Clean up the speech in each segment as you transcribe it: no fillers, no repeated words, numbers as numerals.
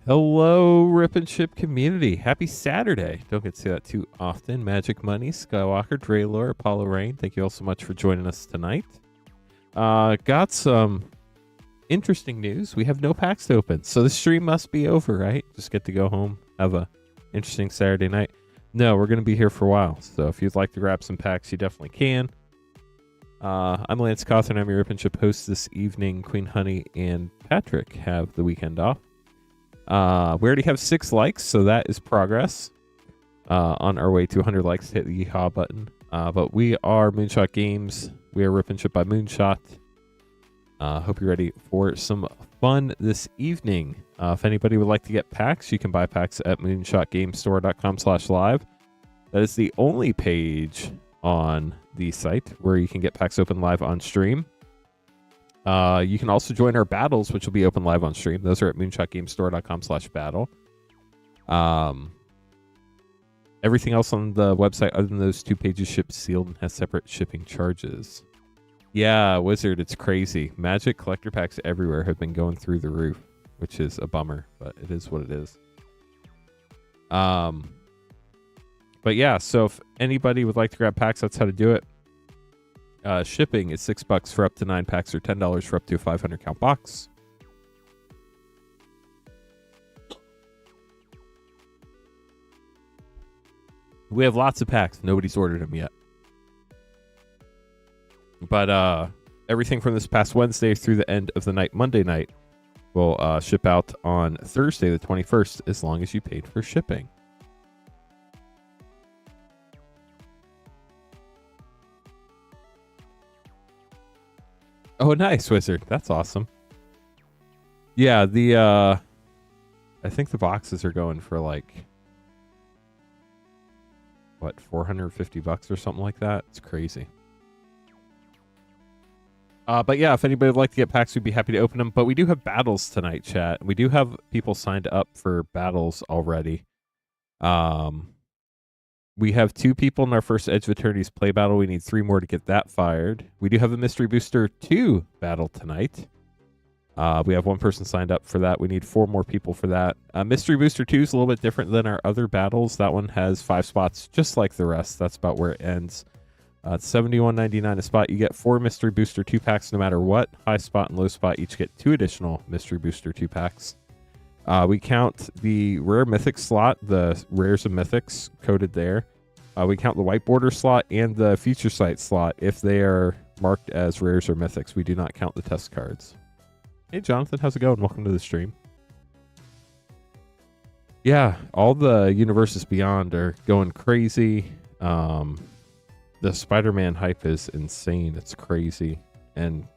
Hello, Rip and Ship community. Happy Saturday. Don't get to see that too often. Magic Money, Skywalker, Draylor, Apollo Rain. Thank you all so much for joining us tonight. Got some interesting news. We have no packs to open, so the stream must be over, right? Just get to go home, have a interesting Saturday night. No, we're going to be here for a while, so if you'd like to grab some packs, you definitely can. I'm Lance Cawthon. I'm your Rip and Ship host this evening. Queen Honey and Patrick have the weekend off. We already have 6 likes, so that is progress. On our way to 100 likes, hit the yeehaw button. But we are Moonshot Games. We are Rip and Ship by Moonshot. Hope you're ready for some fun this evening. If anybody would like to get packs, you can buy packs at moonshotgamestore.com/live. That is the only page on the site where you can get packs open live on stream. You can also join our battles, which will be open live on stream. Those are at moonshotgamestore.com/battle. Everything else on the website other than those 2 pages ships sealed and has separate shipping charges. Yeah, Wizard, it's crazy. Magic collector packs everywhere have been going through the roof, which is a bummer, but it is what it is. But yeah, so if anybody would like to grab packs, that's how to do it. Shipping is $6 for up to 9 packs or $10 for up to a 500 count box. We have lots of packs. Nobody's ordered them yet. But everything from this past Wednesday through the end of the night, Monday night, will ship out on Thursday the 21st as long as you paid for shipping. Oh, nice, Wizard. That's awesome. Yeah, I think the boxes are going for like, what, $450 or something like that? It's crazy. But yeah, if anybody would like to get packs, we'd be happy to open them. But we do have battles tonight, chat. We do have people signed up for battles already. We have 2 people in our first Edge of Eternities play battle. We need 3 more to get that fired. We do have a Mystery Booster 2 battle tonight. We have 1 person signed up for that. We need 4 more people for that. Mystery Booster 2 is a little bit different than our other battles. That one has 5 spots, just like the rest. That's about where it ends. It's $71.99 a spot. You get 4 Mystery Booster 2 packs no matter what. High spot and low spot each get 2 additional Mystery Booster 2 packs. We count the rare mythic slot, the rares and mythics coded there. We count the white border slot and the feature site slot if they are marked as rares or mythics. We do not count the test cards. Hey, Jonathan, how's it going? Welcome to the stream. Yeah, all the universes beyond are going crazy. The Spider-Man hype is insane. It's crazy. And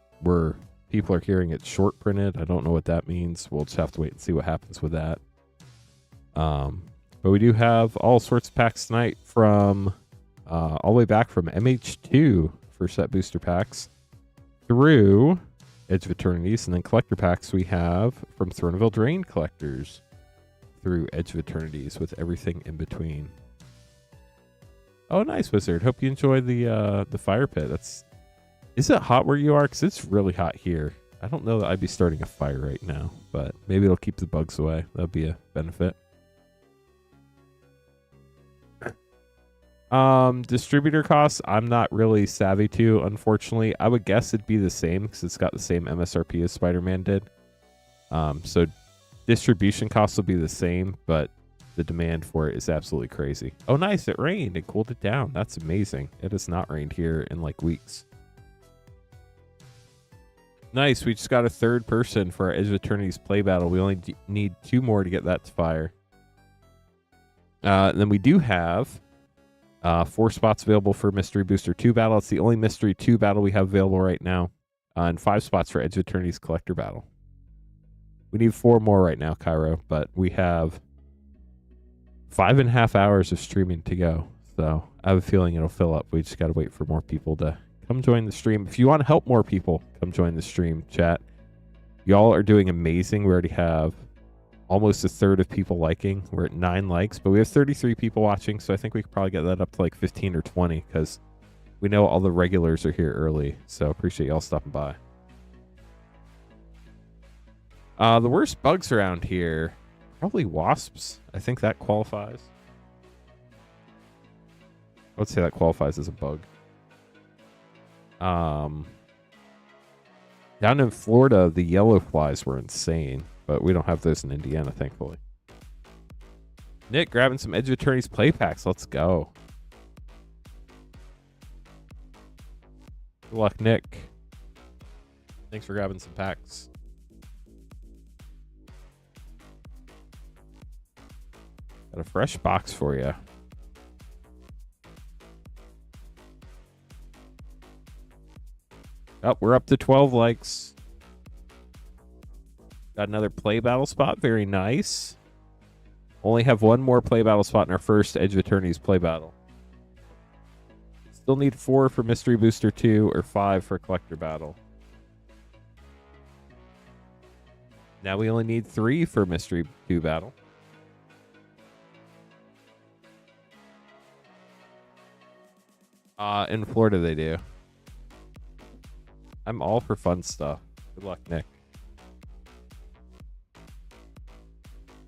people are hearing it's short printed. I don't know what that means. We'll just have to wait and see what happens with that. But we do have all sorts of packs tonight from all the way back from MH2 for set booster packs through Edge of Eternities, and then collector packs we have from Throne of Eldraine collectors through Edge of Eternities with everything in between. Oh, nice, Wizard. Hope you enjoy the fire pit. Is it hot where you are? Because it's really hot here. I don't know that I'd be starting a fire right now, but maybe it'll keep the bugs away. That'll be a benefit. Distributor costs, I'm not really savvy to, unfortunately. I would guess it'd be the same because it's got the same MSRP as Spider-Man did. So distribution costs will be the same, but the demand for it is absolutely crazy. Oh, nice. It rained. It cooled it down. That's amazing. It has not rained here in like weeks. Nice. We just got a 3rd person for our Edge of Eternities play battle. We only need 2 more to get that to fire. And then we do have 4 spots available for Mystery Booster 2 battle. It's the only Mystery 2 battle we have available right now. And 5 spots for Edge of Eternities collector battle. We need 4 more right now, Cairo, but we have 5.5 hours of streaming to go. So I have a feeling it'll fill up. We just got to wait for more people to come join the stream. If you want to help more people, come join the stream, chat. Y'all are doing amazing. We already have almost a third of people liking. We're at 9 likes, but we have 33 people watching, so I think we could probably get that up to like 15 or 20 because we know all the regulars are here early. So appreciate y'all stopping by. The worst bugs around here Probably Wasps. I think that qualifies. I would say that qualifies as a bug. Down in Florida, the yellow flies were insane, but we don't have those in Indiana, thankfully. Nick, grabbing some Edge of Eternities play packs. Let's go. Good luck, Nick. Thanks for grabbing some packs. Got a fresh box for you. Oh, we're up to 12 likes. Got another play battle spot. Very nice. Only have one more play battle spot in our first Edge of Eternities play battle. Still need 4 for Mystery Booster 2 or 5 for Collector Battle. Now we only need 3 for Mystery 2 Battle. In Florida they do. I'm all for fun stuff. Good luck, Nick.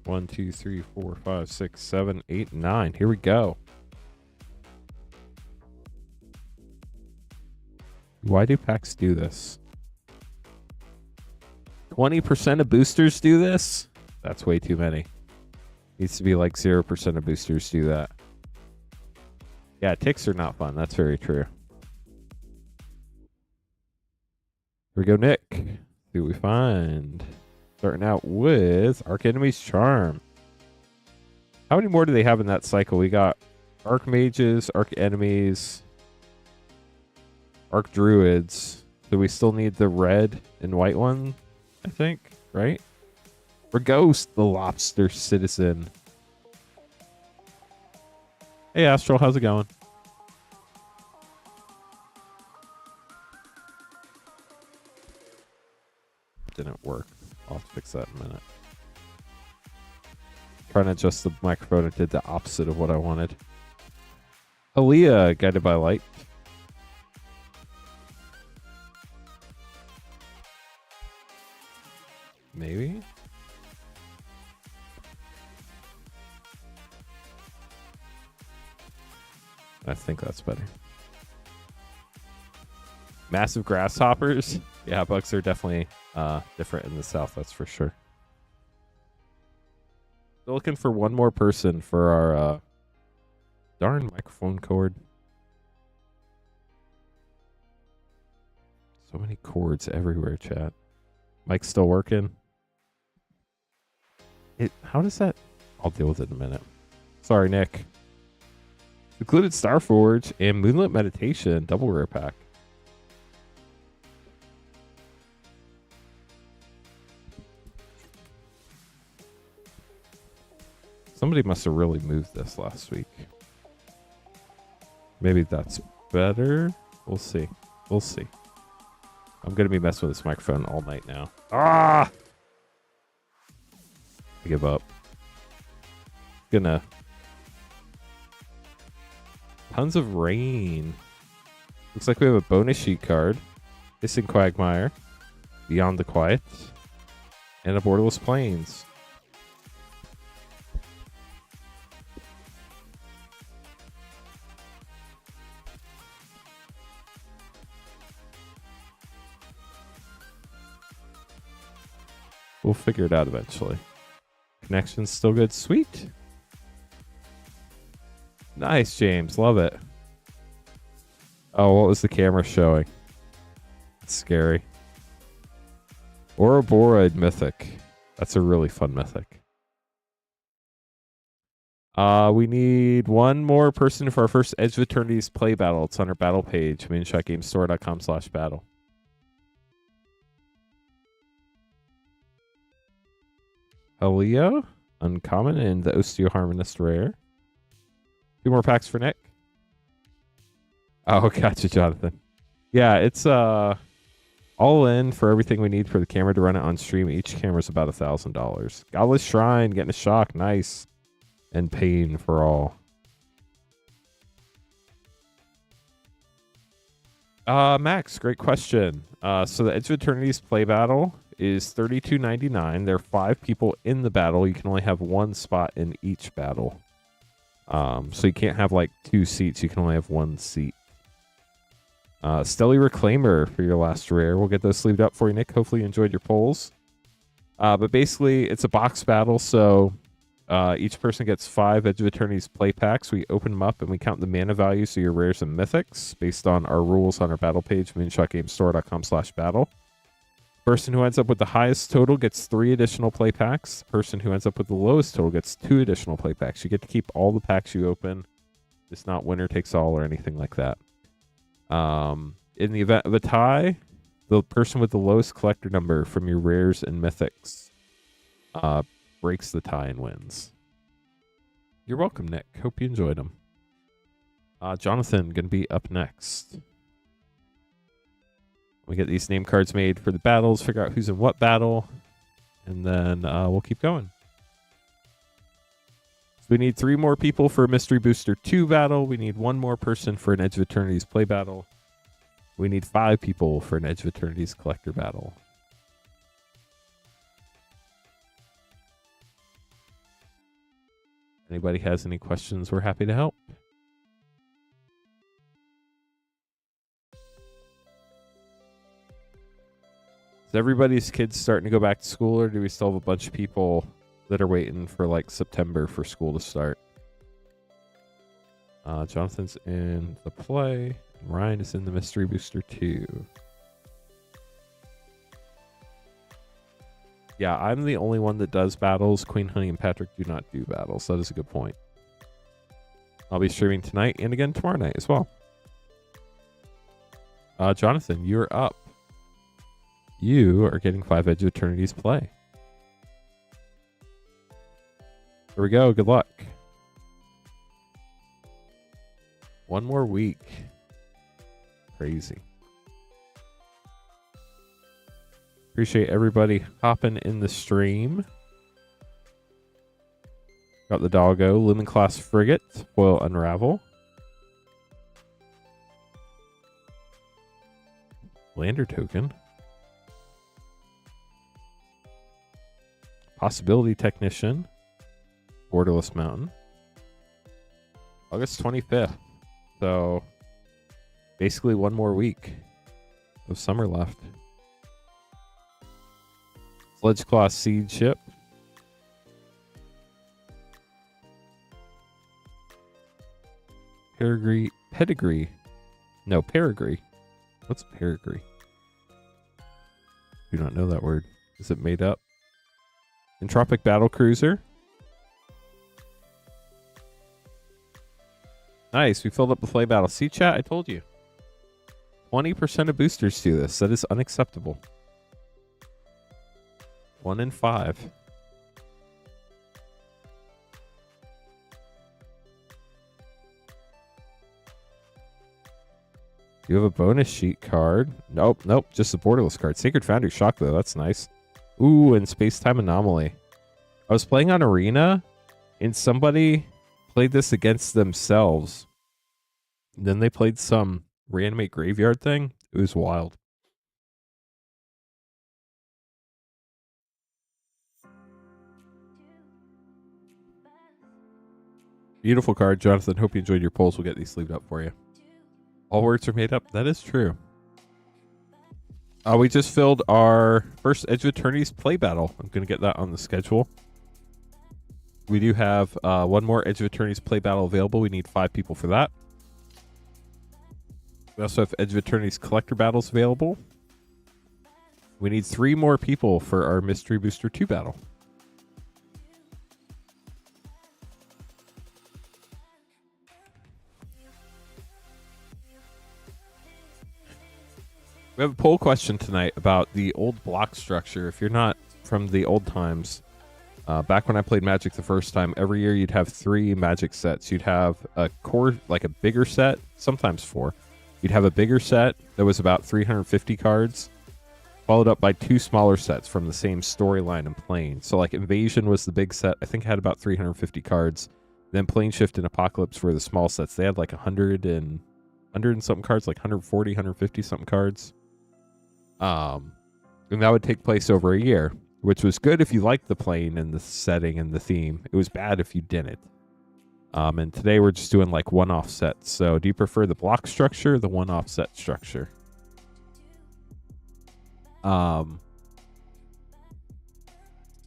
1, 2, 3, 4, 5, 6, 7, 8, 9. Here we go. Why do packs do this? 20% of boosters do this? That's way too many. Needs to be like 0% of boosters do that. Yeah, ticks are not fun. That's very true. Here we go, Nick. See what we find. Starting out with Archenemy's Charm. How many more do they have in that cycle? We got Archmages, Archenemies, Archdruids. So we still need the red and white one, I think, right? For Ghost, the Lobster Citizen. Hey, Astral, how's it going? Didn't work. I'll have to fix that in a minute. Trying to adjust the microphone. It did the opposite of what I wanted. Aaliyah, Guided by Light. Maybe? I think that's better. Massive grasshoppers. Yeah, bugs are definitely different in the South, that's for sure. Still looking for one more person for our darn microphone cord. So many cords everywhere, chat. Mic's still working. How does that? I'll deal with it in a minute. Sorry, Nick. Included Starforge and Moonlit Meditation double rare pack. Somebody must have really moved this last week. Maybe that's better. We'll see. We'll see. I'm going to be messing with this microphone all night now. Ah! I give up. Gonna. Tons of rain. Looks like we have a bonus sheet card. Hissing Quagmire. Beyond the Quiet. And a Borderless Plains. We'll figure it out eventually. Connection's still good. Sweet. Nice, James. Love it. Oh, what was the camera showing? That's scary. Ouroboros Mythic. That's a really fun mythic. We need one more person for our first Edge of Eternities play battle. It's on our battle page, moonshotgamestore.com/battle. Aaliyah, uncommon, and the Osteoharmonist rare. 2 more packs for Nick. Oh, gotcha, Jonathan. Yeah, it's all in for everything we need for the camera to run it on stream. Each camera's about $1,000. Godless Shrine, getting a shock, nice. And Pain for all. Max, great question. So the Edge of Eternities play battle is $32.99. There are 5 people in the battle. You can only have 1 spot in each battle. So you can't have like 2 seats. You can only have 1 seat. Stelly Reclaimer for your last rare. We'll get those sleeved up for you, Nick. Hopefully you enjoyed your polls. But basically, it's a box battle, so each person gets 5 Edge of Eternities play packs. We open them up and we count the mana values of your rares and mythics based on our rules on our battle page, moonshotgamestore.com/battle. Person who ends up with the highest total gets 3 additional play packs. Person who ends up with the lowest total gets 2 additional play packs. You get to keep all the packs you open. It's not winner takes all or anything like that. In the event of a tie, the person with the lowest collector number from your rares and mythics breaks the tie and wins. You're welcome, Nick. Hope you enjoyed them. Jonathan going to be up next. We get these name cards made for the battles, figure out who's in what battle, and then we'll keep going. So we need 3 more people for a Mystery Booster 2 battle. We need 1 more person for an Edge of Eternities play battle. We need 5 people for an Edge of Eternities collector battle. Anybody has any questions, we're happy to help. Is everybody's kids starting to go back to school, or do we still have a bunch of people that are waiting for like September for school to start? Jonathan's in the play. Ryan is in the Mystery Booster 2. Yeah, I'm the only one that does battles. Queen Honey and Patrick do not do battles. That is a good point. I'll be streaming tonight and again tomorrow night as well. Jonathan, you're up. You are getting 5 Edge of Eternities play. Here we go. Good luck. 1 more week. Crazy. Appreciate everybody hopping in the stream. Got the doggo. Lumen Class Frigate. Foil Unravel. Lander Token. Possibility Technician. Borderless Mountain. August 25th. So, basically 1 more week of summer left. Sledgeclaw Seed Ship. Pedigree. No, Perigree. What's Perigree? Do not know that word. Is it made up? Entropic Battle Cruiser. Nice. We filled up the play battle. See, chat? I told you. 20% of boosters do this. That is unacceptable. 1 in 5. You have a bonus sheet card. Nope. Just a borderless card. Sacred Foundry Shock, though. That's nice. Ooh, and Space-Time Anomaly. I was playing on Arena, and somebody played this against themselves. And then they played some Reanimate Graveyard thing. It was wild. Beautiful card, Jonathan. Hope you enjoyed your polls. We'll get these sleeved up for you. All words are made up. That is true. We just filled our first Edge of Eternities play battle. I'm going to get that on the schedule. We do have 1 more Edge of Eternities play battle available. We need 5 people for that. We also have Edge of Eternities collector battles available. We need 3 more people for our Mystery Booster 2 battle. We have a poll question tonight about the old block structure. If you're not from the old times, back when I played Magic the first time, every year you'd have 3 Magic sets. You'd have a core, like a bigger set, sometimes 4. You'd have a bigger set that was about 350 cards, followed up by 2 smaller sets from the same storyline and plane. So like Invasion was the big set. I think it had about 350 cards. Then Plane Shift and Apocalypse were the small sets. They had like 100 and something cards, like 140, 150 something cards. It And that would take place over a year, which was good if you liked the plane and the setting and the theme. It was bad if you didn't. And today we're just doing like one-off sets. So do you prefer the block structure or the one-off set structure?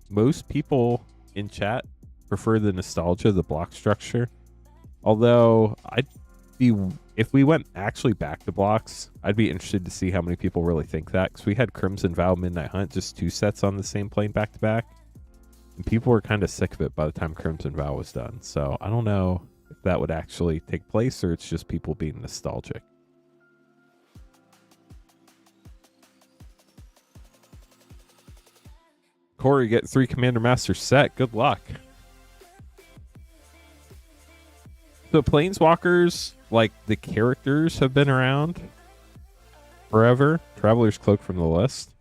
Most people in chat prefer the nostalgia of the block structure. Although if we went actually back to blocks, I'd be interested to see how many people really think that, because we had Crimson Vow, Midnight Hunt, just 2 sets on the same plane back to back, and people were kind of sick of it by the time Crimson Vow was done. So I don't know if that would actually take place, or it's just people being nostalgic. Corey, get 3 Commander Master set. Good luck. So Planeswalkers, like the characters, have been around forever. Traveler's Cloak from the list.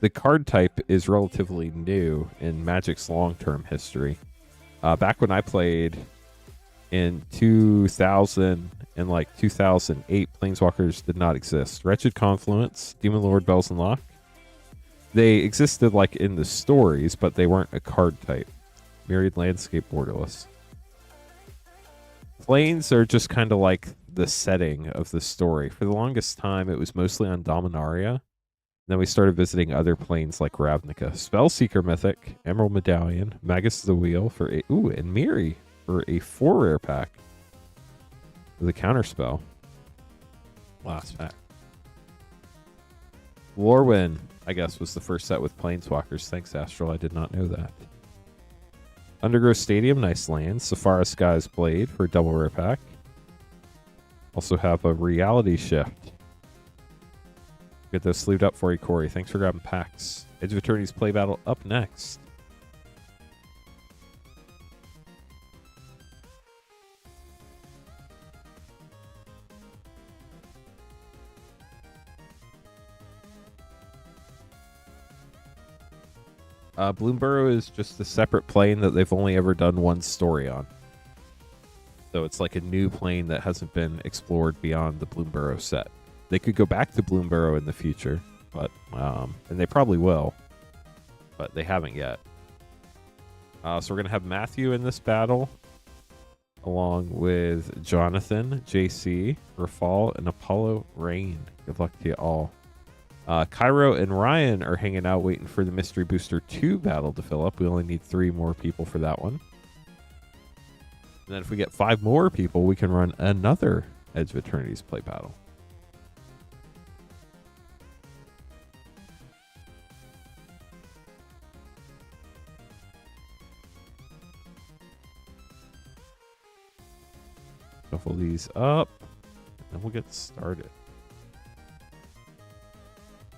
The card type is relatively new in Magic's long-term history. Back when I played in 2000 and like 2008, Planeswalkers did not exist. Wretched Confluence, Demon Lord, Bells and Lock. They existed like in the stories, but they weren't a card type. Myriad Landscape, Borderless. Planes are just kind of like the setting of the story. For the longest time, it was mostly on Dominaria. Then we started visiting other planes like Ravnica. Spellseeker Mythic, Emerald Medallion, Magus of the Wheel for a... Ooh, and Miri for a 4 rare pack. With a counterspell. Last pack. Lorwyn, I guess, was the first set with Planeswalkers. Thanks, Astral. I did not know that. Undergrowth Stadium, nice land. Saphara Sky's Blade for a double rare pack. Also have a Reality Shift. Get those sleeved up for you, Corey. Thanks for grabbing packs. Edge of Eternities Play Battle up next. Bloomburrow is just a separate plane that they've only ever done one story on. So it's like a new plane that hasn't been explored beyond the Bloomburrow set. They could go back to Bloomburrow in the future, but and they probably will, but they haven't yet. So we're going to have Matthew in this battle, along with Jonathan, JC, Rafal, and Apollo Rain. Good luck to you all. Cairo and Ryan are hanging out waiting for the Mystery Booster 2 battle to fill up. We only need 3 more people for that one. And then if we get 5 more people, we can run another Edge of Eternities play battle. Shuffle these up, and we'll get started.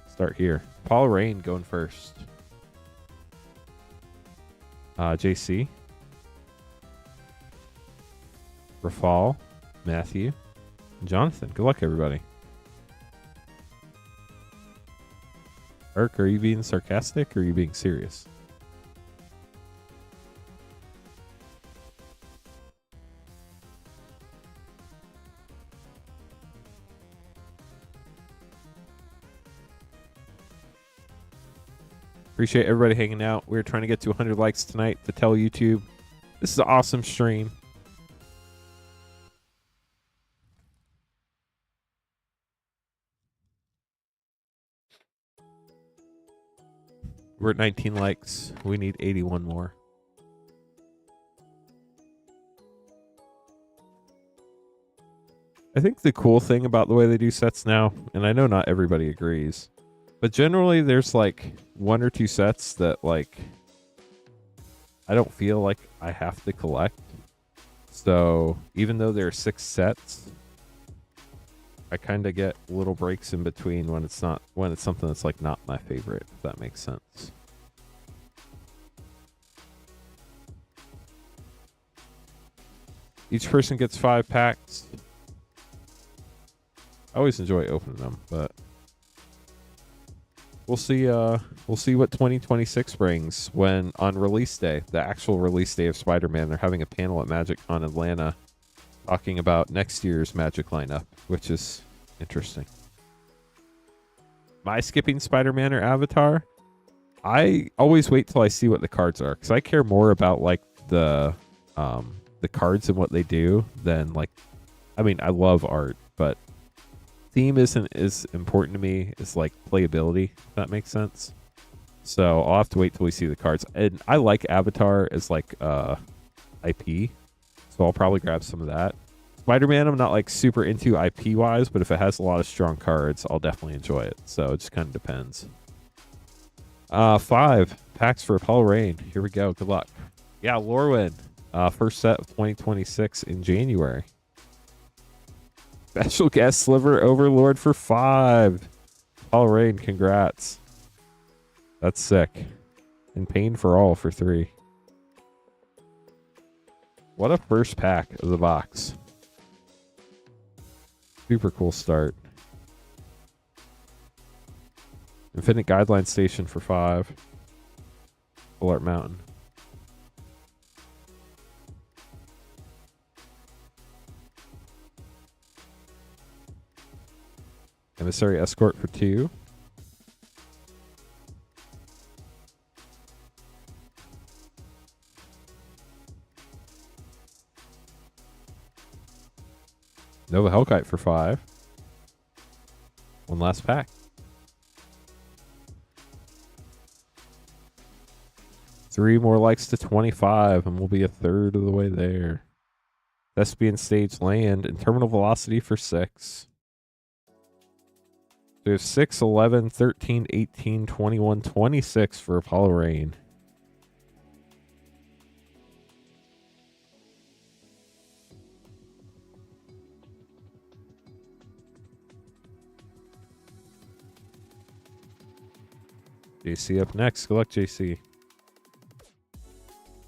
Start here. Paul Rain going first. JC. Rafal. Matthew. And Jonathan. Good luck, everybody. Eric, are you being sarcastic or are you being serious? Appreciate everybody hanging out. We're trying to get to 100 likes tonight to tell YouTube this is an awesome stream. We're at 19 likes. We need 81 more. I think the cool thing about the way they do sets now, and I know not everybody agrees, but generally there's like 1 or 2 sets that like I don't feel like I have to collect. So even though there are 6 sets, I kind of get little breaks in between when it's something that's like not my favorite, if that makes sense. Each person gets 5 packs. I always enjoy opening them, but we'll see what 2026 brings when on release day, the actual release day of Spider-Man, they're having a panel at MagicCon Atlanta talking about next year's Magic lineup, which is interesting. Am I skipping Spider-Man or Avatar? I always wait till I see what the cards are, because I care more about like the cards and what they do than like, I mean, I love art, but theme isn't as important to me as like playability, if that makes sense. So I'll have to wait till we see the cards. And I like Avatar as like IP, so I'll probably grab some of that. Spider-Man, I'm not like super into IP wise, but if it has a lot of strong cards, I'll definitely enjoy it. So it just kind of depends. 5 packs for Apollo Rain. Here we go. Good luck. Yeah, Lorwyn. First set of 2026 in January. Special guest Sliver Overlord for 5. Apollo Rain, congrats. That's sick. And Pain for All for 3. What a first pack of the box. Super cool start. Infinite Guideline Station for 5. Full Art Mountain. Emissary Escort for 2. Nova Hellkite for 5. One last pack. 3 more likes to 25, and we'll be a third of the way there. Thespian Stage Land and Terminal Velocity for 6. So we have 6, 11, 13, 18, 21, 26 for Apollo Rain. JC up next. Good luck, JC.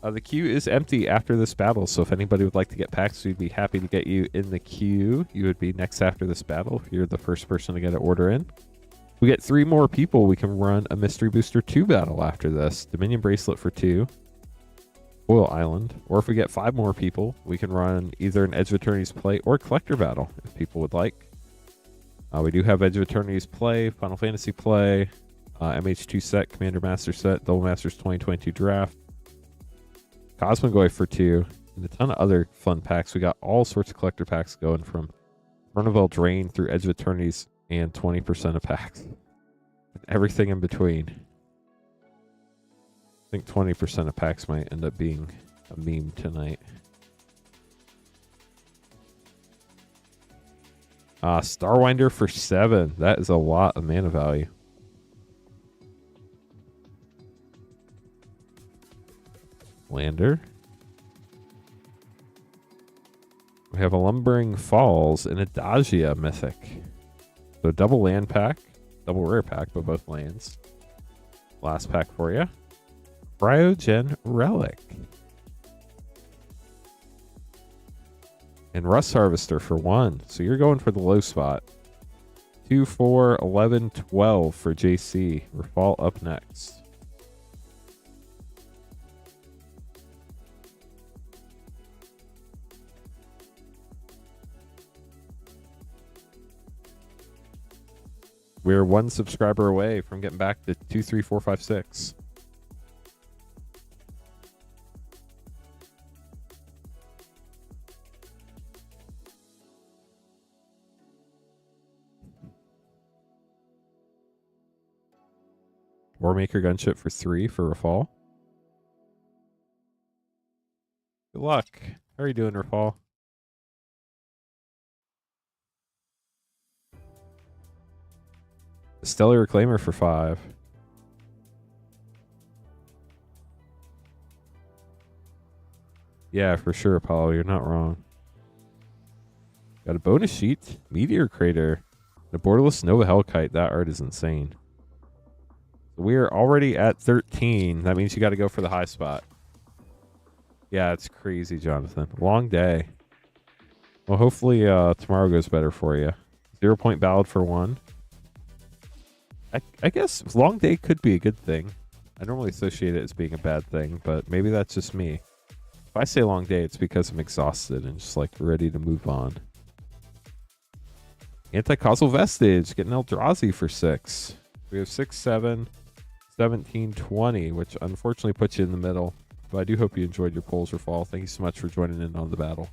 The queue is empty after this battle, so if anybody would like to get packs, we'd be happy to get you in the queue. You would be next after this battle if you're the first person to get an order in. If we get 3 more people, we can run a Mystery Booster 2 battle after this. Dominion Bracelet for 2. Oil Island. Or if we get 5 more people, we can run either an Edge of Eternities play or Collector battle if people would like. We do have Edge of Eternities play, Final Fantasy play, MH2 set, Commander Master set, Double Masters 2022 draft, Cosmogoy for 2, and a ton of other fun packs. We got all sorts of collector packs going from Carnival Drain through Edge of Eternities and 20% of packs. Everything in between. I think 20% of packs might end up being a meme tonight. Starwinder for 7. That is a lot of mana value. Lander. We have a Lumbering Falls and Adagia Mythic. So double land pack, double rare pack, but both lands. Last pack for you. Cryogen Relic. And Rust Harvester for 1. So you're going for the low spot. 2, 4, 11, 12 for JC. Rafal up next. We're 1 subscriber away from getting back to 2, 3, 4, 5, 6. Warmaker Gunship for 3 for Rafal. Good luck. How are you doing, Rafal? Stellar Reclaimer for 5. Yeah, for sure, Apollo. You're not wrong. Got a bonus sheet. Meteor Crater. The Borderless Nova Hellkite. That art is insane. We're already at 13. That means you got to go for the high spot. Yeah, it's crazy, Jonathan. Long day. Well, hopefully tomorrow goes better for you. 0 point ballad for 1. I guess long day could be a good thing. I normally associate it as being a bad thing, but maybe that's just me. If I say long day, it's because I'm exhausted and just like ready to move on. Anti-Causal Vestige, getting Eldrazi for 6. We have 6, 7, 1720, which unfortunately puts you in the middle. But I do hope you enjoyed your polls or fall. Thank you so much for joining in on the battle.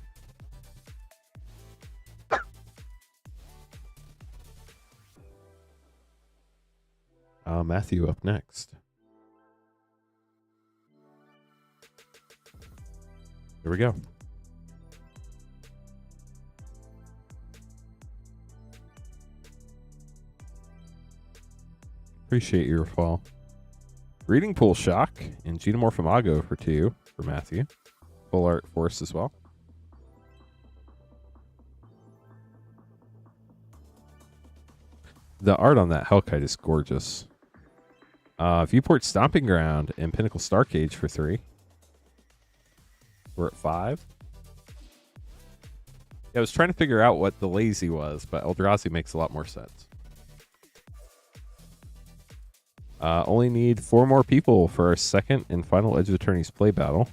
Matthew up next. Here we go. Appreciate your fall. Reading Pool Shock and Genomorph Imago for 2 for Matthew. Full art force as well. The art on that Hellkite is gorgeous. Viewport Stomping Ground and Pinnacle Starcage for 3. We're at 5. Yeah, I was trying to figure out what the lazy was, but Eldrazi makes a lot more sense. Only need 4 more people for our second and final Edge of Eternities play battle.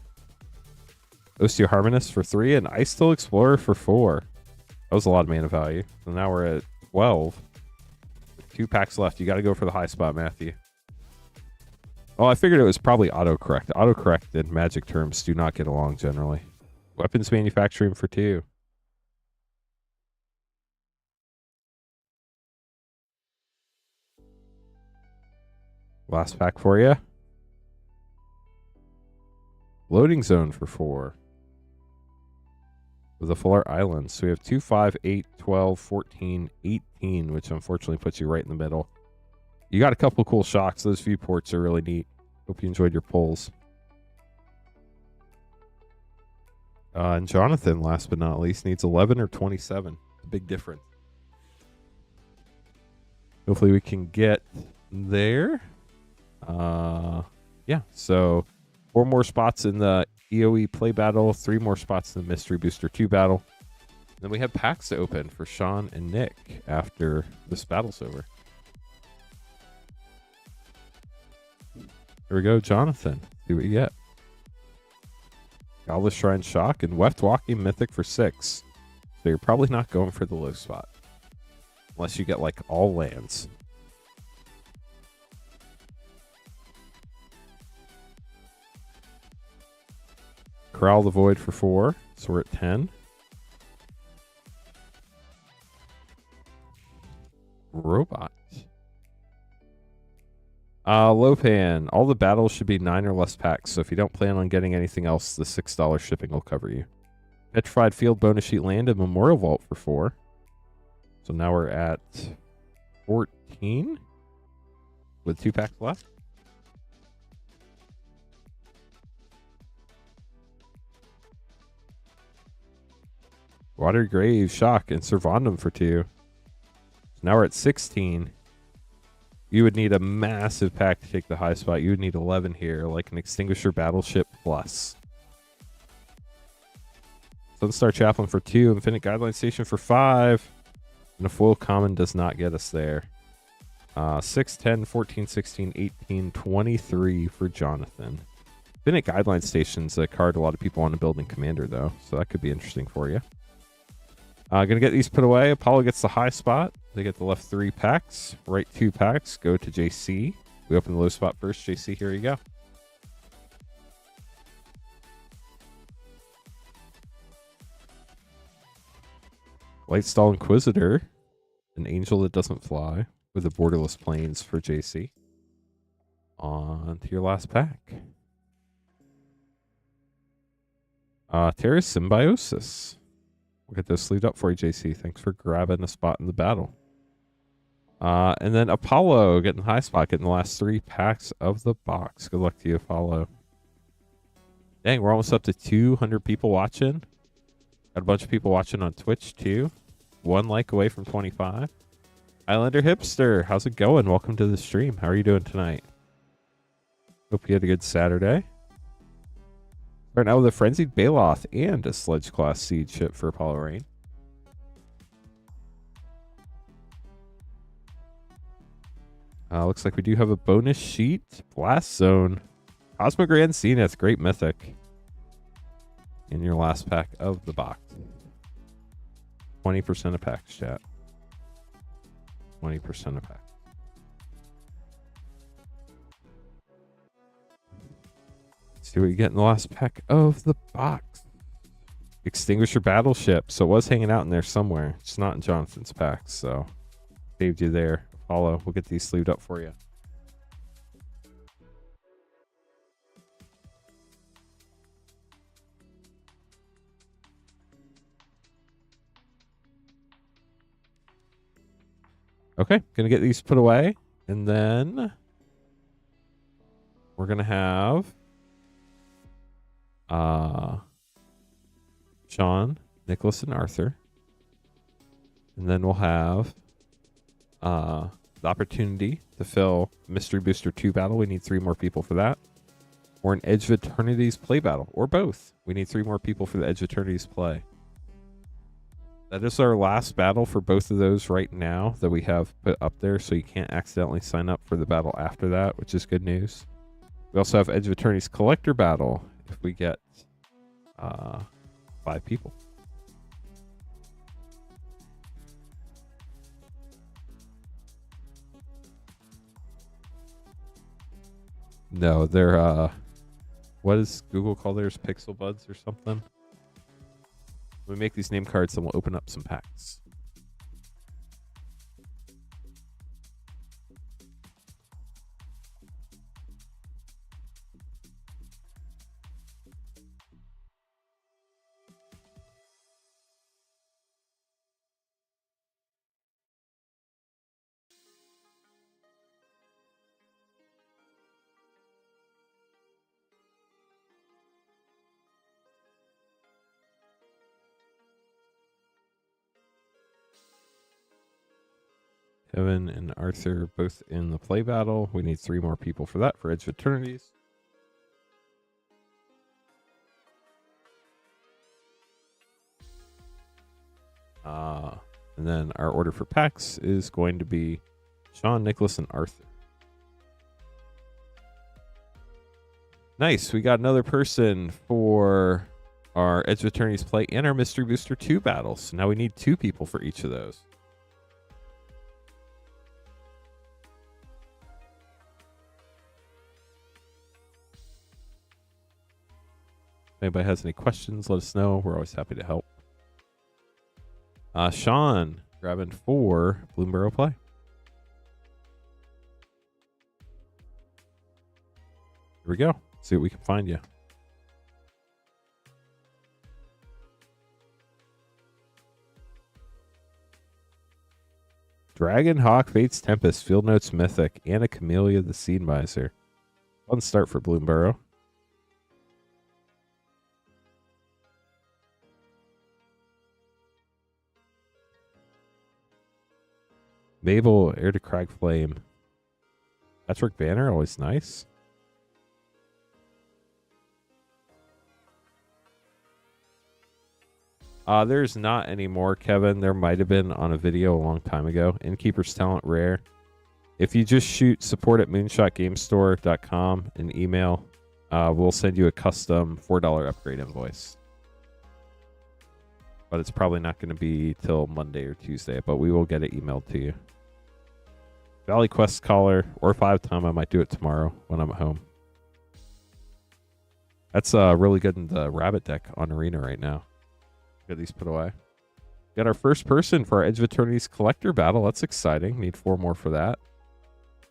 Osteo Harmonist for 3 and Ice Still Explorer for 4. That was a lot of mana value. So now we're at 12. 2 packs left. You got to go for the high spot, Matthew. Oh, I figured it was probably autocorrect. Autocorrect and Magic terms do not get along generally. Weapons Manufacturing for 2. Last pack for you. Loading Zone for 4. With a full art island. So we have 2, 5, 8, 12, 14, 18, which unfortunately puts you right in the middle. You got a couple cool shocks. Those viewports are really neat. Hope you enjoyed your polls. And Jonathan, last but not least, needs 11 or 27. A big difference. Hopefully we can get there. Yeah, so 4 more spots in the EOE play battle, 3 more spots in the Mystery Booster 2 battle. Then we have packs to open for Sean and Nick after this battle's over. Here we go, Jonathan. See what you get. Godless Shrine Shock and Weft Walking Mythic for 6. So you're probably not going for the low spot. Unless you get like all lands. Corral the Void for 4. So we're at 10. Robot. Lopan. All the battles should be 9 or less packs. So if you don't plan on getting anything else, the $6 shipping will cover you. Petrified Field bonus sheet land and Memorial Vault for 4. So now we're at 14 with 2 packs left. Water Grave, Shock, and Servandum for 2. So now we're at 16. You would need a massive pack to take the high spot. You would need 11 here, like an Extinguisher Battleship Plus. Sunstar Chaplain for 2, Infinite Guideline Station for 5. And a foil common does not get us there. 6, 10, 14, 16, 18, 23 for Jonathan. Infinite Guideline Station's a card a lot of people want to build in Commander, though. So that could be interesting for you. Gonna get these put away. Apollo gets the high spot. They get the left 3 packs. Right 2 packs go to JC. We open the low spot first. JC, here you go. Lightstall Inquisitor. An angel that doesn't fly. With the Borderless Plains for JC. On to your last pack. Terra Symbiosis. We'll get those sleeved up for you, JC. Thanks for grabbing a spot in the battle. And then Apollo getting the high spot, getting the last 3 packs of the box. Good luck to you, Apollo. Dang, we're almost up to 200 people watching. Got a bunch of people watching on Twitch, too. 1 like away from 25. Islander Hipster, how's it going? Welcome to the stream. How are you doing tonight? Hope you had a good Saturday. Right now with a Frenzied Baloth and a Sledge Class Seed ship for Apollo Rain. Looks like we do have a bonus sheet. Blast Zone. Cosmo Grand Zenith. Great Mythic. In your last pack of the box. 20% of packs, chat. 20% of packs. See what you get in the last pack of the box. Extinguisher Battleship. So it was hanging out in there somewhere. It's not in Jonathan's packs, so saved you there. Apollo, we'll get these sleeved up for you. Okay, gonna get these put away, and then we're gonna have Sean, Nicholas, and Arthur, and then we'll have the opportunity to fill Mystery Booster 2 battle. We need 3 more people for that, or an Edge of Eternities play battle, or both. We need 3 more people for the Edge of Eternities play. That is our last battle for both of those right now that we have put up there, so you can't accidentally sign up for the battle after that, which is good news. We also have Edge of Eternities Collector Battle if we get 5 people. No, they're, what does Google call theirs? Pixel Buds or something? We make these name cards, and we'll open up some packs. Kevin and Arthur both in the play battle. We need 3 more people for that for Edge of Eternities. And then our order for packs is going to be Sean, Nicholas, and Arthur. Nice. We got another person for our Edge of Eternities play and our Mystery Booster 2 battles. Now we need 2 people for each of those. If anybody has any questions, let us know. We're always happy to help. Sean, grabbing 4 Bloomburrow play. Here we go. See what we can find you. Dragon, Hawk, Fates, Tempest, Field Notes, Mythic, and a Camellia the Seed Miser. Fun start for Bloomburrow. Mabel, Heir to Cragflame. Patrick Banner, always nice. There's not anymore, Kevin. There might have been on a video a long time ago. Innkeeper's Talent rare. If you just shoot support@moonshotgamestore.com and email, we'll send you a custom $4 upgrade invoice. But it's probably not going to be till Monday or Tuesday, but we will get it emailed to you. Valley Quest Caller, or if I have time, I might do it tomorrow when I'm at home. That's really good in the Rabbit deck on Arena right now. Get these put away. Got our first person for our Edge of Eternities Collector Battle. That's exciting. Need 4 more for that.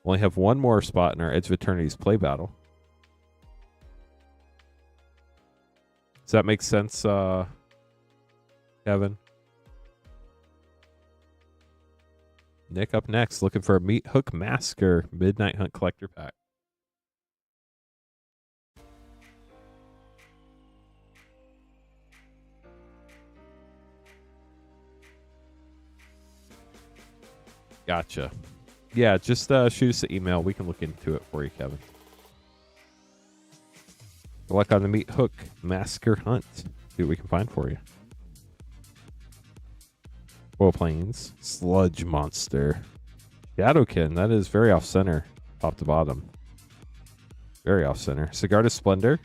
Only have 1 more spot in our Edge of Eternities Play Battle. Does that make sense, Kevin? Nick up next, looking for a Meat Hook Masker Midnight Hunt Collector Pack. Gotcha. Yeah, just shoot us an email. We can look into it for you, Kevin. Good luck on the Meat Hook Masker Hunt. See what we can find for you. Oil Plains, Sludge Monster, Shadowkin. That is very off center, top to bottom. Very off center. Cigar to Splendor,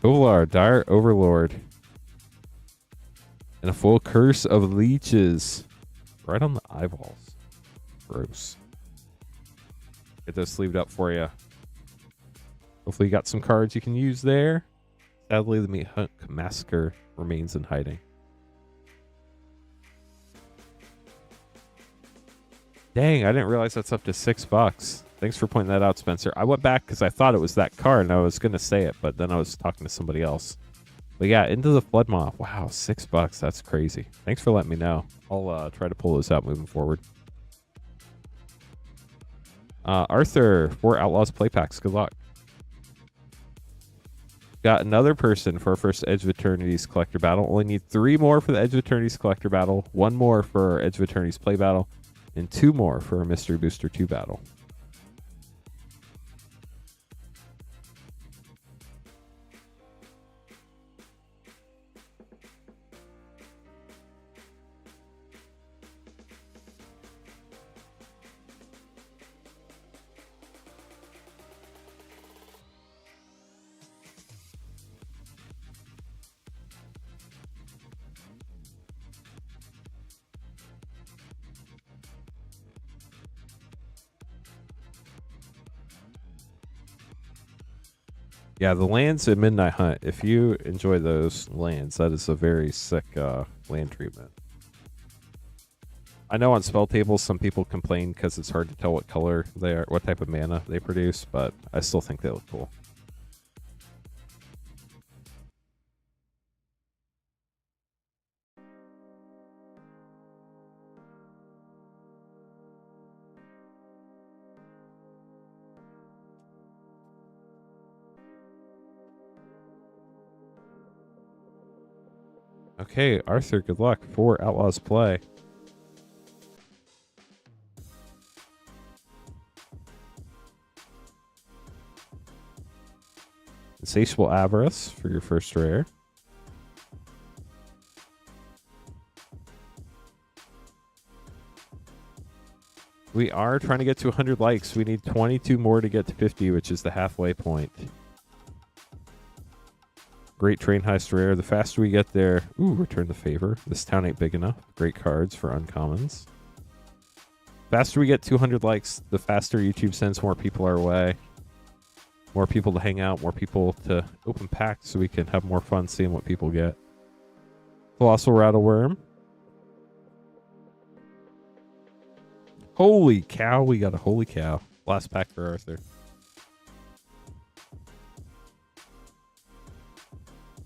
Kovalar, Dire Overlord, and a full Curse of Leeches right on the eyeballs. Gross. Get those sleeved up for you. Hopefully you got some cards you can use there. Sadly, the Meat Hunk Massacre remains in hiding. Dang, I didn't realize that's up to $6. Thanks for pointing that out, Spencer. I went back because I thought it was that card and I was going to say it, but then I was talking to somebody else. But yeah, Into the Flood Moth. Wow, $6. That's crazy. Thanks for letting me know. I'll try to pull those out moving forward. Arthur, 4 Outlaws play packs. Good luck. Got another person for our first Edge of Eternities collector battle. Only need 3 more for the Edge of Eternities collector battle, 1 more for our Edge of Eternities play battle, and 2 more for our Mystery Booster 2 battle. Yeah, the lands at Midnight Hunt, if you enjoy those lands, that is a very sick land treatment. I know on spell tables some people complain because it's hard to tell what color they are, what type of mana they produce, but I still think they look cool. Okay, Arthur, good luck. 4 Outlaws play. Insatiable Avarice for your first rare. We are trying to get to 100 likes. We need 22 more to get to 50, which is the halfway point. Great Train Heist rare. The faster we get there... Ooh, Return the Favor. This town ain't big enough. Great cards for uncommons. Faster we get 200 likes, the faster YouTube sends more people our way. More people to hang out, more people to open packs so we can have more fun seeing what people get. Colossal Rattleworm. Holy cow, we got a holy cow. Last pack for Arthur.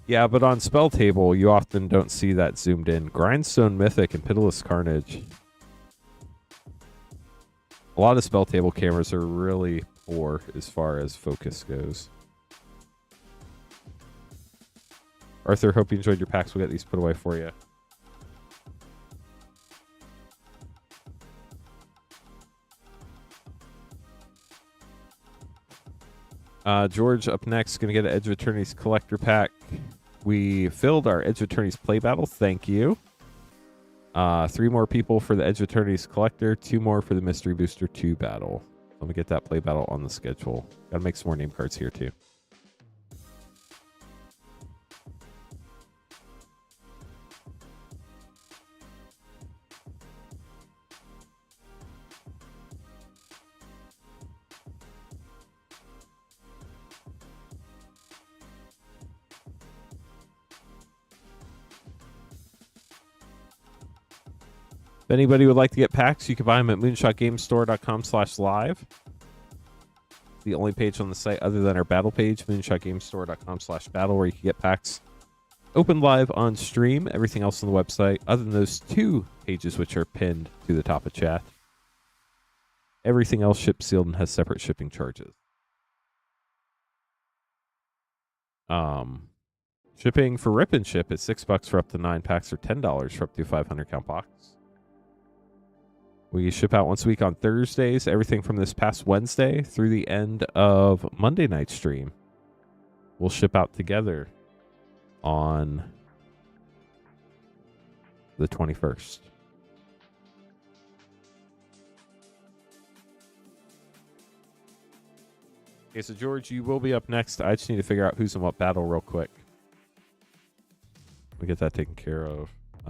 Yeah, but on Spell Table, you often don't see that zoomed in. Grindstone Mythic and Pitiless Carnage. A lot of Spell Table cameras are really poor as far as focus goes. Arthur, hope you enjoyed your packs. We'll get these put away for you. George up next, going to get an Edge of Eternities collector pack. We filled our Edge of Eternities play battle. Thank you. 3 more people for the Edge of Eternities collector. 2 more for the Mystery Booster 2 battle. Let me get that play battle on the schedule. Got to make some more name cards here too. If anybody would like to get packs, you can buy them at moonshotgamestore.com/live. The only page on the site other than our battle page, moonshotgamestore.com/battle, where you can get packs open live on stream. Everything else on the website, other than those 2 pages which are pinned to the top of chat. Everything else ships sealed and has separate shipping charges. Shipping for Rip and Ship is $6 for up to 9 packs, or $10 for up to a 500 count box. We ship out once a week on Thursdays. Everything from this past Wednesday through the end of Monday night stream, we'll ship out together on the 21st. Okay, so George, you will be up next. I just need to figure out who's in what battle real quick. We get that taken care of.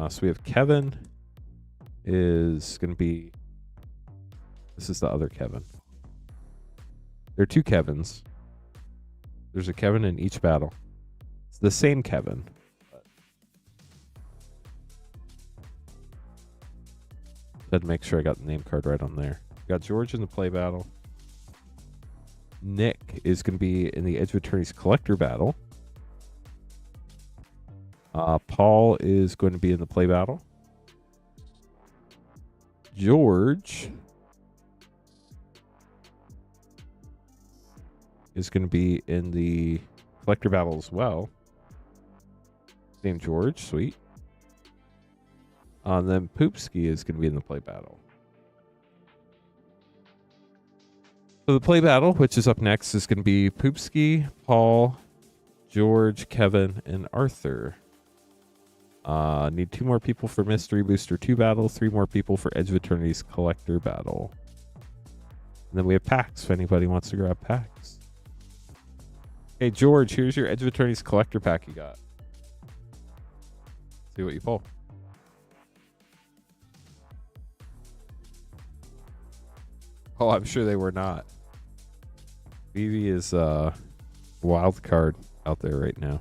So we have Kevin is going to be... This is the other Kevin. There are 2 Kevins. There's a Kevin in each battle. It's the same Kevin. Had to make sure I got the name card right on there. Got George in the play battle. Nick is going to be in the Edge of Eternities collector battle. Paul is going to be in the play battle. George is going to be in the collector battle as well. Name George, sweet. And then Poopski is going to be in the play battle. So the play battle, which is up next, is going to be Poopski, Paul, George, Kevin, and Arthur. Need 2 more people for Mystery Booster 2 battle, 3 more people for Edge of Eternities collector battle. And then we have packs if anybody wants to grab packs. Hey, George, here's your Edge of Eternities collector pack you got. See what you pull. Oh, I'm sure they were not. Vivi is a wild card out there right now.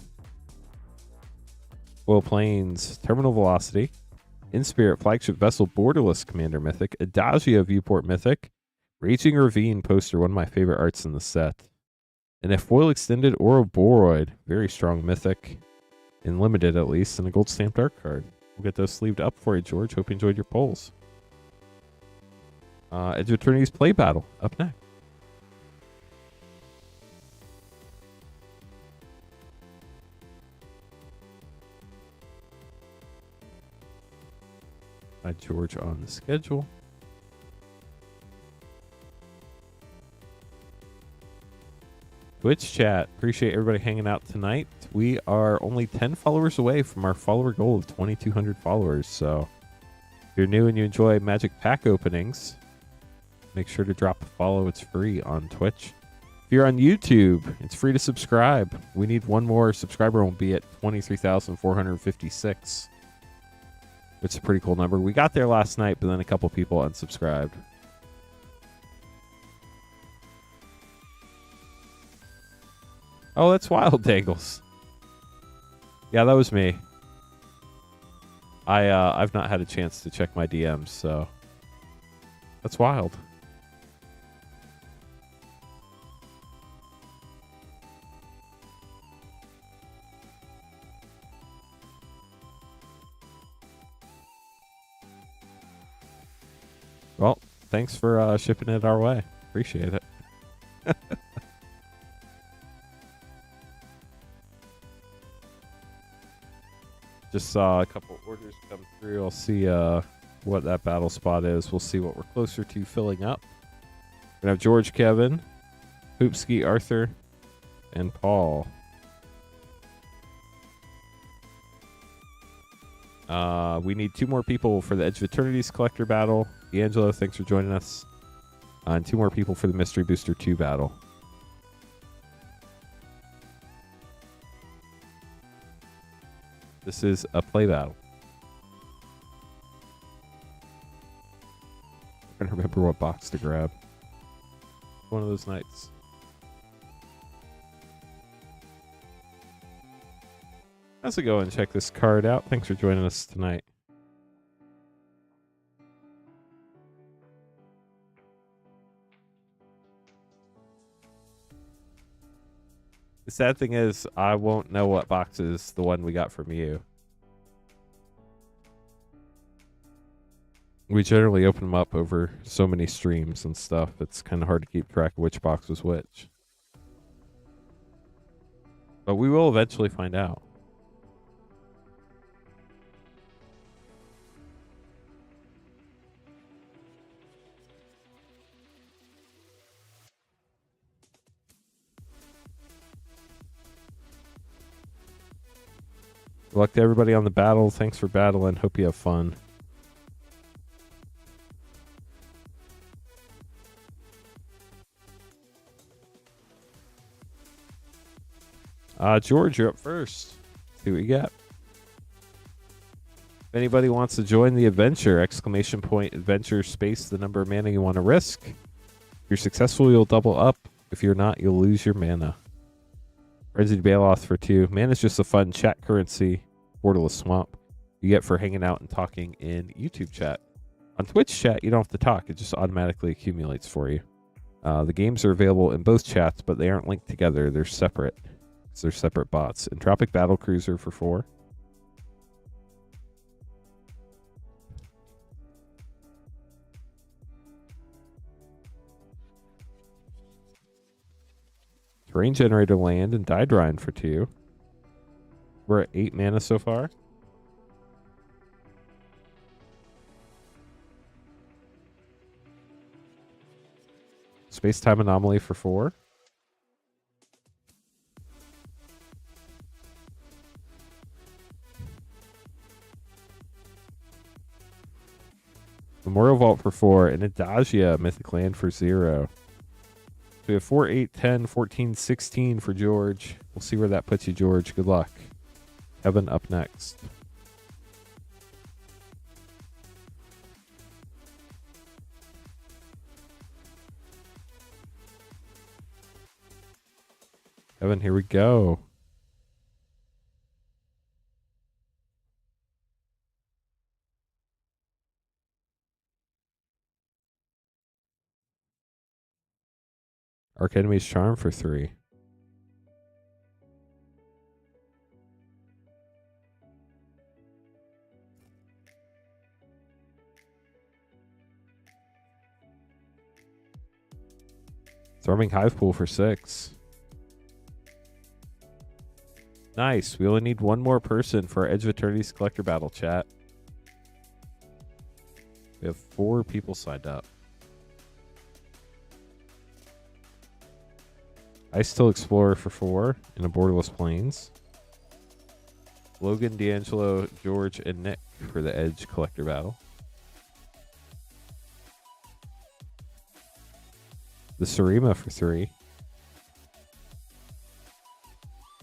Oil Plains, Terminal Velocity, Inspirit Flagship Vessel Borderless Commander Mythic, Adagio Viewport Mythic, Raging Ravine poster, one of my favorite arts in the set. And a foil extended Ouroboros, very strong Mythic, in limited at least, and a gold stamped art card. We'll get those sleeved up for you, George. Hope you enjoyed your polls. Edge of Eternities play battle up next. George on the schedule. Twitch chat, appreciate everybody hanging out tonight. We are only 10 followers away from our follower goal of 2,200 followers. So if you're new and you enjoy Magic Pack openings, make sure to drop a follow. It's free on Twitch. If you're on YouTube, it's free to subscribe. We need one more subscriber and we'll be at 23,456. Which is a pretty cool number. We got there last night, but then a couple people unsubscribed. Oh, that's Wild Dangles. Yeah, that was me. I've not had a chance to check my DMs, so that's wild. Well, thanks for shipping it our way. Appreciate it. Just saw a couple orders come through. I'll see what that battle spot is. We'll see what we're closer to filling up. We're going to have George, Kevin, Poopski, Arthur, and Paul. We need 2 more people for the Edge of Eternities collector battle. D'Angelo, thanks for joining us. And 2 more people for the Mystery Booster 2 battle. This is a play battle. I'm trying to remember what box to grab. One of those nights. Let's go and check this card out. Thanks for joining us tonight. The sad thing is, I won't know what box is the one we got from you. We generally open them up over so many streams and stuff. It's kind of hard to keep track of which box was which. But we will eventually find out. Good luck to everybody on the battle. Thanks for battling. Hope you have fun. George, you're up first. See what you got. If anybody wants to join the adventure, exclamation point adventure space the number of mana you want to risk. If you're successful, you'll double up. If you're not, you'll lose your mana. Frenzied Bailoff for 2. Mana is just a fun chat currency, Borderless Swamp, you get for hanging out and talking in YouTube chat. On Twitch chat, you don't have to talk. It just automatically accumulates for you. The games are available in both chats, but they aren't linked together. They're separate. They're separate bots. Entropic Battlecruiser for 4. Terrain Generator land and Daedrine for 2. We're at 8 mana so far. Space-Time Anomaly for 4. Memorial Vault for 4. And Adagia Mythic Land for 0. So we have 4, 8, 10, 14, 16 for George. We'll see where that puts you, George. Good luck. Kevin up next. Kevin, here we go. Arc Enemy's Charm for 3. Storming Hivepool for 6. Nice. We only need one more person for our Edge of Eternities Collector Battle chat. We have 4 people signed up. Ice Still Explorer for 4 in a Borderless Plains. Logan, D'Angelo, George, and Nick for the Edge Collector Battle. The Sarima for 3.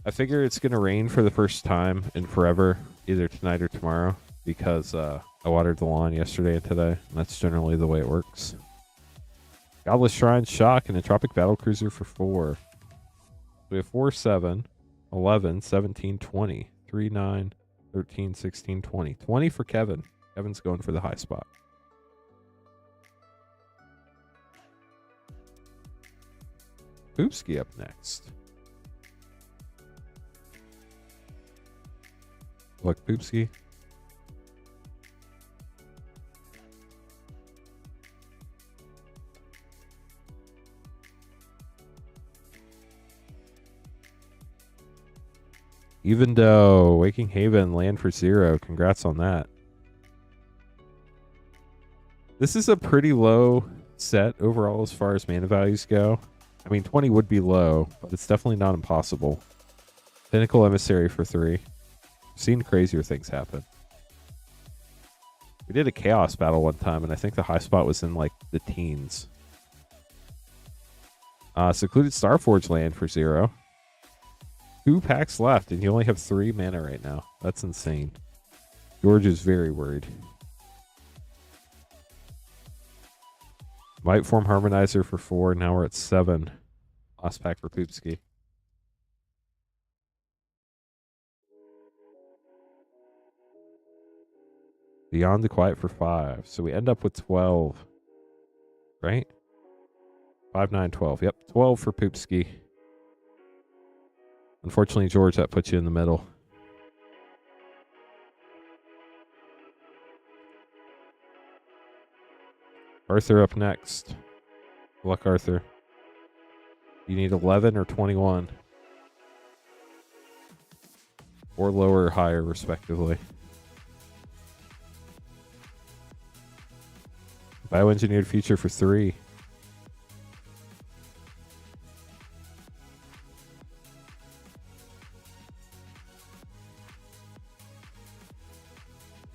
I figure it's going to rain for the first time in forever, either tonight or tomorrow, because I watered the lawn yesterday and today, and that's generally the way it works. Godless Shrine, Shock, and Entropic Battlecruiser for 4. We have 4, 7, 11, 17, 20, 3, 9, 13, 16, 20. 20 for Kevin. Kevin's going for the high spot. Poopski up next. Look, Poopski. Even though Waking Haven land for 0. Congrats on that. This is a pretty low set overall as far as mana values go. I mean, 20 would be low, but it's definitely not impossible. Pinnacle Emissary for 3. I've seen crazier things happen. We did a Chaos battle one time, and I think the high spot was in like the teens. Secluded Starforge land for 0. 2 packs left, and you only have 3 mana right now. That's insane. George is very worried. Might Form Harmonizer for 4. Now we're at 7. Last pack for Poopski. Beyond the Quiet for 5. So we end up with 12. Right? 5, 9, 12. Yep, 12 for Poopski. Unfortunately, George, that puts you in the middle. Arthur up next. Good luck, Arthur. You need 11 or 21. Or lower or higher, respectively. Bioengineered Future for 3.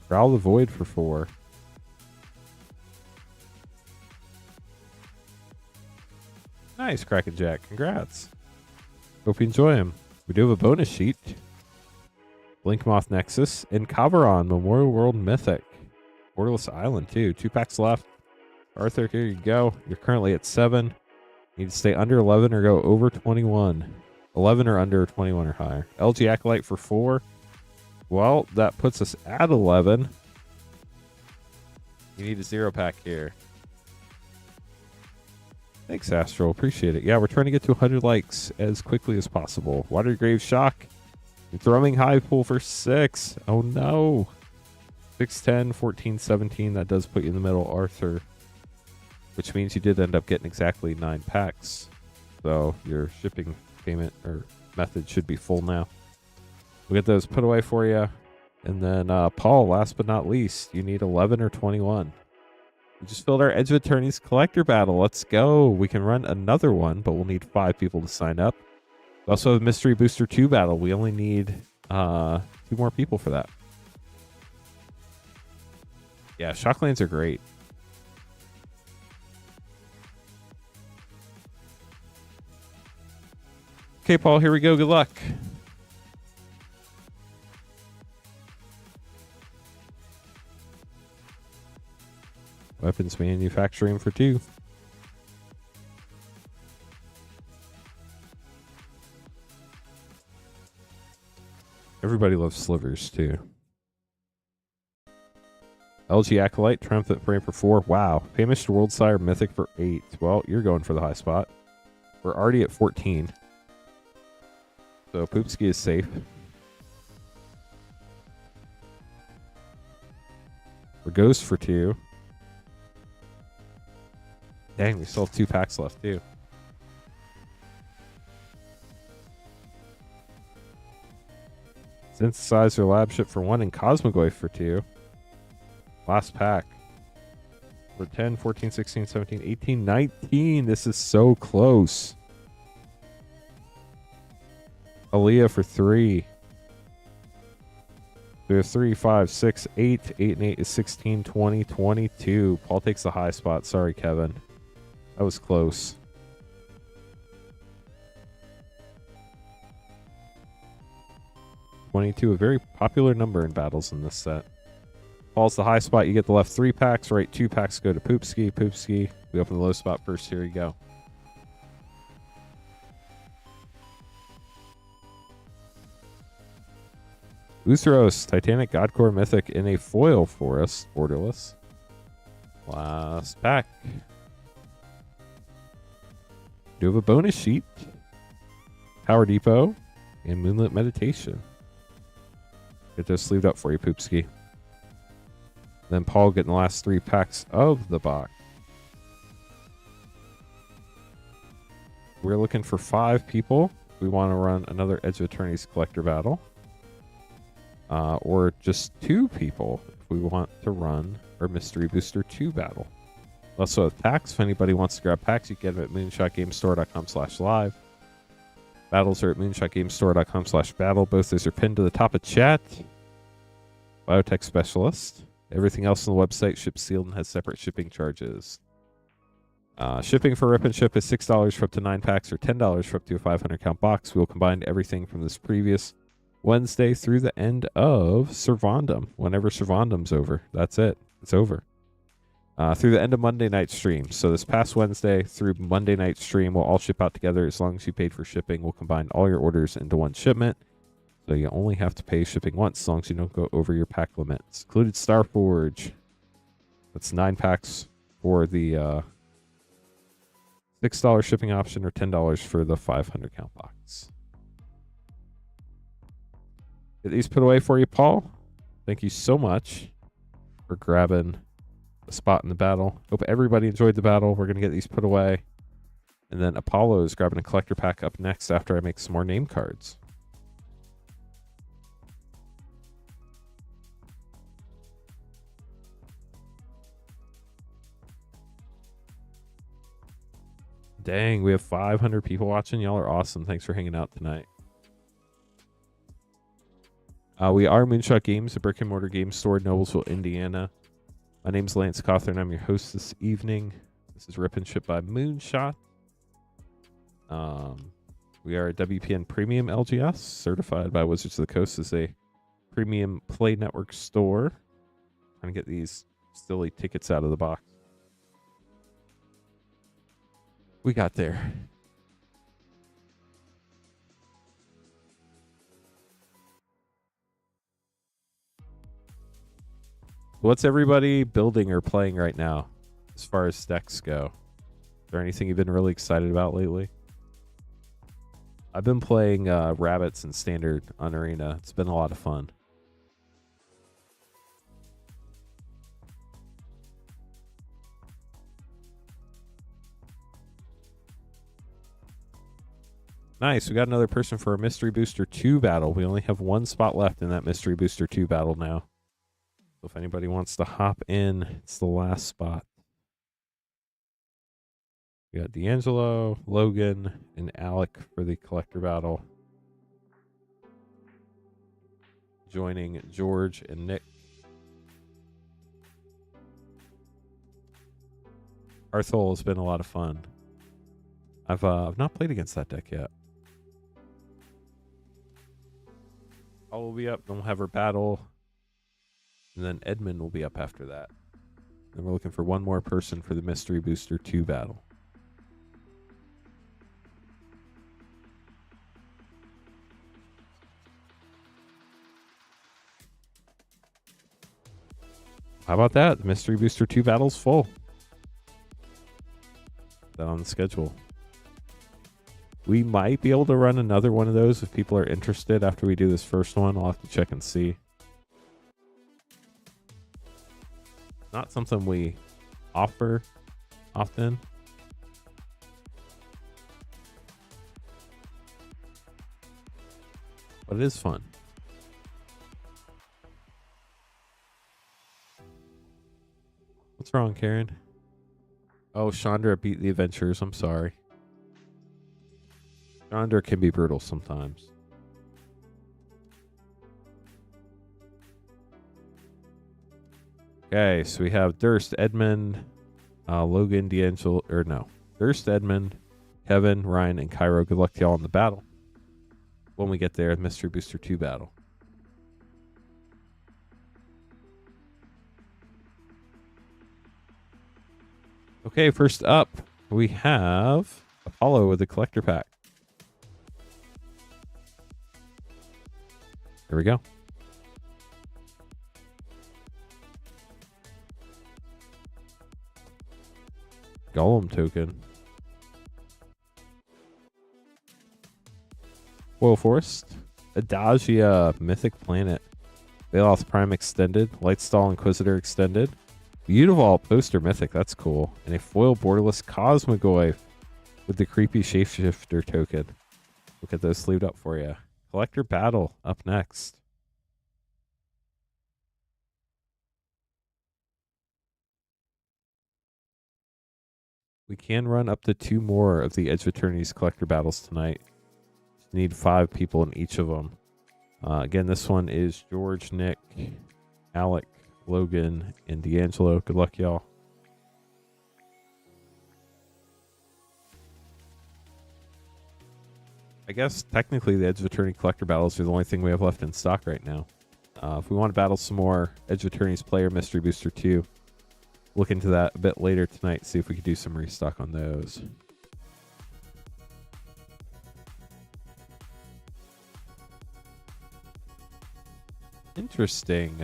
Growl the Void for 4. Nice, Kraken Jack. Congrats. Hope you enjoy him. We do have a bonus sheet. Blinkmoth Nexus and Kaveron Memorial World Mythic. Borderless Island, too. 2 packs left. Arthur, here you go. You're currently at 7. You need to stay under 11 or go over 21. 11 or under, 21 or higher. LG Acolyte for 4. Well, that puts us at 11. You need a 0-pack here. Thanks, Astral. Appreciate it. Yeah, we're trying to get to 100 likes as quickly as possible. Watergrave Shock. Throwing high pool for 6. Oh, no. 6, 10, 14, 17. That does put you in the middle, Arthur. Which means you did end up getting exactly 9 packs. So your shipping payment or method should be full now. We'll get those put away for you. And then, Paul, last but not least, you need 11 or 21. We just filled our Edge of Eternities collector battle. Let's go. We can run another one, but we'll need 5 people to sign up. We also have Mystery Booster 2 battle. We only need 2 more people for that. Yeah, Shocklands are great. Okay, Paul, here we go. Good luck. Weapons manufacturing for 2. Everybody loves slivers, too. LG Acolyte, Triumphant Frame for 4. Wow. Famished World Sire Mythic for 8. Well, you're going for the high spot. We're already at 14. So Poopski is safe. We're Ghost for 2. Dang, we still have 2 packs left, too. Synthesizer Lab Ship for 1 and Cosmogoyf for 2. Last pack. We're 10, 14, 16, 17, 18, 19. This is so close. Aaliyah for 3. We have 3, 5, 6, 8. 8 and 8 is 16, 20, 22. Paul takes the high spot. Sorry, Kevin. That was close. $22, a very popular number in battles in this set. Paul's the high spot. You get the left 3 packs. Right 2 packs go to Poopski. Poopski, we open the low spot first. Here you go. Uthros, Titanic Godcore Mythic in a foil for us. Borderless. Last pack. Do have a bonus sheet. Power Depot and Moonlit Meditation. Get those sleeved up for you, Poopski. Then Paul getting the last 3 packs of the box. We're looking for 5 people. We want to run another Edge of Eternities collector battle. Or just 2 people if we want to run our Mystery Booster 2 battle. Also have packs. If anybody wants to grab packs, you can get them at moonshotgamestore.com/live. Battles are at moonshotgamestore.com/battle. Both those are pinned to the top of chat. Biotech Specialist. Everything else on the website ships sealed and has separate shipping charges. Shipping for Rip and Ship is $6 for up to 9 packs or $10 for up to a 500 count box. We will combine everything from this previous Wednesday through the end of Servandum. Whenever Servandum's over. That's it. It's over. Through the end of Monday night stream. So this past Wednesday through Monday night stream will all ship out together. As long as you paid for shipping, we'll combine all your orders into one shipment. So you only have to pay shipping once as long as you don't go over your pack limits. Included Starforge. That's 9 packs for the $6 shipping option or $10 for the 500 count box. Get these put away for you, Paul. Thank you so much for grabbing a spot in the battle. Hope everybody enjoyed the battle. We're going to get these put away. And then Apollo is grabbing a collector pack up next after I make some more name cards. Dang, we have 500 people watching. Y'all are awesome. Thanks for hanging out tonight. We are Moonshot Games, a brick and mortar game store in Noblesville, Indiana. My name's Lance Cawthorn. I'm your host this evening. This is Rip and Ship by Moonshot. We are a WPN Premium LGS, certified by Wizards of the Coast as a premium Play Network store. Trying to get these silly tickets out of the box. We got there. what's everybody building or playing right now as far as decks go? Is there anything you've been really excited about lately? I've been playing rabbits and standard on Arena. It's been a lot of fun. Nice. We got another person for a Mystery Booster 2 battle. We only have one spot left in that Mystery Booster 2 battle now. So if anybody wants to hop in, it's the last spot. We got D'Angelo, Logan, and Alec for the collector battle. Joining George and Nick. Arthol has been a lot of fun. I've not played against that deck yet. All will be up, then we'll have our battle. And then Edmund will be up after that. Then we're looking for one more person for the Mystery Booster 2 battle. How about that? The Mystery Booster 2 battle's full. That on the schedule. We might be able to run another one of those if people are interested after we do this first one. I'll have to check and see. Not something we offer often. But it is fun. What's wrong, Karen? Oh, Chandra beat the Adventurers. I'm sorry. Chandra can be brutal sometimes. Okay, so we have Durst, Edmund, Logan, D'Angelo, or no. Durst, Edmund, Kevin, Ryan, and Cairo. Good luck to y'all in the battle. When we get there, Mystery Booster 2 battle. Okay, first up, we have Apollo with the collector pack. Here we go. Golem token. Foil Forest. Adagia Mythic Planet. Bailoff Prime Extended. Lightstall Inquisitor Extended. Beautiful poster Mythic. That's cool. And a foil borderless Cosmogoy with the creepy Shapeshifter token. Look at those sleeved up for you. Collector Battle up next. We can run up to 2 more of the Edge of Eternities collector battles tonight. Just need 5 people in each of them. Again, this one is George, Nick, Alec, Logan, and D'Angelo. Good luck, y'all. I guess technically the Edge of Eternity collector battles are the only thing we have left in stock right now. If we want to battle some more Edge of Eternity's player Mystery Booster 2, look into that a bit later tonight, see if we could do some restock on those. Interesting,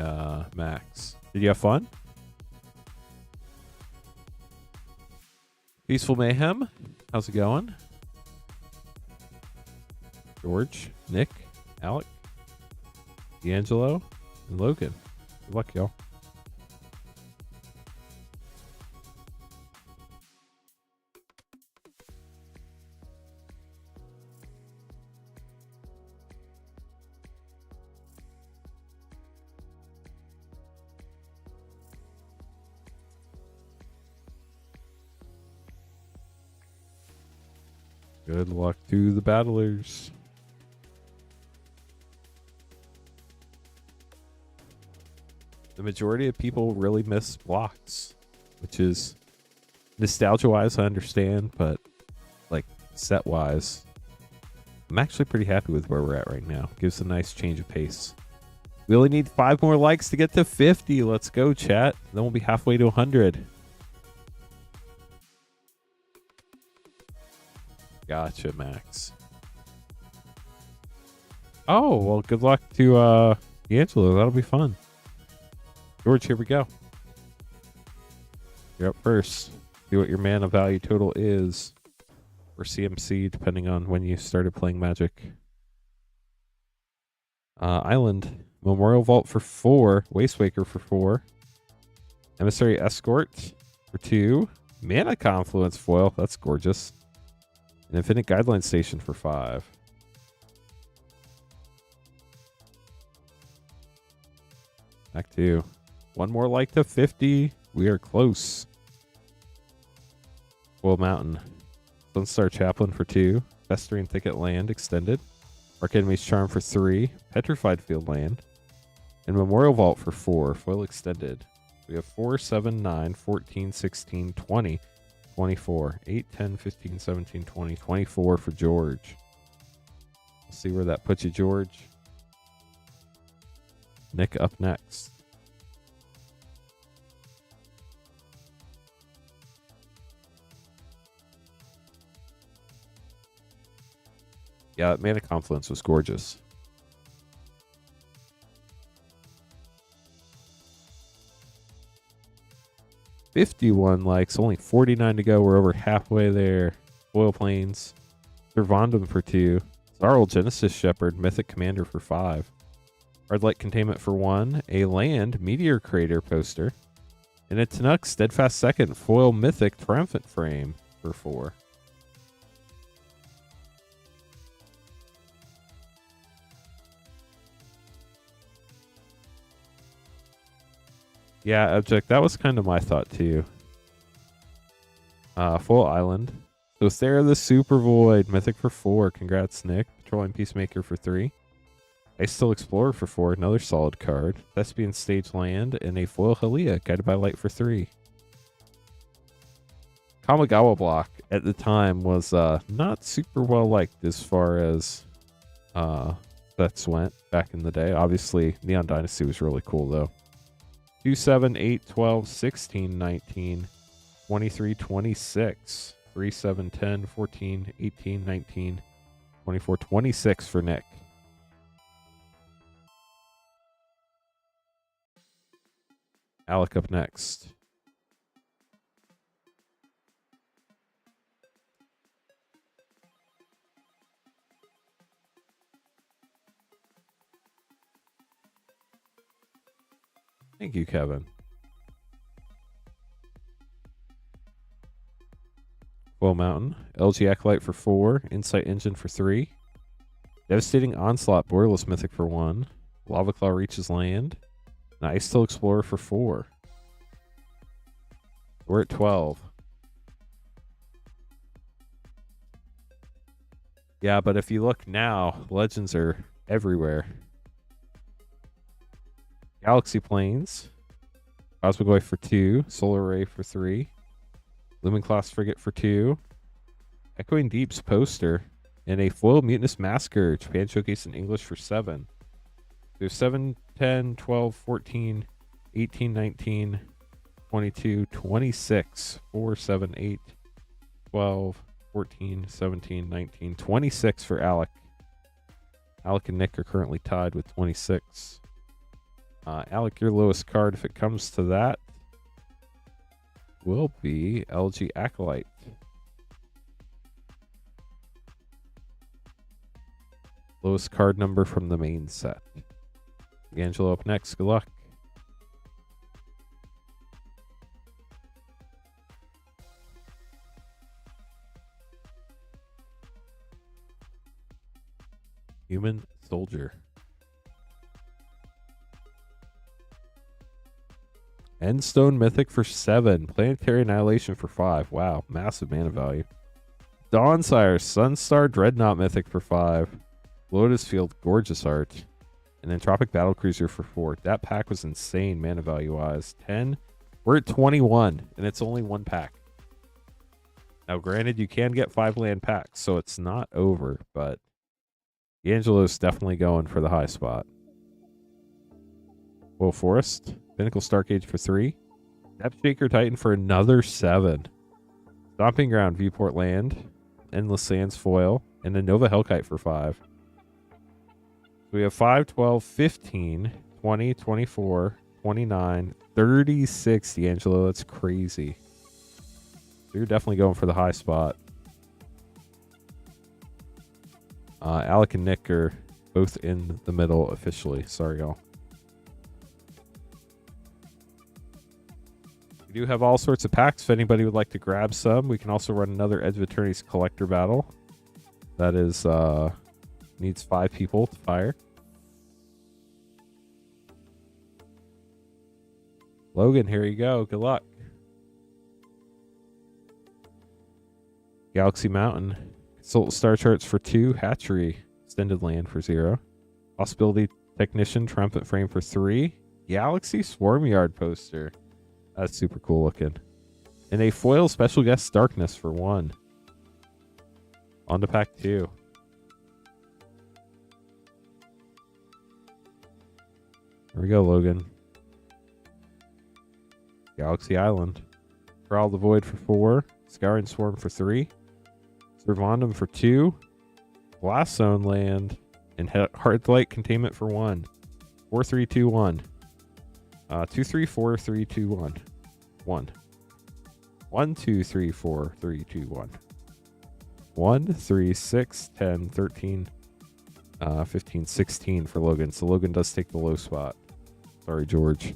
Max. Did you have fun? Peaceful Mayhem, how's it going? George, Nick, Alec, D'Angelo, and Logan. Good luck, y'all. Good luck to the battlers. The majority of people really miss blocks, which is nostalgia-wise, I understand, but like set-wise, I'm actually pretty happy with where we're at right now. Gives a nice change of pace. We only need 5 more likes to get to 50. Let's go, chat. Then we'll be halfway to 100. Gotcha, Max. Oh, well, good luck to D'Angelo. That'll be fun. George, here we go. You're up first. See what your mana value total is for CMC, depending on when you started playing Magic. Island. Memorial Vault for 4. Wastewaker for 4. Emissary Escort for 2. Mana Confluence foil. That's gorgeous. An Infinite Guideline Station for 5. Back 2. One more like to 50. We are close. Foil Mountain. Sunstar Chaplain for 2. Festering Thicket Land extended. Arc Enemy's Charm for 3. Petrified Field Land. And Memorial Vault for 4. Foil extended. We have 4, 7, 9, 14, 16, 20, 24, 8, 10, 15, 17, 20, 24 for George. We'll see where that puts you, George. Nick up next. Yeah, Mana Confluence was gorgeous. $51 likes, only 49 to go. We're over halfway there. Foil Plains. Servandum for 2. Zarl Genesis Shepherd, Mythic Commander for 5. Hard Light Containment for 1. A land, Meteor Crater poster. And a Tanuk Steadfast Second, Foil Mythic Triumphant Frame for 4. Yeah, Object, that was kind of my thought too. Full Island. So Sarah the Super Void, Mythic for 4. Congrats, Nick. Patrolling Peacemaker for 3. Ice Still Explorer for 4. Another solid card. Thespian Stage Land and a Foil Halia, Guided by Light for 3. Kamigawa block at the time was not super well liked as far as sets went back in the day. Obviously, Neon Dynasty was really cool though. 2, 7, 8, 12, 16, 19, 23, 26, 3, 7, 10, 14, 18, 19, 24, 26 for Nick. Alec up next. Thank you, Kevin. Well Mountain. LG Acolyte for 4. Insight Engine for 3. Devastating Onslaught Borderless Mythic for 1. Lava Claw Reaches Land. And Ice Still Explorer for 4. We're at 12. Yeah, but if you look now, legends are everywhere. Galaxy Plains, Cosmic Wave for 2, Solar Ray for 3, Lumen Class Frigate for 2, Echoing Deeps poster, and a Foil Mutinous Masker, Japan Showcase in English for 7. There's 7, 10, 12, 14, 18, 19, 22, 26, 4, 7, 8, 12, 14, 17, 19, 26 for Alec. Alec and Nick are currently tied with 26. Alec, your lowest card, if it comes to that, will be LG Acolyte. Lowest card number from the main set. Angelo up next. Good luck. Human Soldier. Endstone Mythic for 7. Planetary Annihilation for 5. Wow, massive mana value. Dawnsire Sunstar Dreadnought Mythic for 5. Lotus Field, gorgeous art. And Entropic Battlecruiser for 4. That pack was insane mana value wise. 10. We're at 21, and it's only one pack. Now, granted, you can get 5 land packs, so it's not over, but D'Angelo's definitely going for the high spot. Will Forest. Pinnacle Starcade for 3. Depth Shaker Titan for another 7. Stomping Ground Viewport Land. Endless Sands foil. And a Nova Hellkite for 5. So we have 5, 12, 15, 20, 24, 29, 36, D'Angelo. That's crazy. So you're definitely going for the high spot. Alec and Nick are both in the middle officially. Sorry, y'all. We do have all sorts of packs. If anybody would like to grab some, we can also run another Edge of Eternities collector battle. That is, needs 5 people to fire. Logan, here you go. Good luck. Galaxy Mountain. Consult Star Charts for 2. Hatchery. Extended Land for 0. Possibility Technician. Triumphant Frame for 3. Galaxy Swarmyard poster. That's super cool looking. And a foil Special Guest Darkness for 1. On to pack 2. Here we go, Logan. Galaxy Island. Prowl the Void for 4. Scouring Swarm for 3. Servandum for 2. Blast Zone Land. And Hearthlight Containment for 1. 4, 3, 2, 1. 2, 3, 4, 3, 2, 1. 1. 1, 2, 3, 4, 3, 2, 1. 1, 3, 6, 10, 13, 15, 16 for Logan. So Logan does take the low spot. Sorry, George.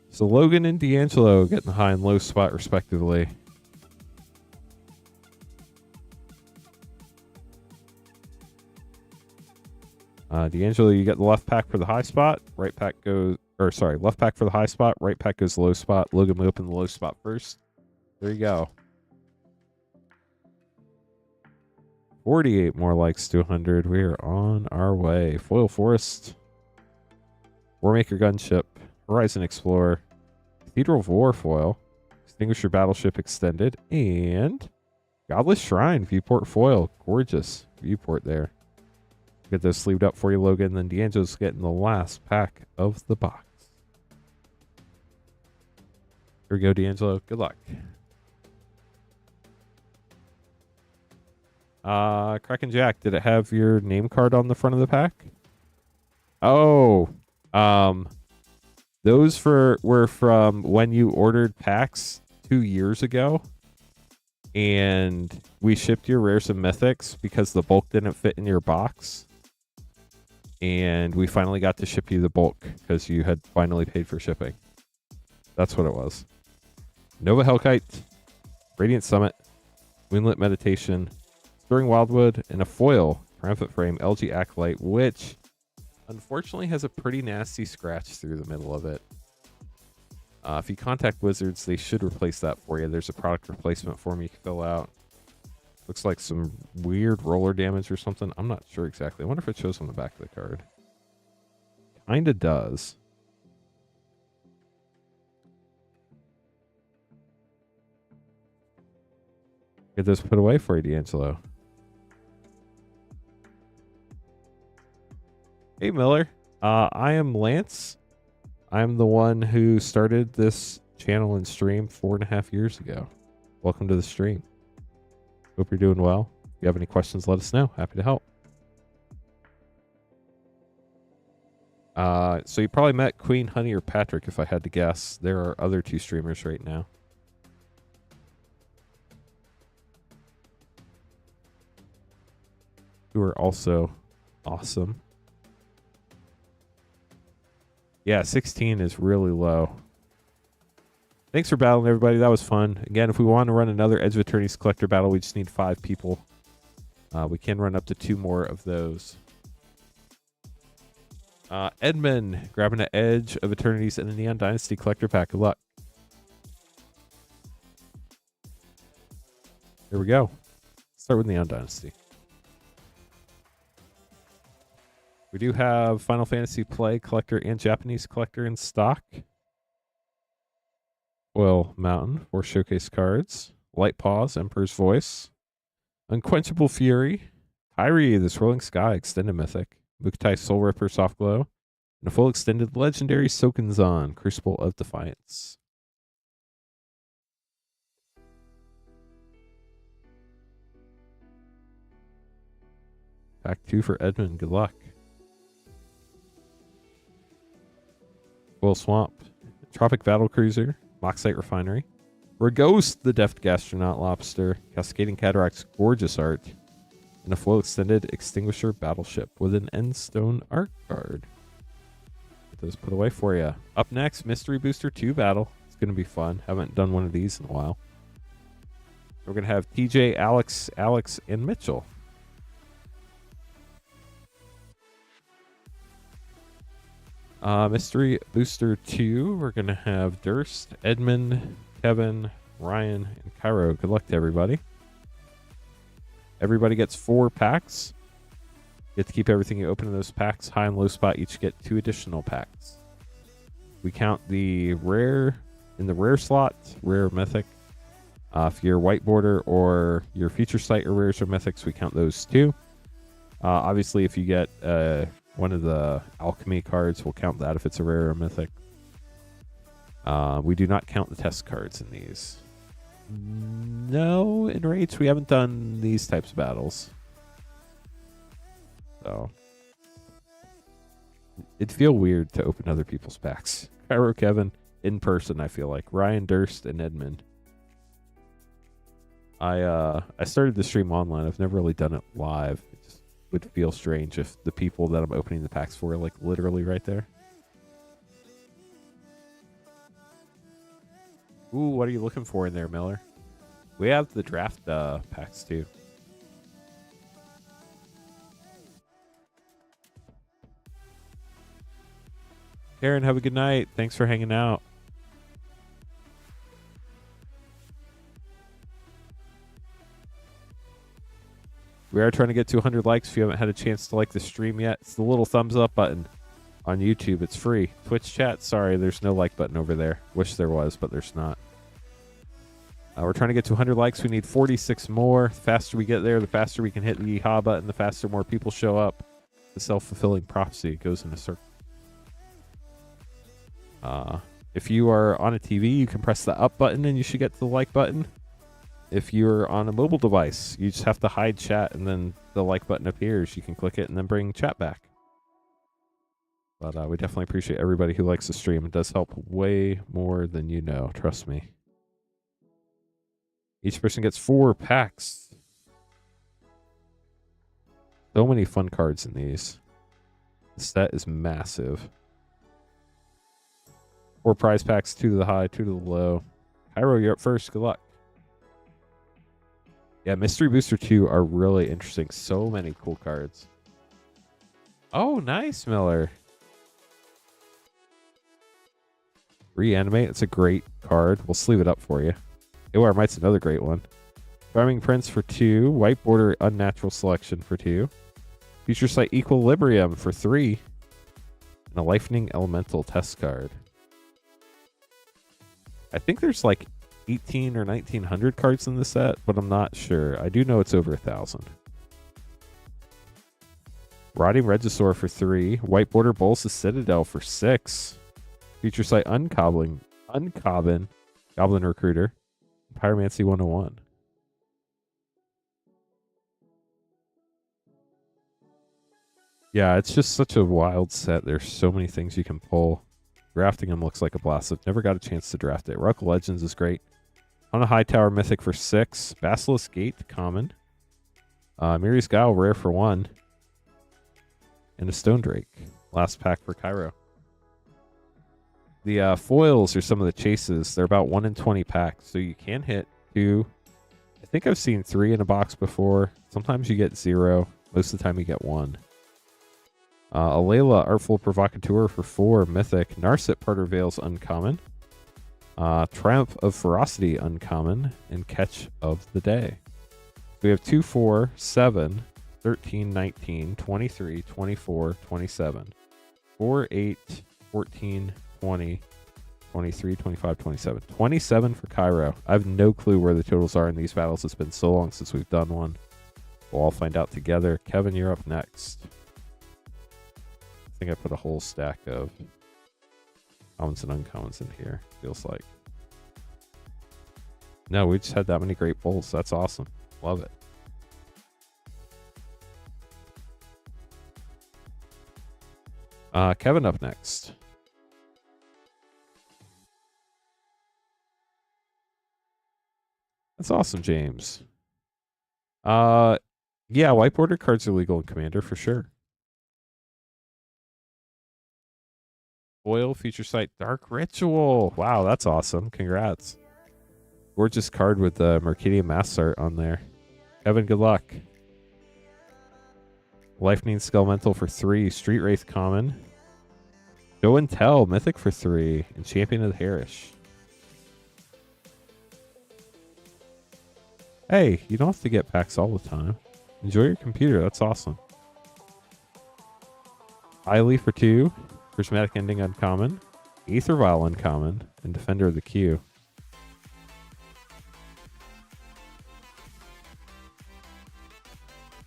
So Logan and D'Angelo getting the high and low spot respectively. D'Angelo, you get the left pack for the high spot. Right pack goes, or sorry, left pack for the high spot. Right pack goes low spot. Logan will open the low spot first. There you go. 48 more likes to 100. We are on our way. Foil Forest. Warmaker Gunship. Horizon Explorer. Cathedral of War foil. Extinguisher Battleship Extended. And Godless Shrine Viewport foil. Gorgeous viewport there. Get those sleeved up for you, Logan. Then D'Angelo's getting the last pack of the box. Here we go, D'Angelo. Good luck. Kraken Jack, did it have your name card on the front of the pack? Oh, those were from when you ordered packs 2 years ago, and we shipped your rares and mythics because the bulk didn't fit in your box, and we finally got to ship you the bulk because you had finally paid for shipping. That's what it was. Nova Hellkite, Radiant Summit, Moonlit Meditation, Stirring Wildwood, and a foil Triumphant Frame LG Acolyte, which unfortunately has a pretty nasty scratch through the middle of it. If you contact Wizards, they should replace that for you. There's a product replacement form you can fill out. Looks like some weird roller damage or something. I'm not sure exactly. I wonder if it shows on the back of the card. Kinda does. Get this put away for you, D'Angelo. Hey, Miller. I am Lance. I'm the one who started this channel and stream 4.5 years ago. Welcome to the stream. Hope you're doing well. If you have any questions, let us know. Happy to help. So you probably met Queen, Honey, or Patrick, if I had to guess. There are other 2 streamers right now. Who are also awesome. Yeah, 16 is really low. Thanks for battling, everybody. That was fun. Again, if we want to run another Edge of Eternities collector battle, we just need 5 people. We can run up to 2 more of those. Edmund, grabbing an Edge of Eternities and a Neon Dynasty collector pack. Good luck. Here we go. Start with Neon Dynasty. We do have Final Fantasy Play Collector and Japanese Collector in stock. Foil Mountain for showcase cards. Light Paws, Emperor's Voice. Unquenchable Fury. Kyrie, This Rolling Sky, Extended Mythic. Mukutai Soul Ripper, Soft Glow. And a full extended Legendary Sokenzan, Crucible of Defiance. Pack 2 for Edmund. Good luck. Will Swamp, Tropic Battle Cruiser, Moxite Refinery, Reghost the Deft Gastronaut Lobster, Cascading Cataracts Gorgeous Art, and a Flow Extended Extinguisher Battleship with an Endstone Art card. Get those put away for you. Up next, Mystery Booster 2 Battle. It's going to be fun. Haven't done one of these in a while. We're going to have TJ, Alex, and Mitchell. Mystery Booster 2, we're going to have Durst, Edmund, Kevin, Ryan, and Cairo. Good luck to everybody. Everybody gets 4 packs. You get to keep everything you open in those packs. High and low spot each get 2 additional packs. We count the rare in the rare slot, rare mythic. If you're white border or your feature site or rares or mythics, we count those too. Obviously, if you get one of the alchemy cards, we'll count that if it's a rare or mythic. We do not count the test cards in these. No, in Rage, we haven't done these types of battles. So, it'd feel weird to open other people's packs. Cairo, Kevin, in person, I feel like. Ryan, Durst, and Edmund. I started the stream online. I've never really done it live. It just would feel strange if the people that I'm opening the packs for are like literally right there. Ooh, what are you looking for in there, Miller? We have the draft packs too. Karen, have a good night. Thanks for hanging out. We are trying to get to 100 likes. If you haven't had a chance to like the stream yet, it's the little thumbs up button on YouTube. It's free. Twitch chat, sorry, there's no like button over there. Wish there was, but there's not. We're trying to get to 100 likes. We need 46 more. The faster we get there, the faster we can hit the yeehaw button, the faster more people show up. The self-fulfilling prophecy goes in a circle. If you are on a TV, you can press the up button and you should get to the like button. If you're on a mobile device, you just have to hide chat and then the like button appears. You can click it and then bring chat back. But we definitely appreciate everybody who likes the stream. It does help way more than you know. Trust me. Each person gets 4 packs. So many fun cards in these. The set is massive. 4 prize packs, 2 to the high, 2 to the low. Cairo, you're up first. Good luck. Yeah, Mystery Booster 2 are really interesting. So many cool cards. Oh, nice, Miller. Reanimate. It's a great card. We'll sleeve it up for you. AOR Might's another great one. Farming Prince for 2. White Border Unnatural Selection for 2. Future Sight Equilibrium for 3. And a Lightning Elemental test card. I think there's like 18 or 1900 cards in the set, but I'm not sure. I do know it's over 1,000. Rotting Regisaur for 3. White Border Bolus Citadel for 6. Future Sight Uncobbin, Goblin Recruiter, Pyromancy 101. Yeah, it's just such a wild set. There's so many things you can pull. Drafting them looks like a blast. I've never got a chance to draft it. Ruck Legends is great. On a High Tower Mythic for 6. Basilisk Gate, common. Miri's Guile, rare for 1. And a Stone Drake. Last pack for Cairo. The foils are some of the chases. They're about 1 in 20 packs, so you can hit 2. I think I've seen 3 in a box before. Sometimes you get 0. Most of the time you get 1. Alayla, Artful Provocateur for 4. Mythic. Narset, Parter Veils, uncommon. Triumph of Ferocity, uncommon. And Catch of the Day. We have 2, 4, 7, 13, 19, 23, 24, 27. 4, 8, 14, 20, 23, 25, 27. 27 for Cairo. I have no clue where the totals are in these battles. It's been so long since we've done one. We'll all find out together. Kevin, you're up next. I think I put a whole stack of commons and uncommons in here, feels like. No, we just had that many great pulls. That's awesome. Love it. Kevin up next. That's awesome, James. Yeah, white border cards are legal in Commander for sure. Foil feature site Dark Ritual. Wow, that's awesome. Congrats. Gorgeous card with the Mercadian Mass art on there. Kevin, good luck. Lightning Skelemental for 3. Street Wraith common. Show and Tell Mythic for 3. And Champion of the Harish. Hey, you don't have to get packs all the time. Enjoy your computer. That's awesome. Highly for 2. Prismatic Ending uncommon. Aether Vial uncommon. And Defender of the Queue.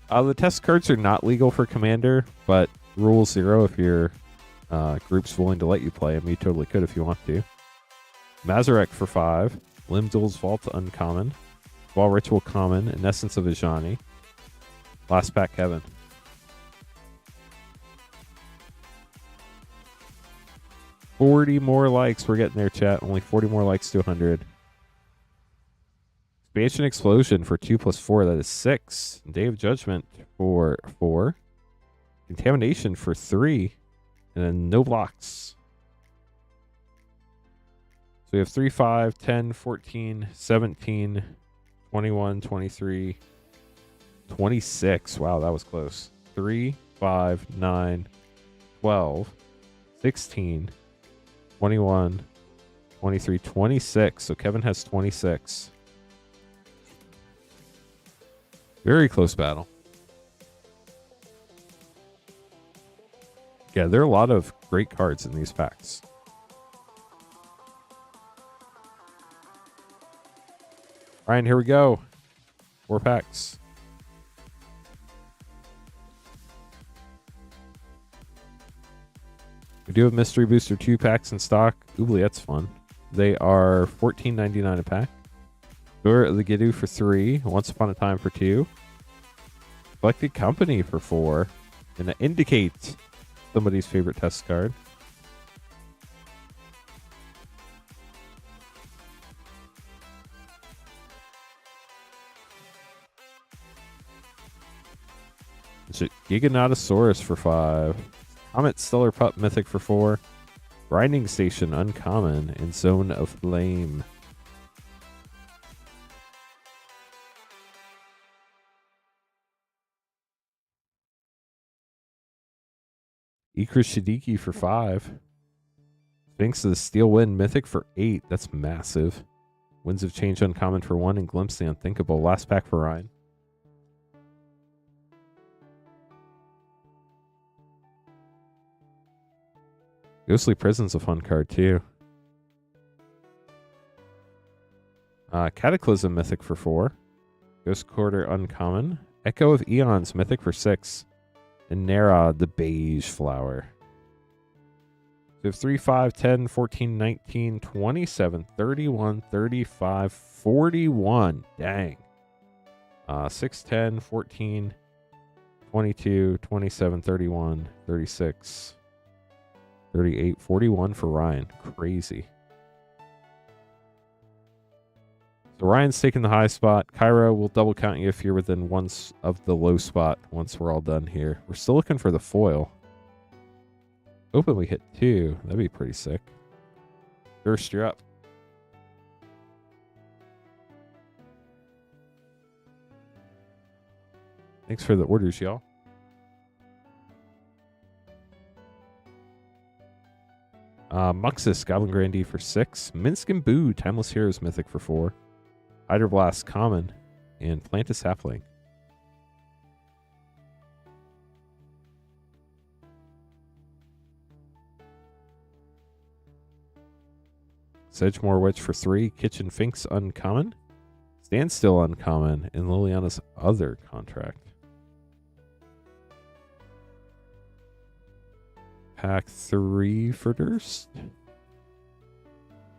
The test cards are not legal for Commander, but Rule 0, if your group's willing to let you play them, you totally could if you want to. Mazarek for 5. Limb Duel's Vault uncommon. Wall Ritual common. And Essence of Ajani. Last pack, Kevin. $40 more likes. We're getting there, chat. Only 40 more likes to 100. Expansion Explosion for 2+4. That is 6. Day of Judgment for 4. Contamination for 3. And then no blocks. So we have 3, 5, 10, 14, 17, 21, 23, 26. Wow, that was close. 3, 5, 9, 12, 16, 21, 23, 26. So Kevin has 26. Very close battle. Yeah, there are a lot of great cards in these packs. Ryan, here we go. 4 packs. We do have Mystery Booster 2 packs in stock. Ooh, that's fun. They are $14.99 a pack. Door of the Giddu for 3. Once Upon a Time for 2. Collected Company for 4. And Indicate, somebody's favorite test card. Giganotosaurus for 5. Comet Stellar Pup Mythic for 4. Grinding Station uncommon. And Zone of Flame. Ikra Shadiki for 5. Sphinx of the Steel Wind Mythic for 8. That's massive. Winds of Change uncommon for 1. And Glimpse the Unthinkable. Last pack for Ryan. Ghostly Prison's a fun card too. Cataclysm Mythic for 4. Ghost Quarter uncommon. Echo of Eons Mythic for 6. And Nera, the Beige Flower. So we have 3, 5, 10, 14, 19, 27, 31, 35, 41. Dang. 6, 10, 14, 22, 27, 31, 36, 38, 41 for Ryan. Crazy. So Ryan's taking the high spot. Cairo will double count you if you're within one of the low spot once we're all done here. We're still looking for the foil. Hoping we hit 2. That'd be pretty sick. First, you're up. Thanks for the orders, y'all. Muxus, Goblin Grandee for 6. Minsk and Boo, Timeless Heroes Mythic for 4. Hydroblast common. And Plant a Sapling. Sedgemoor Witch for 3. Kitchen Finks uncommon. Standstill uncommon. And Liliana's Other Contract. Pack 3 for Durst.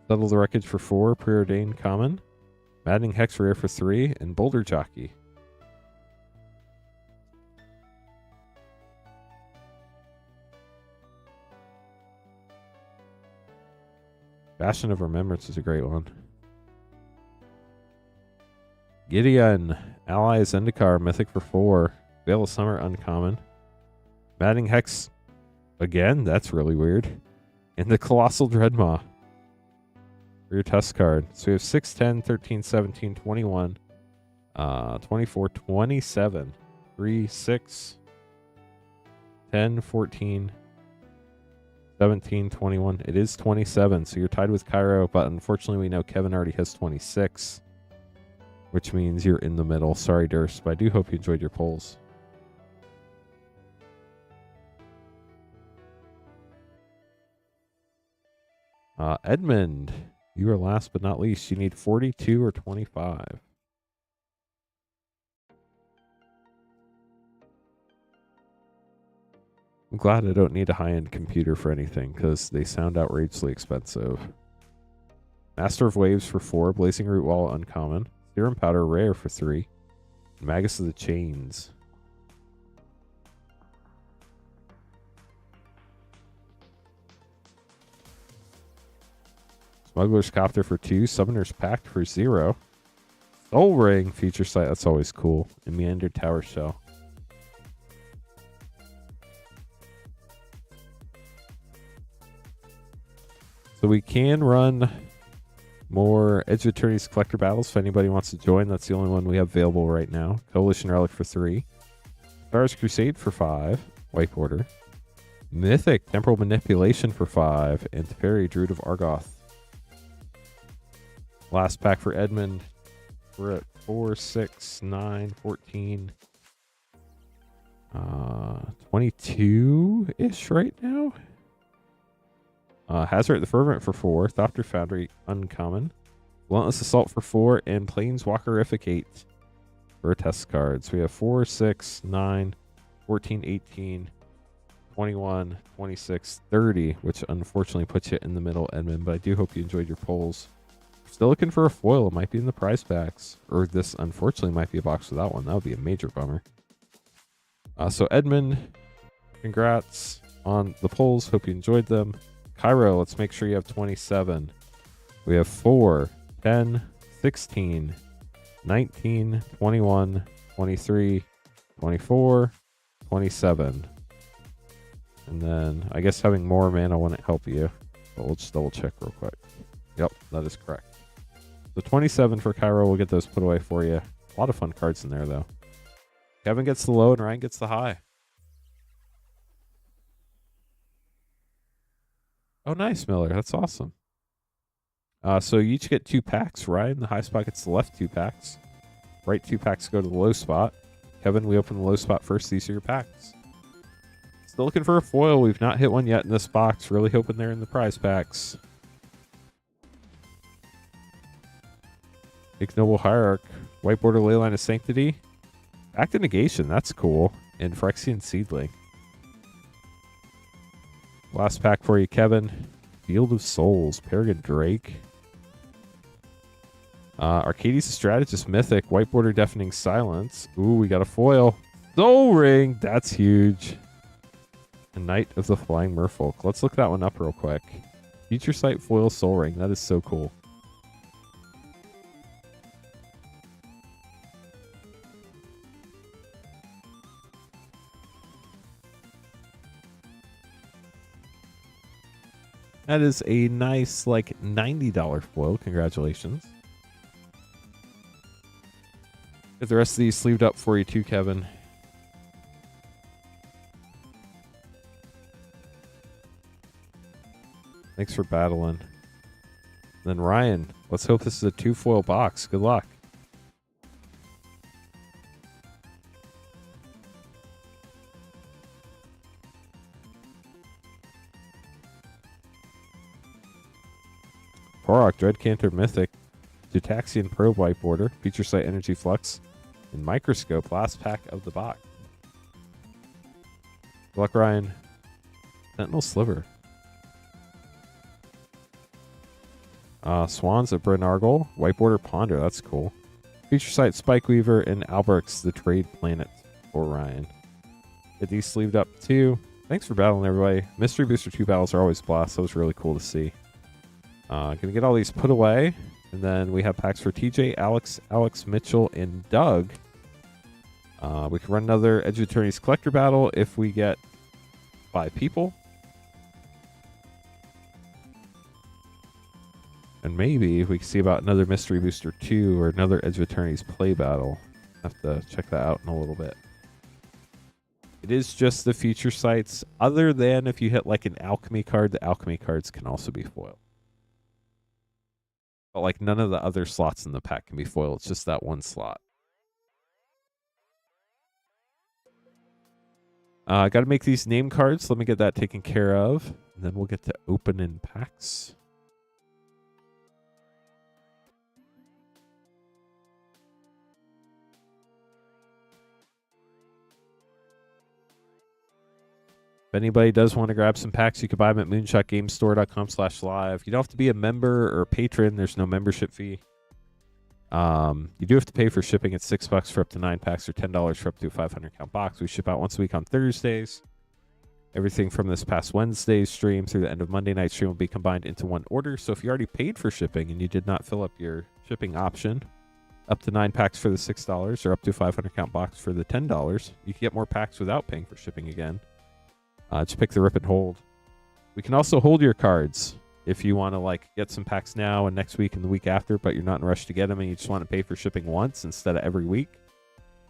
Settle the Wreckage for 4. Preordained common. Maddening Hex Rare for 3. And Boulder Jockey. Bastion of Remembrance is a great one. Gideon. Ally Zendikar. Mythic for 4. Veil of Summer. Uncommon. Maddening Hex. Again? That's really weird. And the Colossal Dreadmaw. For your test card. So we have 6, 10, 13, 17, 21, 24, 27. 3, 6, 10, 14, 17, 21. It is 27, so you're tied with Cairo, but unfortunately we know Kevin already has 26, which means you're in the middle. Sorry, Durst, but I do hope you enjoyed your polls. Edmund, you are last but not least. You need 42 or 25. I'm glad I don't need a high-end computer for anything because they sound outrageously expensive. Master of Waves for 4, Blazing Root Wall uncommon, Serum Powder rare for 3, and Magus of the Chains. Smuggler's Copter for 2, Summoner's Pact for 0, Soul Ring feature site, that's always cool, and Meandered Tower Shell. So we can run more Edge of Eternities collector battles if anybody wants to join. That's the only one we have available right now. Coalition Relic for 3. Stars Crusade for 5. White Border. Mythic Temporal Manipulation for 5. And Teferi Druid of Argoth. Last pack for Edmund. We're at 4, 6, 9, 14. 22-ish right now. Hazard the Fervent for 4, Thopter Foundry uncommon, Relentless Assault for 4, and Planeswalkerificate for a test card. So we have 4, 6, 9, 14, 18, 21, 26, 30, which unfortunately puts you in the middle, Edmund, but I do hope you enjoyed your polls. Still looking for a foil. It might be in the prize packs, or this unfortunately might be a box without one. That would be a major bummer. So Edmund, congrats on the polls. Hope you enjoyed them. Cairo, let's make sure you have 27. We have 4, 10, 16, 19, 21, 23, 24, 27. And then I guess having more mana wouldn't help you, but we'll just double check real quick. Yep, that is correct. So 27 for Cairo, we'll get those put away for you. A lot of fun cards in there, though. Kevin gets the low and Ryan gets the high. Oh, nice, Miller. That's awesome. So you each get 2 packs. Ryan, the high spot gets the left 2 packs. Right 2 packs go to the low spot. Kevin, we open the low spot first. These are your packs. Still looking for a foil. We've not hit one yet in this box. Really hoping they're in the prize packs. Ignoble Hierarch. White Border Leyline of Sanctity. Act of Negation. That's cool. And Phyrexian Seedling. Last pack for you, Kevin. Field of Souls. Peregrine Drake. Arcades Strategist Mythic. White Border Deafening Silence. Ooh, we got a foil. Soul Ring. That's huge. A Knight of the Flying Merfolk. Let's look that one up real quick. Feature site foil Soul Ring. That is so cool. That is a nice, like, $90 foil. Congratulations. Get the rest of these sleeved up for you too, Kevin. Thanks for battling. Then Ryan, let's hope this is a 2 foil box. Good luck. Korok, Dreadcanter Mythic, Dutaxian Probe White Border, Feature Site Energy Flux, and Microscope, last pack of the box. Good luck, Ryan. Sentinel Sliver. Swans of Brenargle, White Border Ponder, that's cool. Feature Site Spike Weaver, and Alberx, the Trade Planet for Ryan. Get these sleeved up too. Thanks for battling, everybody. Mystery Booster 2 battles are always blast. That was really cool to see. Gonna get all these put away. And then we have packs for TJ, Alex, Mitchell, and Doug. We can run another Edge of Eternities collector battle if we get 5 people. And maybe we can see about another Mystery Booster 2 or another Edge of Eternities play battle. Have to check that out in a little bit. It is just the feature sites. Other than if you hit like an alchemy card, the alchemy cards can also be foiled. But like none of the other slots in the pack can be foiled. It's just that one slot. I got to make these name cards. Let me get that taken care of. And then we'll get to opening packs. If anybody does want to grab some packs, you can buy them at moonshotgamestore.com/live. You don't have to be a member or a patron. There's no membership fee. You do have to pay for shipping at $6 for up to 9 packs or $10 for up to a 500 count box. We ship out once a week on Thursdays. Everything from this past Wednesday's stream through the end of Monday night stream will be combined into one order. So if you already paid for shipping and you did not fill up your shipping option, up to 9 packs for the $6 or up to a 500 count box for the $10, you can get more packs without paying for shipping again. Just pick the rip and hold. We can also hold your cards if you want to like get some packs now and next week and the week after, but you're not in a rush to get them and you just want to pay for shipping once instead of every week.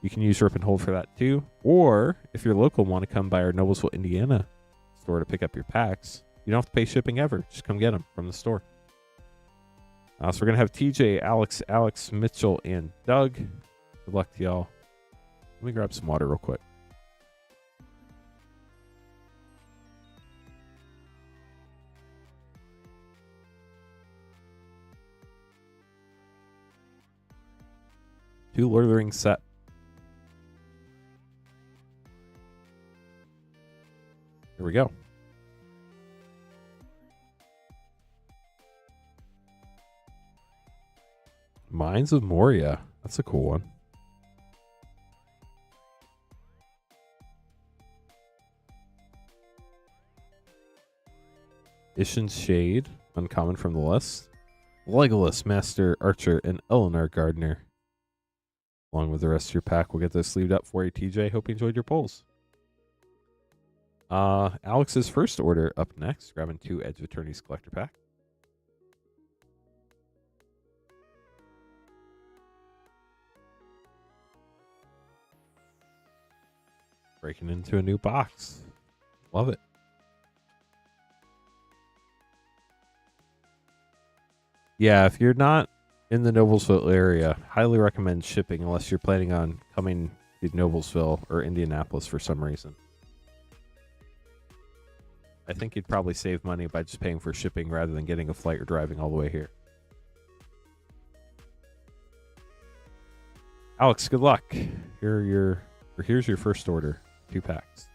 You can use rip and hold for that too. Or if you're local and want to come by our Noblesville, Indiana store to pick up your packs, you don't have to pay shipping ever. Just come get them from the store. So we're going to have TJ, Alex, Mitchell, and Doug. Good luck to y'all. Let me grab some water real quick. Two Lord of the Rings set. Here we go. Mines of Moria. That's a cool one. Ishin's Shade. Uncommon from the list. Legolas, Master Archer, and Eleanor Gardner. Along with the rest of your pack, we'll get this sleeved up for you, TJ. Hope you enjoyed your polls. Alex's first order up next. Grabbing 2 Edge of Eternities collector pack. Breaking into a new box. Love it. Yeah, if you're not in the Noblesville area, highly recommend shipping unless you're planning on coming to Noblesville or Indianapolis for some reason. I think you'd probably save money by just paying for shipping rather than getting a flight or driving all the way here. Alex, good luck. Here's your first order. 2 packs.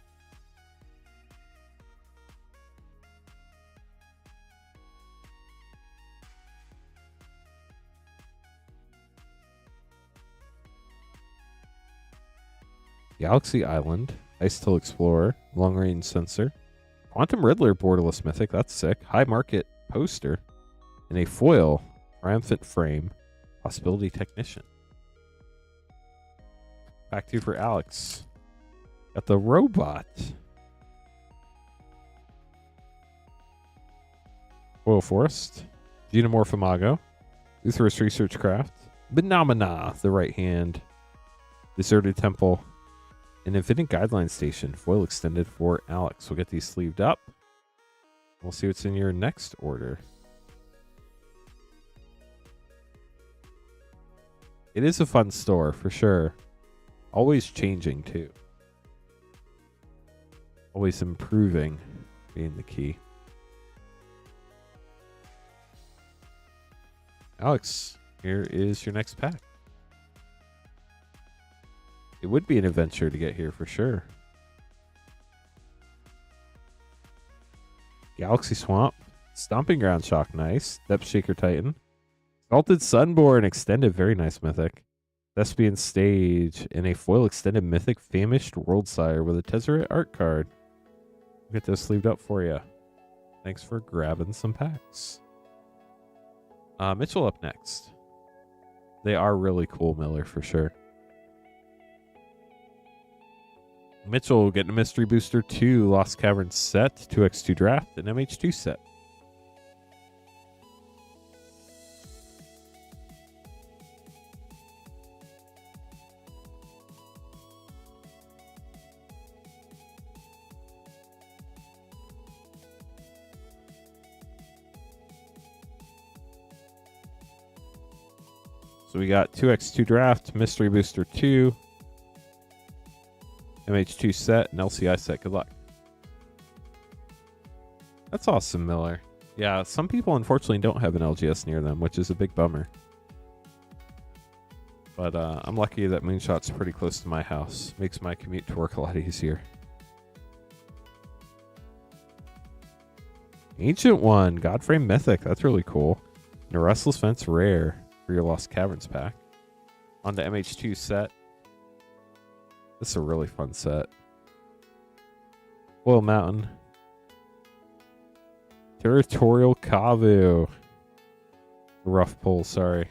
Galaxy Island, Ice Till Explorer, Long Range Sensor, Quantum Riddler Borderless Mythic, that's sick, High Market Poster, and a foil Triumphant Frame Possibility Technician. Back to you for Alex. Got the Robot. Foil Forest, Xenomorph Imago, Luthorus Research Craft, Phenomena, the right hand, Deserted Temple, an Infinite Guideline Station, foil extended for Alex. We'll get these sleeved up. We'll see what's in your next order. It is a fun store for sure. Always changing too. Always improving being the key. Alex, here is your next pack. It would be an adventure to get here for sure. Galaxy Swamp, Stomping Ground Shock, nice. Depth Shaker Titan, Salted Sunborn extended, very nice mythic. Thespian Stage, and a foil extended mythic Famished Worldsire with a Tezzeret art card. We'll get those sleeved up for you. Thanks for grabbing some packs. Mitchell up next. They are really cool, Miller, for sure. Mitchell getting a Mystery Booster 2, Lost Caverns set, 2x2 draft, and MH2 set. So we got 2x2 draft, Mystery Booster 2, MH2 set, and LCI set. Good luck. That's awesome, Miller. Yeah, some people unfortunately don't have an LGS near them, which is a big bummer. But I'm lucky that Moonshot's pretty close to my house. Makes my commute to work a lot easier. Ancient One, Godframe Mythic. That's really cool. And a Restless Fence rare for your Lost Caverns pack. On the MH2 set. This is a really fun set. Oil Mountain. Territorial Kavu. Rough pull, sorry.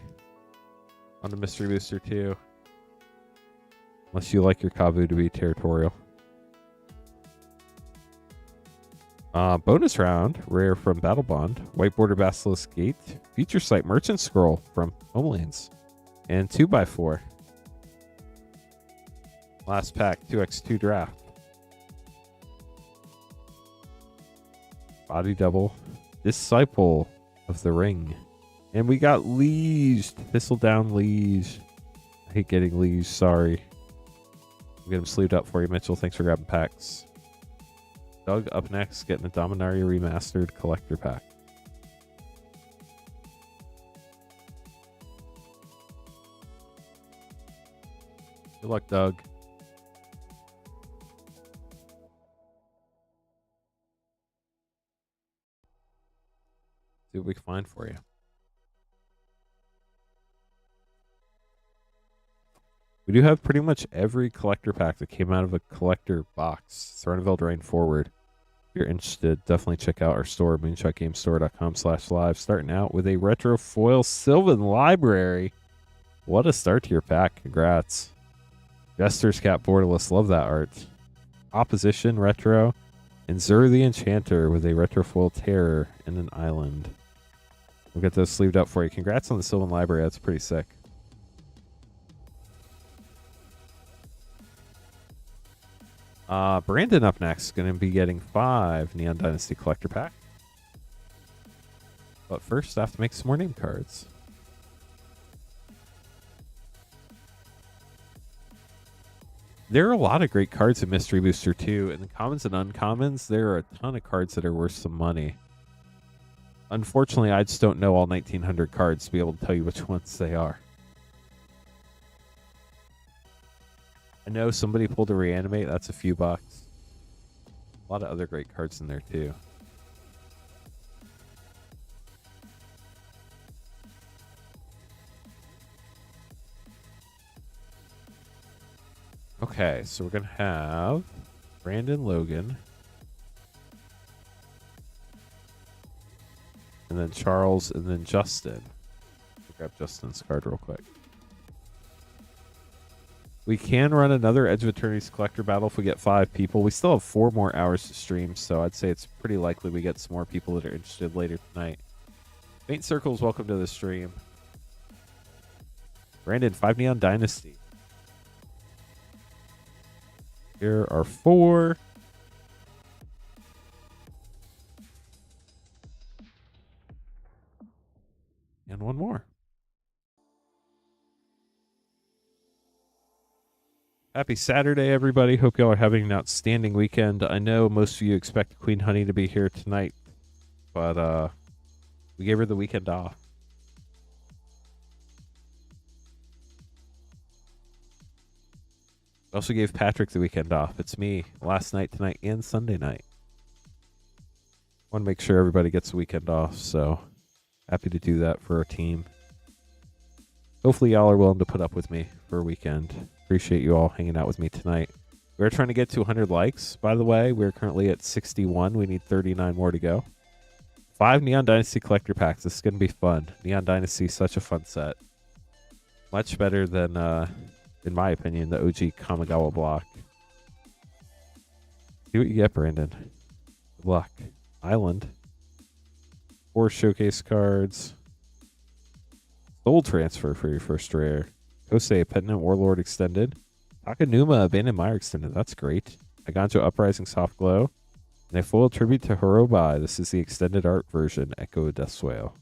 On the Mystery Booster 2. Unless you like your Kavu to be territorial. Bonus round, rare from Battle Bond. White Border Basilisk Gate. Feature Site Merchant Scroll from Homelands. And 2x4. Last pack, 2x2 draft. Body double. Disciple of the Ring. And we got Liege. Thistledown Liege. I hate getting Liege, sorry. We'll get him sleeved up for you, Mitchell. Thanks for grabbing packs. Doug up next, getting a Dominaria Remastered collector pack. Good luck, Doug. See what we can find for you. We do have pretty much every collector pack that came out of a collector box. Throne of Eldraine forward. If you're interested, definitely check out our store, moonshotgamestore.com/live. Starting out with a retro foil Sylvan Library. What a start to your pack. Congrats. Jester's Cap Borderless. Love that art. Opposition retro. And Zur the Enchanter with a retro foil Terror and an island. We'll get those sleeved up for you. Congrats on the Sylvan Library. That's pretty sick. Brandon up next. Going to be getting 5 Neon Dynasty Collector Pack. But first, I have to make some more name cards. There are a lot of great cards in Mystery Booster 2. In the commons and uncommons, there are a ton of cards that are worth some money. Unfortunately, I just don't know all 1900 cards to be able to tell you which ones they are. I know somebody pulled a Reanimate. That's a few bucks. A lot of other great cards in there, too. Okay, so we're going to have Brandon Logan. And then Charles, and then Justin. I'll grab Justin's card real quick. We can run another Edge of Eternities collector battle if we get 5 people. We still have 4 more hours to stream, so I'd say it's pretty likely we get some more people that are interested later tonight. Faint Circles, welcome to the stream. Brandon, 5 Neon Dynasty. Here are 4. And 1 more. Happy Saturday, everybody. Hope y'all are having an outstanding weekend. I know most of you expect Queen Honey to be here tonight, but we gave her the weekend off. We also gave Patrick the weekend off. It's me last night, tonight, and Sunday night. Want to make sure everybody gets the weekend off, so happy to do that for our team. Hopefully y'all are willing to put up with me for a weekend. Appreciate you all hanging out with me tonight. We're trying to get to 100 likes, by the way. We're currently at 61. We need 39 more to go. 5 Neon Dynasty collector packs. This is going to be fun. Neon Dynasty, such a fun set. Much better than, in my opinion, the OG Kamigawa block. See what you get, Brandon. Good luck. Island. 4 showcase cards. Soul Transfer for your first rare. Kosei, Pendant Warlord Extended. Takanuma, Abandoned Mire Extended. That's great. Iganjo, Uprising Soft Glow. And a full tribute to Hirobai. This is the extended art version. Echo Death Swale.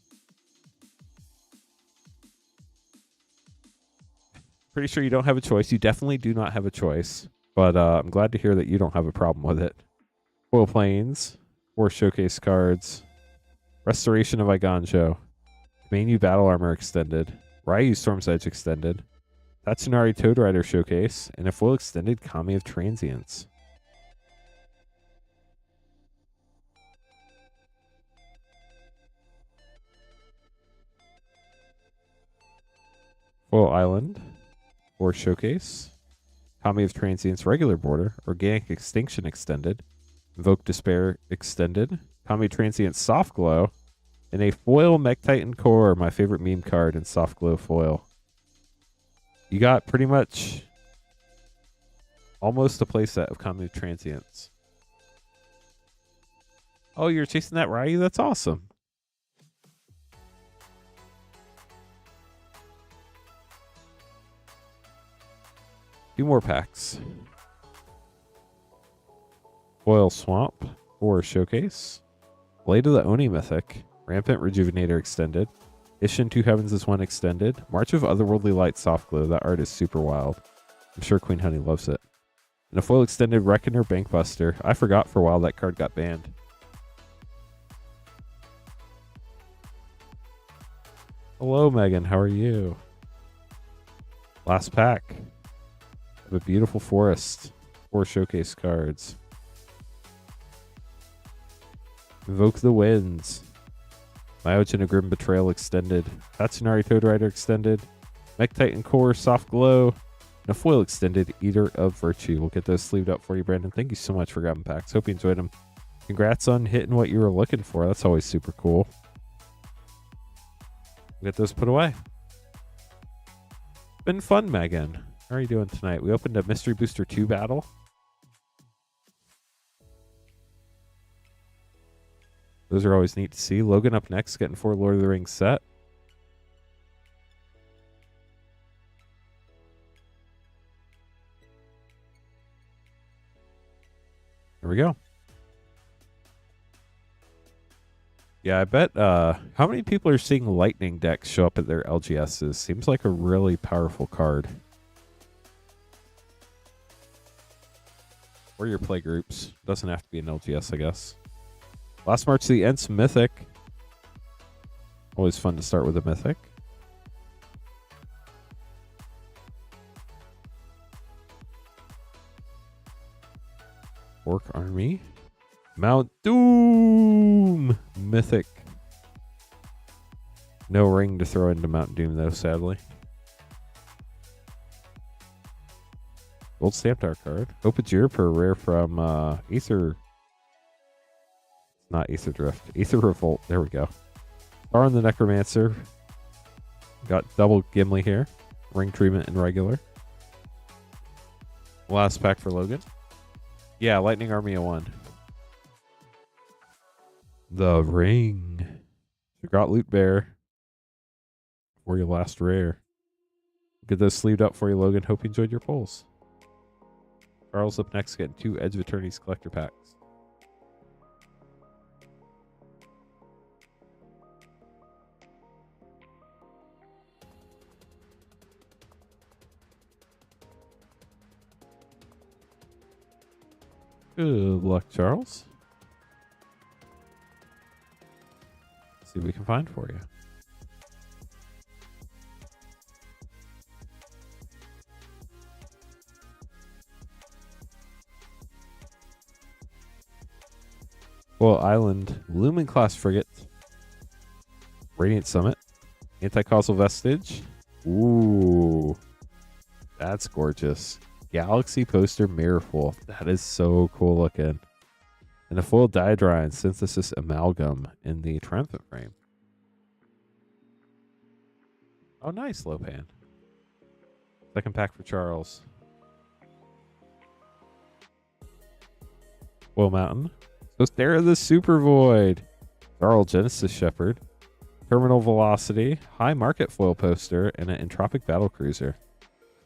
Pretty sure you don't have a choice. You definitely do not have a choice. But I'm glad to hear that you don't have a problem with it. Foil Plains. 4 showcase cards. Restoration of Iganjo. Manu Battle Armor Extended. Ryu Storm's Edge Extended. Tatsunari Toad Rider Showcase. And a full extended Kami of Transients. Foil Island. 4 showcase. Kami of Transients regular border. Organic Extinction Extended. Invoke Despair Extended. Kami Transient Soft Glow. And a foil Mech Titan Core, my favorite meme card in Soft Glow foil. You got pretty much almost a playset of Kami of Transients. Oh, you're chasing that Ryu? That's awesome. Few more packs. Foil Swamp, 4 showcase. Blade of the Oni Mythic, Rampant Rejuvenator Extended. Ishin 2 Heavens is 1 extended. March of Otherworldly Light Soft Glow. That art is super wild. I'm sure Queen Honey loves it. And a full extended Reckoner Bankbuster. I forgot for a while that card got banned. Hello, Megan. How are you? Last pack. Of a beautiful forest. 4 showcase cards. Invoke the Winds. Myojin a Grim Betrayal Extended. Tatsunari Toad Rider Extended. Mech Titan Core Soft Glow. And a foil extended Eater of Virtue. We'll get those sleeved up for you, Brandon. Thank you so much for grabbing packs. Hope you enjoyed them. Congrats on hitting what you were looking for. That's always super cool. We'll get those put away. Been fun, Megan. How are you doing tonight? We opened a Mystery Booster 2 battle. Those are always neat to see. Logan up next, getting 4 Lord of the Rings set. There we go. Yeah, I bet, how many people are seeing Lightning decks show up at their LGSs? Seems like a really powerful card. Or your play groups. Doesn't have to be an LGS, I guess. Last March to the Ents Mythic. Always fun to start with a Mythic. Orc Army. Mount Doom Mythic. No ring to throw into Mount Doom, though, sadly. Gold stamped art card. Hope it's your per rare from Aether. Not Aether Drift. Aether Revolt. There we go. Star on the Necromancer. Got double Gimli here. Ring treatment and regular. Last pack for Logan. Yeah, Lightning Army 1. The Ring. Got Loot Bear. For your last rare. Get those sleeved up for you, Logan. Hope you enjoyed your pulls. Charles up next, getting 2 Edge of Eternities collector packs. Good luck, Charles. Let's see what we can find for you. Well, Island, Lumen Class Frigate, Radiant Summit, Anti-Causal Vestige. Ooh, that's gorgeous. Galaxy Poster Mirrorful. That is so cool looking. And a full Diadrine Synthesis Amalgam in the Triumphant frame. Oh, nice, Lopan. Second pack for Charles. Will Mountain. So Stare the Super Void. Jarl Genesis Shepherd. Terminal Velocity. High Market Foil Poster. And an Entropic Battle Cruiser.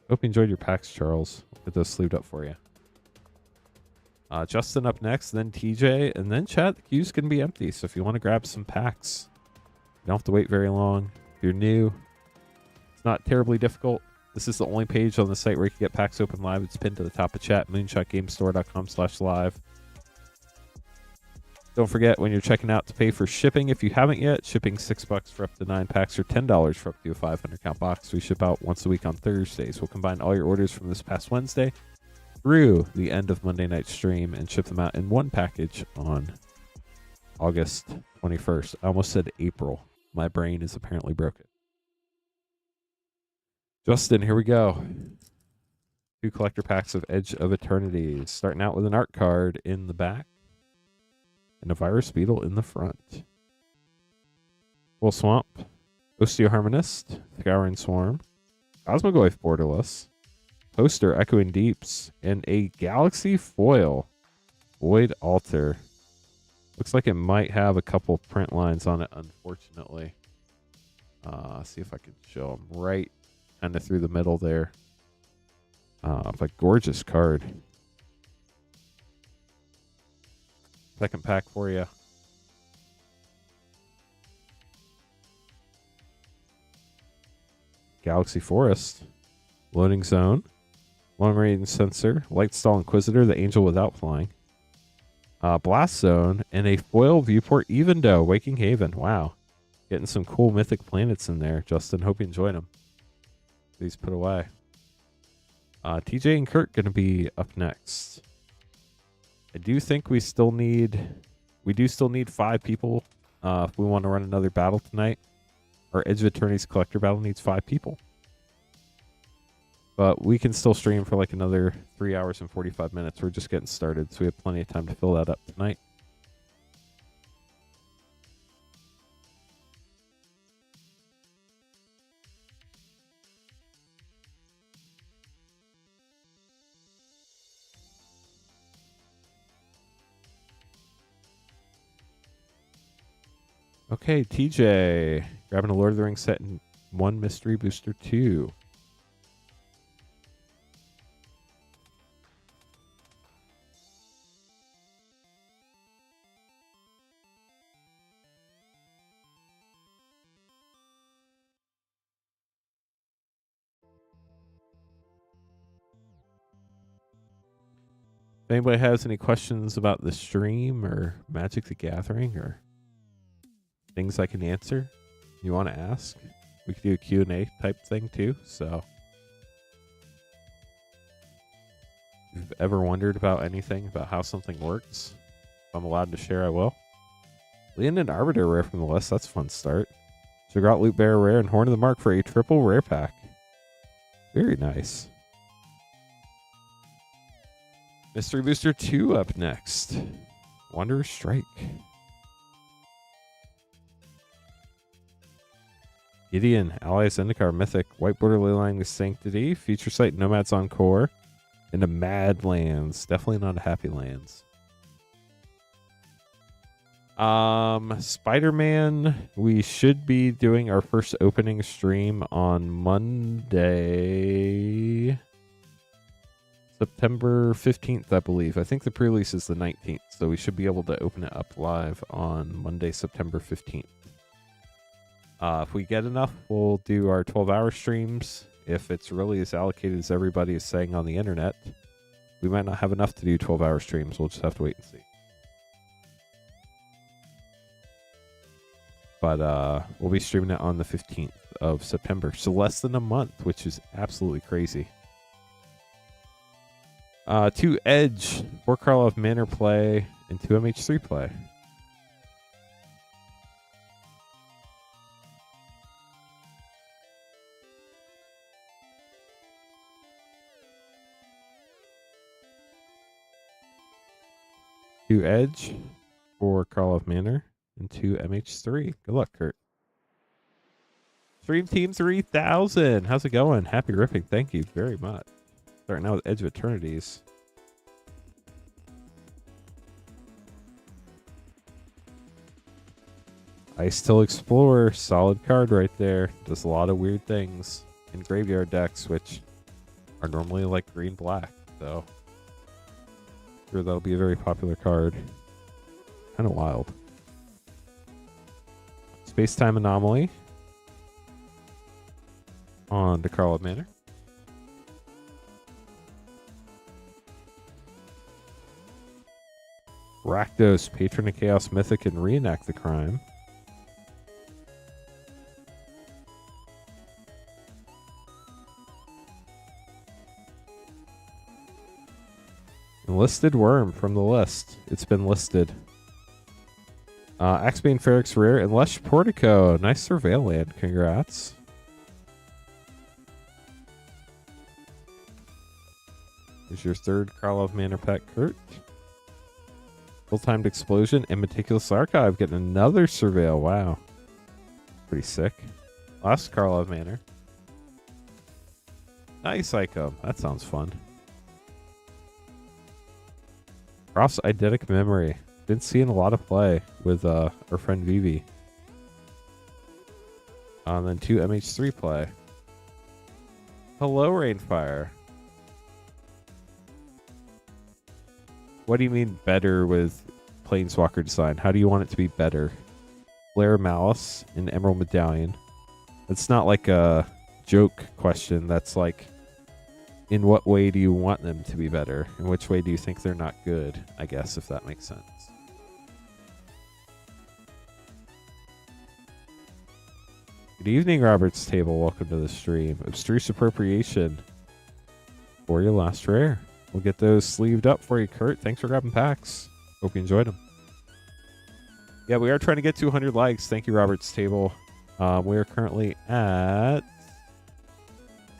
Hope you enjoyed your packs, Charles. I'll get those sleeved up for you. Justin up next, then TJ, and then chat. The queue's going to be empty, so if you want to grab some packs, you don't have to wait very long. If you're new, it's not terribly difficult. This is the only page on the site where you can get packs open live. It's pinned to the top of chat, moonshotgamestore.com/live. Don't forget, when you're checking out, to pay for shipping if you haven't yet. Shipping $6 for up to 9 packs or $10 for up to a 500 count box. We ship out once a week on Thursdays. We'll combine all your orders from this past Wednesday through the end of Monday night's stream and ship them out in one package on August 21st. I almost said April. My brain is apparently broken. Justin, here we go. 2 collector packs of Edge of Eternities. Starting out with an art card in the back and a Virus Beetle in the front. Full Swamp, Osteoharmonist, Scouring Swarm, Cosmogoyf Borderless, Poster Echoing Deeps, and a Galaxy Foil Void Altar. Looks like it might have a couple print lines on it, unfortunately. See if I can show them right kind of through the middle there. But gorgeous card. Second pack for you. Galaxy Forest, Loading Zone, Long Range Sensor, Lightstall Inquisitor, the Angel Without Flying, Blast Zone, and a Foil Viewport Evendo, Waking Haven. Wow. Getting some cool Mythic Planets in there. Justin, hope you enjoyed them. Please put away. TJ and Kurt going to be up next. I do think we still need 5 people if we want to run another battle tonight. Our Edge of Eternities collector battle needs 5 people. But we can still stream for like another 3 hours and 45 minutes. We're just getting started, so we have plenty of time to fill that up tonight. Okay, TJ. Grabbing a Lord of the Rings set in 1 Mystery Booster 2. If anybody has any questions about the stream or Magic the Gathering or things I can answer, you want to ask, we could do a Q&A type thing too. So if you've ever wondered about anything, about how something works, if I'm allowed to share, I will. Leonin Arbiter rare from the list. That's a fun start. Sugarot Loot Bear rare and Horn of the Mark for a triple rare pack. Very nice. Mystery Booster 2 up next. Wanderer's Strike. Gideon, Allies Zendikar, Mythic, White Border Leyline with Sanctity, Future Sight, Nomads Encore, and a Mad Lands. Definitely not a Happy Lands. Spider-Man, we should be doing our first opening stream on Monday, September 15th, I believe. I think the pre-release is the 19th, so we should be able to open it up live on Monday, September 15th. If we get enough, we'll do our 12-hour streams. If it's really as allocated as everybody is saying on the internet, we might not have enough to do 12-hour streams. We'll just have to wait and see. But we'll be streaming it on the 15th of September. So less than a month, which is absolutely crazy. 2 Edge, 4 Karlov Manor play, and 2 MH3 play. 2 Edge for Karlov Manor, and 2 MH3. Good luck, Kurt. Stream Team 3000. How's it going? Happy ripping. Thank you very much. Starting out with Edge of Eternities. Ice Till Explorer. Solid card right there. Does a lot of weird things in graveyard decks, which are normally like green-black. So, sure that'll be a very popular card. Kind of wild. Space-Time Anomaly on to Karlov Manor. Rakdos, Patron of Chaos Mythic, and Reenact the Crime. Enlisted Worm from the list. It's been listed. Axebane Ferrex Rare and Lush Portico. Nice Surveil land. Congrats. Here's your third Karlov Manor pack, Kurt. Full-Timed Explosion and Meticulous Archive. Getting another Surveil. Wow. Pretty sick. Last Karlov Manor. Nice Psycho. That sounds fun. Cross Eidetic Memory. Been seeing a lot of play with our friend Vivi. And then 2 MH3 play. Hello, Rainfire. What do you mean better with Planeswalker design? How do you want it to be better? Flare Malice and Emerald Medallion. It's not like a joke question. That's like, in what way do you want them to be better? In which way do you think they're not good? I guess, if that makes sense. Good evening, Robert's Table. Welcome to the stream. Abstruse Appropriation for your last rare. We'll get those sleeved up for you, Kurt. Thanks for grabbing packs. Hope you enjoyed them. Yeah, we are trying to get to 100 likes. Thank you, Robert's Table. We are currently at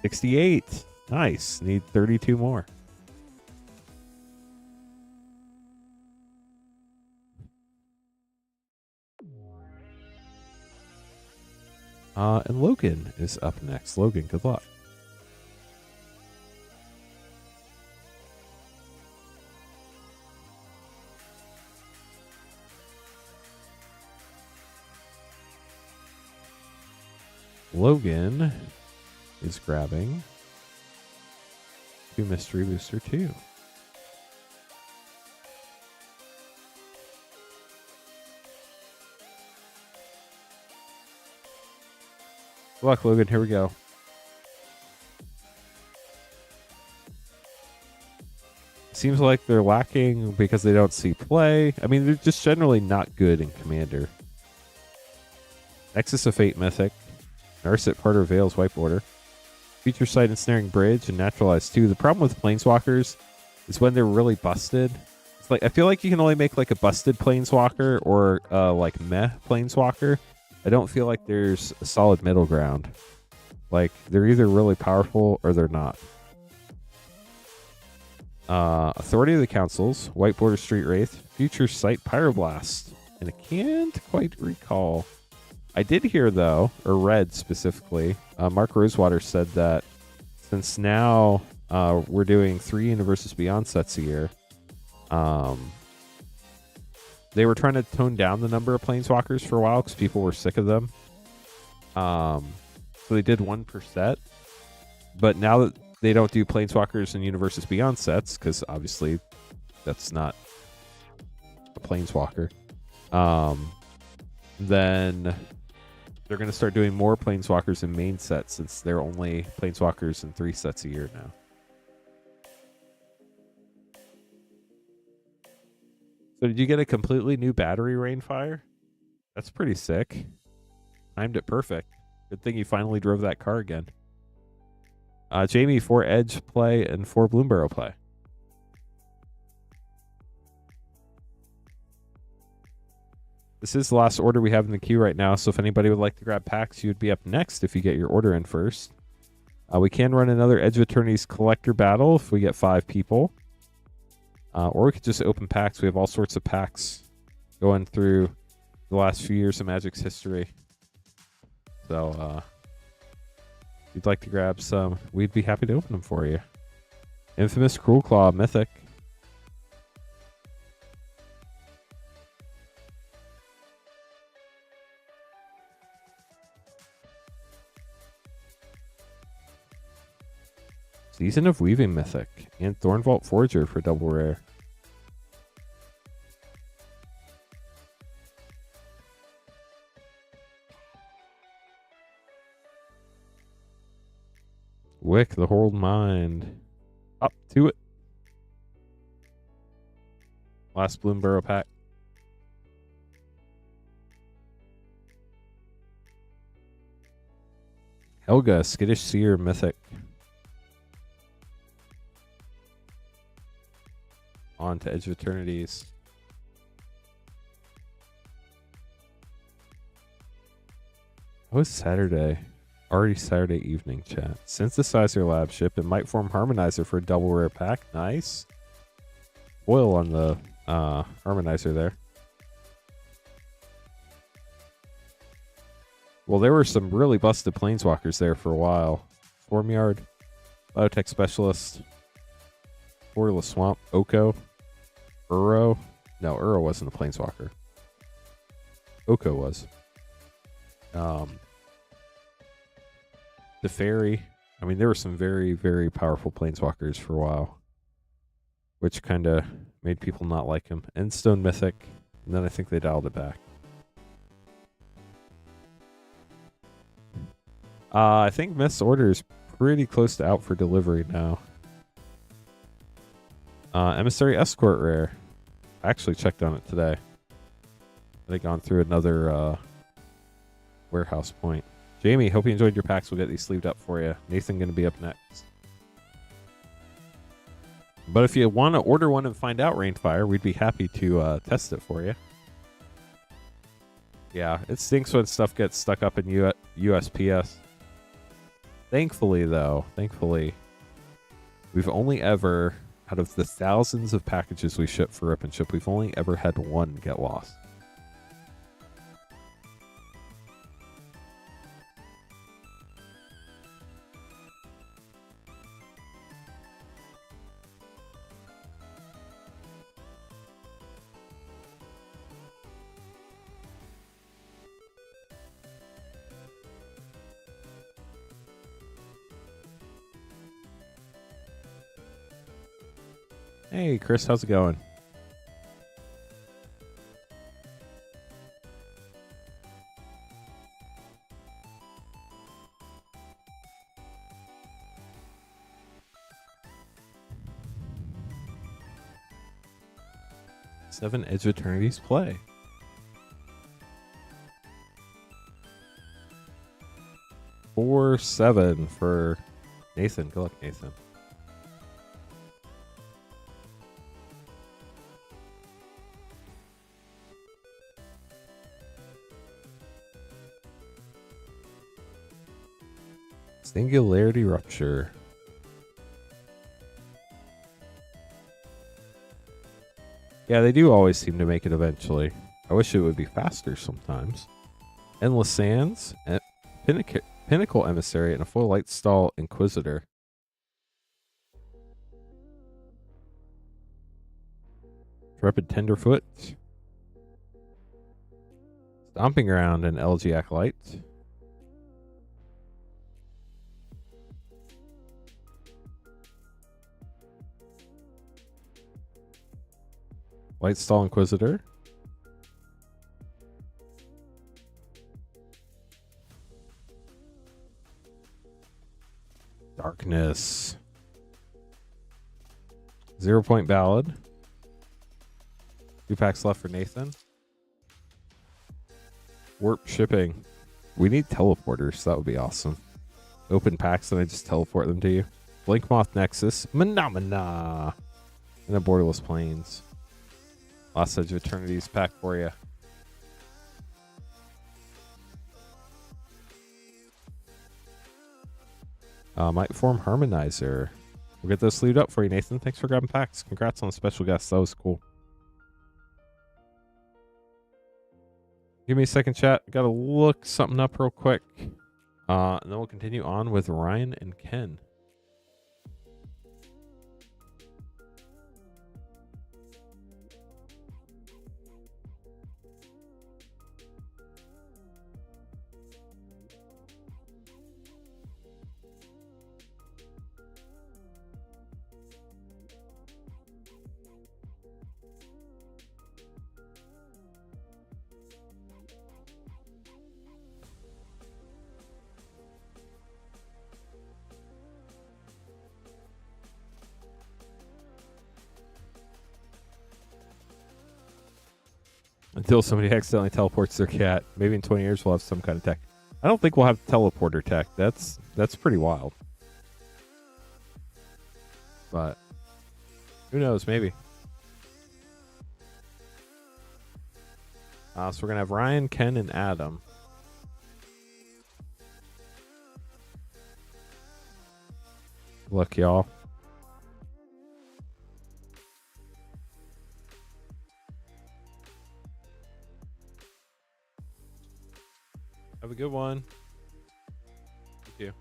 68. Nice. Need 32 more. And Logan is up next. Logan, good luck. Logan is grabbing 2 Mystery Booster 2. Good luck, Logan. Here we go. Seems like they're lacking because they don't see play. I mean, they're just generally not good in Commander. Nexus of Fate Mythic. Narset Parter Veils White Border. Future Sight Ensnaring Bridge and Naturalize 2. The problem with Planeswalkers is when they're really busted. It's like, I feel like you can only make like a busted Planeswalker or like meh Planeswalker. I don't feel like there's a solid middle ground. Like, they're either really powerful or they're not. Authority of the Councils, White Border Street Wraith, Future Sight Pyroblast. And I can't quite recall. I did hear, though, or read specifically, Mark Rosewater said that since now we're doing 3 Universes Beyond sets a year, they were trying to tone down the number of Planeswalkers for a while because people were sick of them. So they did 1 per set. But now that they don't do Planeswalkers and Universes Beyond sets, because obviously that's not a Planeswalker, then they're going to start doing more Planeswalkers in main sets since they're only Planeswalkers in 3 sets a year now. So did you get a completely new battery, Rainfire? That's pretty sick. Timed it perfect. Good thing you finally drove that car again. Jamie, 4 Edge play and 4 Bloomburrow play. This is the last order we have in the queue right now, so if anybody would like to grab packs, you would be up next if you get your order in first. We can run another Edge of Eternities collector battle if we get 5 people. Or we could just open packs. We have all sorts of packs going through the last few years of Magic's history. So if you'd like to grab some, we'd be happy to open them for you. Infamous Cruel Claw Mythic. Season of Weaving Mythic and Thornvault Forger for double rare. Wick, the Horror Mind. Up to it. Last Bloomburrow pack. Helga, Skittish Seer Mythic. On to Edge of Eternities. Oh, it's Saturday. Already Saturday evening, chat. Synthesizer Lab ship and Might Form Harmonizer for a double rare pack. Nice. Foil on the Harmonizer there. Well, there were some really busted Planeswalkers there for a while. Form-Yard, Biotech Specialist, Borderless Swamp, Oko, Uro. No, Uro wasn't a Planeswalker. Oko was. The Fairy. I mean, there were some very, very powerful Planeswalkers for a while, which kind of made people not like him. Endstone Mythic, and then I think they dialed it back. I think Myth's Order is pretty close to out for delivery now. Emissary Escort rare. I actually checked on it today. I've gone through another warehouse point. Jamie, hope you enjoyed your packs. We'll get these sleeved up for you. Nathan going to be up next. But if you want to order one and find out Rainfire, we'd be happy to test it for you. Yeah, it stinks when stuff gets stuck up in USPS. Thankfully, though, we've only ever, out of the thousands of packages we ship for Rip and Ship, we've only ever had one get lost. Hey, Chris, how's it going? Seven Edge of Eternities play. Four, 7 for Nathan. Good luck, Nathan. Singularity Rupture. Yeah, they do always seem to make it eventually. I wish it would be faster sometimes. Endless Sands, Pinnacle Emissary, and a full Lightstall Inquisitor. Intrepid Tenderfoot. Stomping Ground and LG Acolyte. Lightstall Inquisitor. Darkness. 0 Point Ballad. 2 packs left for Nathan. Warp Shipping. We need teleporters. That would be awesome. Open packs and I just teleport them to you. Blink Moth Nexus. Phenomena. And a Borderless Plains. Last Edge of Eternities pack for you. Might Form Harmonizer. We'll get those sleeved up for you, Nathan. Thanks for grabbing packs. Congrats on the special guest. That was cool. Give me a second, chat. Got to look something up real quick. And then we'll continue on with Ryan and Ken. Until somebody accidentally teleports their cat. Maybe in 20 years we'll have some kind of tech. I don't think we'll have teleporter tech. That's pretty wild. But who knows? Maybe. So we're going to have Ryan, Ken, and Adam. Good luck, y'all. Have a good one. Thank you.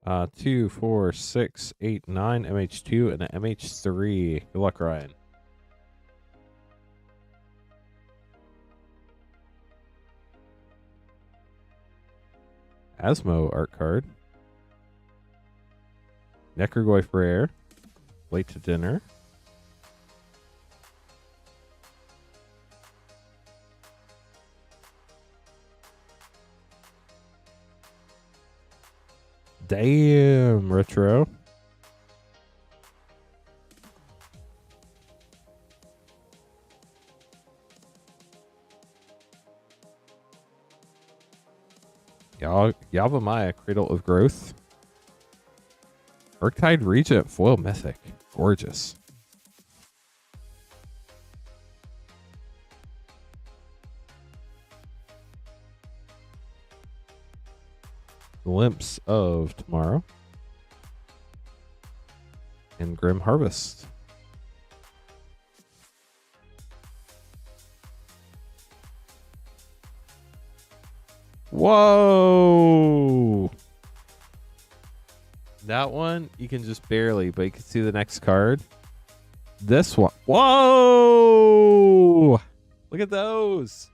Uh, 2, 4, 6, 8, 9 MH2 and an MH3. Good luck, Ryan. Asmo art card. Necrogoyf rare. Late to dinner. Damn, retro. Yavimaya, Cradle of Growth. Urktide Regent, foil mythic. Gorgeous. Glimpse of Tomorrow. And Grim Harvest. Whoa! That one, you can just barely, but you can see the next card. This one. Whoa! Look at those.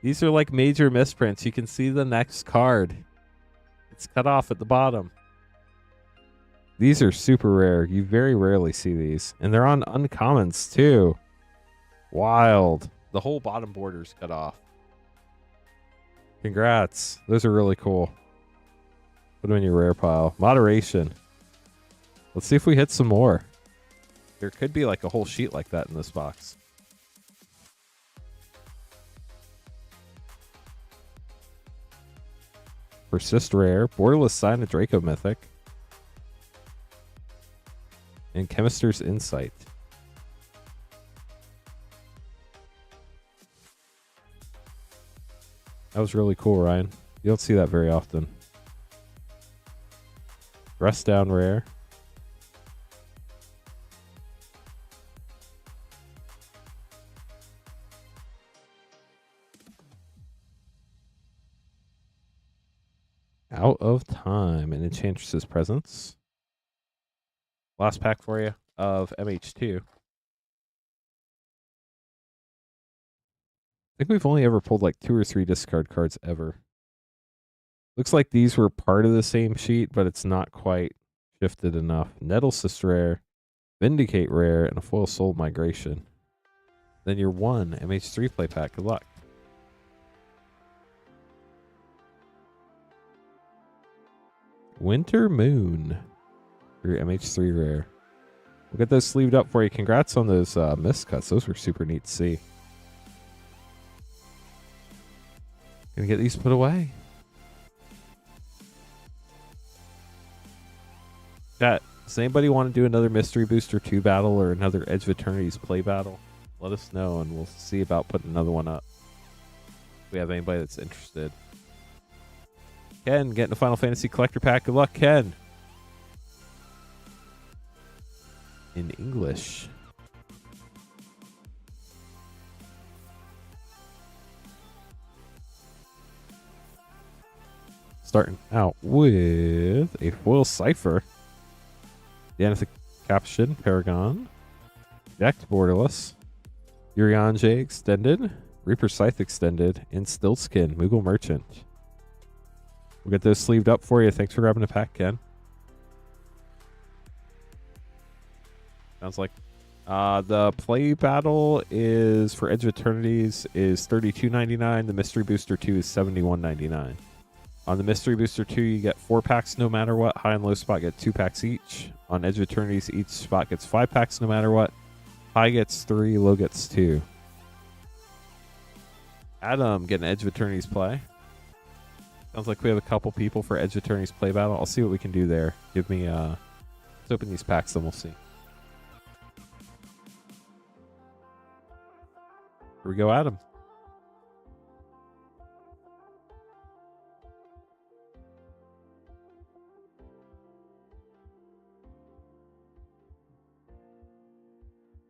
These are like major misprints. You can see the next card. It's cut off at the bottom. These are super rare. You very rarely see these. And they're on uncommons too. Wild. The whole bottom border's cut off. Congrats. Those are really cool. Put them in your rare pile. Moderation. Let's see if we hit some more. There could be like a whole sheet like that in this box. Persist rare. Borderless Sign of Draco mythic. And Chemister's Insight. That was really cool, Ryan. You don't see that very often. Rest down rare. Out of Time and Enchantress's Presence. Last pack for you of MH2. I think we've only ever pulled like 2 or 3 discard cards ever. Looks like these were part of the same sheet, but it's not quite shifted enough. Nettlecyst rare, Vindicate rare, and a foil Soul Migration. Then your 1 MH3 play pack. Good luck. Winter Moon. Your MH3 rare. We'll get those sleeved up for you. Congrats on those miscuts. Those were super neat to see. Gonna get these put away. Chat, Does anybody want to do another Mystery Booster 2 battle or another Edge of Eternities play battle? Let us know, and we'll see about putting another one up. If we have anybody that's interested. Ken, getting a Final Fantasy Collector Pack. Good luck, Ken. In English. Starting out with a foil Cipher. Caption, Paragon. Decked Borderless. Urianger Extended. Reaper Scythe Extended. And Stillskin, Moogle Merchant. We'll get those sleeved up for you. Thanks for grabbing a pack, Ken. Sounds like the play battle is for Edge of Eternities is $32.99. The Mystery Booster 2 is $71.99. On the Mystery Booster 2, you get 4 packs no matter what. High and low spot get 2 packs each. On Edge of Eternities, each spot gets 5 packs no matter what. High gets 3, low gets 2. Adam getting Edge of Eternities play. Sounds like we have a couple people for Edge of Eternities play battle. I'll see what we can do there. Give me let's open these packs, then we'll see. Here we go, Adam.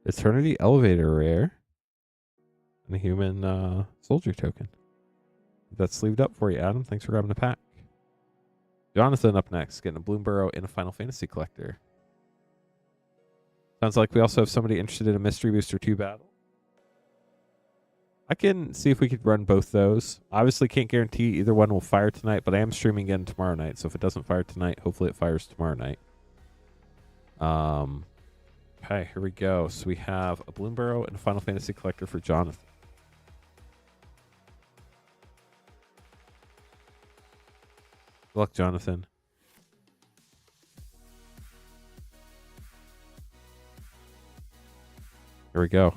Eternity Elevator rare. And a human soldier token. That's sleeved up for you, Adam. Thanks for grabbing the pack. Jonathan up next, getting a Bloomborough and a Final Fantasy Collector. Sounds like we also have somebody interested in a Mystery Booster 2 battle. I can see if we could run both those. Obviously can't guarantee either one will fire tonight, but I am streaming again tomorrow night. So if it doesn't fire tonight, hopefully it fires tomorrow night. Okay, here we go. So we have a Bloomborough and a Final Fantasy Collector for Jonathan. Good luck, Jonathan. Here we go.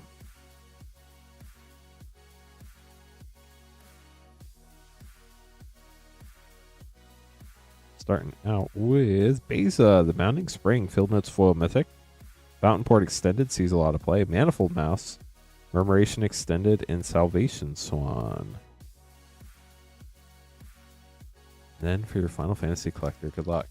Starting out with Beza, the Mounting Spring, Field Notes Foil Mythic. Fountain Port Extended sees a lot of play. Manifold Mouse, Murmuration Extended, and Salvation Swan. Then for your Final Fantasy Collector, good luck.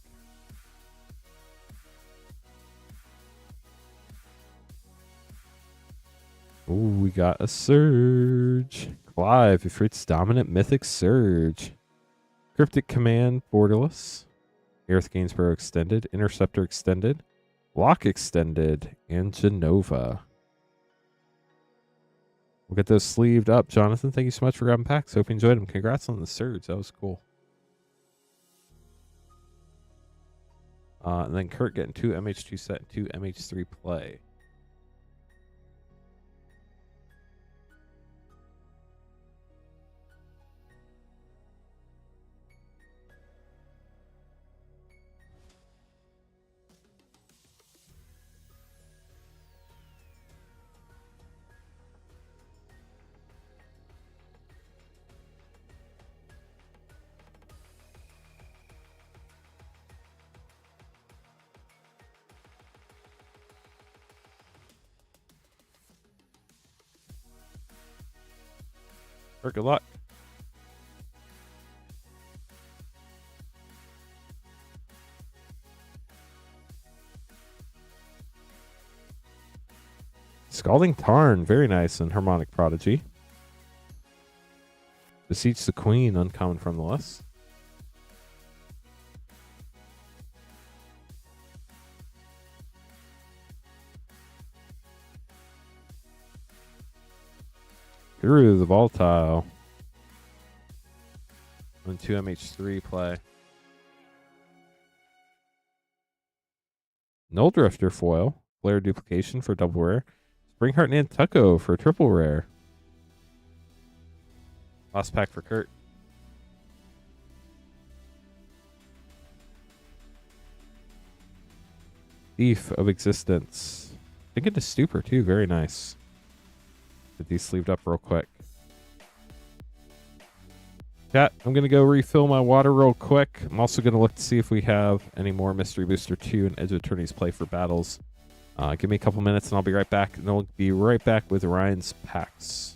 Ooh, we got a Surge. Clive, Ifrit's Dominant Mythic Surge. Cryptic Command, Borderless. Aerith Gainsborough Extended. Interceptor Extended. Lock Extended. And Genova. We'll get those sleeved up. Jonathan, thank you so much for grabbing packs. Hope you enjoyed them. Congrats on the Surge. That was cool. And then Kurt getting 2 MH2 set and 2 MH3 play. Kurt, good luck. Scalding Tarn, very nice, and Harmonic Prodigy. Beseech the Queen, uncommon from the list. Guru the Volatile. And 2 MH3 play. Null Drifter foil. Flare Duplication for double rare. Springheart Nantucko for triple rare. Last pack for Kurt. Thief of Existence. I think it's Stupor too. Very nice. Get these sleeved up real quick. Chat, I'm going to go refill my water real quick. I'm also going to look to see if we have any more Mystery Booster 2 and Edge of Eternities play for battles. Give me a couple minutes and I'll be right back. And I'll be right back with Ryan's packs.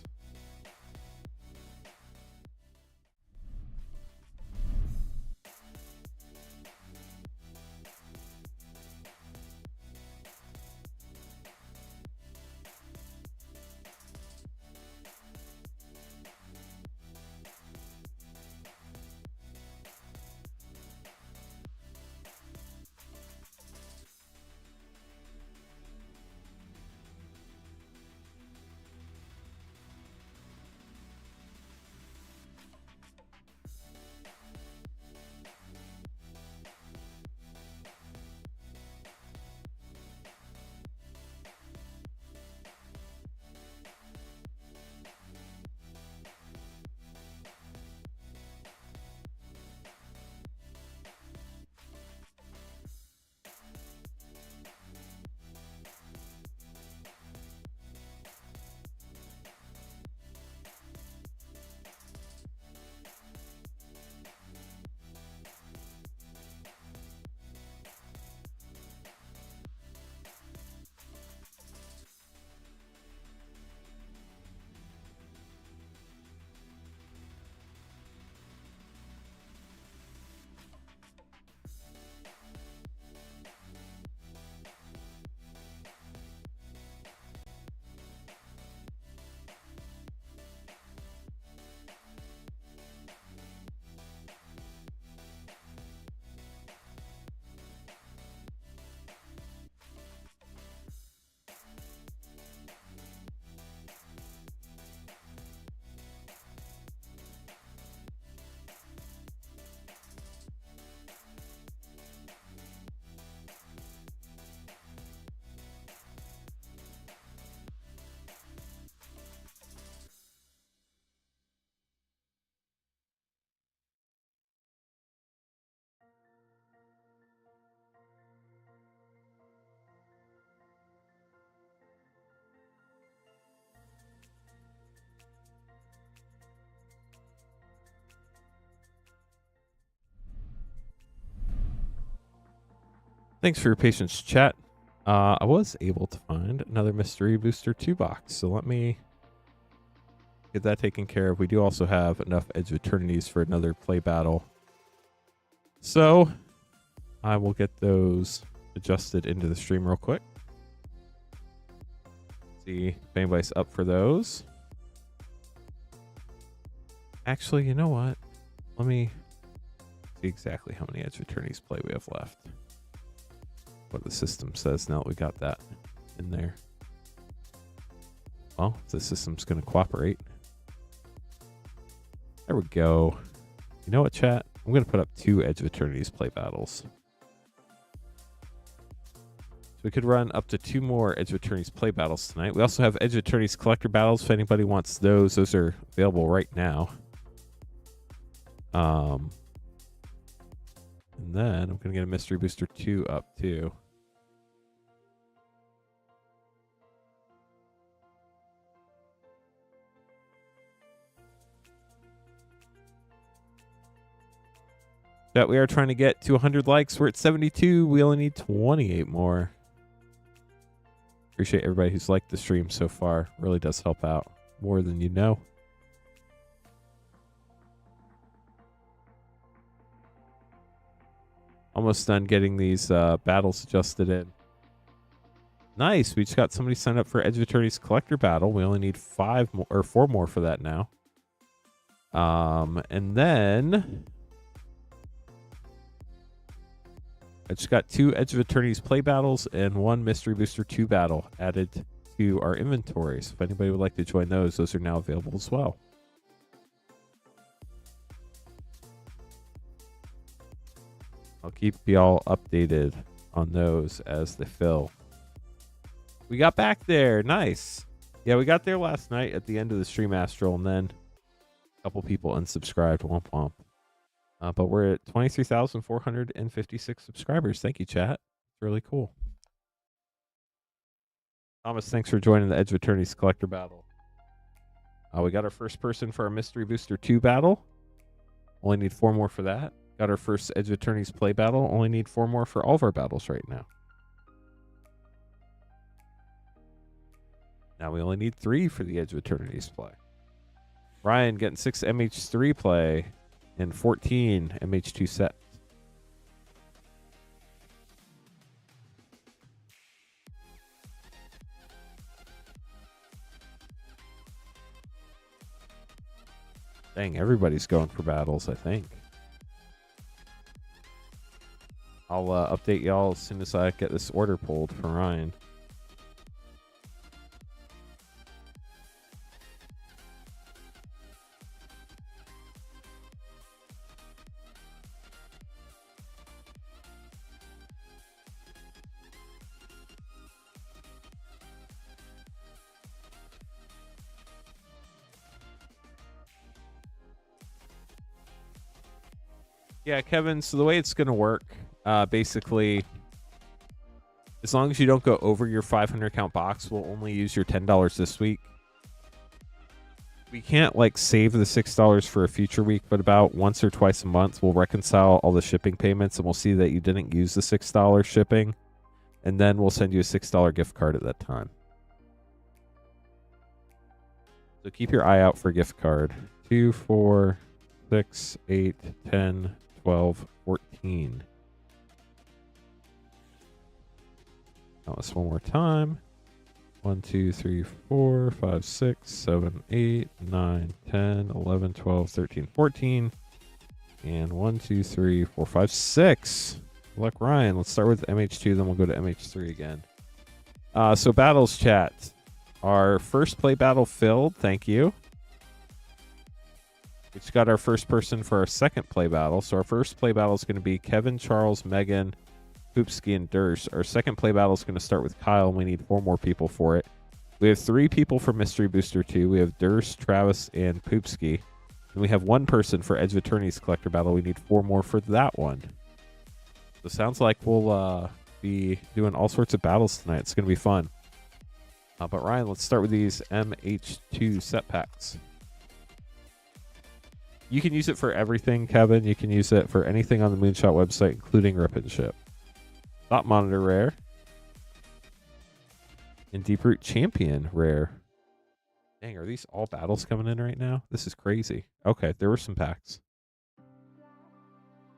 Thanks for your patience, chat. I was able to find another Mystery Booster 2 box, so let me get that taken care of. We do also have enough Edge of Eternities for another play battle. So I will get those adjusted into the stream real quick. See if anybody's up for those. Actually, you know what? Let me see exactly how many Edge of Eternities play we have left. What the system says now that we got that in there. Well, the system's going to cooperate. There we go. You know what, chat? I'm going to put up 2 Edge of Eternities play battles. So we could run up to 2 more Edge of Eternities play battles tonight. We also have Edge of Eternities collector battles if anybody wants those. Those are available right now. And then I'm going to get a Mystery Booster 2 up too. That we are trying to get to 100 likes. We're at 72. We only need 28 more. Appreciate everybody who's liked the stream so far. Really does help out more than you know. Almost done getting these battles adjusted in. Nice. We just got somebody signed up for Edge of Eternities collector battle. We only need 5 more or 4 more for that now. And then I just got 2 Edge of Eternities play battles and 1 Mystery Booster 2 battle added to our inventories. If anybody would like to join those are now available as well. I'll keep y'all updated on those as they fill. We got back there. Nice. Yeah, we got there last night at the end of the stream astral, and then a couple people unsubscribed. Womp womp. But we're at 23,456 subscribers. Thank you, chat. It's really cool. Thomas, thanks for joining the Edge of Eternities collector battle. We got our first person for our Mystery Booster 2 battle. Only need 4 more for that. Got our first Edge of Eternities play battle. Only need 4 more for all of our battles right now. Now we only need 3 for the Edge of Eternities play. Ryan getting 6 MH3 play and 14 MH2 sets. Dang, everybody's going for battles, I think. I'll update y'all as soon as I get this order pulled for Ryan. Yeah, Kevin, so the way it's going to work, basically, as long as you don't go over your 500 count box, we'll only use your $10 this week. We can't, like, save the $6 for a future week, but about once or twice a month, we'll reconcile all the shipping payments, and we'll see that you didn't use the $6 shipping, and then we'll send you a $6 gift card at that time. So keep your eye out for a gift card. 2, 4, 6, 8, 10, 12, 14. Count this one more time. 1, 2, 3, 4, 5, 6, 7, 8, 9, 10, 11, 12, 13, 14. And 1, 2, 3, 4, 5, 6. Good luck, Ryan. Let's start with MH2, then we'll go to MH3 again. So battles chat. Our first play battle filled. Thank you. We just got our first person for our second play battle. So our first play battle is going to be Kevin, Charles, Megan, Poopski, and Durst. Our second play battle is going to start with Kyle, and we need 4 more people for it. We have 3 people for Mystery Booster 2. We have Durst, Travis, and Poopski. And we have 1 person for Edge of Eternities Collector Battle. We need 4 more for that one. So sounds like we'll be doing all sorts of battles tonight. It's going to be fun. But Ryan, let's start with these MH2 set packs. You can use it for everything, Kevin. You can use it for anything on the Moonshot website, including Rip and Ship. Thought Monitor rare. And Deeproot Champion rare. Dang, are these all battles coming in right now? This is crazy. Okay, there were some packs.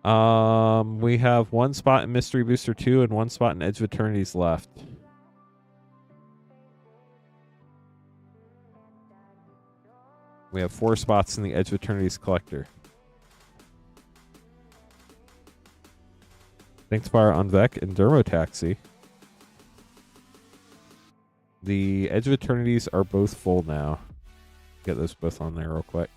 We have 1 spot in Mystery Booster 2 and 1 spot in Edge of Eternities left. We have 4 spots in the Edge of Eternities Collector. Thanks Fire on Vec and Dermotaxi. The Edge of Eternities are both full now. Get those both on there real quick.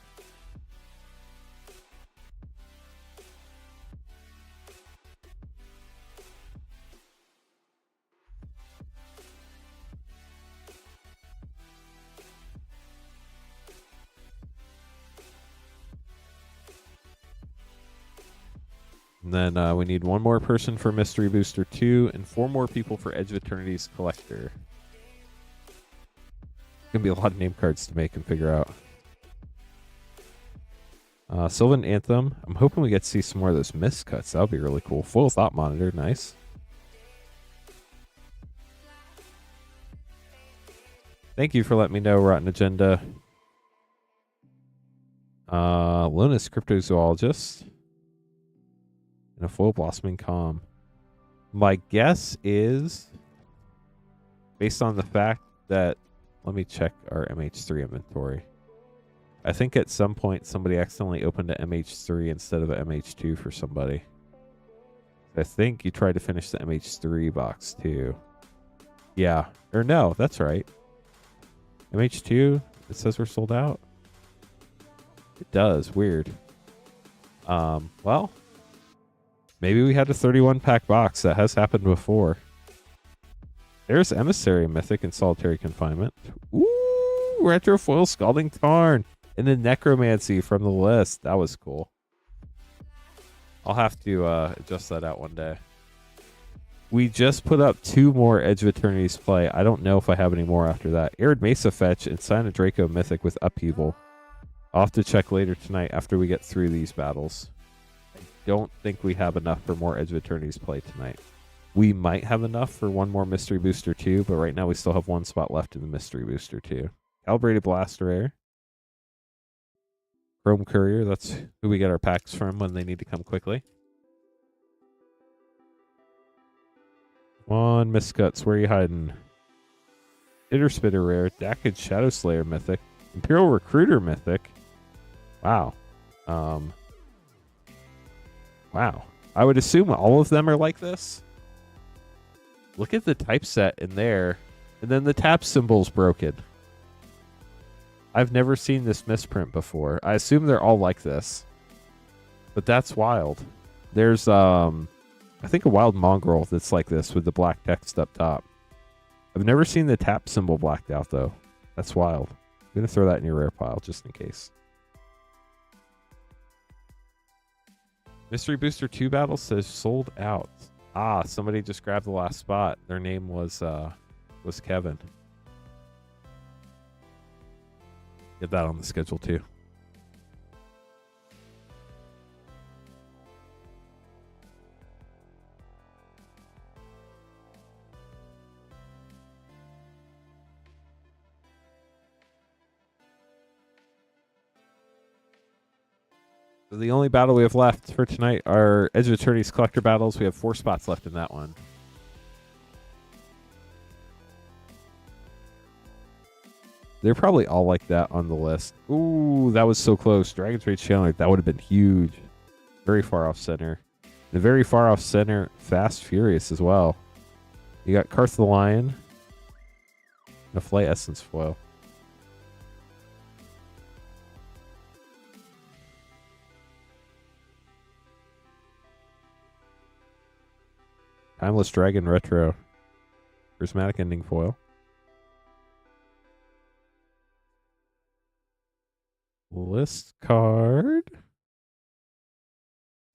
And then we need 1 more person for Mystery Booster 2 and 4 more people for Edge of Eternities Collector. Gonna be a lot of name cards to make and figure out. Sylvan Anthem. I'm hoping we get to see some more of those mist cuts. That would be really cool. Full Thought Monitor. Nice. Thank you for letting me know, Rotten Agenda. Luna's Cryptozoologist. And a full Blossoming Calm. My guess is, based on the fact that, let me check our MH3 inventory. I think at some point somebody accidentally opened an MH3 instead of an MH2 for somebody. I think you tried to finish the MH3 box too. Yeah. Or no, that's right. MH2, it says we're sold out. It does. Weird. Well, maybe we had a 31 pack box. That has happened before. There's Emissary, Mythic, and Solitary Confinement. Ooh, Retrofoil Scalding Tarn. And then Necromancy from the list. That was cool. I'll have to adjust that out one day. We just put up 2 more Edge of Eternities play. I don't know if I have any more after that. Arid Mesa Fetch and Sign of Draco Mythic with Upheaval. I'll have to check later tonight after we get through these battles. I don't think we have enough for more Edge of Eternities play tonight. We might have enough for one more Mystery Booster 2, but right now we still have one spot left in the Mystery Booster 2. Calibrated Blast Rare. Chrome Courier, that's who we get our packs from when they need to come quickly. Come on, Miscuts, where are you hiding? Hitter Spitter Rare, Dakid Shadow Slayer Mythic, Imperial Recruiter Mythic. Wow. Wow. I would assume all of them are like this. Look at the typeset in there. And then the tap symbol's broken. I've never seen this misprint before. I assume they're all like this. But that's wild. There's, I think a wild mongrel that's like this with the black text up top. I've never seen the tap symbol blacked out, though. That's wild. I'm going to throw that in your rare pile just in case. Mystery Booster 2 battle says sold out. Ah, somebody just grabbed the last spot. Their name was Kevin. Get that on the schedule too. So the only battle we have left for tonight are Edge of Eternities collector battles. We have 4 spots left in that one. They're probably all like that on the list. Ooh, that was so close. Dragon's Rage Chandler, that would have been huge. Very far off center. And very far off center, Fast Furious as well. You got Karth the Lion. And a Flight Essence foil. Timeless Dragon Retro. Prismatic Ending foil. List card.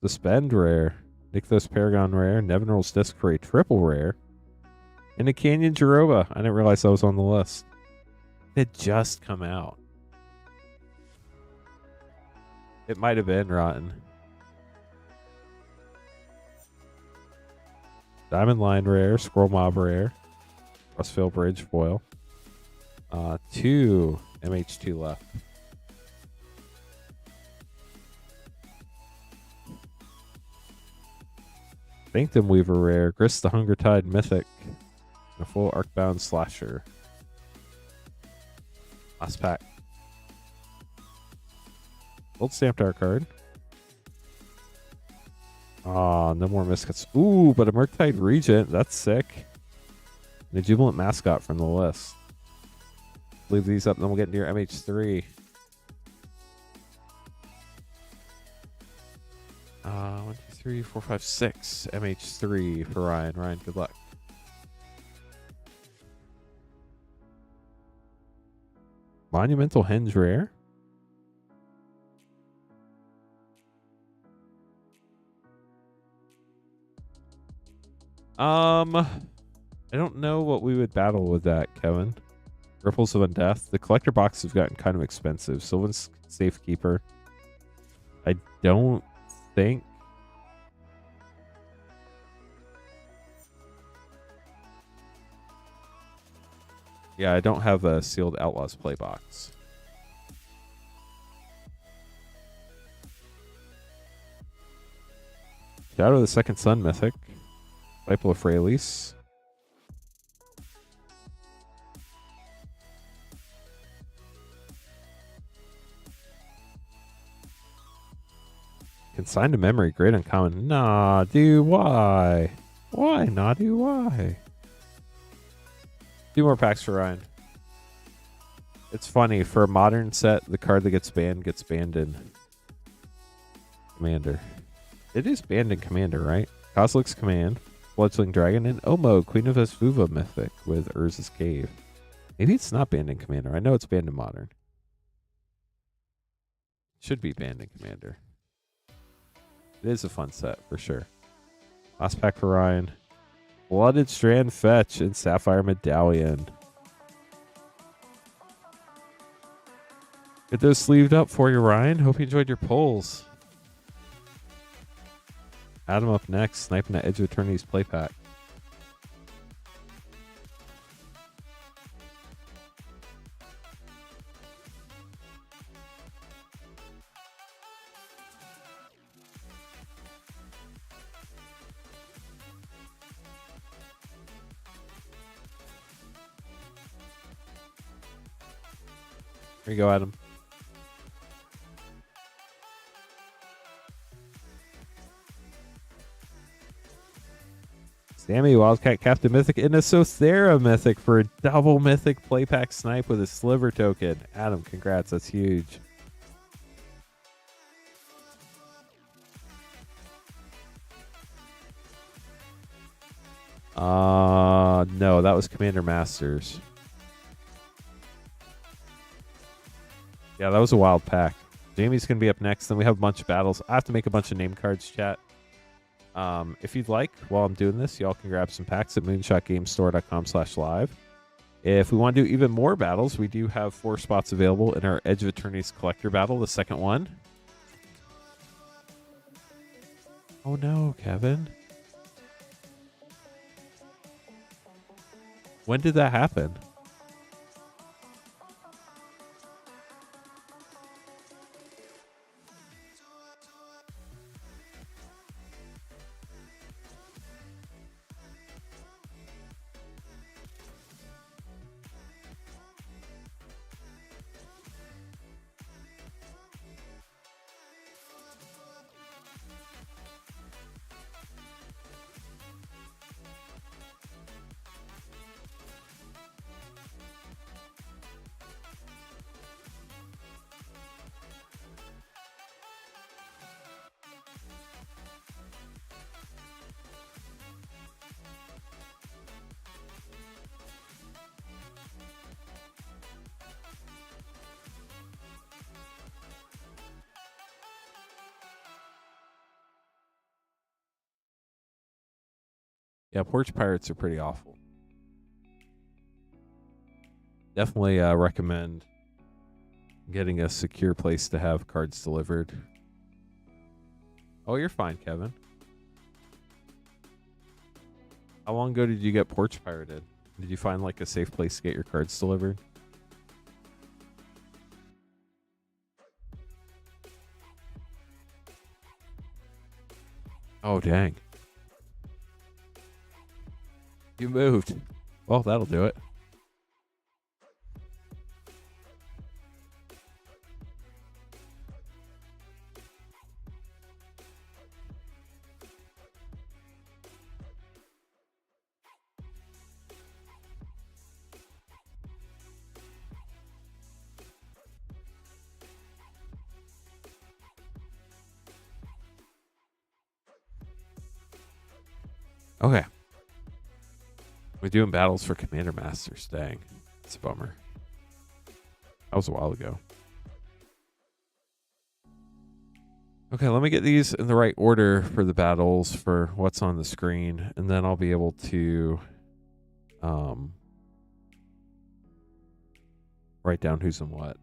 Suspend rare. Nykthos Paragon rare. Nevinyrral's Disc for a triple rare. And a Canyon Jiroba. I didn't realize that was on the list. It had just come out. It might have been rotten. Diamond Line rare. Scroll Mob rare. Crossfield Bridge foil. 2 MH2 left. Sanctum Weaver rare, Grist the Hunger Tide Mythic, and a full Arcbound Slasher. Last pack. Gold stamped art card. Ah, no more Miscuts. Ooh, but a Murktide Regent. That's sick. And a Jubilant Mascot from the list. Leave these up, then we'll get into your MH3. 1, 2, 3, 4, 5, 6. MH3 for Ryan. Ryan, good luck. Monumental Henge rare. I don't know what we would battle with that, Kevin. Ripples of Undeath. The collector boxes have gotten kind of expensive. Sylvan's Safekeeper. I don't think. Yeah, I don't have a sealed Outlaws play box. Shadow of the Second Sun Mythic. Disciple of Freyalise. Consigned to Memory, great uncommon. Nah, dude, why? Why, nah, dude, why? 2 more packs for Ryan. It's funny, for a modern set, the card that gets banned in Commander. It is banned in Commander, right? Kozilek's Command, Fledgling Dragon, and Omo, Queen of Esvuva Mythic with Urza's Cave. Maybe it's not banned in Commander. I know it's banned in Modern. Should be banned in Commander. It is a fun set, for sure. Last pack for Ryan. Blooded Strand Fetch and Sapphire Medallion. Get those sleeved up for you, Ryan. Hope you enjoyed your polls. Adam up next, sniping that Edge of Eternities play pack. Here you go, Adam. Sammy, Wildcat, Captain Mythic, and a Sothera Mythic for a double Mythic playpack snipe with a Sliver token. Adam, congrats. That's huge. No, that was Commander Masters. Yeah, that was a wild pack. Jamie's going to be up next. Then we have a bunch of battles. I have to make a bunch of name cards, chat. If you'd like, while I'm doing this, y'all can grab some packs at moonshotgamestore.com/live. If we want to do even more battles, we do have 4 spots available in our Edge of Eternities collector battle, the second one. Oh no, Kevin. When did that happen? Yeah, Porch Pirates are pretty awful. Definitely recommend getting a secure place to have cards delivered. Oh, you're fine, Kevin. How long ago did you get Porch Pirated? Did you find like a safe place to get your cards delivered? Oh, dang. You moved. Well, that'll do it. Okay. We're doing battles for Commander Masters. Dang. It's a bummer. That was a while ago. Okay, let me get these in the right order for the battles for what's on the screen, and then I'll be able to write down who's in what.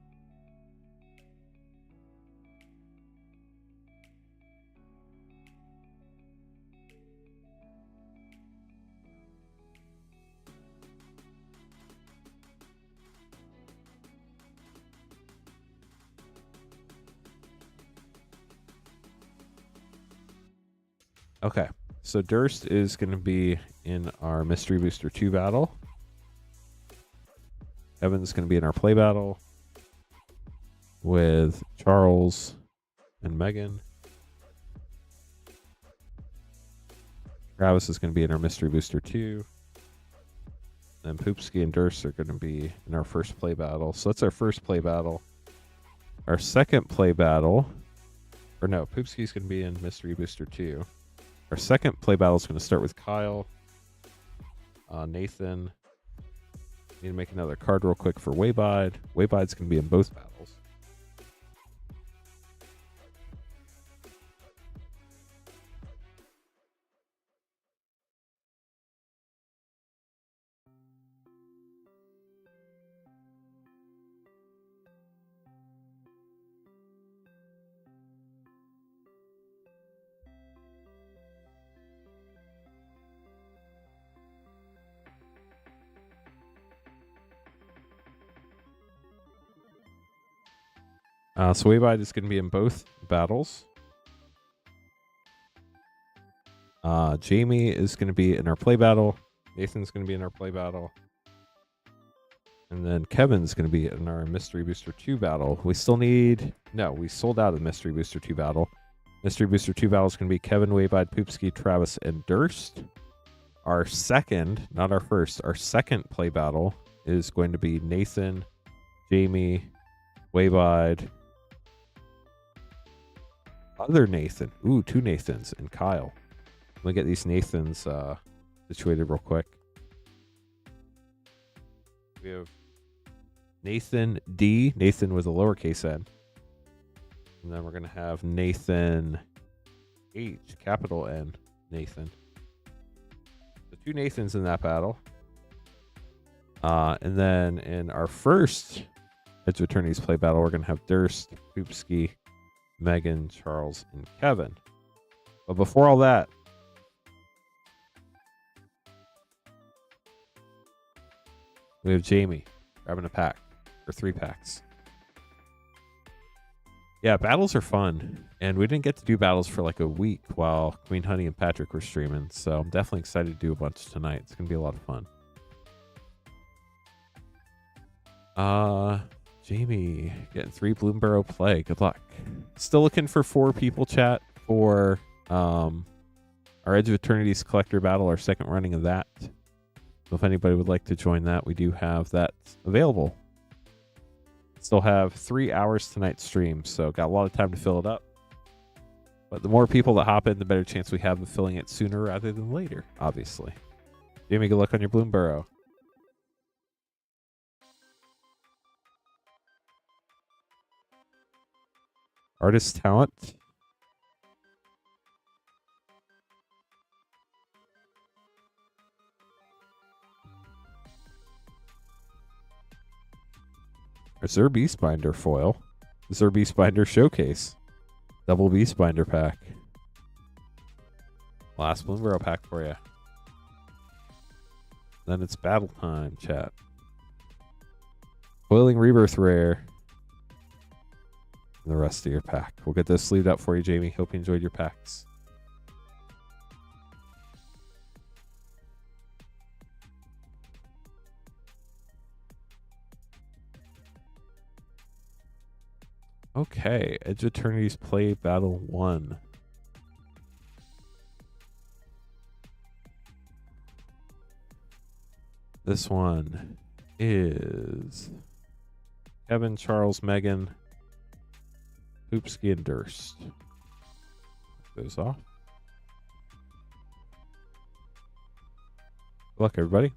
Okay, so Durst is going to be in our Mystery Booster 2 battle. Evan's going to be in our play battle with Charles and Megan. Travis is going to be in our Mystery Booster 2. And Poopski and Durst are going to be in our first play battle. So that's our first play battle. Our second play battle, or no, Poopski's going to be in Mystery Booster 2. Our second play battle is going to start with Kyle, Nathan. Need to make another card real quick for Waybide. Waybide's going to be in both battles. So Waybide is going to be in both battles. Jamie is going to be in our play battle. Nathan's going to be in our play battle. And then Kevin's going to be in our Mystery Booster 2 battle. We still need... No, we sold out of the Mystery Booster 2 battle. Mystery Booster 2 battle is going to be Kevin, Waybide, Poopski, Travis, and Durst. Our second, not our first, our second play battle is going to be Nathan, Jamie, Waybide, other Nathan. Ooh, 2 Nathans, and Kyle. Let me get these Nathans situated real quick. We have Nathan D, Nathan with a lowercase n. And then we're going to have Nathan H, capital N, Nathan. So 2 Nathans in that battle. And then in our first Edge of Eternities play battle, we're going to have Durst, Poopski, Megan, Charles, and Kevin. But before all that, we have Jamie grabbing a pack, or 3 packs. Yeah, battles are fun. And we didn't get to do battles for like a week while Queen Honey and Patrick were streaming. So I'm definitely excited to do a bunch tonight. It's going to be a lot of fun. Jamie getting 3 Bloomborough play. Good luck. Still looking for 4 people, chat, for our Edge of Eternities collector battle, our second running of that. So if anybody would like to join that, we do have that available. Still have 3 hours tonight's stream, so got a lot of time to fill it up. But the more people that hop in, the better chance we have of filling it sooner rather than later, obviously. Jamie, good luck on your Bloomborough. Artist talent. Zer Beastbinder foil. Zer Beastbinder showcase. Double Beastbinder pack. Last Bloomborough pack for you. Then it's battle time, chat. Boiling Rebirth rare. And the rest of your pack. We'll get this sleeved up for you, Jamie. Hope you enjoyed your packs. Okay, Edge of Eternities play battle 1. This one is Kevin, Charles, Megan, Poopski, and Durst. Those off. Good luck, everybody.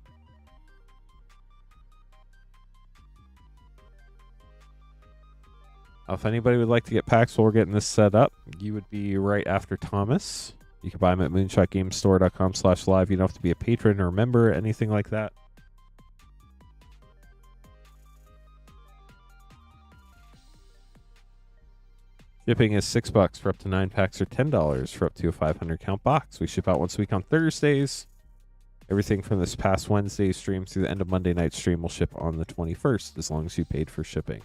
If anybody would like to get packs while we're getting this set up, you would be right after Thomas. You can buy them at moonshotgamestore.com/live. You don't have to be a patron or a member, anything like that. Shipping is $6 for up to 9 packs, or $10 for up to a 500 count box. We ship out once a week on Thursdays. Everything from this past Wednesday's stream through the end of Monday night's stream will ship on the 21st, as long as you paid for shipping.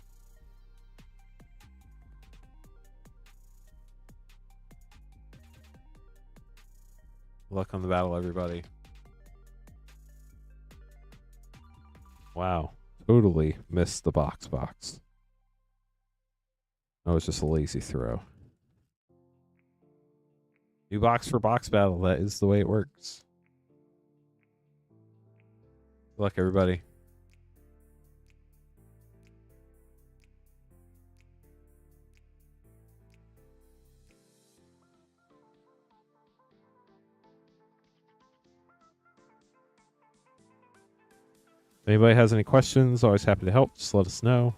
Good luck on the battle, everybody. Wow, totally missed the box. That was just a lazy throw. New box for box battle. That is the way it works. Good luck, everybody. If anybody has any questions, always happy to help. Just let us know.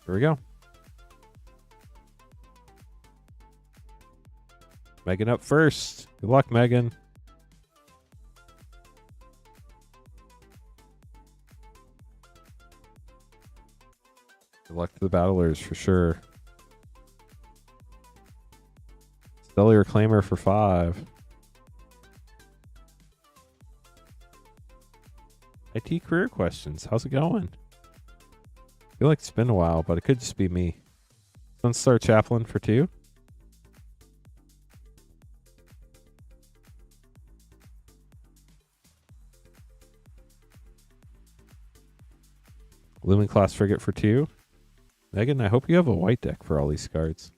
Here we go. Megan up first. Good luck, Megan. Good luck to the battlers for sure. Stellar Claimer for 5. IT career questions. How's it going? I feel like it's been a while, but it could just be me. Sunstar Chaplain for 2. Lumen Class Frigate for 2. Megan, I hope you have a white deck for all these cards.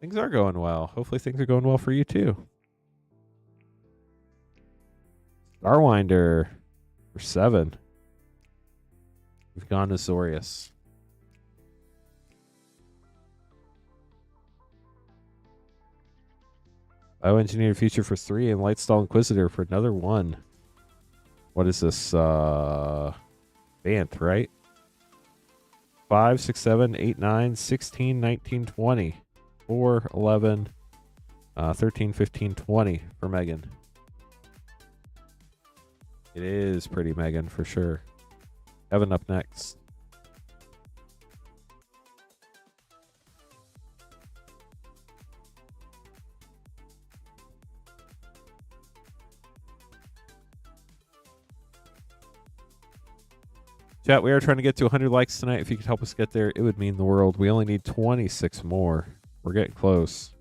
Things are going well. Hopefully things are going well for you too. Starwinder for 7. We've gone to Zorius. Bioengineered Future for 3 and Lightstall Inquisitor for another 1. What is this? Bant, right? 5, 6, 7, 8, 9, 16, 19, 20. 4, 11, 13, 15, 20 for Megan. It is pretty Megan for sure. Evan up next. Chat, we are trying to get to 100 likes tonight. If you could help us get there, it would mean the world. We only need 26 more. We're getting close.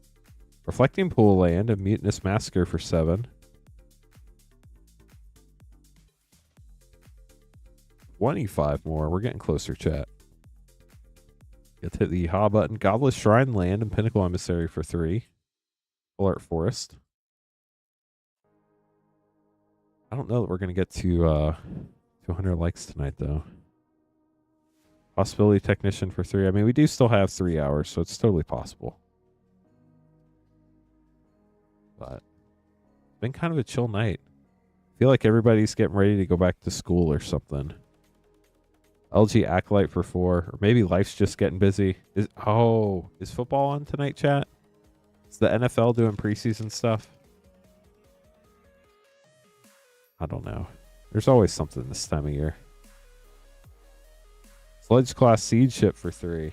Reflecting Pool Land and Mutinous Massacre for 7. 25 more. We're getting closer, chat. Get to hit the Ha button. Godless Shrine Land and Pinnacle Emissary for 3. Full Art Forest. I don't know that we're going to get to 200 likes tonight, though. Possibility Technician for 3. I mean, we do still have 3 hours, so it's totally possible. But it's been kind of a chill night. I feel like everybody's getting ready to go back to school or something. LG Acolyte for 4. Or maybe life's just getting busy. Is football on tonight, chat? Is the NFL doing preseason stuff? I don't know. There's always something this time of year. Sledge Class Siege Ship for 3.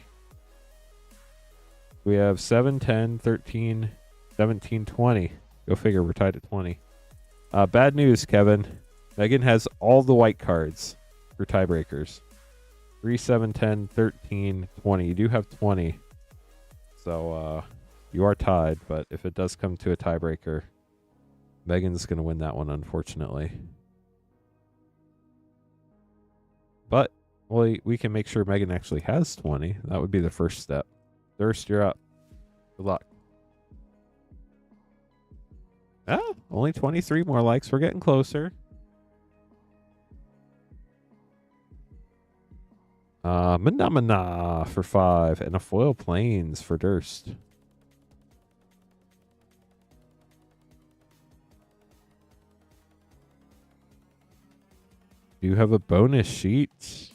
We have 7, 10, 13, 17, 20. Go figure, we're tied at 20. Bad news, Kevin. Megan has all the white cards for tiebreakers. 3, 7, 10, 13, 20. You do have 20. So you are tied, but if it does come to a tiebreaker, Megan's going to win that one, unfortunately. But we can make sure Megan actually has 20. That would be the first step. Thirst, you're up. Good luck. Oh, only 23 more likes. We're getting closer. Manamana for 5 and a Foil Plains for Durst. You have a bonus sheet.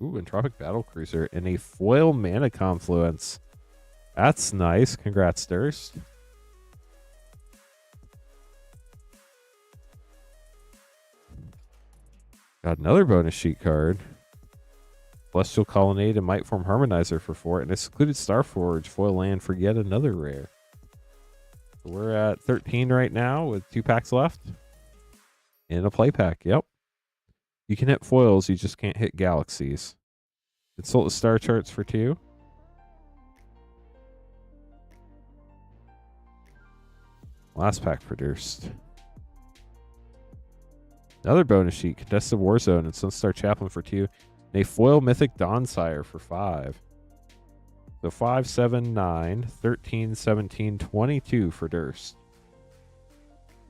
Ooh, Entropic Battlecruiser and a Foil Mana Confluence. That's nice. Congrats, Durst. Got another bonus sheet card. Celestial Colonnade and Mightform Harmonizer for 4. And a Secluded Starforge Foil Land for yet another rare. So we're at 13 right now with 2 packs left. And a play pack. Yep. You can hit foils, you just can't hit galaxies. Consult the star charts for 2. Last pack produced. Another bonus sheet, Contested Warzone and Sunstar Chaplain for 2. And a foil Mythic Dawnsire for 5. So 5, 7, 9, 13, 17, 22 for Durst.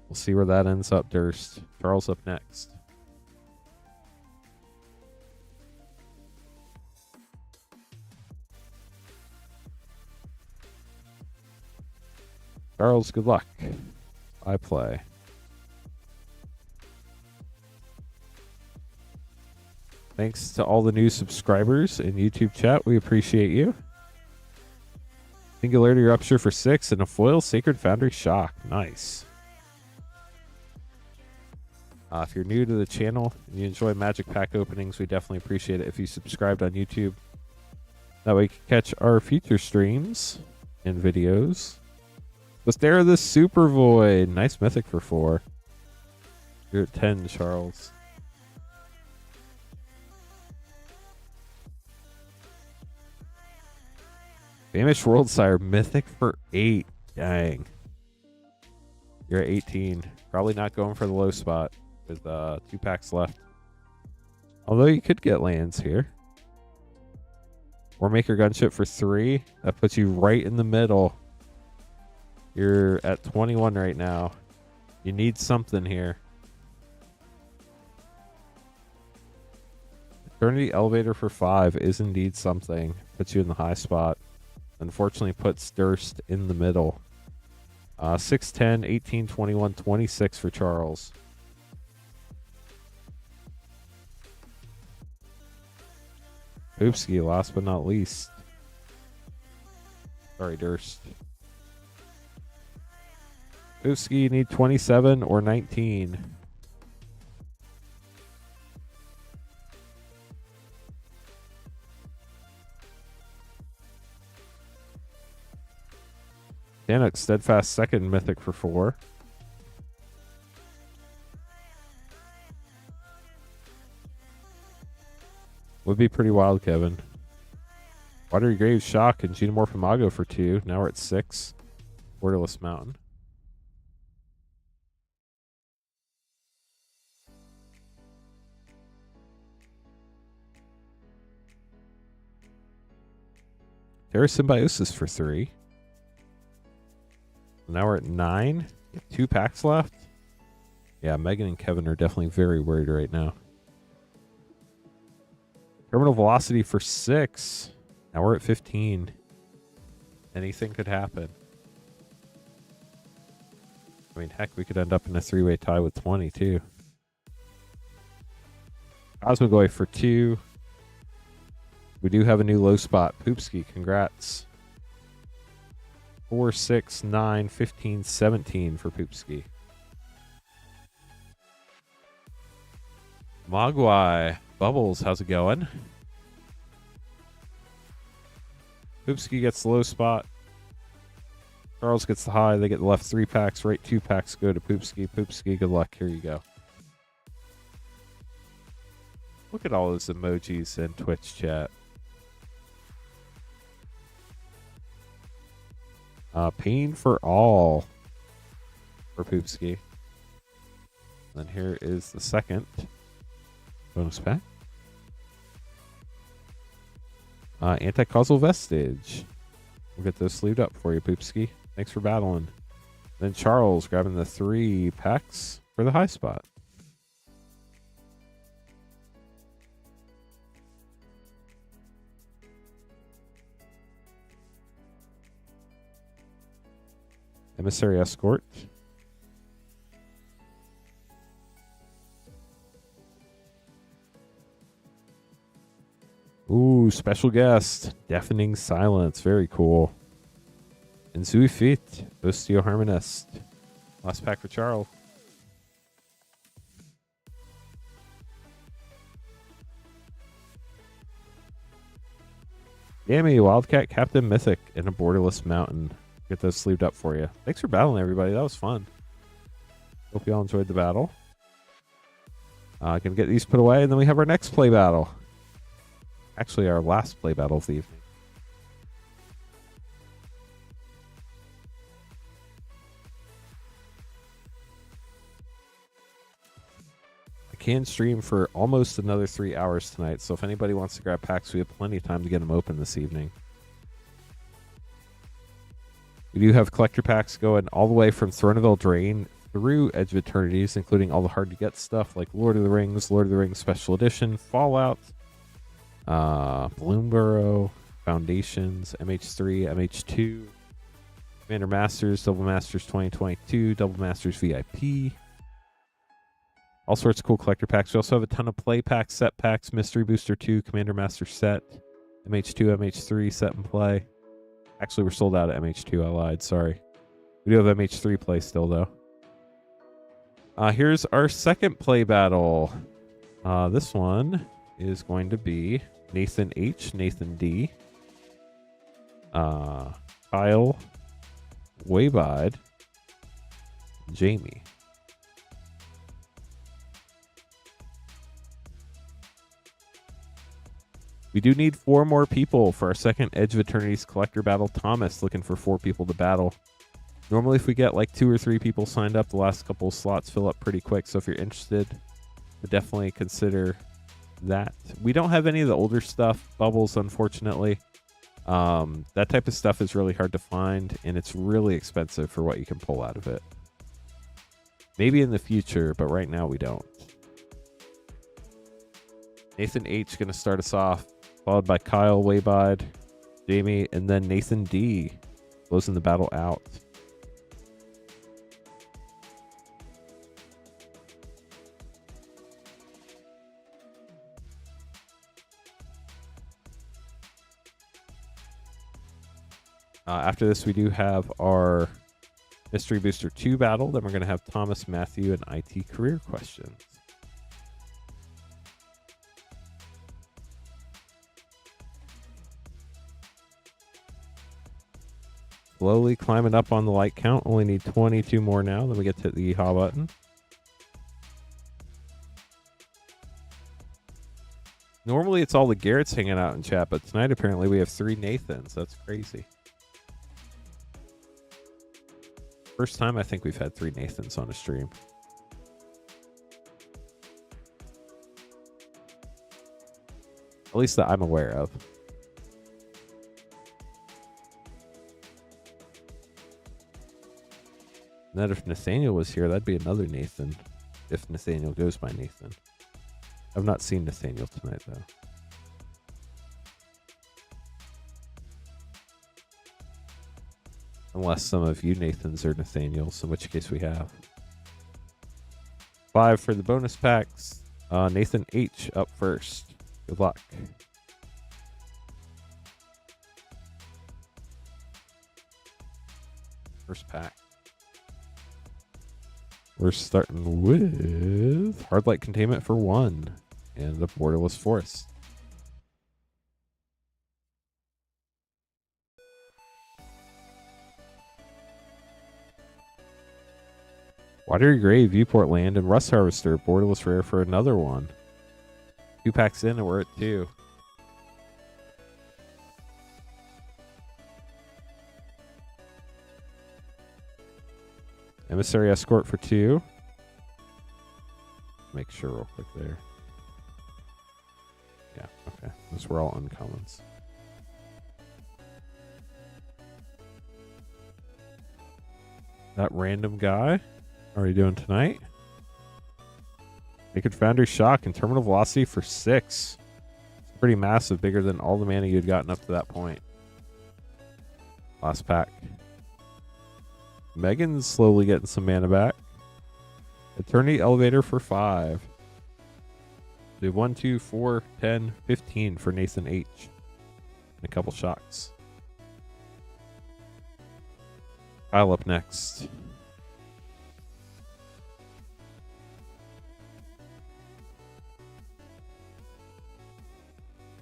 We'll see where that ends up, Durst. Charles up next. Charles, good luck. I play. Thanks to all the new subscribers in YouTube chat. We appreciate you. Singularity Rupture for 6 and a foil Sacred Foundry Shock. Nice. If you're new to the channel and you enjoy Magic Pack openings, we definitely appreciate it if you subscribed on YouTube. That way you can catch our future streams and videos. Let's dare the Super Void. Nice Mythic for 4. You're at 10, Charles. Famished World Sire Mythic for 8. Dang. You're at 18. Probably not going for the low spot with 2 packs left. Although you could get lands here. War Maker Gunship for 3. That puts you right in the middle. You're at 21 right now. You need something here. Eternity Elevator for 5 is indeed something. Puts you in the high spot. Unfortunately puts Durst in the middle. 6, 10, 18, 21, 26 for Charles. Oopski, last but not least. Sorry, Durst. Oopski, you need 27 or 19. Danik, Steadfast second Mythic for 4. Would be pretty wild, Kevin. Watery Grave, Shock, and Xenomorph Imago for 2. Now we're at 6. Borderless Mountain. Terra Symbiosis for 3. Now we're at 9. 2 packs left. Yeah, Megan and Kevin are definitely very worried right now. Terminal Velocity for 6. Now we're at 15. Anything could happen. I mean, heck, we could end up in a 3-way tie with 20, too. Cosmogoy for 2. We do have a new low spot. Poopski, congrats. 4, 6, 9, 15, 17 for Poopski. Mogwai. Bubbles, how's it going? Poopski gets the low spot. Charles gets the high. They get the left 3 packs. Right 2 packs go to Poopski. Poopski, good luck. Here you go. Look at all those emojis in Twitch chat. Pain for all for Poopski. Then here is the second bonus pack. Anti-causal Vestige. We'll get those sleeved up for you, Poopski. Thanks for battling. Then Charles grabbing the 3 packs for the high spot. Emissary Escort. Ooh, special guest. Deafening Silence. Very cool. And Zuifit. Osteoharmonist. Last pack for Charles. Yami, Wildcat Captain Mythic, and a Borderless Mountain. Get those sleeved up for you. Thanks for battling, everybody. That was fun. Hope you all enjoyed the battle. Gonna get these put away, and then we have our next play battle. Actually, our last play battle of the evening. I can stream for almost another 3 hours tonight, so if anybody wants to grab packs, we have plenty of time to get them open this evening. We do have collector packs going all the way from Throne of Eldraine through Edge of Eternities, including all the hard-to-get stuff like Lord of the Rings Special Edition, Fallout, Bloomborough, Foundations, MH3, MH2, Commander Masters, Double Masters 2022, Double Masters VIP. All sorts of cool collector packs. We also have a ton of play packs, set packs, Mystery Booster 2, Commander Master set, MH2, MH3 set and play. Actually, we're sold out at MH2. I lied. Sorry. We do have MH3 play still, though. Here's our second play battle. This one is going to be Nathan H, Nathan D, Kyle, Waybide, Jamie. We do need 4 more people for our second Edge of Eternities collector battle. Thomas looking for 4 people to battle. Normally, if we get like 2 or 3 people signed up, the last couple of slots fill up pretty quick. So if you're interested, definitely consider that. We don't have any of the older stuff, bubbles, unfortunately. That type of stuff is really hard to find, and it's really expensive for what you can pull out of it. Maybe in the future, but right now we don't. Nathan H going to start us off, followed by Kyle Waybide, Jamie, and then Nathan D closing the battle out. After this, we do have our Mystery Booster 2 battle. Then we're going to have Thomas, Matthew, and IT career questions. Slowly climbing up on the light count. Only need 22 more now. Then we get to hit the yeehaw button. Normally, it's all the Garretts hanging out in chat, but tonight apparently we have 3 Nathans. That's crazy. First time I think we've had 3 Nathans on a stream. At least that I'm aware of. And then if Nathaniel was here, that'd be another Nathan. If Nathaniel goes by Nathan. I've not seen Nathaniel tonight, though. Unless some of you Nathans are Nathaniels, in which case we have. 5 for the bonus packs. Nathan H up first. Good luck. First pack. We're starting with Hard Light Containment for 1 and the Borderless Forest. Watery Grave, Viewport Land, and Rust Harvester, Borderless Rare for another one. 2 packs in and we're at 2. Emissary Escort for 2. Make sure real quick there. Yeah, okay. Those were all uncommons. That random guy. How are you doing tonight? Naked Foundry Shock and Terminal Velocity for 6. It's pretty massive, bigger than all the mana you'd gotten up to that point. Last pack. Megan's slowly getting some mana back. Eternity Elevator for 5. Do 1, 2, 4, 10, 15 for Nathan H. And a couple shocks. Kyle up next.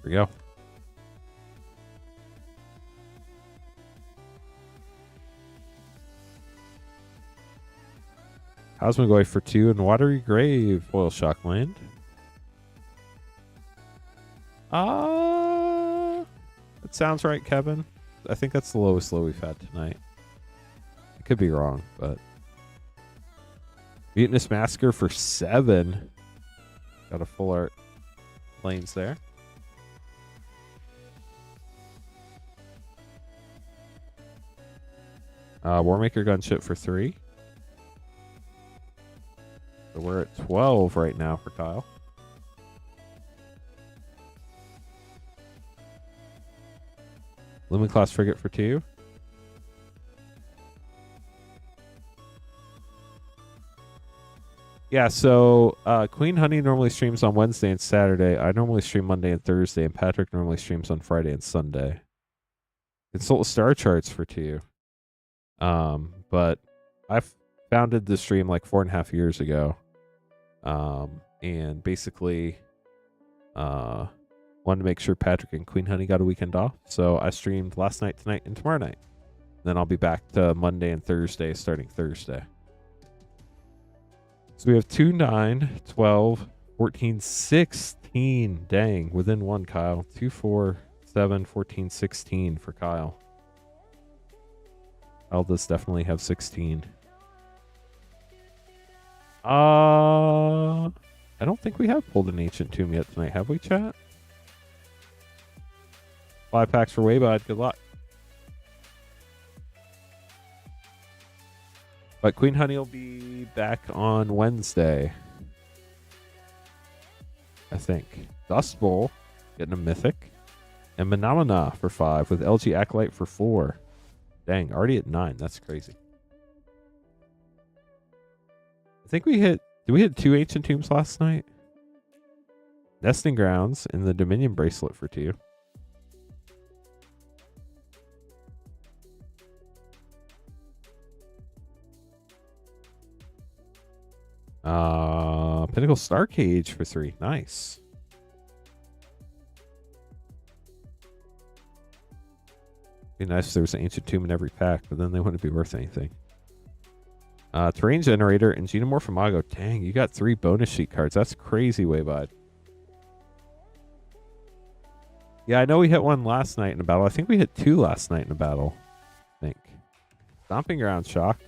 Here we go. Cosmogoy for 2 and Watery Grave. Oil Shock Land. That sounds right, Kevin. I think that's the lowest low we've had tonight. I could be wrong, but Mutinous Massacre for 7. Got a full art lanes there. Warmaker Gunship for 3. So we're at 12 right now for Kyle. Lumen Class Frigate for 2. Yeah, so Queen Honey normally streams on Wednesday and Saturday. I normally stream Monday and Thursday, and Patrick normally streams on Friday and Sunday. Consult Star Charts for 2. But I founded the stream like 4.5 years ago. And basically wanted to make sure Patrick and Queen Honey got a weekend off. So I streamed last night, tonight, and tomorrow night. Then I'll be back to Monday and Thursday, starting Thursday. So we have 2, 9, 12, 14, 16 16. Dang, within one, Kyle. 2, 4, 7, 14, 16 for Kyle. Kyle does definitely have 16. I don't think we have pulled an Ancient Tomb yet tonight, have we, chat? 5 packs for Waybud. Good luck. But Queen Honey will be back on Wednesday, I think. Dust Bowl, getting a Mythic. And Phenomena for 5 with LG Acolyte for 4. Dang, already at 9. That's crazy. I think we hit... Did we hit 2 Ancient Tombs last night? Nesting Grounds and the Dominion Bracelet for 2. Pinnacle Star Cage for 3. Nice. Be nice if there was an Ancient Tomb in every pack, but then they wouldn't be worth anything. Terrain Generator and Xenomorph Imago. Dang, you got 3 bonus sheet cards. That's crazy, Waybud. Yeah, I know we hit 1 last night in a battle. I think we hit 2 last night in a battle. I think. Stomping Ground Shock.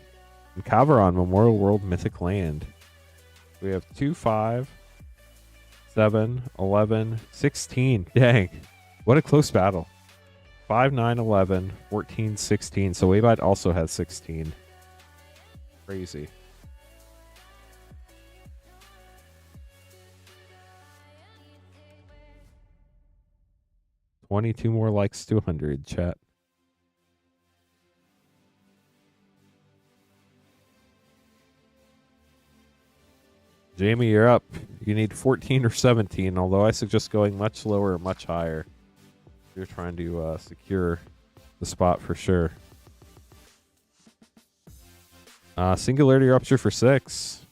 And Caveron Memorial World Mythic Land. We have 2, 5, 7, 11, 16. Dang. What a close battle. 5, 9, 11, 14, 16. So Waybud also has 16. Crazy. $22 more likes to 100, chat. Jamie, you're up. You need 14 or 17, although I suggest going much lower or much higher. You're trying to secure the spot for sure. Singularity Rupture for 6.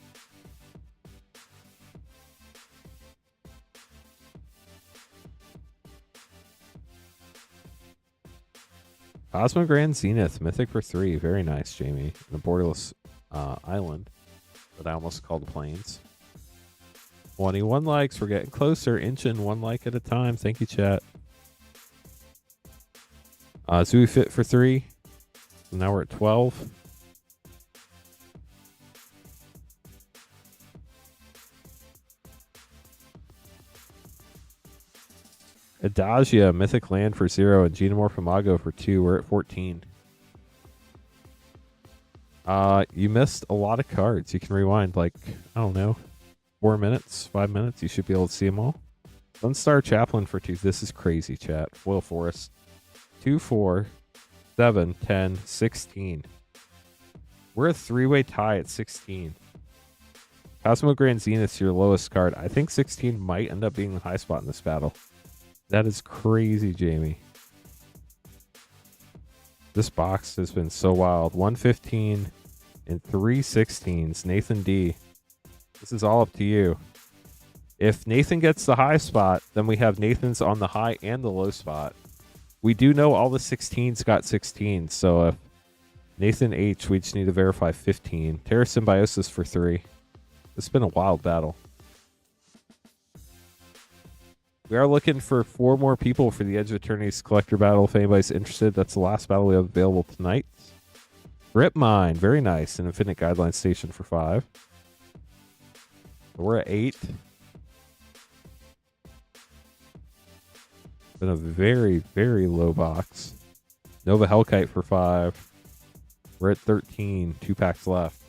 Cosmogrand Zenith, Mythic for 3. Very nice, Jamie. And a Borderless Island that I almost called Plains. 21 likes. We're getting closer. Inching 1 like at a time. Thank you, chat. Zooey Fit for 3. So now we're at 12. Adagia, Mythic Land for 0, and Xenomorph Imago for 2. We're at 14. You missed a lot of cards. You can rewind like, I don't know, 4 minutes, 5 minutes. You should be able to see them all. Sunstar Chaplain for 2. This is crazy, chat. Foil Forest. 2, 4, 7, 10, 16. We're a 3-way tie at 16. Cosmogrand Zenith's your lowest card. I think 16 might end up being the high spot in this battle. That is crazy, Jamie. This box has been so wild. 115 and 3 16s. Nathan D. This is all up to you. If Nathan gets the high spot, then we have Nathan's on the high and the low spot. We do know all the 16s got 16, so if Nathan H, we just need to verify 15. Terra Symbiosis for 3. It's been a wild battle. We are looking for 4 more people for the Edge of Eternities collector battle. If anybody's interested, that's the last battle we have available tonight. Rip Mine, very nice. An Infinite Guideline Station for 5. So we're at 8. Been a very, very low box. Nova Hellkite for 5. We're at 13. 2 packs left.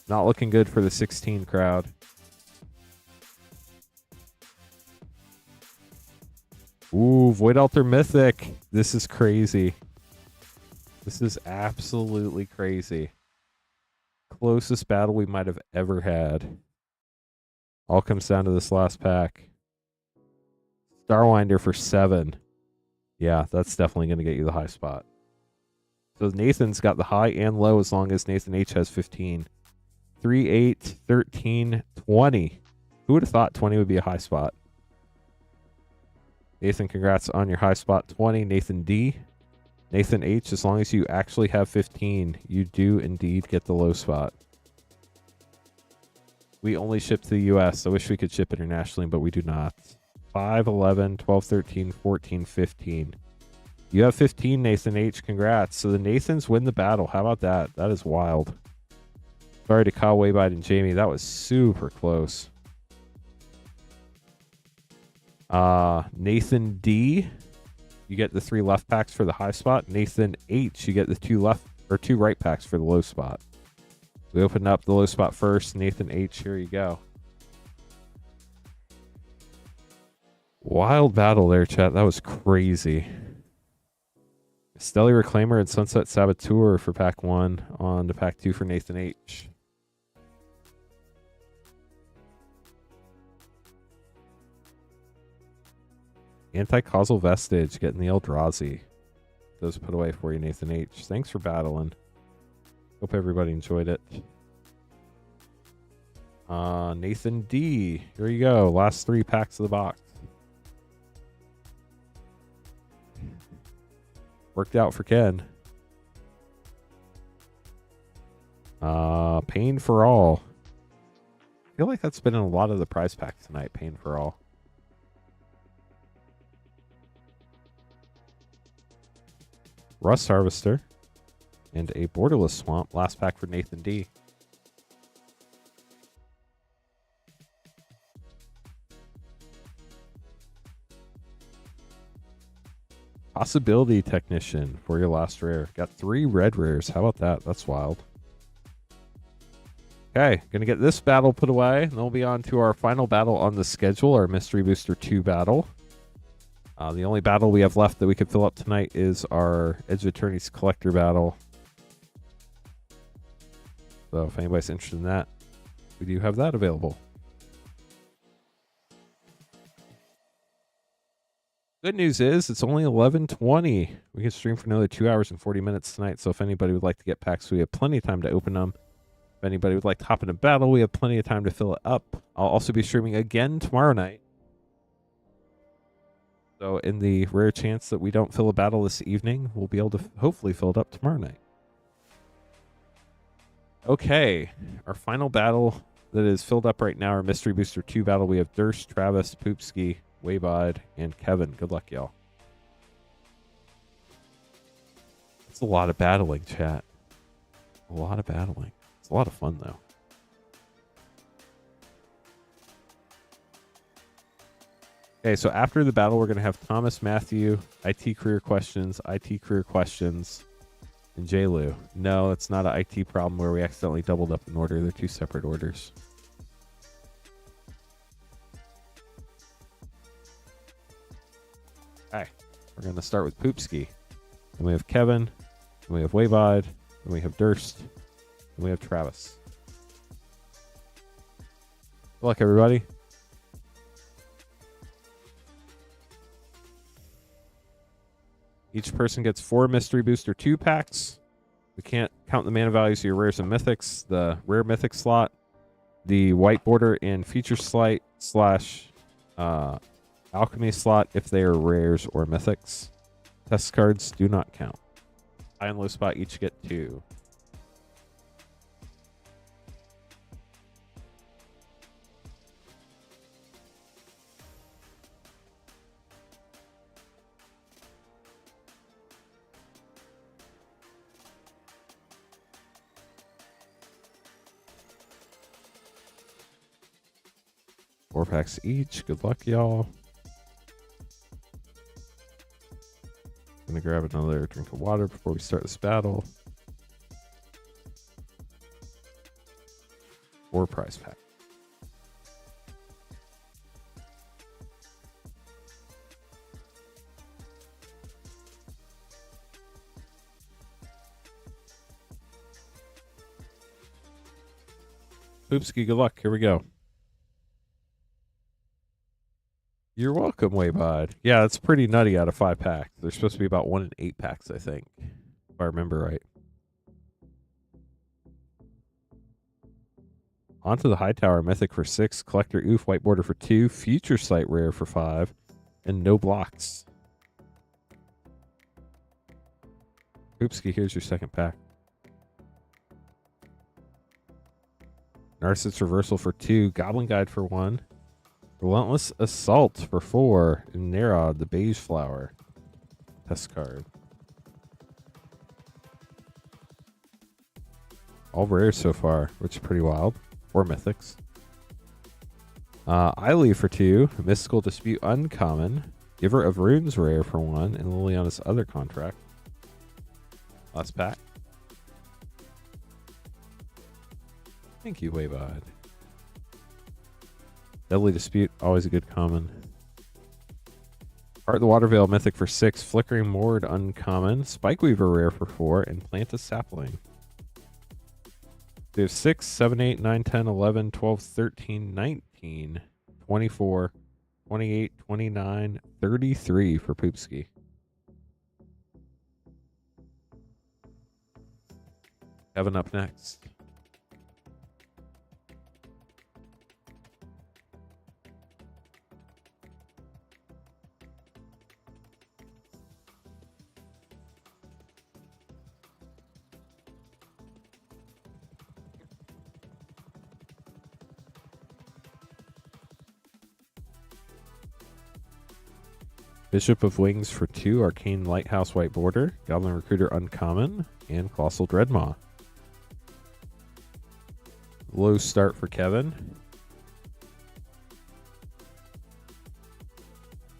Not looking good for the 16 crowd. Ooh, Void Altar Mythic. This is crazy. This is absolutely crazy. Closest battle we might have ever had. All comes down to this last pack. Starwinder for 7. Yeah, that's definitely going to get you the high spot. So Nathan's got the high and low as long as Nathan H has 15. 3, 8, 13, 20. Who would have thought 20 would be a high spot? Nathan, congrats on your high spot 20. Nathan D. Nathan H, as long as you actually have 15, you do indeed get the low spot. We only ship to the US. I wish we could ship internationally, but we do not. 5, 11, 12, 13, 14, 15. You have 15, Nathan H. Congrats. So the Nathans win the battle. How about that? That is wild. Sorry to Kyle Waybide and Jamie. That was super close. Nathan D. You get the 3 left packs for the high spot. Nathan H. You get the 2 left or 2 right packs for the low spot. We opened up the low spot first. Nathan H. Here you go. Wild battle there, chat. That was crazy. Stelly Reclaimer and Sunset Saboteur for pack 1 on to pack 2 for Nathan H. Anti-causal Vestige getting the Eldrazi. Those put away for you, Nathan H. Thanks for battling. Hope everybody enjoyed it. Nathan D. Here you go. Last 3 packs of the box. Worked out for Ken. Pain for All. I feel like that's been in a lot of the prize packs tonight. Pain for All. Rust Harvester. And a Borderless Swamp. Last pack for Nathan D. Possibility Technician for your last rare. Got 3 red rares. How about that? That's wild. Okay, gonna get this battle put away. And then we'll be on to our final battle on the schedule, our Mystery Booster 2 battle. The only battle we have left that we could fill up tonight is our Edge of Eternities Collector battle. So if anybody's interested in that, we do have that available. Good news is it's only 11:20. We can stream for another 2 hours and 40 minutes tonight. So if anybody would like to get packs, we have plenty of time to open them. If anybody would like to hop in a battle, we have plenty of time to fill it up. I'll also be streaming again tomorrow night. So in the rare chance that we don't fill a battle this evening, we'll be able to hopefully fill it up tomorrow night. Okay, our final battle that is filled up right now, our Mystery Booster 2 battle. We have Durst, Travis, Poopski, Waybide, and Kevin. Good luck, y'all. It's a lot of battling, chat. A lot of battling. It's a lot of fun, though. Okay, so after the battle, we're going to have Thomas, Matthew, IT career questions, and J-Lu. No, it's not an IT problem where we accidentally doubled up an order. They're 2 separate orders. Okay, we're going to start with Poopski. Then we have Kevin, then we have Waybide, then we have Durst, then we have Travis. Good luck, everybody. Each person gets 4 Mystery Booster 2 packs. We can't count the mana values of your rares and mythics. The rare mythic slot, the white border and feature slot / alchemy slot if they are rares or mythics. Test cards do not count. High and low spot each get 2. Four packs each. Good luck, y'all. Gonna grab another drink of water before we start this battle. 4 prize pack. Oopski, good luck. Here we go. You're welcome, Waybide. Yeah, it's pretty nutty out of 5 packs. There's supposed to be about 1 in 8 packs, I think, if I remember right. Onto the High Tower, Mythic for 6, Collector Oof, White Border for 2, Future Sight Rare for 5, and no blocks. Oopski, here's your second pack. Narcissus Reversal for 2. Goblin Guide for 1. Relentless Assault for 4. And Nerod, the Beige Flower. Test card. All rares so far, which is pretty wild. 4 mythics. Eiley for 2. Mystical Dispute uncommon. Giver of Runes rare for 1. And Liliana's other contract. Last pack. Thank you, Waybod. Deadly Dispute, always a good common. Heart of the Watervale mythic for 6. Flickering Moored uncommon. Spikeweaver rare for 4. And Plant a Sapling. We have 6, 7, 8, 9, 10, 11, 12, 13, 19, 24, 28, 29, 33 for Poopski. Kevin up next. Bishop of Wings for 2, Arcane Lighthouse White Border, Goblin Recruiter uncommon, and Colossal Dreadmaw. Low start for Kevin.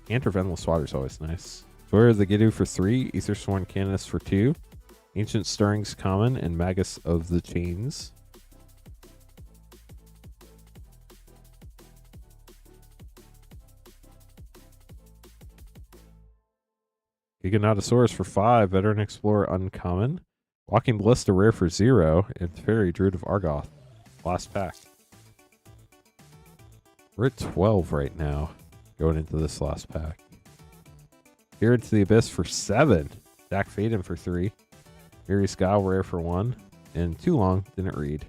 Canter Endless Water is always nice. Tour of the Giddu for 3, Aethersworn Canonist for 2, Ancient Stirrings common, and Magus of the Chains. Giganotosaurus for 5, Veteran Explorer uncommon, Walking Ballista rare for 0, and Fairy Druid of Argoth. Last pack. We're at 12 right now, going into this last pack. Here into the Abyss for 7, Dak Faden for 3, Miri Scowl rare for 1, and too long, didn't read.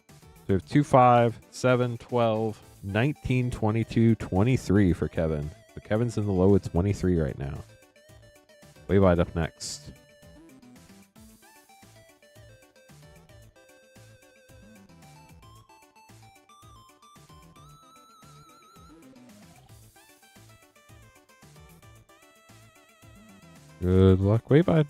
So we have 2, 5, 7, 12, 19, 22, 23 for Kevin. So Kevin's in the low at 23 right now. Waybide up next. Good luck, Waybide.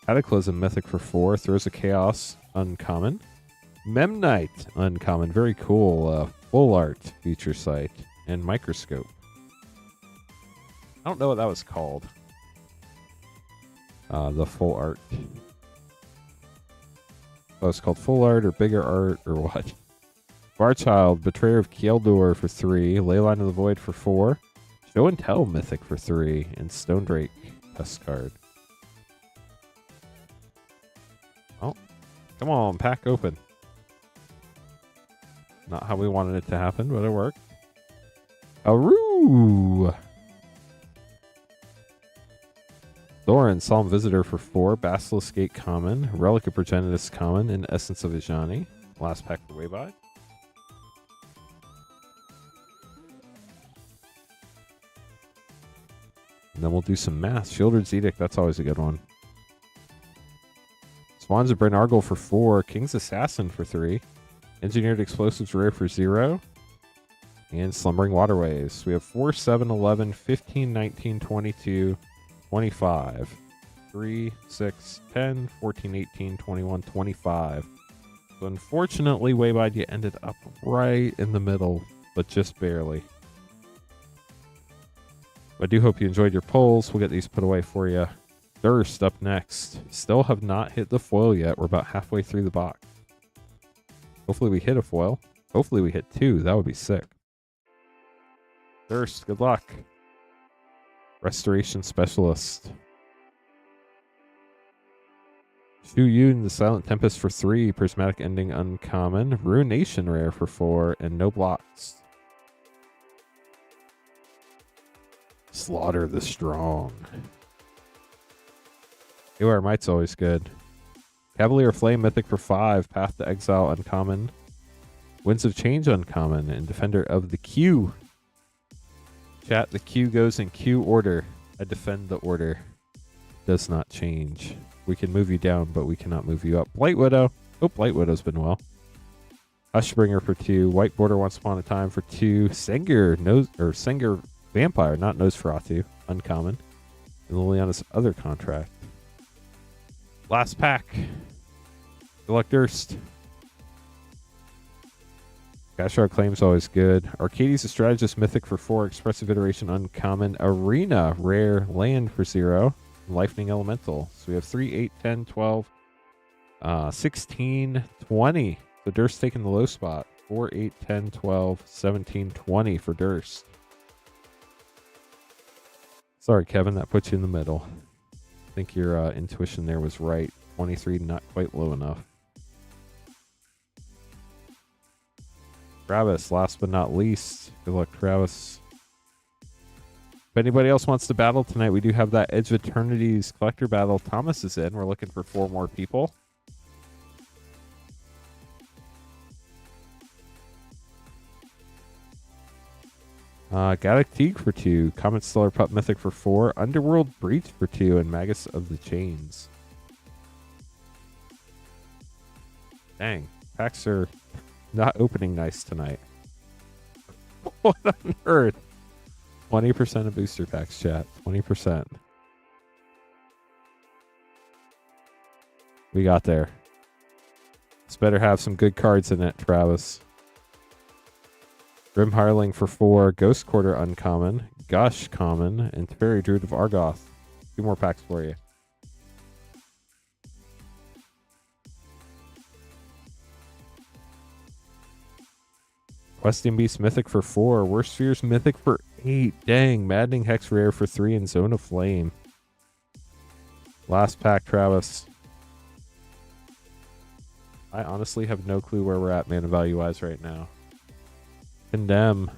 Cataclysm mythic for 4, throws a Chaos uncommon. Memnite uncommon, very cool. Full art feature site and microscope. I don't know what that was called. The full art. Oh, it's called full art or bigger art or what? Barchild, Betrayer of Kieldor for 3, Leyline of the Void for 4, Show and Tell mythic for 3, and Stone Drake test card. Oh, come on, pack open. Not how we wanted it to happen, but it worked. Aroo! Thorin, Solemn Visitor for 4, Basilisk Gate common, Relic of Progenitus common, and Essence of Ajani. Last pack for Waybide. And then we'll do some math. Shieldred's Edict, that's always a good one. Swans of Bryn Argyle for 4, King's Assassin for 3, Engineered Explosives rare for 0, and Slumbering Waterways. We have 4, 7, 11, 15, 19, 22, 25, 3, 6, 10, 14, 18, 21, 25. So unfortunately, Waybide, you ended up right in the middle, but just barely. I do hope you enjoyed your polls. We'll get these put away for you. Thirst up next. Still have not hit the foil yet. We're about halfway through the box. Hopefully we hit a foil. Hopefully we hit 2. That would be sick. Thirst, good luck. Restoration Specialist. Shu Yun, the Silent Tempest for 3. Prismatic Ending uncommon. Ruination rare for 4. And no blocks. Slaughter the Strong. AOR Might's always good. Cavalier Flame mythic for 5. Path to Exile uncommon. Winds of Change uncommon. And Defender of the Q. Chat, the Q goes in Q order. I defend the order. Does not change. We can move you down, but we cannot move you up. Blight Widow. Oh, Blight Widow's been well. Hushbringer for 2. White Border Once Upon a Time for 2. Senger Vampire, not Nosferatu. Uncommon. And Liliana's other contract. Last pack. Select Durst. Gashard Claim's always good. Arcades, a Strategist Mythic for 4. Expressive Iteration Uncommon. Arena, rare land for 0. Lightning Elemental. So we have 3, 8, 10, 12, 16, 20. So Durst taking the low spot. 4, 8, 10, 12, 17, 20 for Durst. Sorry, Kevin, that puts you in the middle. I think your intuition there was right. 23, not quite low enough. Travis, last but not least. Good luck, Travis. If anybody else wants to battle tonight, we do have that Edge of Eternities collector battle. Thomas is in. We're looking for 4 more people. Galactic Teague for 2. Comet Stellar Pup Mythic for 4. Underworld Breach for 2. And Magus of the Chains. Dang. Packs are not opening nice tonight. What on earth? 20% of booster packs, chat. 20%. We got there. This better have some good cards in it, Travis. Grim Hireling for 4. Ghost Quarter Uncommon. Gush Common. And Teferi Druid of Argoth. 2 more packs for you. Questing Beast Mythic for 4. Worst Spheres Mythic for 8. Dang. Maddening Hex Rare for 3. And Zone of Flame. Last pack, Travis. I honestly have no clue where we're at mana value wise right now. Condemn.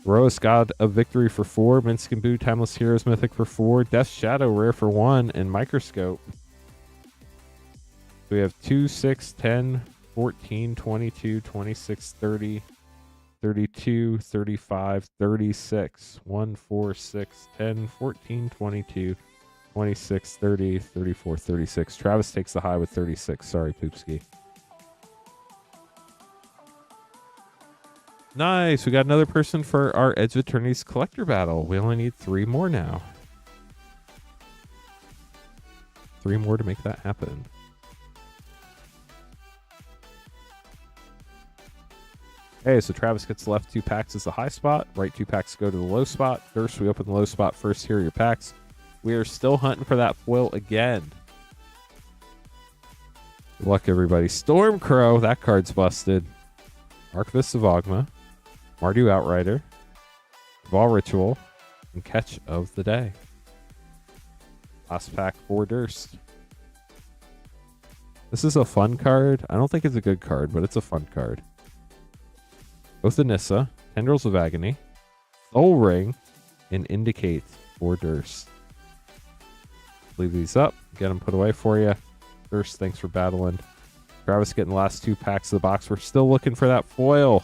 Heroic God of Victory for 4. Minsc and Boo Timeless Heroes Mythic for 4. Death Shadow Rare for 1. And Microscope. We have 2, 6, 10, 14, 22, 26, 30, 32, 35, 36. 1, 4, 6, 10, 14, 22, 26, 30, 34, 36. Travis takes the high with 36. Sorry, Poopski. Nice. We got another person for our Edge of Eternities collector battle. We only need 3 more now. 3 more to make that happen. Okay, so Travis gets the left 2 packs as the high spot. Right 2 packs go to the low spot. First, we open the low spot first. Here are your packs. We are still hunting for that foil again. Good luck, everybody. Stormcrow. That card's busted. Archivist of Ogma. Mardu Outrider. Ball Ritual. And Catch of the Day. Last pack for Durst. This is a fun card. I don't think it's a good card, but it's a fun card. Oath of Nissa. Tendrils of Agony. Soul Ring. And Indicate for Durst. Leave these up. Get them put away for you. Durst, thanks for battling. Travis getting the last 2 packs of the box. We're still looking for that foil.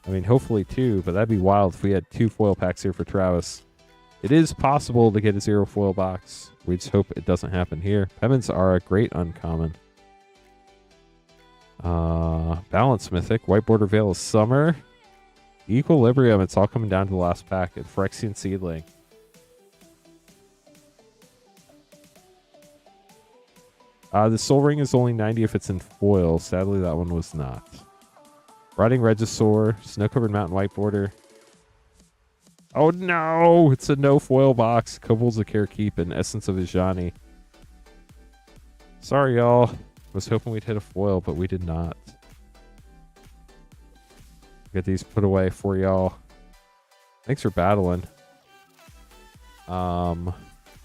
I mean, hopefully 2, but that'd be wild if we had 2 foil packs here for Travis. It is possible to get a 0 foil box. We just hope it doesn't happen here. Pemmons are a great uncommon. Balance Mythic. White Border Veil of Summer. Equilibrium. It's all coming down to the last pack. And Phyrexian Seedling. The Soul Ring is only 90 if it's in foil. Sadly, that one was not. Riding Regisaur, Snow-Covered Mountain White Border. Oh no! It's a no foil box. Kobolds of Carekeep and Essence of Ijani. Sorry, y'all. Was hoping we'd hit a foil, but we did not. Get these put away for y'all. Thanks for battling.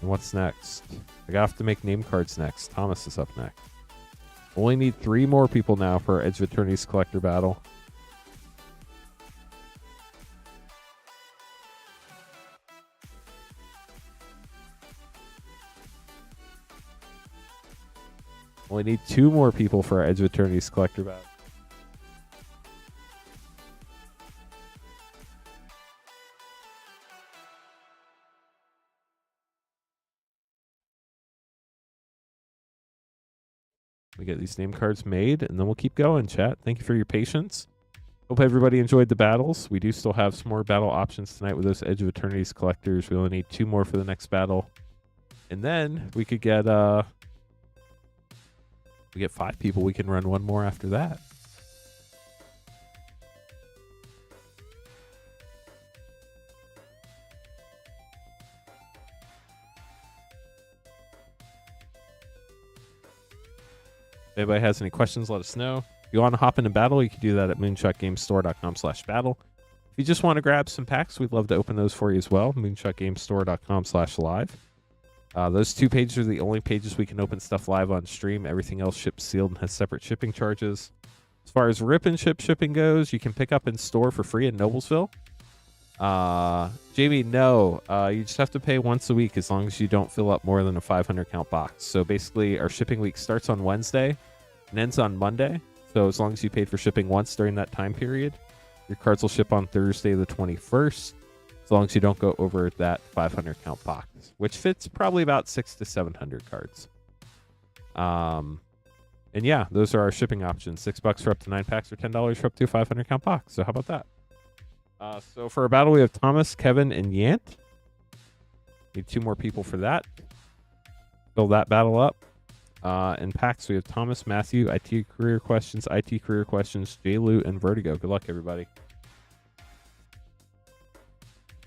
What's next? I have to make name cards next. Thomas is up next. Only need 3 more people now for our Edge of Eternities collector battle. Only need 2 more people for our Edge of Eternities collector battle. get these name cards made, and then we'll keep going, chat. Thank you for your patience. Hope everybody enjoyed the battles. We do still have some more battle options tonight with those Edge of Eternities collectors. We only need 2 more for the next battle. And then we could get 5 people. We can run 1 more after that. If anybody has any questions, let us know. If you want to hop into battle, you can do that at moonshotgamestore.com/battle. If you just want to grab some packs, we'd love to open those for you as well. moonshotgamestore.com/live. Those 2 pages are the only pages we can open stuff live on stream. Everything else ships sealed and has separate shipping charges. As far as rip and ship shipping goes, you can pick up in store for free in Noblesville. Jamie, no. You just have to pay once a week as long as you don't fill up more than a 500 count box. So basically, our shipping week starts on Wednesday and ends on Monday. So as long as you paid for shipping once during that time period, your cards will ship on Thursday the 21st, as long as you don't go over that 500 count box, which fits probably about 600 to 700 cards. And yeah, those are our shipping options. $6 for up to 9 packs, or $10 for up to a 500 count box. So how about that? So for our battle, we have Thomas, Kevin, and Yant. Need 2 more people for that. Fill that battle up. In packs, we have Thomas, Matthew, IT Career Questions, J-Loot, and Vertigo. Good luck, everybody.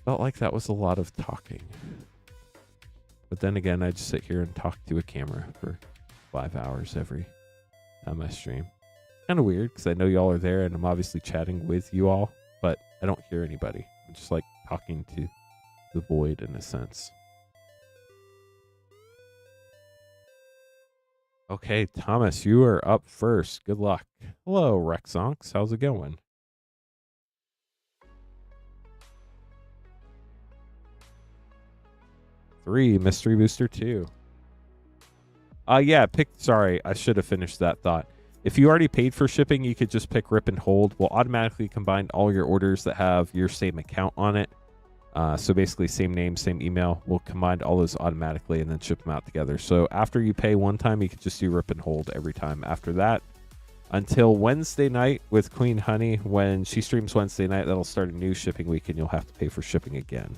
Felt like that was a lot of talking. But then again, I just sit here and talk to a camera for 5 hours every time I stream. Kind of weird, because I know y'all are there, and I'm obviously chatting with you all, but I don't hear anybody. I'm just like talking to the void in a sense. Okay, Thomas, you are up first. Good luck. Hello, Rexonks. How's it going? Three, Mystery Booster 2. Yeah, sorry, I should have finished that thought. If you already paid for shipping, you could just pick Rip and Hold. We'll automatically combine all your orders that have your same account on it. So basically same name, same email. We'll combine all those automatically and then ship them out together. So after you pay one time, you can just do Rip and Hold every time after that. Until Wednesday night with Queen Honey. When she streams Wednesday night, that'll start a new shipping week and you'll have to pay for shipping again.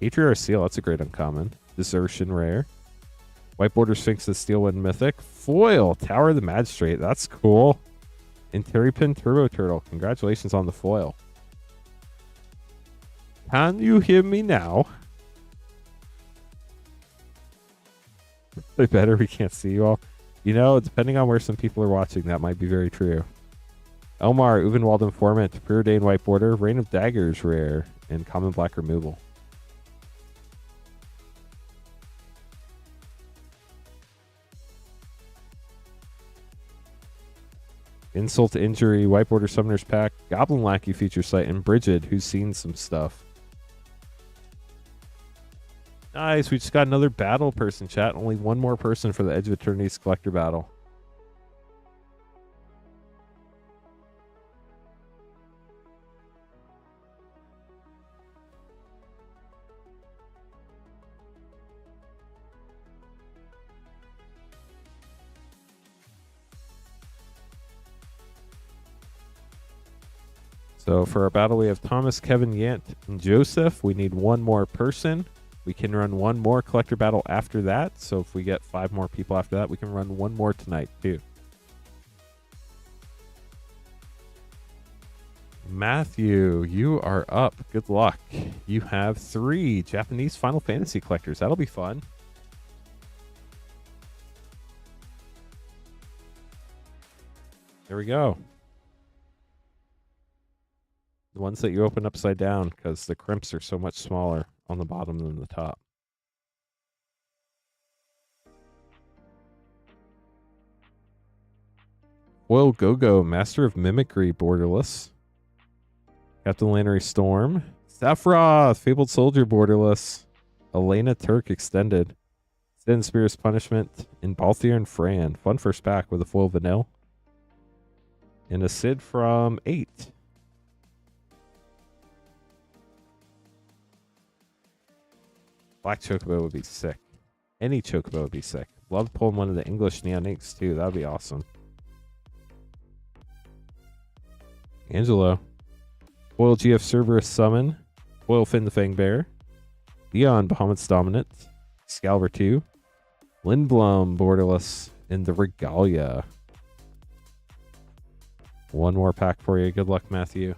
Patriarch Seal, that's a great uncommon. Desertion rare. White Border Sphinx, the Steelwind Mythic. Foil, Tower of the Magistrate, that's cool. And Terrypin Turbo Turtle, congratulations on the foil. Can you hear me now? Better, we can't see you all. You know, depending on where some people are watching, that might be very true. Elmar, Uvenwald Informant, Preordained White Border, Rain of Daggers rare, and Common Black Removal. Insult to Injury, White Border Summoners Pack, Goblin Lackey feature site, and Bridget, who's seen some stuff. Nice, we just got another battle person, chat. Only 1 more person for the Edge of Eternities collector battle. So for our battle, we have Thomas, Kevin, Yant, and Joseph. We need 1 more person. We can run 1 more collector battle after that. So if we get 5 more people after that, we can run 1 more tonight too. Matthew, you are up. Good luck. You have 3 Japanese Final Fantasy collectors. That'll be fun. There we go. The ones that you open upside down, because the crimps are so much smaller on the bottom than the top. Foil Go-Go, Master of Mimicry, borderless. Captain Lannery Storm. Sephiroth, Fabled Soldier, borderless. Elena Turk, extended. Sten Spear's Punishment. And Balthier and Fran. Fun first pack with a foil vanilla. And a Sid from 8. Black Chocobo would be sick. Any Chocobo would be sick. Love pulling one of the English Neon Inks too. That would be awesome. Angelo. Foil GF Cerberus Summon. Foil Finn the Fang Bear. Leon Bahamut's Dominant. Excalibur 2. Lindblom Borderless. And the Regalia. One more pack for you. Good luck, Matthew.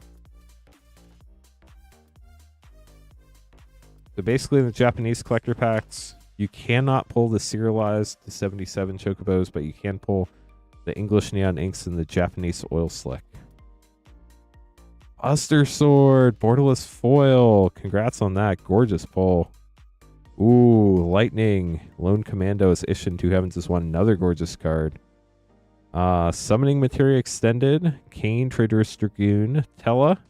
So basically in the Japanese collector packs, you cannot pull the serialized to 77 Chocobos, but you can pull the English Neon Inks and the Japanese Oil Slick. Buster Sword, Borderless Foil. Congrats on that. Gorgeous pull. Ooh, Lightning. Lone Commando is Ishin. Two Heavens is one. Another gorgeous card. Summoning Materia Extended. Kane, Traitorous Dragoon. Tella.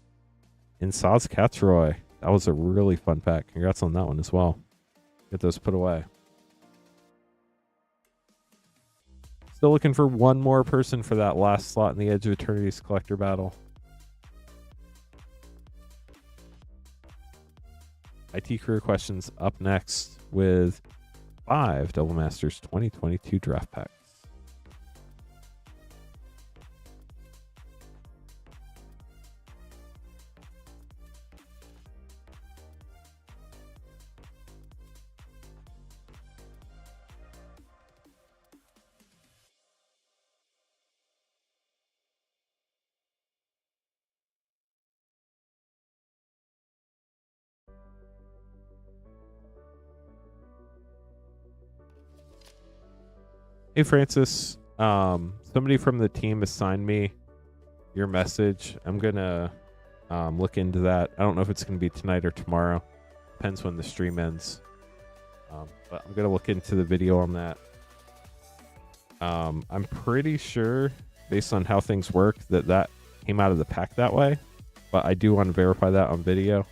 And Saz Catroy. That was a really fun pack. Congrats on that one as well. Get those put away. Still looking for one more person for that last slot in the Edge of Eternities collector battle. IT career questions up next with 5 Double Masters 2022 draft packs. Hey, Francis. Somebody from the team assigned me your message. I'm going to look into that. I don't know if it's going to be tonight or tomorrow. Depends when the stream ends. But I'm going to look into the video on that. I'm pretty sure, based on how things work, that came out of the pack that way. But I do want to verify that on video.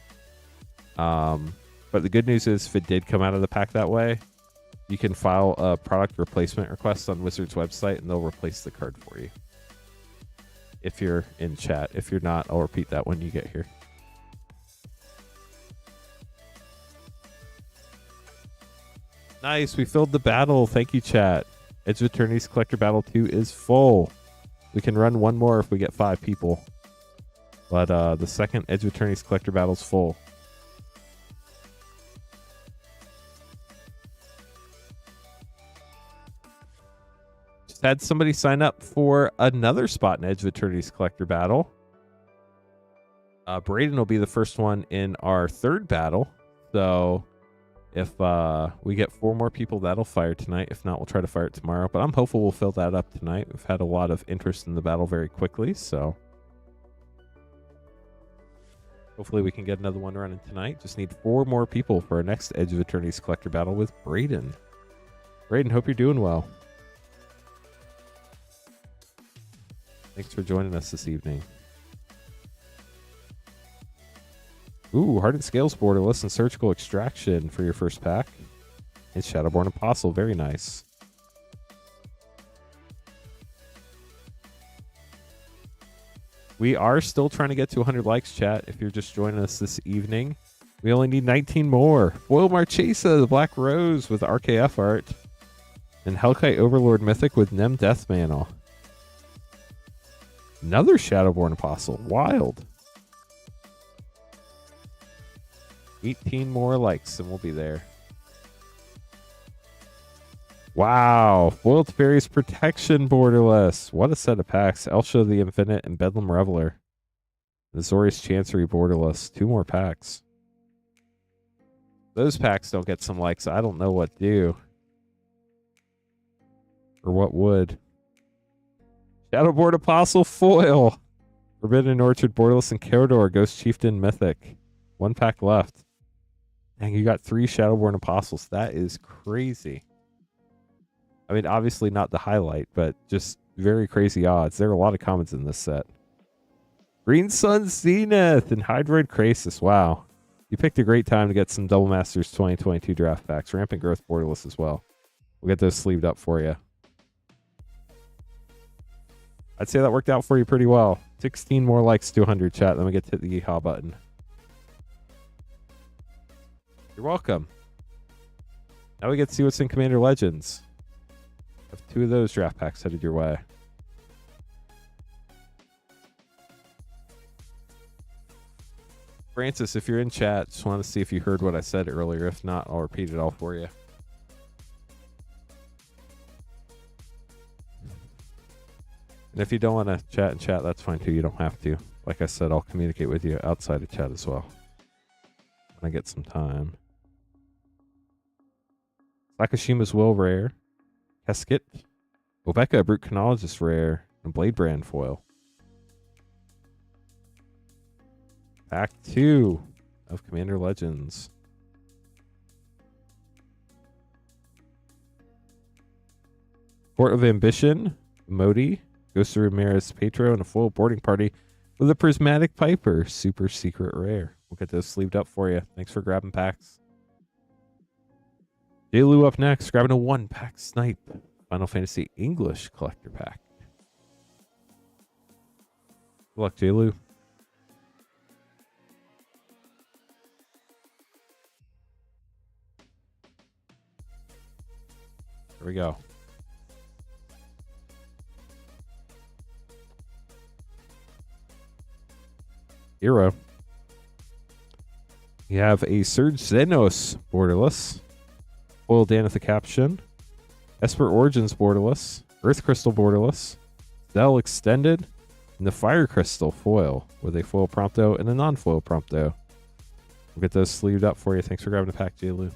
But the good news is, if it did come out of the pack that way, you can file a product replacement request on Wizards website and they'll replace the card for you. If you're in chat. If you're not, I'll repeat that when you get here. Nice, we filled the battle. Thank you, chat. Edge of Eternities Collector Battle 2 is full. We can run one more if we get 5 people. But the second Edge of Eternities Collector Battle is full. Had somebody sign up for another spot in Edge of Eternities Collector Battle. Braden will be the first one in our third battle. So if we get 4 more people, that'll fire tonight. If not, we'll try to fire it tomorrow. But I'm hopeful we'll fill that up tonight. We've had a lot of interest in the battle very quickly. So hopefully we can get another one running tonight. Just need 4 more people for our next Edge of Eternities Collector Battle with Braden. Braden, hope you're doing well. Thanks for joining us this evening. Ooh, Hardened Scales Borderless and Surgical Extraction for your first pack. And Shadowborn Apostle, very nice. We are still trying to get to 100 likes, chat, if you're just joining us this evening. We only need 19 more. Foil Marchesa, the Black Rose with RKF art. And Hellkite Overlord Mythic with Nem Death Mantle. Another Shadowborn Apostle. Wild. 18 more likes and we'll be there. Wow. Foiled Fairies Protection Borderless. What a set of packs. Elsha the Infinite and Bedlam Reveler. Azorius Chancery Borderless. 2 more packs. Those packs don't get some likes. I don't know what do. Or what would. Shadowborn Apostle Foil. Forbidden Orchard Borderless and Carador Ghost Chieftain Mythic. 1 pack left. Dang, you got 3 Shadowborn Apostles. That is crazy. I mean, obviously not the highlight, but just very crazy odds. There are a lot of commons in this set. Green Sun Zenith and Hydroid Krasis. Wow. You picked a great time to get some Double Masters 2022 draft packs. Rampant Growth Borderless as well. We'll get those sleeved up for you. I'd say that worked out for you pretty well. 16 more likes to 100, chat. Then we get to hit the yeehaw button. You're welcome. Now we get to see what's in Commander Legends. Have 2 of those draft packs headed your way. Francis, if you're in chat, just want to see if you heard what I said earlier. If not, I'll repeat it all for you. And if you don't want to chat in chat, that's fine too. You don't have to. Like I said, I'll communicate with you outside of chat as well when I get some time. Sakashima's Will rare. Heskett. Obeka, Brute Chronologist rare. And Blade Brand foil. Pack 2 of Commander Legends. Court of Ambition, Modi, Ghost of Ramirez Petro, and a full boarding party with a Prismatic Piper, super secret rare. We'll get those sleeved up for you. Thanks for grabbing packs. J-Lou up next, grabbing a 1-pack snipe. Final Fantasy English collector pack. Good luck, J-Lou. Here we go. Hero. You have a Surge Xenos borderless. Foil Danitha Caption. Esper Origins borderless. Earth Crystal borderless. Cell Extended. And the Fire Crystal foil with a foil Prompto and a non-foil Prompto. We'll get those sleeved up for you. Thanks for grabbing the pack, J-Lou.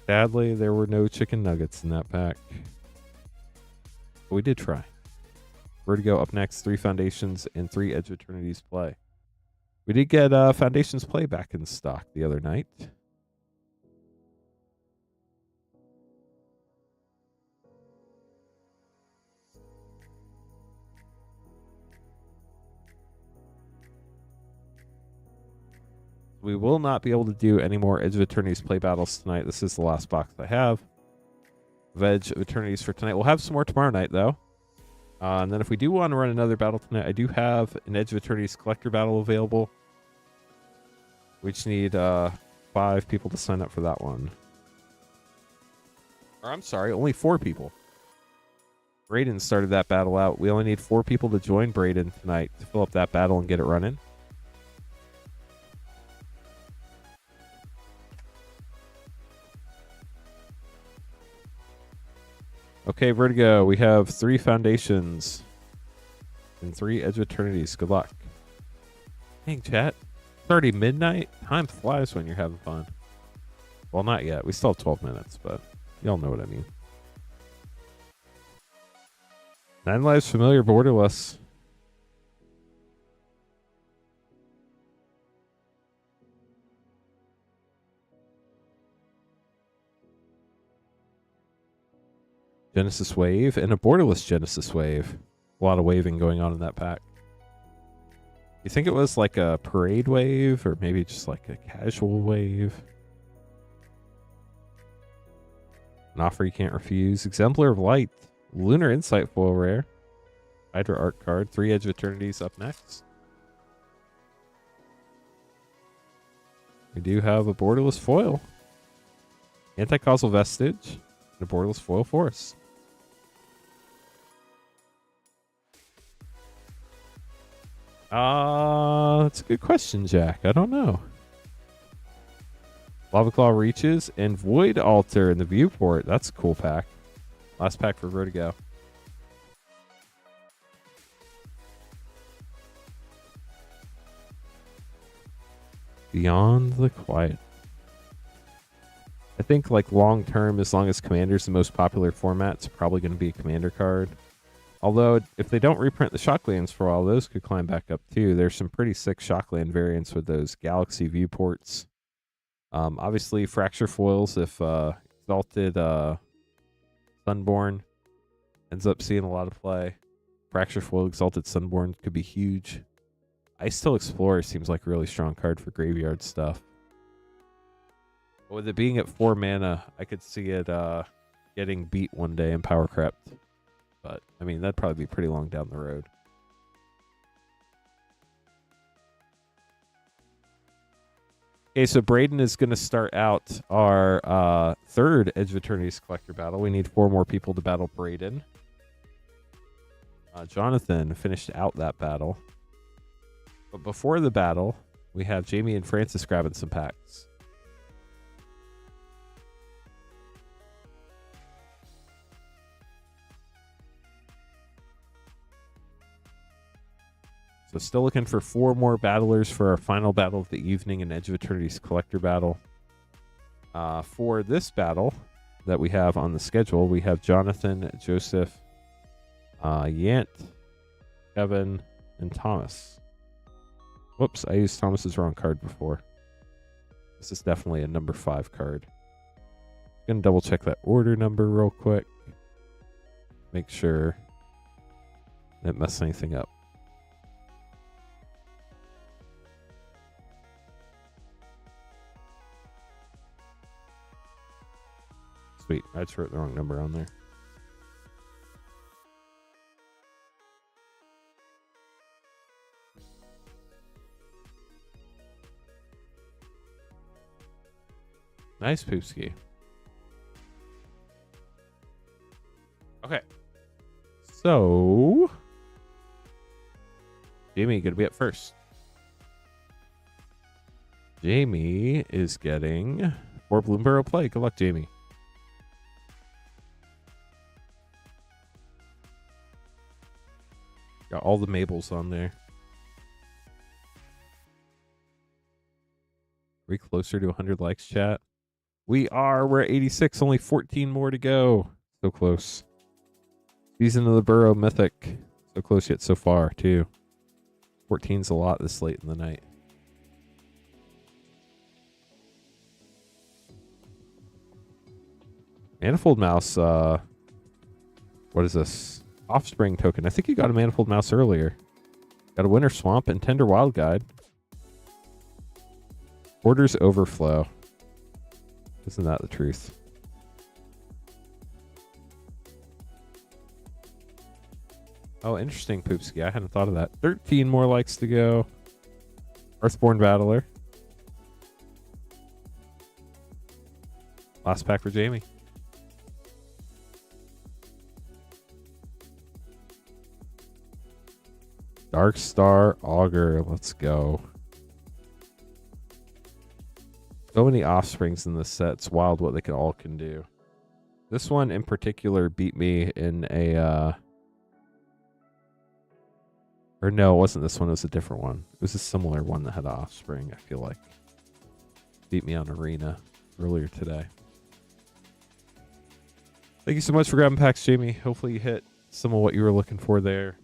Sadly, there were no chicken nuggets in that pack. But we did try. Vertigo up next. 3 Foundations and 3 Edge of Eternities play. We did get Foundations play back in stock the other night. We will not be able to do any more Edge of Eternities play battles tonight. This is the last box I have of Edge of Eternities for tonight. We'll have some more tomorrow night, though. And then if we do want to run another battle tonight, I do have an Edge of Eternities collector battle available. We just need 5 people to sign up for that one. Or I'm sorry, only 4 people. Braden started that battle out. We only need 4 people to join Braden tonight to fill up that battle and get it running. Okay, Vertigo, we have 3 Foundations and 3 Edge of Eternities. Good luck. Dang, chat. It's already midnight. Time flies when you're having fun. Well, not yet. We still have 12 minutes, but y'all know what I mean. 9 Lives Familiar borderless. Genesis Wave and a borderless Genesis Wave. A lot of waving going on in that pack. You think it was like a parade wave or maybe just like a casual wave? An offer you can't refuse. Exemplar of Light. Lunar Insight foil rare. Hydra Art card. 3 Edge of Eternities up next. We do have a borderless foil. Anti-Causal Vestige. And a borderless foil Force. That's a good question, Jack. I don't know. Lava Claw Reaches and Void Altar in the Viewport. That's a cool pack. Last pack for Vertigo. Beyond the Quiet. I think like long term, as long as Commander's the most popular format, it's probably going to be a Commander card. Although, if they don't reprint the Shocklands for a while, those could climb back up too. There's some pretty sick Shockland variants with those Galaxy Viewports. Obviously, Fracture foils if Exalted Sunborn ends up seeing a lot of play. Fracture foil Exalted Sunborn could be huge. Ice-Till Explorer seems like a really strong card for graveyard stuff. But with it being at 4 mana, I could see it getting beat one day in Power Crept. But, I mean, that'd probably be pretty long down the road. Okay, so Braden is going to start out our third Edge of Eternities collector battle. We need 4 more people to battle Braden. Jonathan finished out that battle. But before the battle, we have Jamie and Francis grabbing some packs. So still looking for 4 more battlers for our final battle of the evening in Edge of Eternities collector battle. For this battle that we have on the schedule, we have Jonathan, Joseph, Yant, Kevin, and Thomas. Whoops, I used Thomas's wrong card before. This is definitely a number 5 card. Gonna double check that order number real quick. Make sure I didn't mess anything up. Sweet, I just wrote the wrong number on there. Nice, Poopski. Okay. So, Jamie, gonna be up first. Jamie is getting 4 Bloomburrow play. Good luck, Jamie. Got all the Mabels on there. Are we closer to 100 likes, chat? We are. We're at 86. Only 14 more to go. So close. Season of the Burrow Mythic. So close yet so far, too. 14's a lot this late in the night. Manifold Mouse. What is this? Offspring token. I think you got a Manifold Mouse earlier. Got a Winter Swamp and Tender Wild Guide. Orders Overflow. Isn't that the truth? Oh, interesting, Poopski. I hadn't thought of that. 13 more likes to go. Earthborn Battler. Last pack for Jamie. Dark Star Augur. Let's go. So many offsprings in this set. It's wild what they all can do. This one in particular beat me in a... Or no, it wasn't this one. It was a different one. It was a similar one that had offspring, I feel like. Beat me on Arena earlier today. Thank you so much for grabbing packs, Jamie. Hopefully you hit some of what you were looking for there.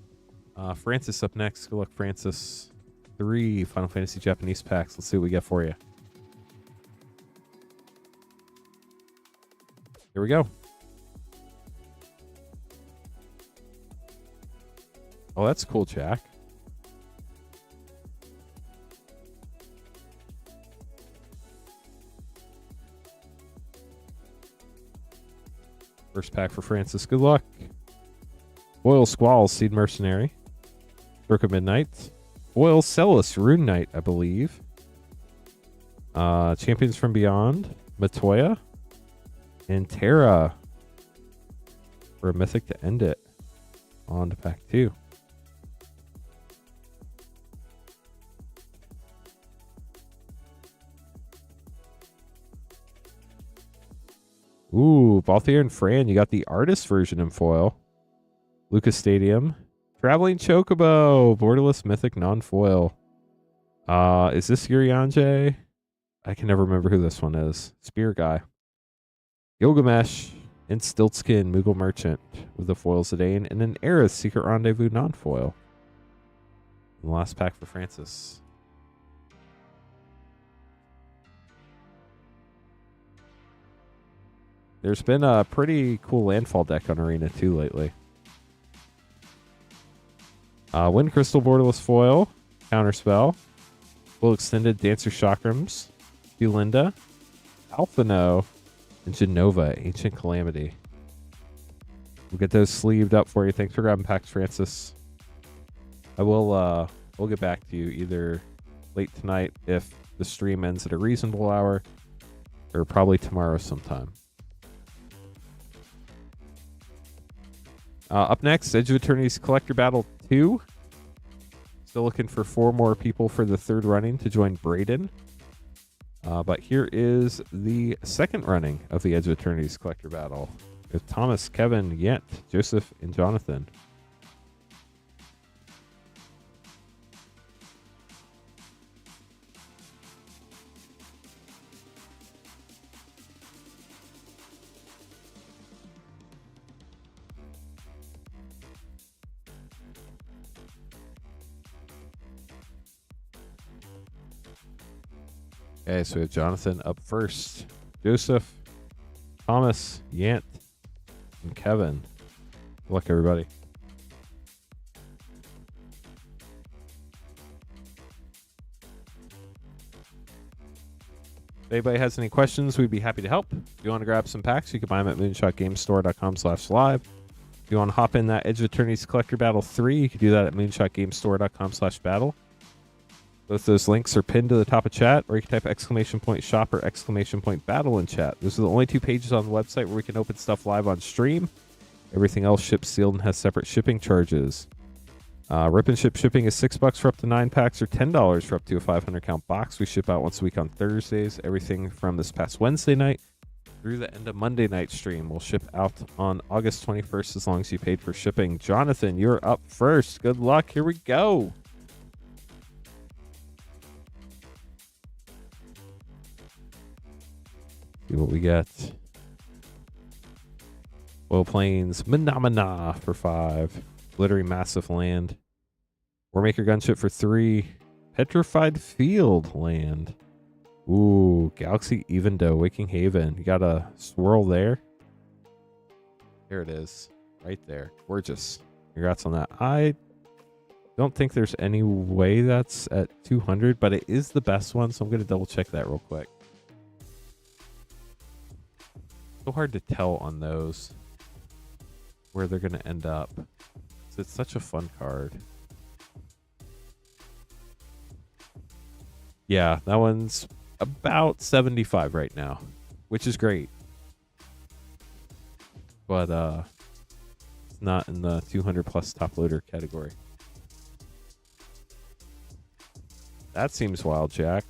Francis up next. Good luck, Francis. 3 Final Fantasy Japanese packs. Let's see what we get for you. Here we go. Oh, that's cool, Jack. First pack for Francis. Good luck. Boyle Squall, Seed Mercenary. Stroke of Midnight. Boyle Celis, Rune Knight, I believe. Champions from Beyond. Matoya. And Terra. For a Mythic to end it. On to pack 2. Ooh, Balthier and Fran, you got the artist version in foil. Lucas Stadium. Traveling Chocobo. Borderless Mythic non-foil. Is this Urianger? I can never remember who this one is. Spear Guy. Gilgamesh. And Stiltskin Moogle Merchant with the foil Zidane. And an Era's Secret Rendezvous non-foil. And the last pack for Francis. There's been a pretty cool landfall deck on Arena too lately. Wind Crystal Borderless Foil, Counterspell, Full Extended Dancer Chakrams, Belinda, Alphino, and Genova, Ancient Calamity. We'll get those sleeved up for you. Thanks for grabbing packs, Francis. I will we'll get back to you either late tonight if the stream ends at a reasonable hour, or probably tomorrow sometime. Up next, Edge of Eternities Collector Battle 2. Still looking for 4 more people for the third running to join Braden. But here is the second running of the Edge of Eternities Collector Battle with Thomas, Kevin, Yent, Joseph, and Jonathan. Okay, so we have Jonathan up first. Joseph, Thomas, Yant, and Kevin. Good luck, everybody. If anybody has any questions, we'd be happy to help. If you want to grab some packs, you can buy them at moonshotgamestore.com/live. If you want to hop in that Edge of Eternities Collector Battle 3, you can do that at moonshotgamestore.com/battle. Both those links are pinned to the top of chat, or you can type !shop or !battle in chat. Those are the only 2 pages on the website where we can open stuff live on stream. Everything else ships sealed and has separate shipping charges. Rip and ship shipping is $6 for up to 9 packs or $10 for up to a 500 count box. We ship out once a week on Thursdays. Everything from this past Wednesday night through the end of Monday night stream will ship out on August 21st as long as you paid for shipping. Jonathan, you're up first. Good luck. Here we go. See what we get. Oil Plains, Menomina for 5. Glittering Massive Land. Warmaker Gunship for 3. Petrified Field Land. Ooh, Galaxy Evendo, Waking Haven. You got a swirl there. Here it is. Right there. Gorgeous. Congrats on that. I don't think there's any way that's at 200, but it is the best one, so I'm going to double check that real quick. So hard to tell on those where they're going to end up. It's such a fun card. Yeah, that one's about 75 right now, which is great. But it's not in the 200 plus top loader category. That seems wild, Jack.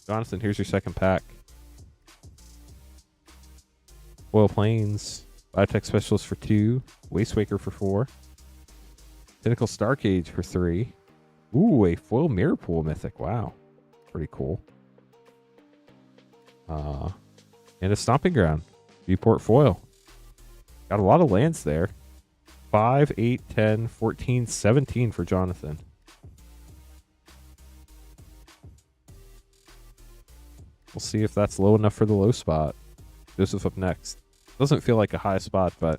Jonathan, here's your second pack. Oil Plains, Biotech Specialist for 2, Wastewaker for 4, Tentacle Starcage for 3. Ooh, a foil Mirror Pool Mythic. Wow. Pretty cool. And a Stomping Ground. Viewport Foil. Got a lot of lands there. 5, 8, 10, 14, 17 for Jonathan. We'll see if that's low enough for the low spot. Joseph up next. Doesn't feel like a high spot, but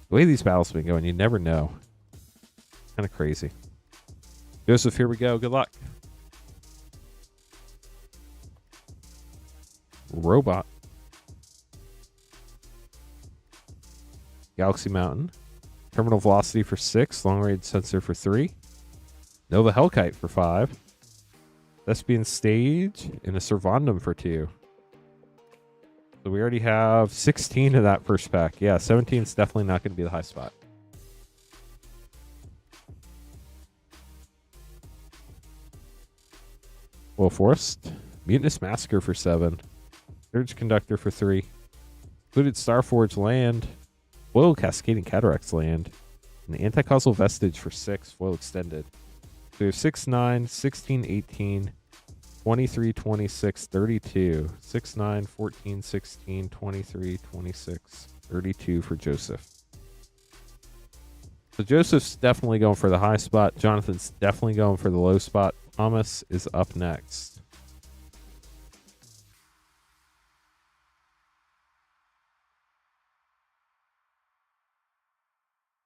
the way these battles have been going, you never know. Kind of crazy. Joseph, here we go. Good luck. Robot. Galaxy Mountain. Terminal Velocity for 6. Long Range Sensor for 3. Nova Hellkite for 5. Thespian Stage and a Servandum for 2. So we already have 16 of that first pack. Yeah, 17 is definitely not going to be the high spot. Well, Forest. Mutinous Massacre for 7. Surge Conductor for 3. Included Starforge Land. Foil Cascading Cataracts Land. And Anti-Causal Vestige for 6. Foil Extended. So we have 6, 9, 16, 18, 23, 26, 32. 6, 9, 14, 16, 23, 26, 32 for Joseph. So Joseph's definitely going for the high spot. Jonathan's definitely going for the low spot. Thomas is up next.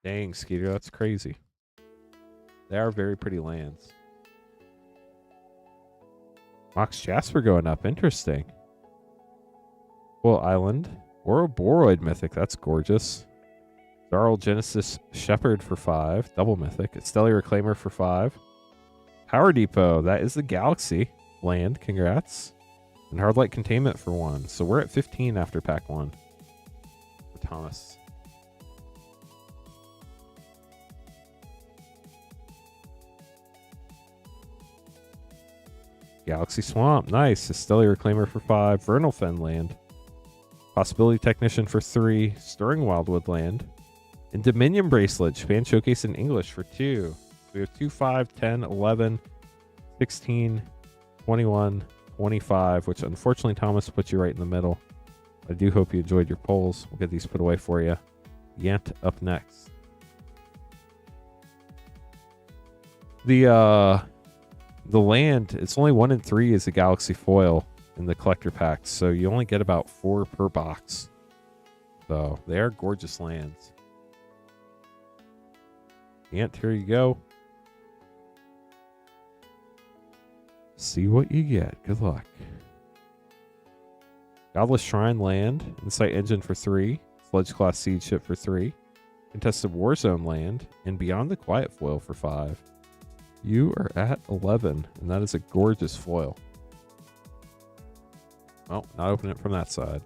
Dang, Skeeter, that's crazy. They are very pretty lands. Mox Jasper going up. Interesting. Cool Island. Ouroboros Mythic. That's gorgeous. Darl Genesis Shepherd for 5. Double Mythic. Stellar Reclaimer for 5. Power Depot. That is the Galaxy. land. Congrats. And hard light containment for 1. So we're at 15 after pack 1 for Thomas. Galaxy Swamp. Nice. Stellar Reclaimer for 5. Vernal Fen land. Possibility Technician for 3. Stirring Wildwood land. And Dominion Bracelet. Japan Showcase in English for 2. We have 2, 5, 10, 11, 16, 21, 25, which unfortunately Thomas put you right in the middle. I do hope you enjoyed your polls. We'll get these put away for you. Yant up next. The land, it's only 1 in 3 is a Galaxy foil in the collector packs, so you only get about 4 per box. So they are gorgeous lands. Yant, here you go. See what you get. Good luck. Godless Shrine land. Insight Engine for 3. Sledge Class Siege Ship for 3. Contested Warzone land. And Beyond the Quiet foil for 5. You are at 11. And that is a gorgeous foil. Well, not opening it from that side.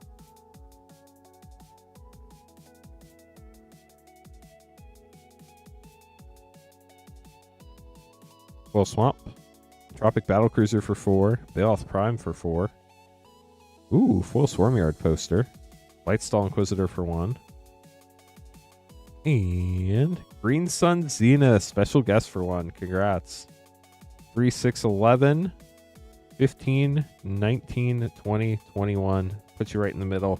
Foil Swamp. Tropic Battlecruiser for 4. Bailoff Prime for 4. Ooh, foil Swarmyard poster. Lightstall Inquisitor for 1. And Green Sun Zenith, special guest for 1. Congrats. 3, 6, 11, 15, 19, 20, 21. Put you right in the middle.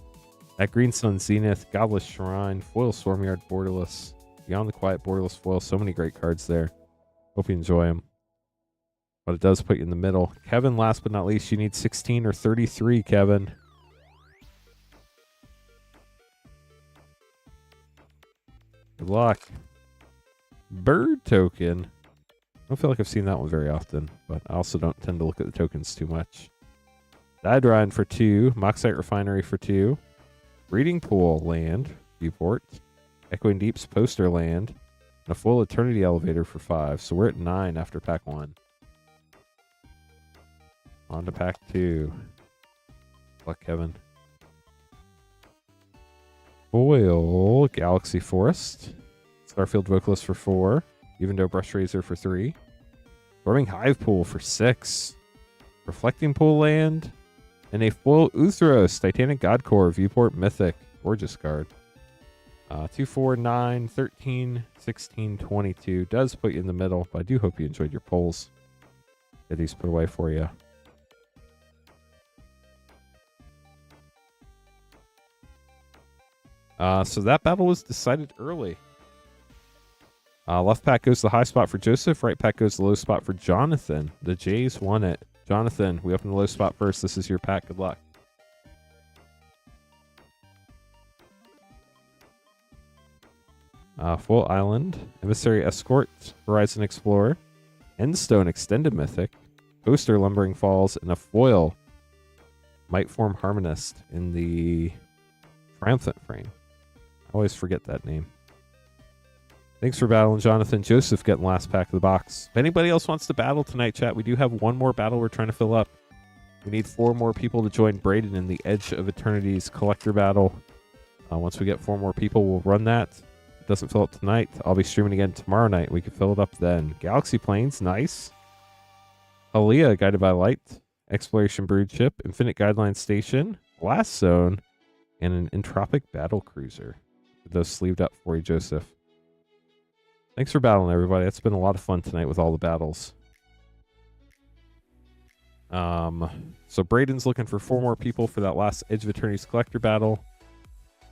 That Green Sun Zenith, Godless Shrine, foil Swarmyard Borderless, Beyond the Quiet Borderless foil. So many great cards there. Hope you enjoy them. But it does put you in the middle. Kevin, last but not least, you need 16 or 33, Kevin. Good luck. Bird token. I don't feel like I've seen that one very often, but I also don't tend to look at the tokens too much. Didrine for 2. Moxite Refinery for 2. Breeding Pool land. Viewport. Echoing Deeps poster land. And a full Eternity Elevator for 5. So we're at 9 after pack 1. On to pack 2. Good luck, Kevin. Foil Galaxy Forest. Starfield Vocalist for 4. Evendo Brush Razor for 3. Storming Hive Pool for 6. Reflecting Pool land. And a full Uthros Titanic Godcore Viewport Mythic. Gorgeous card. 2, 4, 9, 13, 16, 22. Does put you in the middle, but I do hope you enjoyed your polls. Get these put away for you. So that battle was decided early. Left pack goes the high spot for Joseph. Right pack goes the low spot for Jonathan. The Jays won it. Jonathan, we open the low spot first. This is your pack. Good luck. Full Island. Emissary Escort. Horizon Explorer. Endstone Extended Mythic. Poster Lumbering Falls. And a foil Mightform Harmonist in the Triumphant frame. I always forget that name. Thanks for battling, Jonathan. Joseph getting last pack of the box. If anybody else wants to battle tonight, chat, we do have one more battle we're trying to fill up. We need 4 more people to join Braden in the Edge of Eternities collector battle. Once we get 4 more people, we'll run that. If it doesn't fill up tonight, I'll be streaming again tomorrow night. We can fill it up then. Galaxy Planes, nice. Aaliyah, Guided by Light. Exploration Brood Ship. Infinite Guideline Station. Blast Zone. And an Entropic Battle Cruiser. Get those sleeved up for you, Joseph. Thanks for battling, everybody. It's been a lot of fun tonight with all the battles. So Braden's looking for 4 more people for that last Edge of Eternities collector battle.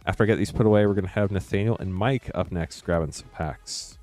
After I get these put away, we're going to have Nathaniel and Mike up next grabbing some packs.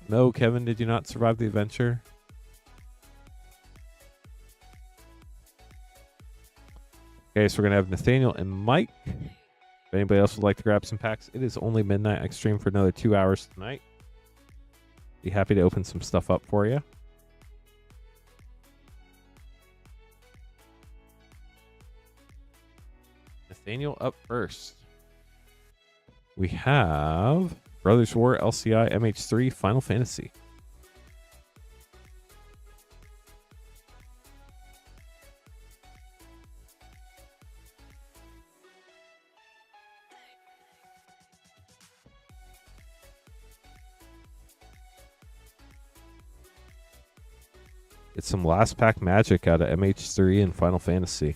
No, Kevin, did you not survive the adventure? Okay, so we're going to have Nathaniel and Mike. If anybody else would like to grab some packs, it is only midnight. I stream for another 2 hours tonight. Be happy to open some stuff up for you. Nathaniel up first. We have Brothers War, LCI, MH3, Final Fantasy. Get some last pack magic out of MH3 and Final Fantasy.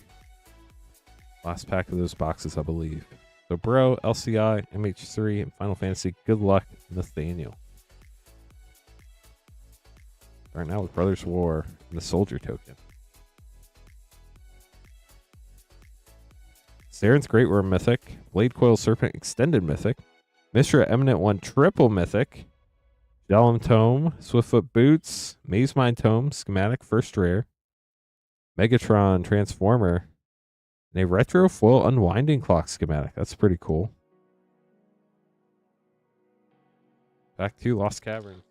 Last pack of those boxes, I believe. So, Bro, LCI, MH3, and Final Fantasy. Good luck, Nathaniel. Starting out with Brothers War and the Soldier token. Saren's Great Worm Mythic. Blade Coil Serpent Extended Mythic. Mishra Eminent One Triple Mythic. Jalum Tome, Swiftfoot Boots, Maze Mind Tome, Schematic First Rare, Megatron Transformer, and a Retro Foil Unwinding Clock Schematic. That's pretty cool. Back to Lost Cavern.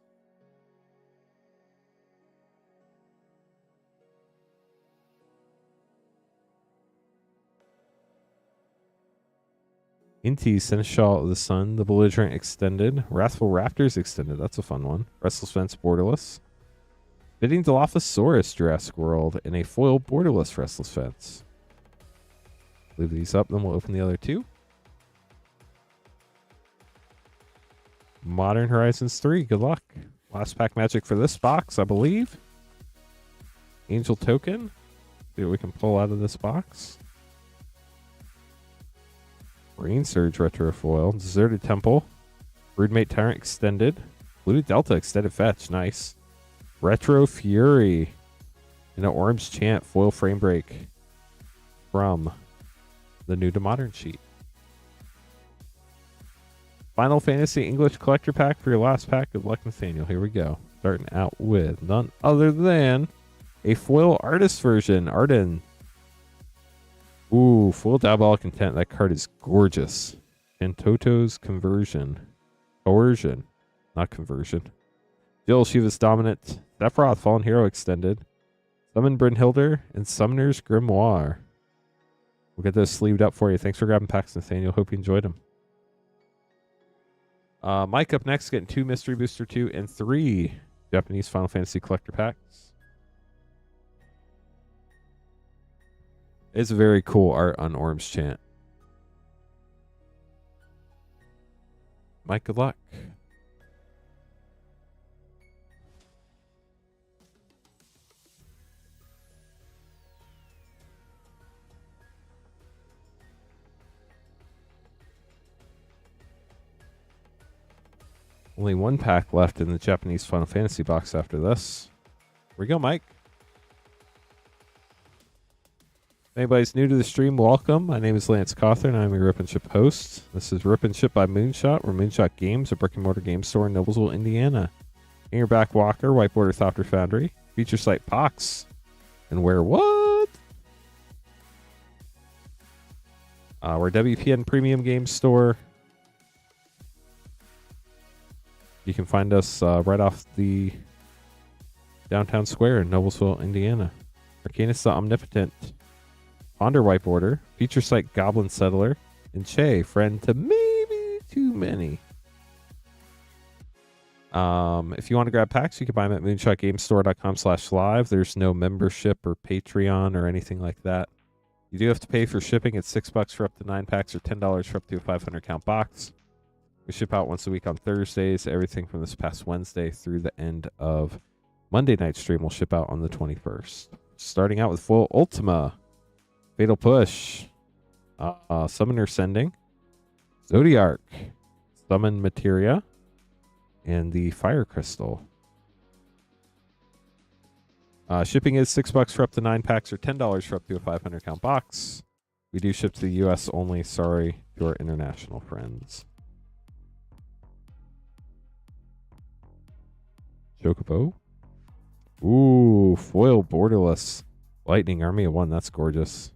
Inti, Seneschal of the Sun, the Belligerent Extended, Wrathful Raptors Extended, that's a fun one. Restless Fence Borderless, Bidding Dilophosaurus Jurassic World, and a foil Borderless Restless Fence. Leave these up, then we'll open the other two. Modern Horizons 3, good luck. Last pack magic for this box, I believe. Angel Token, see what we can pull out of this box. Rain Surge Retro Foil, Deserted Temple, Broodmate Tyrant Extended, Blue Delta Extended Fetch, nice. Retro Fury, and an Orange Chant Foil Frame Break from the New to Modern sheet. Final Fantasy English Collector Pack for your last pack. Good luck, Nathaniel. Here we go. Starting out with none other than a foil artist version, Arden. Ooh, full Diabolic Intent. That card is gorgeous. And Toto's Conversion. Coercion. Not Conversion. Jill, Shiva's Dominant. Sephiroth, Fallen Hero Extended. Summon Brynhilder. And Summoner's Grimoire. We'll get those sleeved up for you. Thanks for grabbing packs, Nathaniel. Hope you enjoyed them. Mike up next, getting 2 Mystery Booster 2 and 3 Japanese Final Fantasy Collector Packs. It's very cool art on Orange Chant. Mike, good luck. Only one pack left in the Japanese Final Fantasy box after this. Here we go, Mike. If anybody's new to the stream, welcome. My name is Lance Cawthorn. I'm your Rip and Ship host. This is Rip and Ship by Moonshot, where Moonshot Games, a brick-and-mortar game store in Noblesville, Indiana. Hangerback Walker, Whiteboarder Thopter Foundry, feature site Pox, and where what? We're a WPN Premium Game Store. You can find us right off the downtown square in Noblesville, Indiana. Arcanus the Omnipotent, Ponder Whiteboarder, feature site Goblin Settler, and Che, friend to maybe too many. If you want to grab packs, you can buy them at moonshotgamestore.com/live. There's no membership or Patreon or anything like that. You do have to pay for shipping. It's $6 for up to 9 packs or $10 for up to a 500 count box. We ship out once a week on Thursdays. Everything from this past Wednesday through the end of Monday night stream will ship out on the 21st. Starting out with full Ultima, Fatal Push, Summoner Sending, Zodiark, Summon Materia, and the Fire Crystal. Shipping is $6 for up to 9 packs or $10 for up to a 500 count box. We do ship to the US only. Sorry to our international friends. Chocobo. Ooh, foil borderless Lightning Army of 1. That's gorgeous.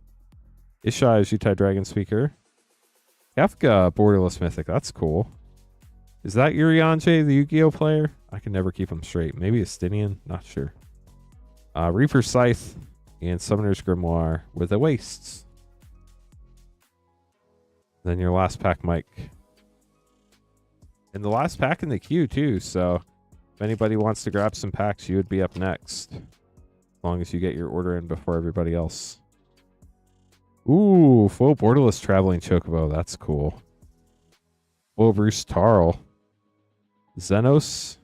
Ishai Jutai Dragon Speaker. Kefka Borderless Mythic. That's cool. Is that Urianche, the Yu-Gi-Oh player? I can never keep him straight. Maybe Estinian? Not sure. Reaper Scythe and Summoner's Grimoire with the Wastes. Then your last pack, Mike. And the last pack in the queue, too. So if anybody wants to grab some packs, you would be up next. As long as you get your order in before everybody else. Ooh, full Borderless Traveling Chocobo. That's cool. Full Bruce Tarl. Xenos.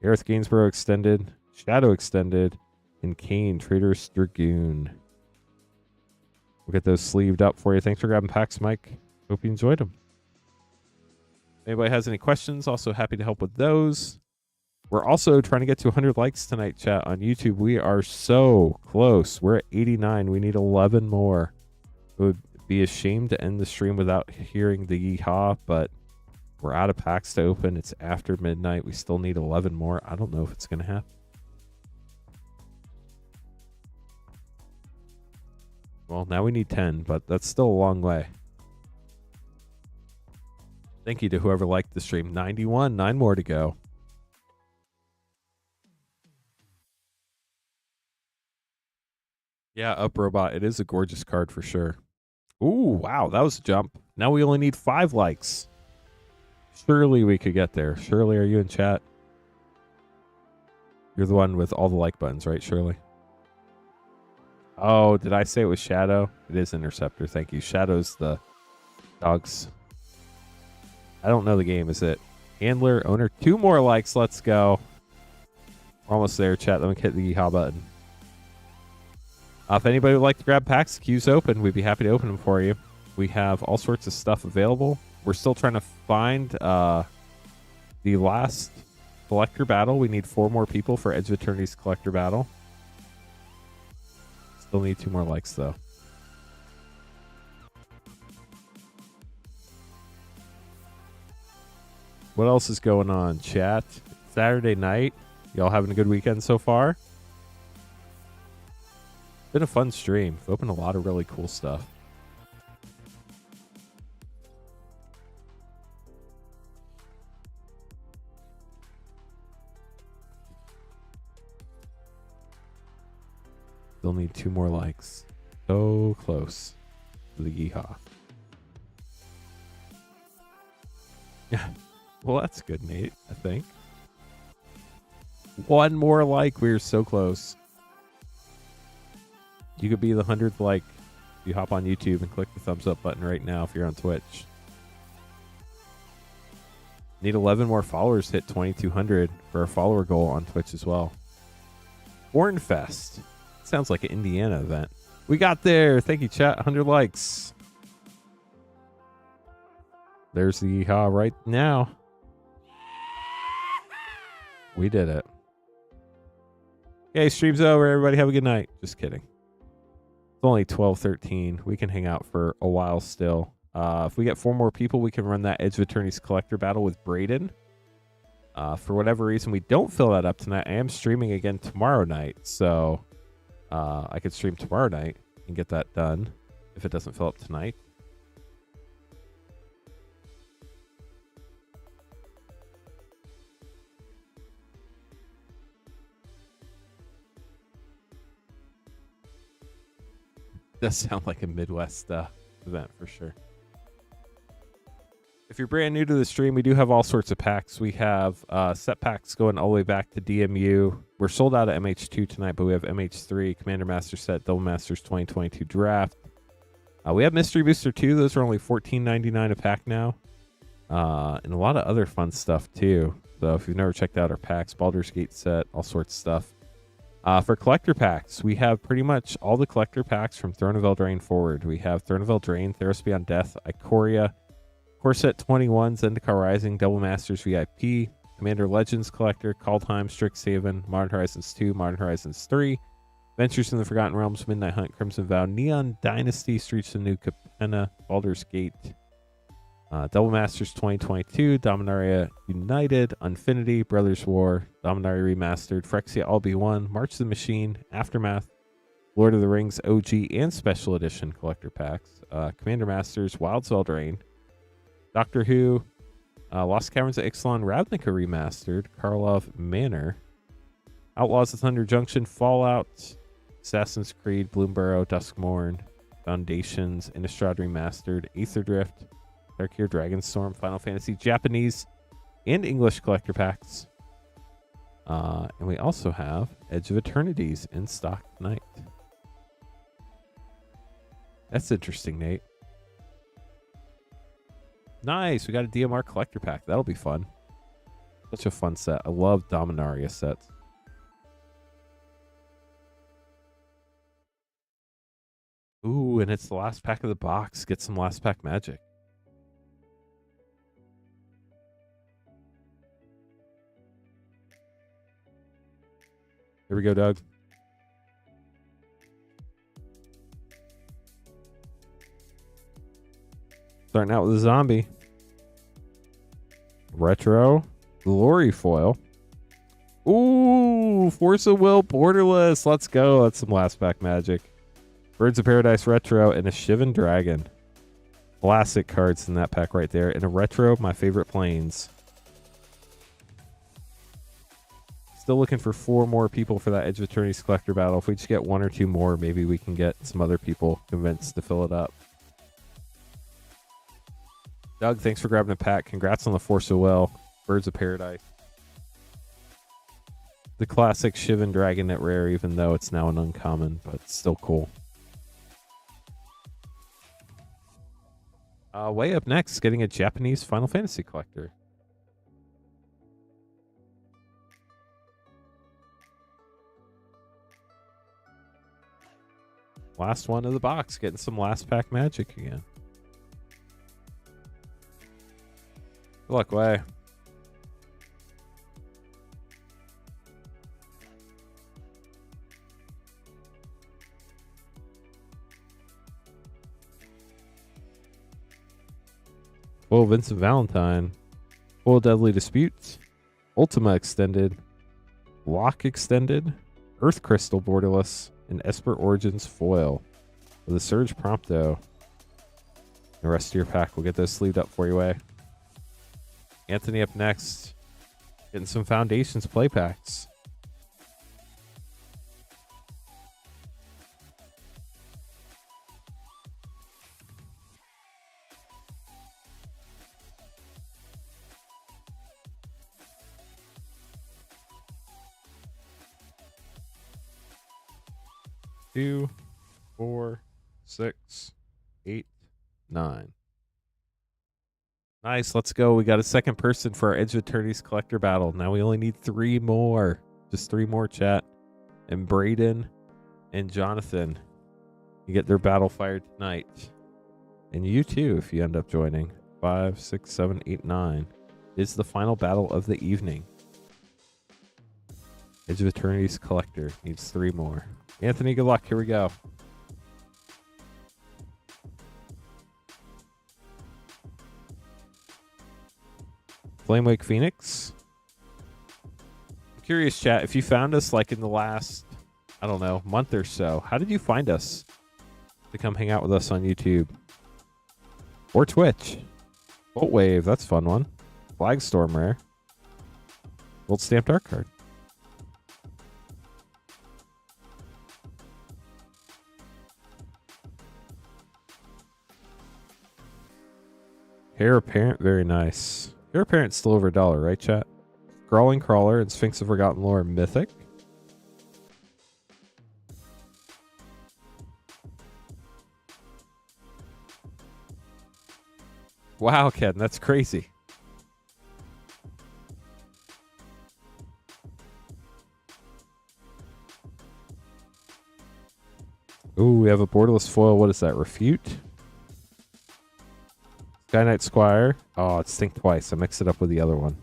Aerith Gainsborough Extended. Shadow Extended. And Kane, Traitorous Dragoon. We'll get those sleeved up for you. Thanks for grabbing packs, Mike. Hope you enjoyed them. If anybody has any questions, also happy to help with those. We're also trying to get to 100 likes tonight, chat, on YouTube. We are so close. We're at 89. We need 11 more. It would be a shame to end the stream without hearing the yeehaw, but we're out of packs to open. It's after midnight. We still need 11 more. I don't know if it's going to happen. Well, now we need 10, but that's still a long way. Thank you to whoever liked the stream. 91, 9 more to go. Yeah, Up Robot. It is a gorgeous card for sure. Ooh, wow, that was a jump. Now we only need 5 likes. Surely we could get there. Shirley, are you in chat? You're the one with all the like buttons, right, Shirley? Oh, did I say it was Shadow? It is Interceptor. Thank you. Shadow's the dogs. I don't know the game. Is it Handler, Owner? 2 more likes. Let's go. We're almost there, chat. Let me hit the yeehaw button. If anybody would like to grab packs, the queue's open. We'd be happy to open them for you. We have all sorts of stuff available. We're still trying to find the last collector battle. We need 4 more people for Edge of Eternities collector battle. Still need 2 more likes, though. What else is going on, chat? Saturday night. Y'all having a good weekend so far? Been a fun stream. We've opened a lot of really cool stuff. Still need 2 more likes. So close to the yeehaw. Yeah. Well, that's good, Nate, I think. 1 more like. We're so close. You could be the 100th like. You hop on YouTube and click the thumbs up button right now if you're on Twitch. Need 11 more followers to hit 2,200 for a follower goal on Twitch as well. Hornfest. Sounds like an Indiana event. We got there. Thank you, chat. 100 likes. There's the yeehaw right now. We did it. Okay, stream's over. Everybody have a good night. Just kidding. It's only 12:13. We can hang out for a while still. If we get 4 more people, we can run that Edge of Eternities collector battle with Braden. For whatever reason, we don't fill that up tonight. I am streaming again tomorrow night, so I could stream tomorrow night and get that done if it doesn't fill up tonight. Does sound like a Midwest event for sure. If you're brand new to the stream, we do have all sorts of packs. We have set packs going all the way back to DMU. We're sold out of MH2 tonight, but we have MH3, Commander Master Set, Double Masters 2022 Draft. We have Mystery Booster 2. Those are only $14.99 a pack now. And a lot of other fun stuff too. So if you've never checked out our packs, Baldur's Gate set, all sorts of stuff. For collector packs, we have pretty much all the collector packs from Throne of Eldraine forward. We have Throne of Eldraine, Theros Beyond Death, Ikoria, Core Set 21, Zendikar Rising, Double Masters VIP, Commander Legends Collector, Kaldheim, Strixhaven, Modern Horizons 2, Modern Horizons 3, Ventures in the Forgotten Realms, Midnight Hunt, Crimson Vow, Neon Dynasty, Streets of New Capenna, Baldur's Gate, Double Masters 2022, Dominaria United, Unfinity, Brothers War, Dominaria Remastered, Phyrexia All Be One, March of the Machine, Aftermath, Lord of the Rings OG and Special Edition collector packs. Commander Masters, Wilds of Eldraine, Doctor Who, Lost Caverns of Ixalan Ravnica Remastered, Karlov Manor, Outlaws of Thunder Junction, Fallout, Assassin's Creed, Bloomburrow, Duskmourn, Foundations, Innistrad Remastered, Aether Drift, Darkir Dragonstorm, Final Fantasy Japanese and English collector packs. And we also have Edge of Eternities in stock tonight. That's interesting, Nate. Nice. We got a DMR collector pack. That'll be fun. Such a fun set. I love Dominaria sets. Ooh, and it's the last pack of the box. Get some last pack magic. Here we go, Doug. Starting out with a zombie. Retro. Glory foil. Ooh, Force of Will borderless. Let's go. That's some last pack magic. Birds of Paradise retro and a Shivan Dragon. Classic cards in that pack right there. And a retro, my favorite planes. Still looking for 4 more people for that Edge of Eternities collector battle. If we just get 1 or 2 more, maybe we can get some other people convinced to fill it up. Doug, thanks for grabbing a pack. Congrats on the Force of Will. Birds of Paradise. The classic Shivan Dragon at rare, even though it's now an uncommon, but still cool. Way up next, getting a Japanese Final Fantasy collector. Last one of the box, getting some last pack magic again. Good luck, Way. Full Vincent Valentine. Full Deadly Disputes. Ultima Extended. Lock Extended. Earth Crystal borderless. And Esper Origins foil. With a Surge Prompto. The rest of your pack. We'll get those sleeved up for you, Way. Anthony up next. Getting some Foundations play packs. Two, 4, 6, 8, 9. Nice, let's go. We got a second person for our Edge of Eternities collector battle. Now we only need 3 more. Just 3 more, chat. And Braden and Jonathan, you get their battle fired tonight. And you too, if you end up joining. 5, 6, 7, 8, 9 is the final battle of the evening. Edge of Eternities collector needs 3 more. Anthony, good luck. Here we go. Flamewake Phoenix. I'm curious, chat, if you found us like in the last, I don't know, month or so, how did you find us to come hang out with us on YouTube? Or Twitch? Bolt Wave, that's a fun one. Flagstorm rare. Gold Stamped Art card. Heir Apparent, very nice. Heir Apparent's still over $1, right, chat? Crawling Crawler and Sphinx of Forgotten Lore Mythic. Wow, Ken, that's crazy. Ooh, we have a borderless foil. What is that? Refute? Sky Knight Squire. Oh, it's Think Twice. I mixed it up with the other one.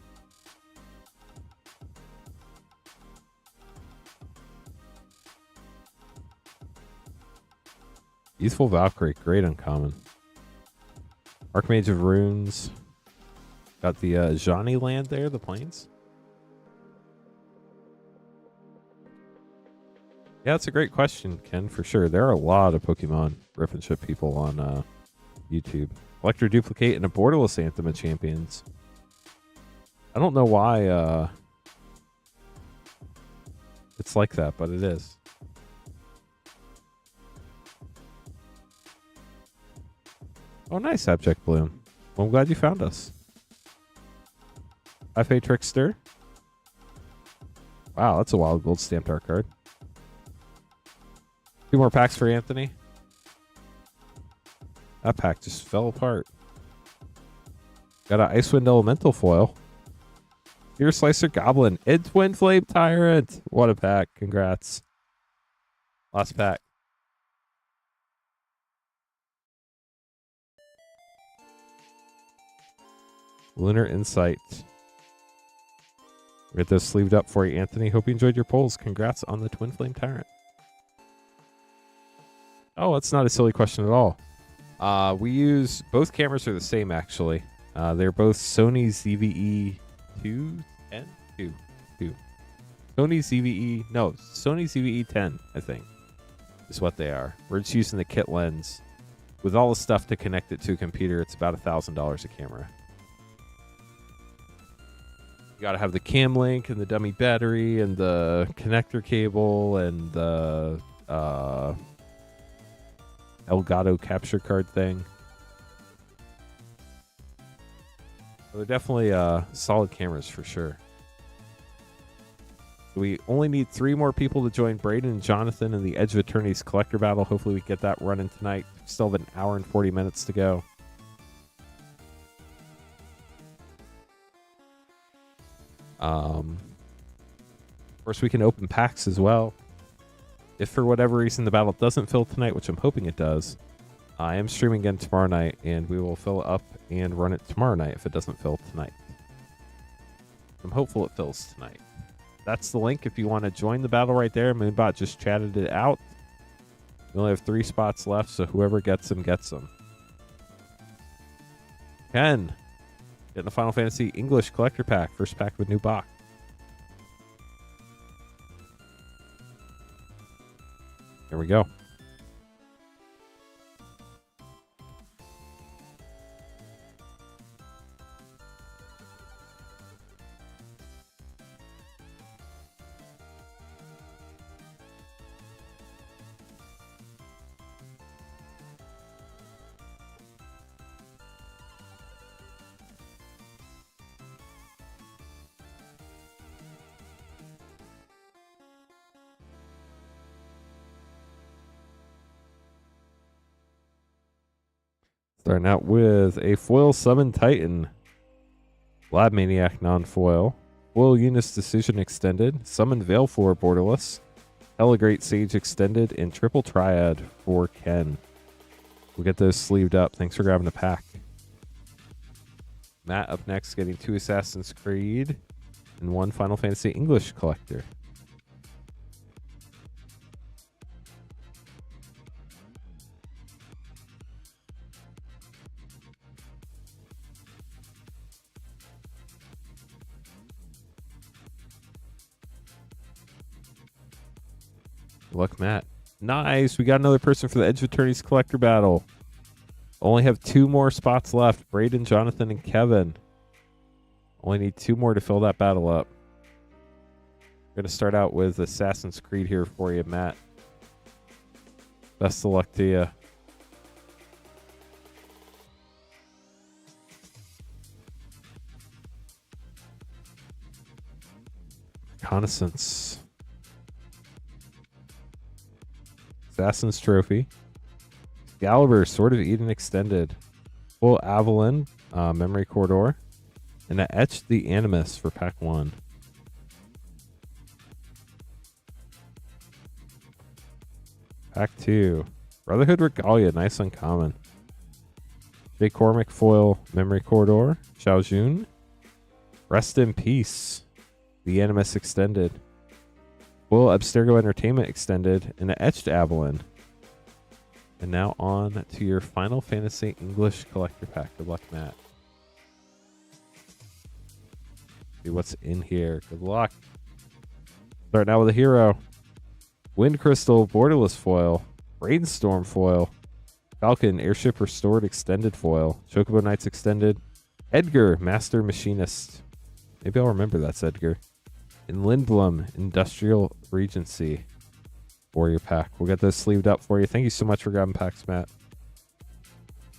Youthful Valkyrie. Great uncommon. Archmage of Runes. Got the Johnny land there, the plains. Yeah, that's a great question, Ken, for sure. There are a lot of Pokemon rip and ship people on YouTube. Collector Duplicate and a borderless Anthem of Champions. I don't know why it's like that, but it is. Oh, nice, Abject Bloom. Well, I'm glad you found us. FA Trickster. Wow, that's a wild gold stamped art card. 2 more packs for Anthony. That pack just fell apart. Got an Icewind Elemental foil. Ear Slicer Goblin. Twin Flame Tyrant. What a pack. Congrats. Last pack. Lunar Insight. We'll get those sleeved up for you, Anthony. Hope you enjoyed your polls. Congrats on the Twin Flame Tyrant. Oh, that's not a silly question at all. We use both cameras are the same actually. They're both Sony ZVE 210 2. Sony ZVE 10, I think, is what they are. We're just using the kit lens. With all the stuff to connect it to a computer, it's about $1,000 a camera. You got to have the cam link and the dummy battery and the connector cable and the Elgato capture card thing. So they're definitely solid cameras for sure. We only need 3 more people to join Braden and Jonathan in the Edge of Eternities collector battle. Hopefully we get that running tonight. Still have an hour and 40 minutes to go. Of course, we can open packs as well. If for whatever reason the battle doesn't fill tonight, which I'm hoping it does, I am streaming again tomorrow night, and we will fill it up and run it tomorrow night if it doesn't fill tonight. I'm hopeful it fills tonight. That's the link if you want to join the battle right there. Moonbot just chatted it out. We only have 3 spots left, so whoever gets them, gets them. Ken, getting a Final Fantasy English collector pack. First pack of a new box. There we go. Starting out with a foil Summon Titan, Lab Maniac non-foil, foil Eunice Decision Extended, Summon Veilfloor borderless, Great Sage Extended, and Triple Triad for Ken. We'll get those sleeved up. Thanks for grabbing the pack. Matt up next, getting 2 Assassin's Creed and 1 Final Fantasy English collector. Good luck, Matt. Nice. We got another person for the Edge of Eternities collector battle. Only have 2 more spots left. Braden, Jonathan, and Kevin. Only need 2 more to fill that battle up. We're going to start out with Assassin's Creed here for you, Matt. Best of luck to you. Reconnaissance. Assassin's Trophy. Excalibur, Sword of Eden Extended. Full Avalon, Memory Corridor. And I etched the Animus for pack 1. Pack 2. Brotherhood Regalia, nice uncommon. Jay Cormac foil, Memory Corridor. Xiao Jun. Rest in Peace, the Animus Extended. Full Abstergo Entertainment Extended, and an etched Avalon. And now on to your Final Fantasy English collector pack. Good luck, Matt. See what's in here. Good luck. Starting out with a hero. Wind Crystal, Borderless foil, Brainstorm foil, Falcon, Airship Restored extended foil, Chocobo Knights extended, Edgar, Master Machinist. Maybe I'll remember that's Edgar. And Lindblom, Industrial Regency. Warrior pack. We'll get those sleeved up for you. Thank you so much for grabbing packs, Matt.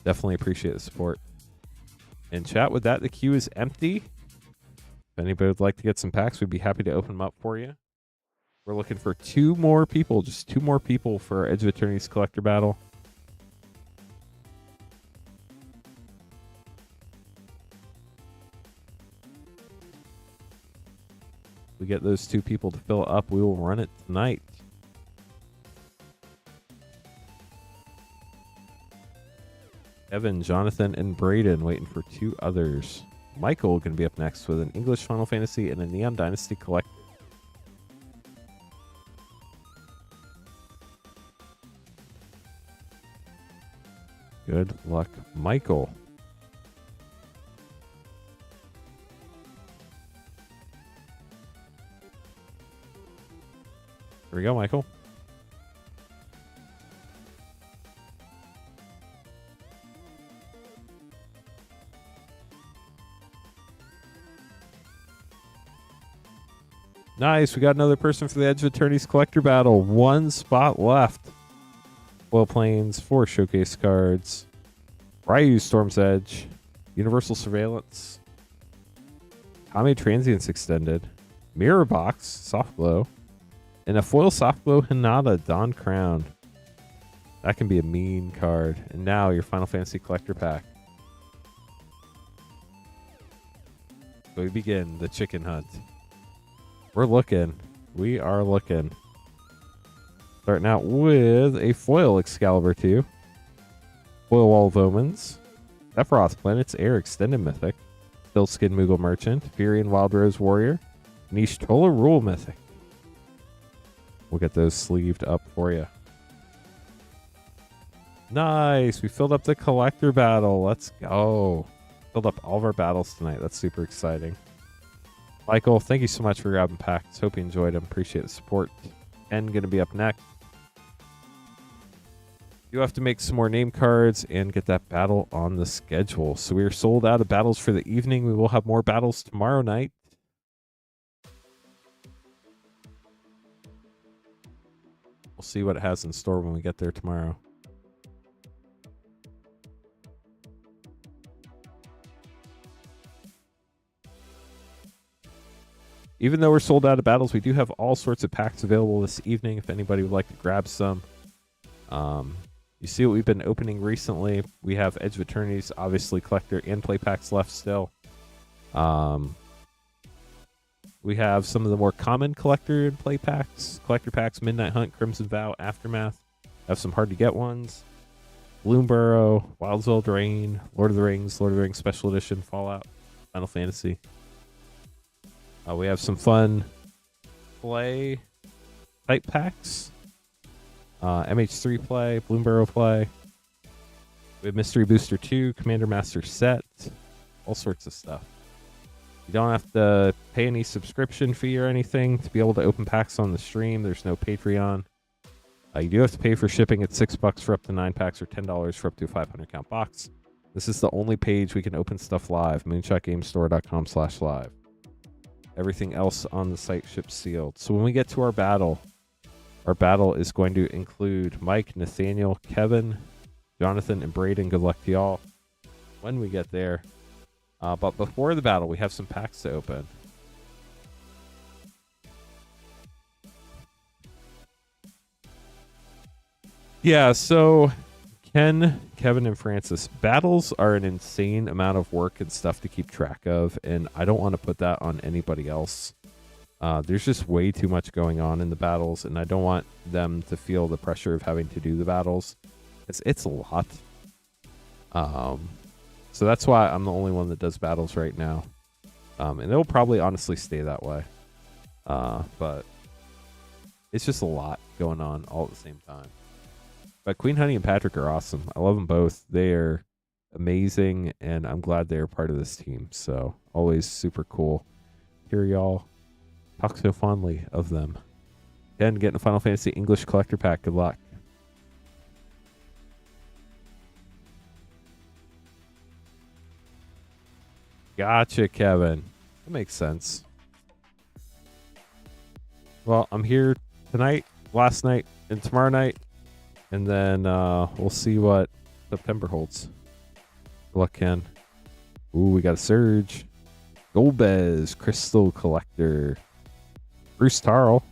Definitely appreciate the support. And chat, with that, the queue is empty. If anybody would like to get some packs, we'd be happy to open them up for you. We're looking for 2 more people, just 2 more people for our Edge of Eternities collector battle. We get those 2 people to fill it up, we will run it tonight. Evan, Jonathan, and Braden waiting for 2 others. Michael going to be up next with an English Final Fantasy and a Neon Dynasty collector. Good luck, Michael. Here we go, Michael. Nice. We got another person for the Edge of Eternities collector battle. 1 spot left. Foil Planes, 4 showcase cards. Ryu, Storm's Edge. Universal Surveillance. Kame Transience Extended. Mirror Box, Soft Glow. And a foil Soft Glow Hinata, Dawn Crown. That can be a mean card. And now your Final Fantasy collector pack. So we begin the chicken hunt. We're looking. We are looking. Starting out with a foil Excalibur 2. Foil Wall of Omens. Sephiroth Planet's Air Extended Mythic. Stillskin Moogle Merchant. Fury and Wild Rose Warrior. Niche Tola Rule Mythic. We'll get those sleeved up for you. Nice. We filled up the collector battle. Let's go. Filled up all of our battles tonight. That's super exciting. Michael, thank you so much for grabbing packs. Hope you enjoyed them. Appreciate the support. Ken going to be up next. You have to make some more name cards and get that battle on the schedule. So we are sold out of battles for the evening. We will have more battles tomorrow night. We'll see what it has in store when we get there tomorrow. Even though we're sold out of battles, we do have all sorts of packs available this evening if anybody would like to grab some. You see what we've been opening recently. We have Edge of Eternities, obviously collector and play packs left still. We have some of the more common collector and play packs. Collector packs, Midnight Hunt, Crimson Vow, Aftermath. Have some hard to get ones. Bloomburrow, Wildsveld Rain, Lord of the Rings Special Edition, Fallout, Final Fantasy. We have some fun play type packs. MH3 play, Bloomburrow play. We have Mystery Booster 2, Commander Master set, all sorts of stuff. You don't have to pay any subscription fee or anything to be able to open packs on the stream. There's no Patreon. You do have to pay for shipping at $6 for up to 9 packs or $10 for up to a 500 count box. This is the only page we can open stuff live, moonshotgamestore.com/live. Everything else on the site ships sealed. So when we get to our battle is going to include Mike, Nathaniel, Kevin, Jonathan, and Braden. Good luck to y'all when we get there. But before the battle, we have some packs to open. Yeah, so Ken, Kevin, and Francis, battles are an insane amount of work and stuff to keep track of, and I don't want to put that on anybody else. There's just way too much going on in the battles, and I don't want them to feel the pressure of having to do the battles. It's a lot. So that's why I'm the only one that does battles right now. And it'll probably honestly stay that way. But it's just a lot going on all at the same time. But Queen Honey and Patrick are awesome. I love them both. They are amazing, and I'm glad they're part of this team. So always super cool. Hear y'all talk so fondly of them. Ken getting a Final Fantasy English collector pack. Good luck. Gotcha, Kevin. That makes sense. Well, I'm here tonight, last night, and tomorrow night. And then we'll see what September holds. Good luck, Ken. Ooh, we got a Surge. Golbez, Crystal Collector. Bruce Tarl.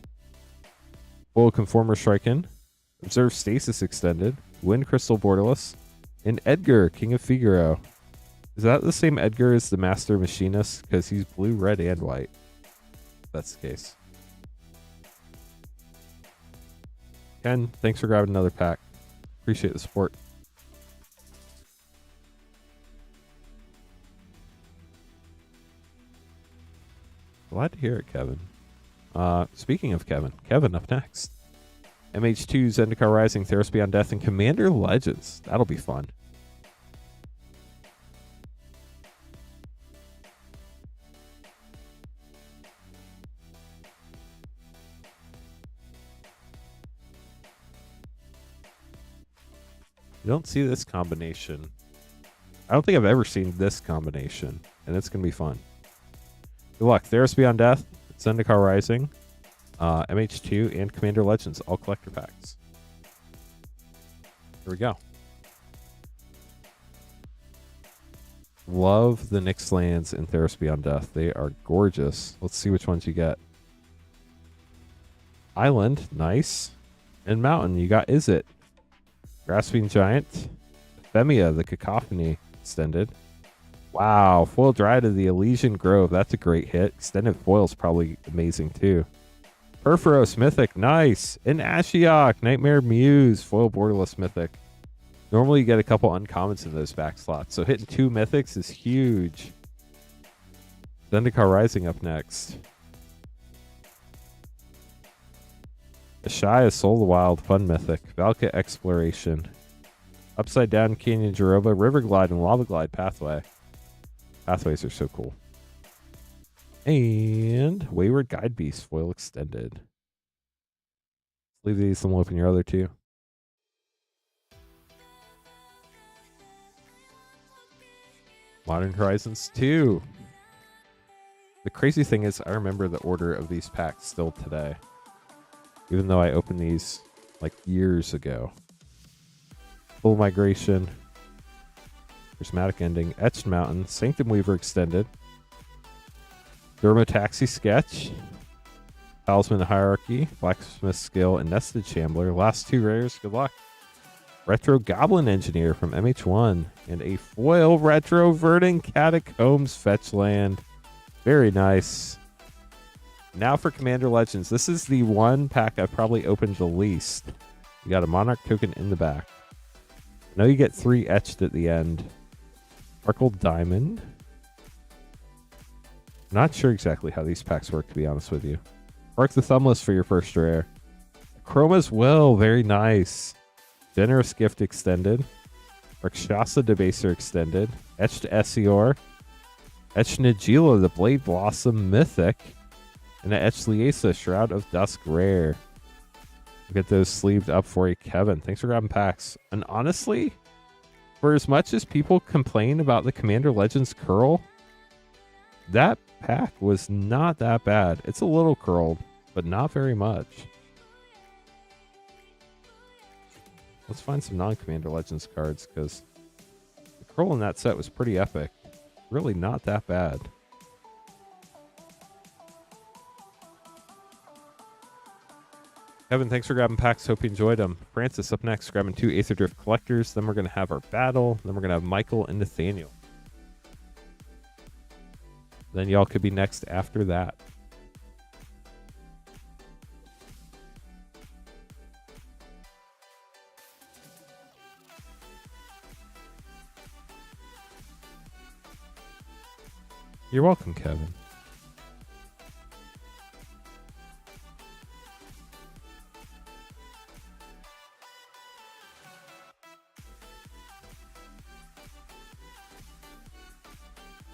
Full Conformer Striken. Observe Stasis Extended. Wind Crystal Borderless. And Edgar, King of Figaro. Is that the same Edgar as the Master Machinist? Because he's blue, red, and white. If that's the case. Ken, thanks for grabbing another pack. Appreciate the support. Glad to hear it, Kevin. Speaking of Kevin up next. MH2, Zendikar Rising, Theros Beyond Death, and Commander Legends. That'll be fun. You don't see this combination. I don't think I've ever seen this combination, and it's going to be fun. Good luck. Theros Beyond Death, Zendikar Rising, MH2, and Commander Legends, all collector packs. Here we go. Love the Nyx lands in Theros Beyond Death. They are gorgeous. Let's see which ones you get. Island, nice. And Mountain, you got Is It. Grasping Giant. Femia, the Cacophony extended. Wow, foil dry to the Elysian Grove. That's a great hit. Extended foil's probably amazing too. Perforos Mythic, nice. And Ashiok, Nightmare Muse, foil borderless Mythic. Normally you get a couple uncommons in those back slots, so hitting 2 Mythics is huge. Zendikar Rising up next. Ashaya, Soul of the Wild, fun Mythic. Valka Exploration. Upside Down Canyon Jeroba, River Glide, and Lava Glide Pathway. Pathways are so cool. And Wayward Guide Beast, foil extended. Leave these, and we'll open your other two. Modern Horizons 2. The crazy thing is, I remember the order of these packs still today. Even though I opened these like years ago. Full Migration. Prismatic Ending. Etched Mountain. Sanctum Weaver Extended. Dermotaxi Sketch. Talisman Hierarchy. Blacksmith Skill. And Nested Shambler. Last 2 rares. Good luck. Retro Goblin Engineer from MH1. And a foil Retro Verdant Catacombs Fetch Land. Very nice. Now for Commander Legends. This is the one pack I've probably opened the least. You got a Monarch token in the back. I know you get 3 etched at the end. Sparkled Diamond. Not sure exactly how these packs work, to be honest with you. Mark the Thumbless for your first rare. Chroma's Will, very nice. Generous Gift Extended. Rakshasa Debaser Extended. Etched Essior. Etched Nagila, the Blade Blossom Mythic. And an Etched Liesa, Shroud of Dusk Rare. We'll get those sleeved up for you, Kevin. Thanks for grabbing packs. And honestly, for as much as people complain about the Commander Legends curl, that pack was not that bad. It's a little curled, but not very much. Let's find some non-Commander Legends cards, because the curl in that set was pretty epic. Really not that bad. Kevin, thanks for grabbing packs. Hope you enjoyed them. Francis up next, grabbing 2 Aether Drift Collectors. Then we're going to have our battle. Then we're going to have Michael and Nathaniel. Then y'all could be next after that. You're welcome, Kevin.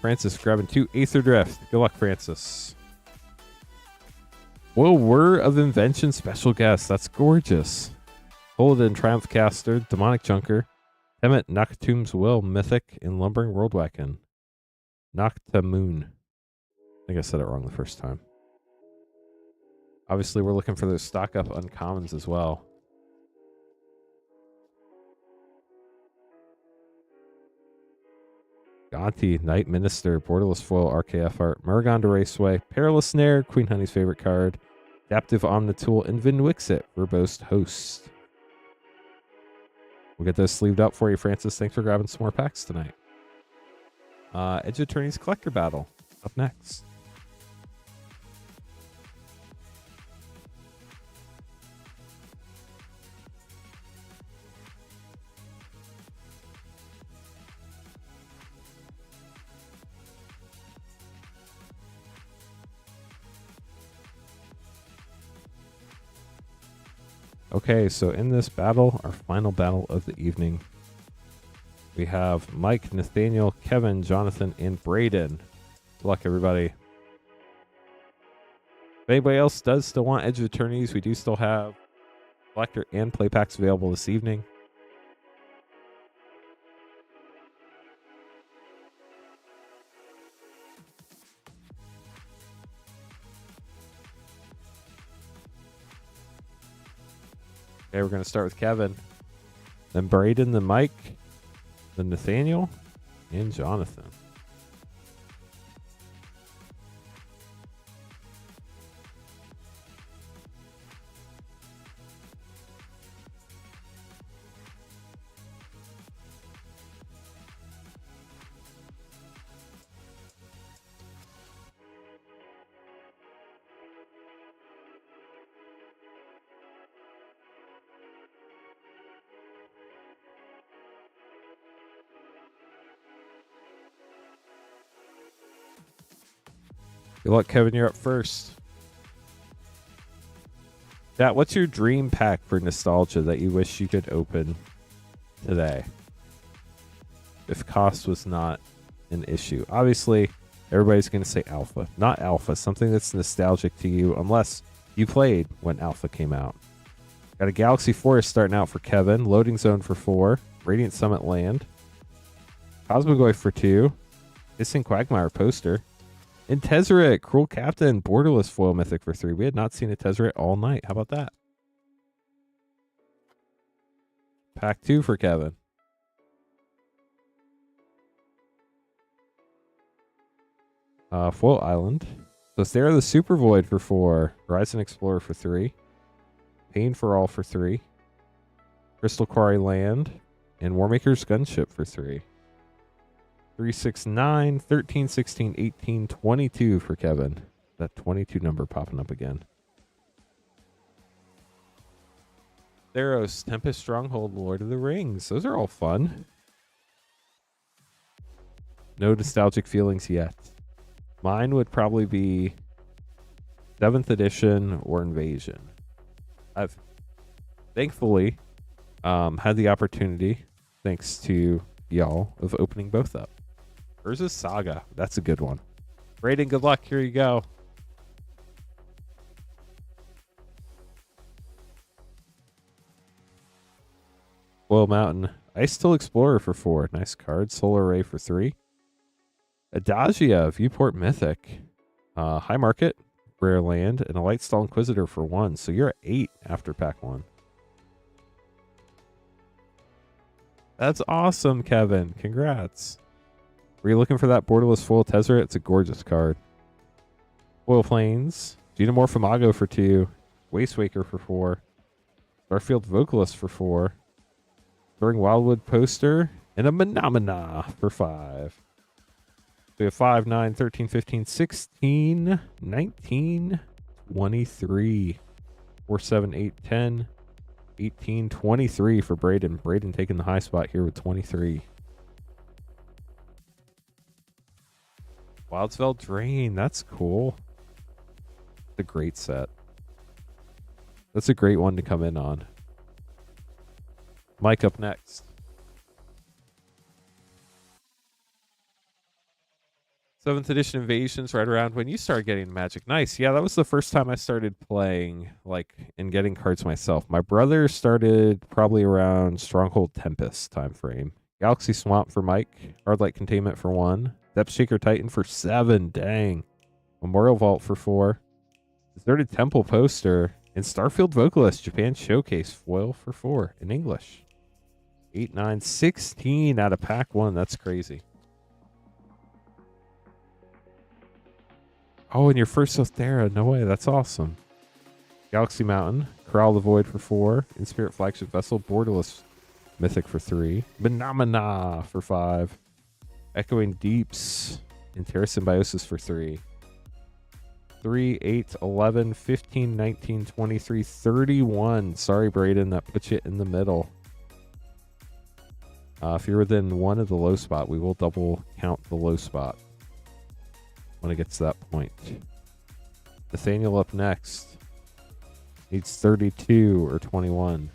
Francis grabbing 2 Aether Drift. Good luck, Francis. Whoa, Whir of Invention special guest. That's gorgeous. Holden, Triumph Caster, Demonic Junker, Emmet, Noctum's Will, Mythic, and Lumbering Worldwacken. Noctamoon. I think I said it wrong the first time. Obviously, we're looking for those stock up uncommons as well. Gonti, Knight Minister, Borderless Foil, RKF Art, Murgonda Raceway, Perilous Snare, Queen Honey's favorite card, Adaptive Omnitool, and Vinwixit, Verbose Host. We'll get those sleeved up for you, Francis. Thanks for grabbing some more packs tonight. Edge Attorney's Collector Battle up next. Okay, so in this battle, our final battle of the evening, we have Mike, Nathaniel, Kevin, Jonathan, and Braden. Good luck, everybody. If anybody else does still want Edge of Eternities, we do still have collector and play packs available this evening. Okay, we're going to start with Kevin, then Braden, then Mike, then Nathaniel, and Jonathan. Good luck, Kevin. You're up first. Yeah, what's your dream pack for nostalgia that you wish you could open today? If cost was not an issue. Obviously, everybody's going to say alpha. Not alpha. Something that's nostalgic to you, unless you played when alpha came out. Got a Galaxy Forest starting out for Kevin. Loading Zone for 4. Radiant Summit Land. Cosmogoy for 2. Hissing Quagmire poster. And Tezzeret, Cruel Captain, Borderless Foil Mythic for 3. We had not seen a Tezzeret all night. How about that? Pack 2 for Kevin. Foil Island. Thostera the Super Void for 4. Horizon Explorer for 3. Pain for All for 3. Crystal Quarry Land. And Warmaker's Gunship for 3. 3, 6, 9, 13, 16, 18, 22 for Kevin. That 22 number popping up again. Theros, Tempest Stronghold, Lord of the Rings. Those are all fun. No nostalgic feelings yet. Mine would probably be 7th edition or Invasion. I've thankfully had the opportunity, thanks to y'all, of opening both up. Urza's Saga. That's a good one. Braden, good luck. Here you go. Boil Mountain. Ice Still Explorer for 4. Nice card. Solar Ray for 3. Adagia. Viewport Mythic. High Market. Rare Land. And a Lightstall Inquisitor for 1. So you're at 8 after pack 1. That's awesome, Kevin. Congrats. Were you looking for that Borderless Foil Tezzeret? It's a gorgeous card. Foil Plains. Xenomorph Imago for 2. Wastewaker for 4. Starfield Vocalist for 4. During Wildwood Poster. And a Menomina for 5. We have 5, 9, 13, 15, 16, 19, 23. 4, 7, 8, 10, 18, 23 for Braden. Braden taking the high spot here with 23. Wildsfell Drain. That's cool. It's a great set. That's a great one to come in on. Mike up next. 7th edition Invasions, right around when you started getting Magic. Nice. Yeah, that was the first time I started playing, like, and getting cards myself. My brother started probably around Stronghold Tempest time frame. Galaxy Swamp for Mike. Hardlight Containment for 1. Depth Shaker Titan for 7. Dang. Memorial Vault for 4. Deserted Temple poster. And Starfield Vocalist Japan Showcase foil for 4 in English. 8, 9, 16 out of pack 1. That's crazy. Oh, and your first Sothera. No way. That's awesome. Galaxy Mountain. Corral the Void for 4. In Spirit Flagship Vessel. Borderless Mythic for 3. Phenomena for 5. Echoing Deeps. And Terra Symbiosis for 3. 3, 8, 11, 15, 19, 23, 31. Sorry, Braden. That puts you in the middle. If you're within 1 of the low spot, we will double count the low spot when it gets to that point. Nathaniel up next. Needs 32 or 21.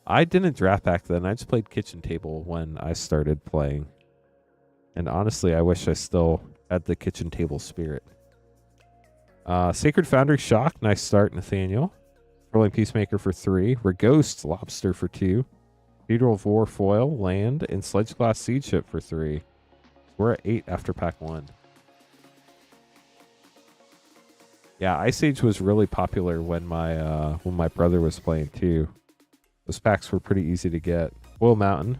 I didn't draft back then. I just played Kitchen Table when I started playing. And honestly, I wish I still had the Kitchen Table spirit. Sacred Foundry Shock. Nice start, Nathaniel. Rolling Peacemaker for 3. Reghost Lobster for 2. Cathedral of War foil, land, and Sledge Class Siege Ship for 3. We're at 8 after pack 1. Yeah, Ice Age was really popular when my brother was playing too. Those packs were pretty easy to get. Oil Mountain,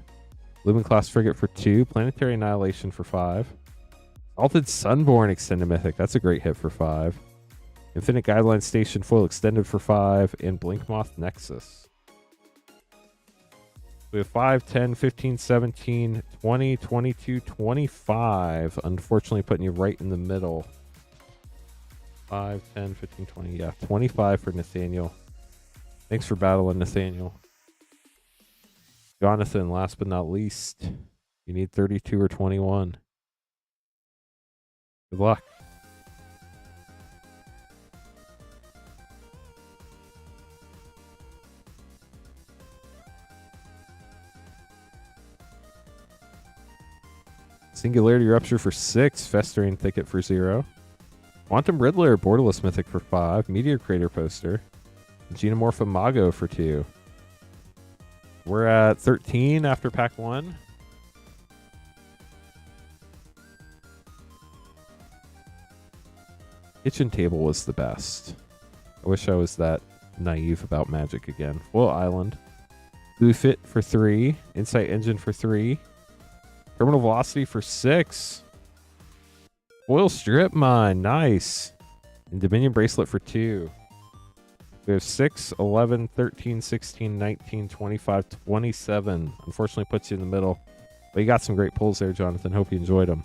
Lumen Class Frigate for 2, Planetary Annihilation for 5. Salted Sunborn Extended Mythic, that's a great hit for 5. Infinite Guideline Station foil extended for 5, and Blinkmoth Nexus. We have 5, 10, 15, 17, 20, 22, 25. Unfortunately, putting you right in the middle. 5, 10, 15, 20. Yeah, 25 for Nathaniel. Thanks for battling, Nathaniel. Jonathan, last but not least. You need 32 or 21. Good luck. Singularity Rupture for 6. Festering Thicket for 0. Quantum Riddler, Borderless Mythic for 5. Meteor Crater poster. Genomorph Imago for 2. We're at 13 after pack 1. Kitchen Table was the best. I wish I was that naive about Magic again. Foil Island. Blue Fit for 3. Insight Engine for 3. Terminal Velocity for 6. Foil Strip Mine. Nice. And Dominion Bracelet for 2. We have 6, 11, 13, 16, 19, 25, 27. Unfortunately, puts you in the middle. But you got some great pulls there, Jonathan. Hope you enjoyed them.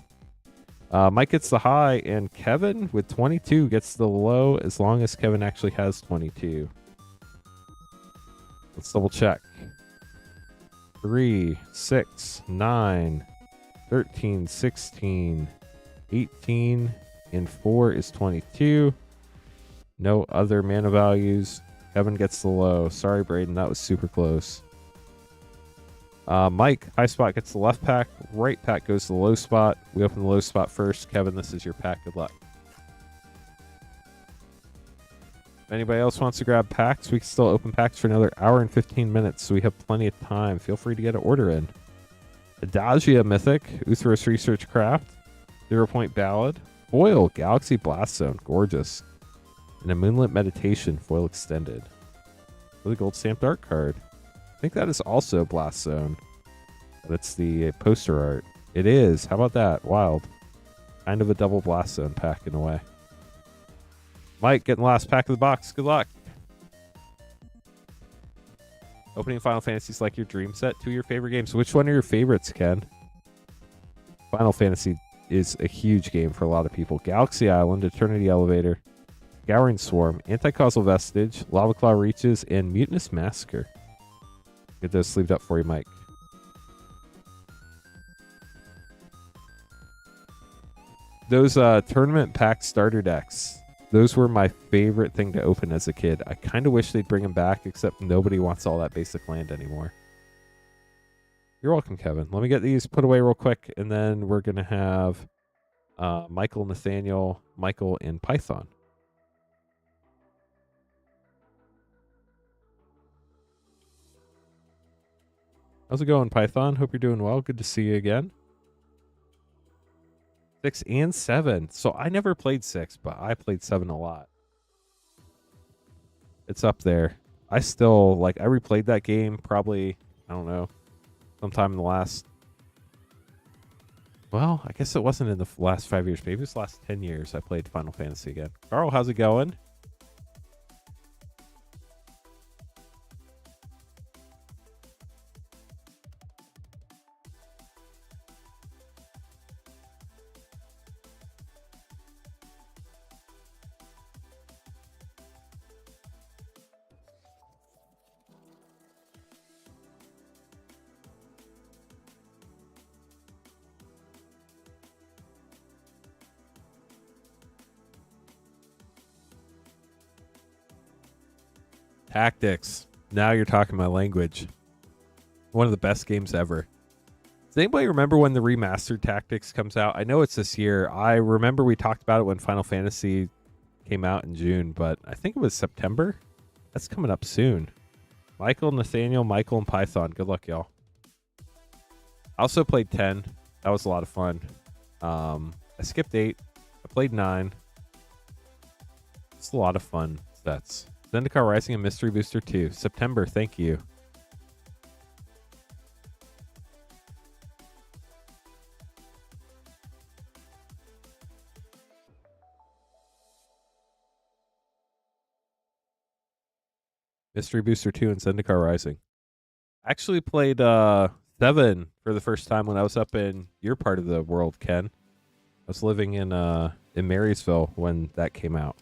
Mike gets the high, and Kevin with 22 gets the low, as long as Kevin actually has 22. Let's double check. 3, 6, 9, 13, 16, 18, and 4 is 22. No other mana values. Kevin gets the low. Sorry, Braden. That was super close. Mike, high spot gets the left pack. Right pack goes to the low spot. We open the low spot first. Kevin, this is your pack. Good luck. If anybody else wants to grab packs, we can still open packs for another hour and 15 minutes, so we have plenty of time. Feel free to get an order in. Adagia Mythic, Uthros Research Craft, 0 Point Ballad, Foil, Galaxy Blast Zone, gorgeous. And a Moonlit Meditation, foil extended. With a gold stamped art card. I think that is also Blast Zone. But it's the poster art. It is. How about that? Wild. Kind of a double Blast Zone pack in a way. Mike, getting the last pack of the box. Good luck. Opening Final Fantasy's like your dream set. 2 of your favorite games. Which one are your favorites, Ken? Final Fantasy is a huge game for a lot of people. Galaxy Island, Eternity Elevator, Scouring Swarm, Anti-Causal Vestige, Lava Claw Reaches, and Mutinous Massacre. Get those sleeved up for you, Mike. Those tournament pack starter decks, those were my favorite thing to open as a kid. I kind of wish they'd bring them back, except nobody wants all that basic land anymore. You're welcome, Kevin. Let me get these put away real quick, and then we're going to have Michael, Nathaniel, Michael, and Python. How's it going, Python? Hope you're doing well. Good to see you again. 6 and 7. So I never played 6, but I played 7 a lot. It's up there. I still, like, I replayed that game probably, I don't know, sometime in the last, well, I guess it wasn't in the last 5 years. Maybe it was the last 10 years I played Final Fantasy again. Carl, how's it going? Tactics. Now you're talking my language. One of the best games ever. Does anybody remember when the remastered Tactics comes out? I know it's this year. I remember we talked about it when Final Fantasy came out in June, but I think it was September. That's coming up soon. Michael, Nathaniel, Michael, and Python. Good luck, y'all. I also played 10. That was a lot of fun. I skipped 8. I played 9. It's a lot of fun sets. Zendikar Rising and Mystery Booster 2. September, thank you. Mystery Booster 2 and Zendikar Rising. I actually played 7 for the first time when I was up in your part of the world, Ken. I was living in Marysville when that came out.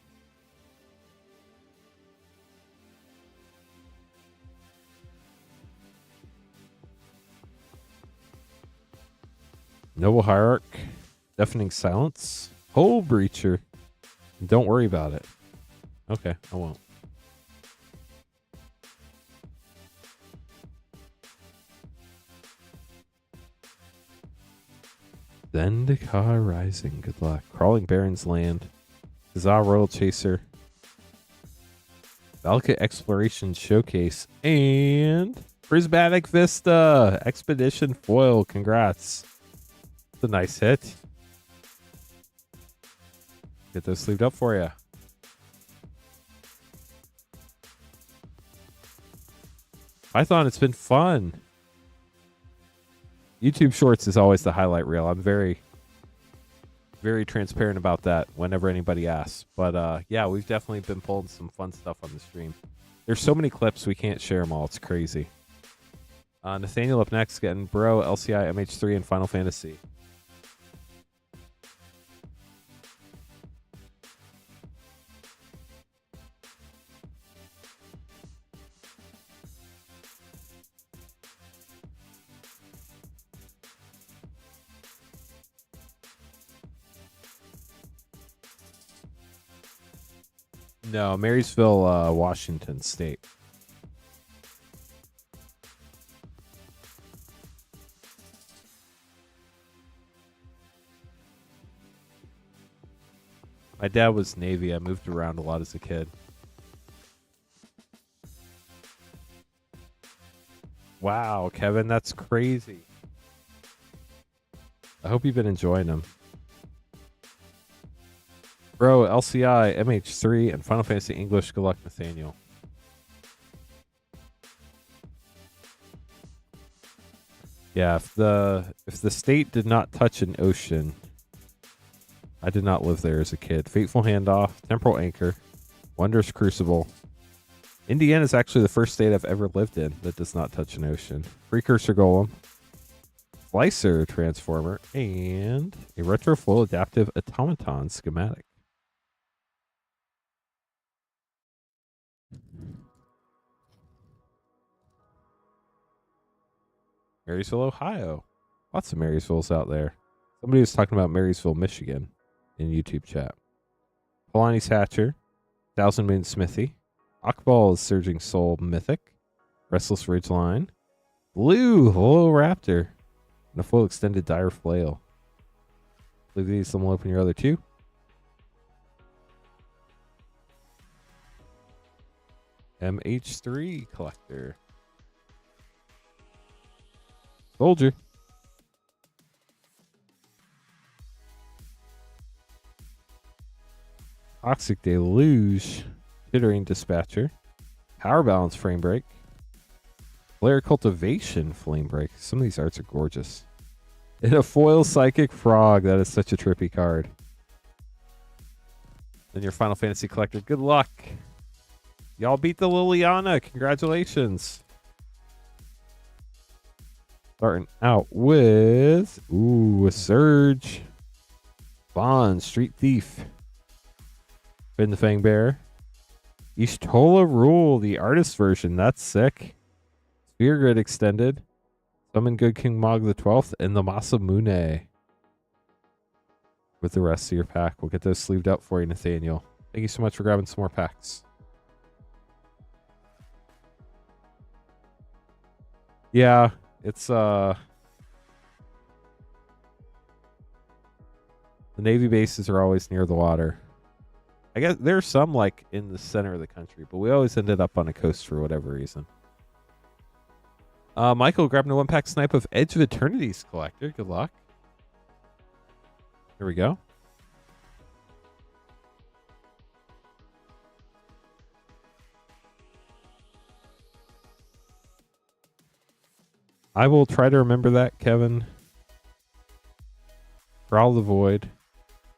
Noble Hierarch, Deafening Silence, Hole Breacher. Don't worry about it. Okay, I won't. Zendikar Rising, good luck. Crawling Baron's Land, Kazaa Royal Chaser, Valka Exploration Showcase, and Prismatic Vista Expedition Foil. Congrats. It's a nice hit. Get those sleeved up for you. Python, it's been fun. YouTube Shorts is always the highlight reel. I'm very, very transparent about that whenever anybody asks. But yeah, we've definitely been pulling some fun stuff on the stream. There's so many clips, we can't share them all. It's crazy. Nathaniel up next, getting Bro, LCI, MH3, and Final Fantasy. No, Marysville, Washington State. My dad was Navy. I moved around a lot as a kid. Wow, Kevin, that's crazy. I hope you've been enjoying them. Bro, LCI, MH3, and Final Fantasy English. Good luck, Nathaniel. Yeah, if the state did not touch an ocean, I did not live there as a kid. Fateful Handoff, Temporal Anchor, Wondrous Crucible. Indiana is actually the first state I've ever lived in that does not touch an ocean. Precursor Golem, Slicer Transformer, and a Retro Full Adaptive Automaton Schematic. Marysville, Ohio. Lots of Marysvilles out there. Somebody was talking about Marysville, Michigan in YouTube chat. Polani's Hatcher, Thousand Moon Smithy, Akbal's Surging Soul Mythic, Restless Ridgeline, Blue Raptor. And a full extended Dire Flail. Look at these. Someone will open your other two. MH3 collector. Soldier. Toxic Deluge. Chittering Dispatcher. Power Balance Frame Break. Flare Cultivation Flame Break. Some of these arts are gorgeous. And a foil Psychic Frog. That is such a trippy card. Then your Final Fantasy collector. Good luck. Y'all beat the Liliana. Congratulations. Starting out with... Ooh, a Surge. Bond. Street Thief. Finn the Fang Bear. Ishtola Rule. The artist version. That's sick. Sphere Grid Extended. Summon Good King Mog the 12th. And the Masamune. With the rest of your pack. We'll get those sleeved up for you, Nathaniel. Thank you so much for grabbing some more packs. Yeah, it's the Navy bases are always near the water. I guess there's some like in the center of the country, but we always ended up on a coast for whatever reason. Michael grabbing a 1-pack snipe of Edge of Eternities collector. Good luck. Here we go. I will try to remember that, Kevin. Prowl the Void.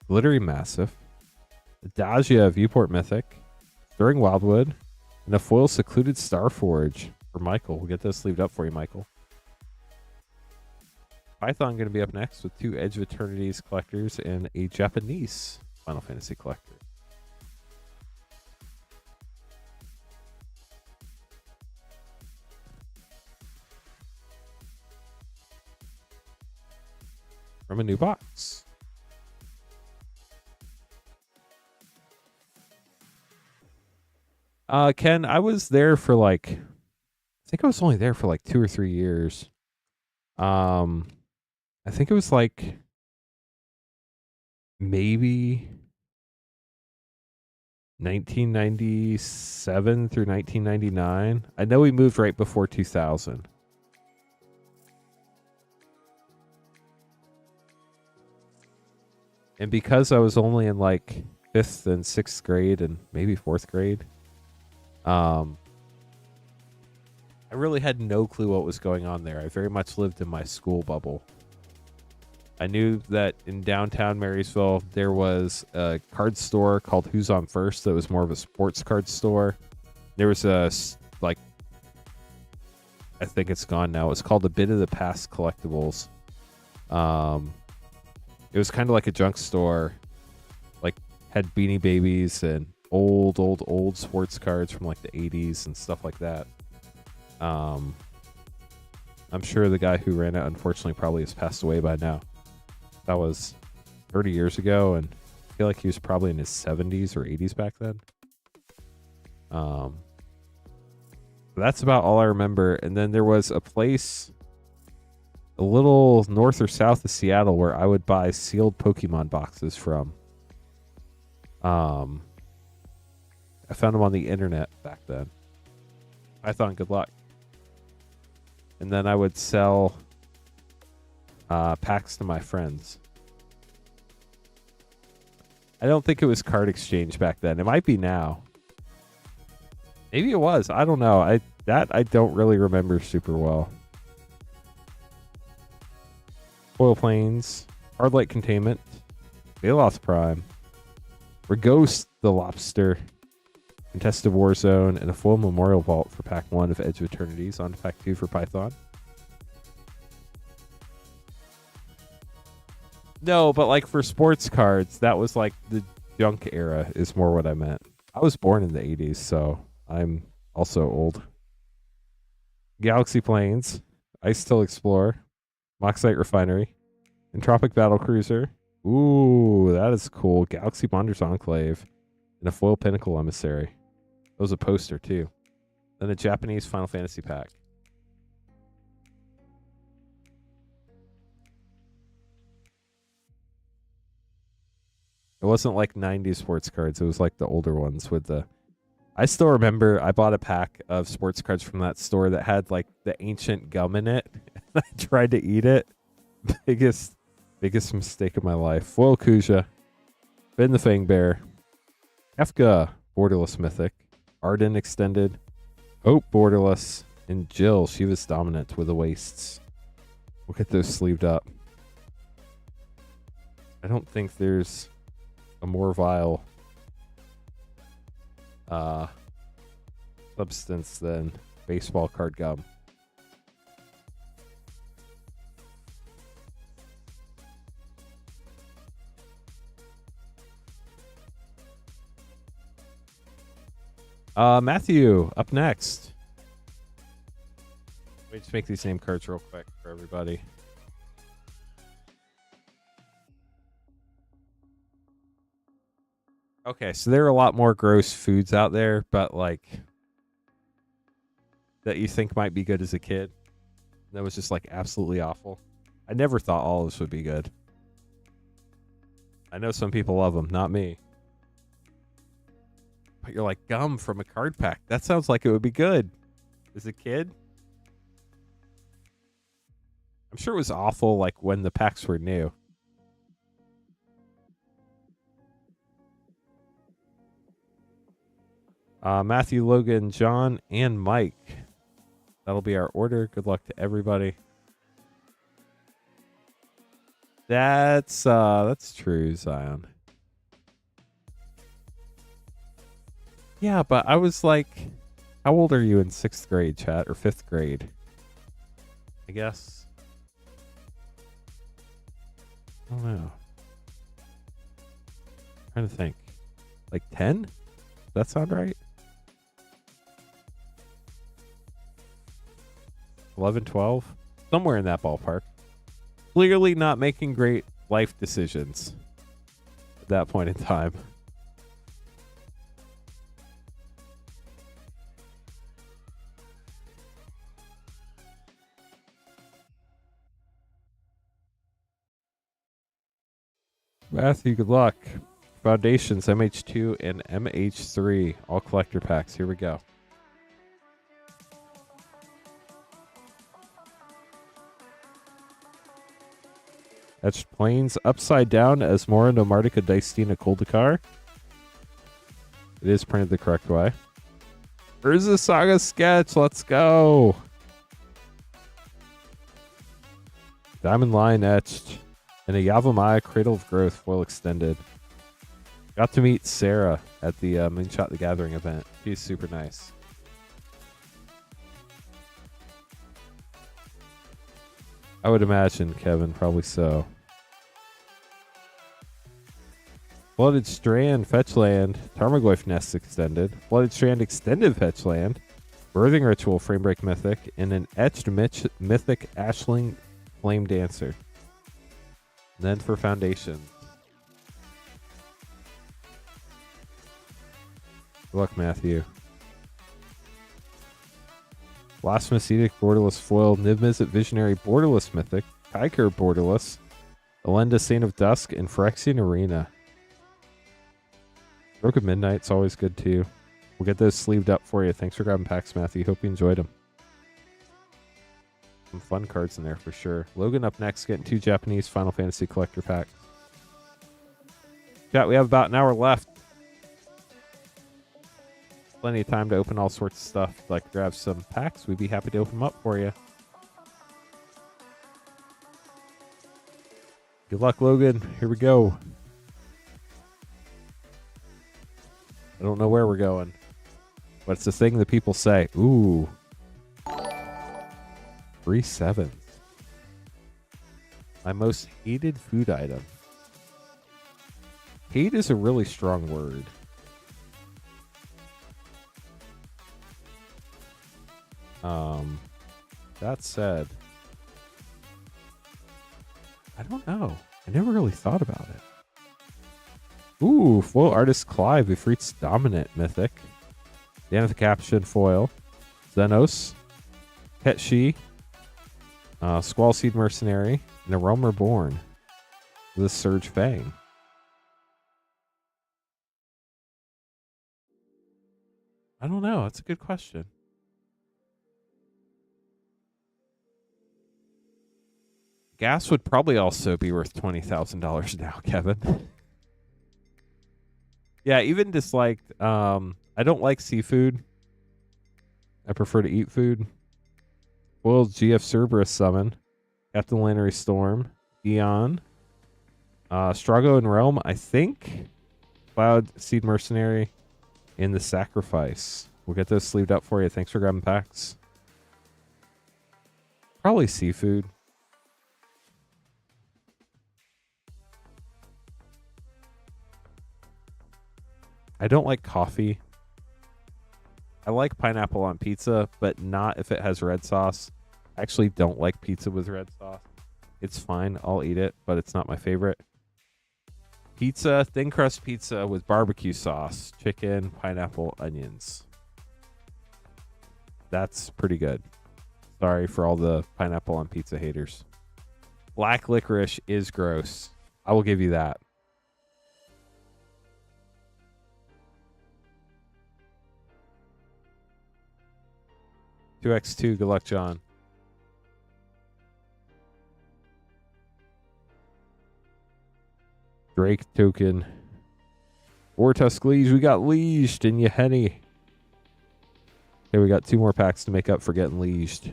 Glittery Massive. Adagia Viewport Mythic. Stirring Wildwood. And a foil Secluded Starforge for Michael. We'll get those sleeved up for you, Michael. Python going to be up next with 2 Edge of Eternities collectors and a Japanese Final Fantasy collector. From a new box. Ken, I was there for like, I think I was only there for like 2 or 3 years. I think it was like maybe 1997 through 1999. I know we moved right before 2000. And because I was only in like 5th and 6th grade and maybe 4th grade, I really had no clue what was going on there. I very much lived in my school bubble. I knew that in downtown Marysville, there was a card store called Who's On First that was more of a sports card store. There was a, like, I think it's gone now. It's called A Bit of the Past Collectibles. It was kind of like a junk store, like had Beanie Babies and old sports cards from like the 80s and stuff like that. I'm sure the guy who ran it unfortunately probably has passed away by now. That was 30 years ago, and I feel like he was probably in his 70s or 80s back then. That's about all I remember. And then there was a place a little north or south of Seattle where I would buy sealed Pokemon boxes from. I found them on the internet back then. Python, good luck. And then I would sell packs to my friends. I don't think it was card exchange back then. It might be now. Maybe it was. I don't know. I don't really remember super well. Foil Plains, Hardlight Containment, Baloth Prime, Reghost the Lobster, Contested Warzone, and a full Memorial Vault for Pack 1 of Edge of Eternities. On to Pack 2 for Python. No, but like for sports cards, that was like the junk era is more what I meant. I was born in the 80s, so I'm also old. Galaxy Plains, Ice Till Explorer, Moxite Refinery, Entropic Battlecruiser. Ooh, that is cool. Galaxy Bonders Enclave, and a foil Pinnacle Emissary. That was a poster too. Then a Japanese Final Fantasy pack. It wasn't like 90s sports cards. It was like the older ones with the. I still remember I bought a pack of sports cards from that store that had like the ancient gum in it. I tried to eat it. Biggest mistake of my life. Foil Kuja. Ben the Fang Bear. Kefka, borderless mythic. Arden extended. Hope borderless. And Jill, she was dominant with the wastes. We'll get those sleeved up. I don't think there's a more vile substance than baseball card gum. Matthew, up next. Let me just make these name cards real quick for everybody. Okay, so there are a lot more gross foods out there, but like that you think might be good as a kid. That was just like absolutely awful. I never thought olives would be good. I know some people love them, not me. But you're like, gum from a card pack. That sounds like it would be good. As a kid? I'm sure it was awful like when the packs were new. Matthew, Logan, John, and Mike. That'll be our order. Good luck to everybody. That's true, Zion. Yeah, but I was like, how old are you in 6th grade, chat, or 5th grade? I guess. I don't know. Trying to think. Like 10? Does that sound right? 11, 12? Somewhere in that ballpark. Clearly not making great life decisions at that point in time. Matthew, good luck. Foundations, MH2 and MH3. All collector packs. Here we go. Etched Plains upside down as Mora Nomartica Dicena Kuldakar. It is printed the correct way. Urza Saga sketch. Let's go. Diamond Line etched. And a Yavimaya Cradle of Growth foil extended. Got to meet Sarah at the Moonshot the Gathering event. She's super nice. I would imagine, Kevin, probably so. Flooded Strand, Fetch Land, Tarmogoyf Nest Extended, Flooded Strand Extended Fetch Land, Birthing Ritual Framebreak Mythic, and an Etched Mythic Ashling Flame Dancer. And then for Foundation. Good luck, Matthew. Blasphemous Edict, Borderless Foil, Niv Mizzet Visionary, Borderless Mythic, Kyker Borderless, Elenda Saint of Dusk, and Phyrexian Arena. Broken Midnight's always good too. We'll get those sleeved up for you. Thanks for grabbing packs, Matthew. Hope you enjoyed them. Some fun cards in there for sure. Logan up next, getting 2 Japanese Final Fantasy collector packs. Chat, we have about an hour left. Plenty of time to open all sorts of stuff. If you'd like to grab some packs, we'd be happy to open them up for you. Good luck, Logan. Here we go. I don't know where we're going, but it's the thing that people say. Ooh. 3 7s. My most hated food item. Hate is a really strong word. That said, I don't know. I never really thought about it. Ooh, foil Artist Clive, Ifrit's Dominant Mythic. Danith Caption Foil. Xenos. Ketshi. Squall Seed Mercenary. And a Realm Reborn. With a Surge Fang. I don't know. That's a good question. Gas would probably also be worth $20,000 now, Kevin. Yeah, even disliked. I don't like seafood. I prefer to eat food. Boiled GF Cerberus summon. Captain Lannery Storm. Eon. Strago and Realm, I think. Cloud, Seed Mercenary, and the Sacrifice. We'll get those sleeved up for you. Thanks for grabbing packs. Probably seafood. I don't like coffee. I like pineapple on pizza, but not if it has red sauce. I actually don't like pizza with red sauce. It's fine. I'll eat it, but it's not my favorite. Pizza, thin crust pizza with barbecue sauce, chicken, pineapple, onions. That's pretty good. Sorry for all the pineapple on pizza haters. Black licorice is gross. I will give you that. $2x2, good luck, John. Drake token. Vortusk Liege. We got Lieged in Yeheni. Okay, we got 2 more packs to make up for getting Lieged.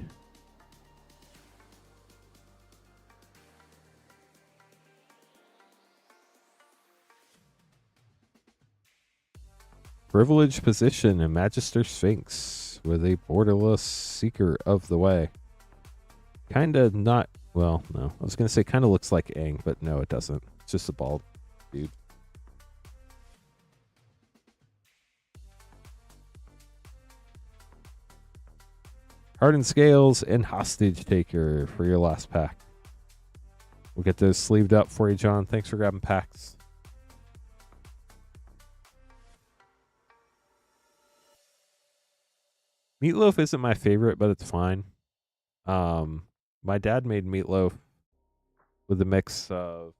Privileged position in Magister Sphinx with a borderless Seeker of the Way. Kinda not, well, no. I was going to say kinda looks like Aang, but no, it doesn't. It's just a bald dude. Hardened Scales and Hostage Taker for your last pack. We'll get those sleeved up for you, John. Thanks for grabbing packs. Meatloaf isn't my favorite, but it's fine. My dad made meatloaf with a mix of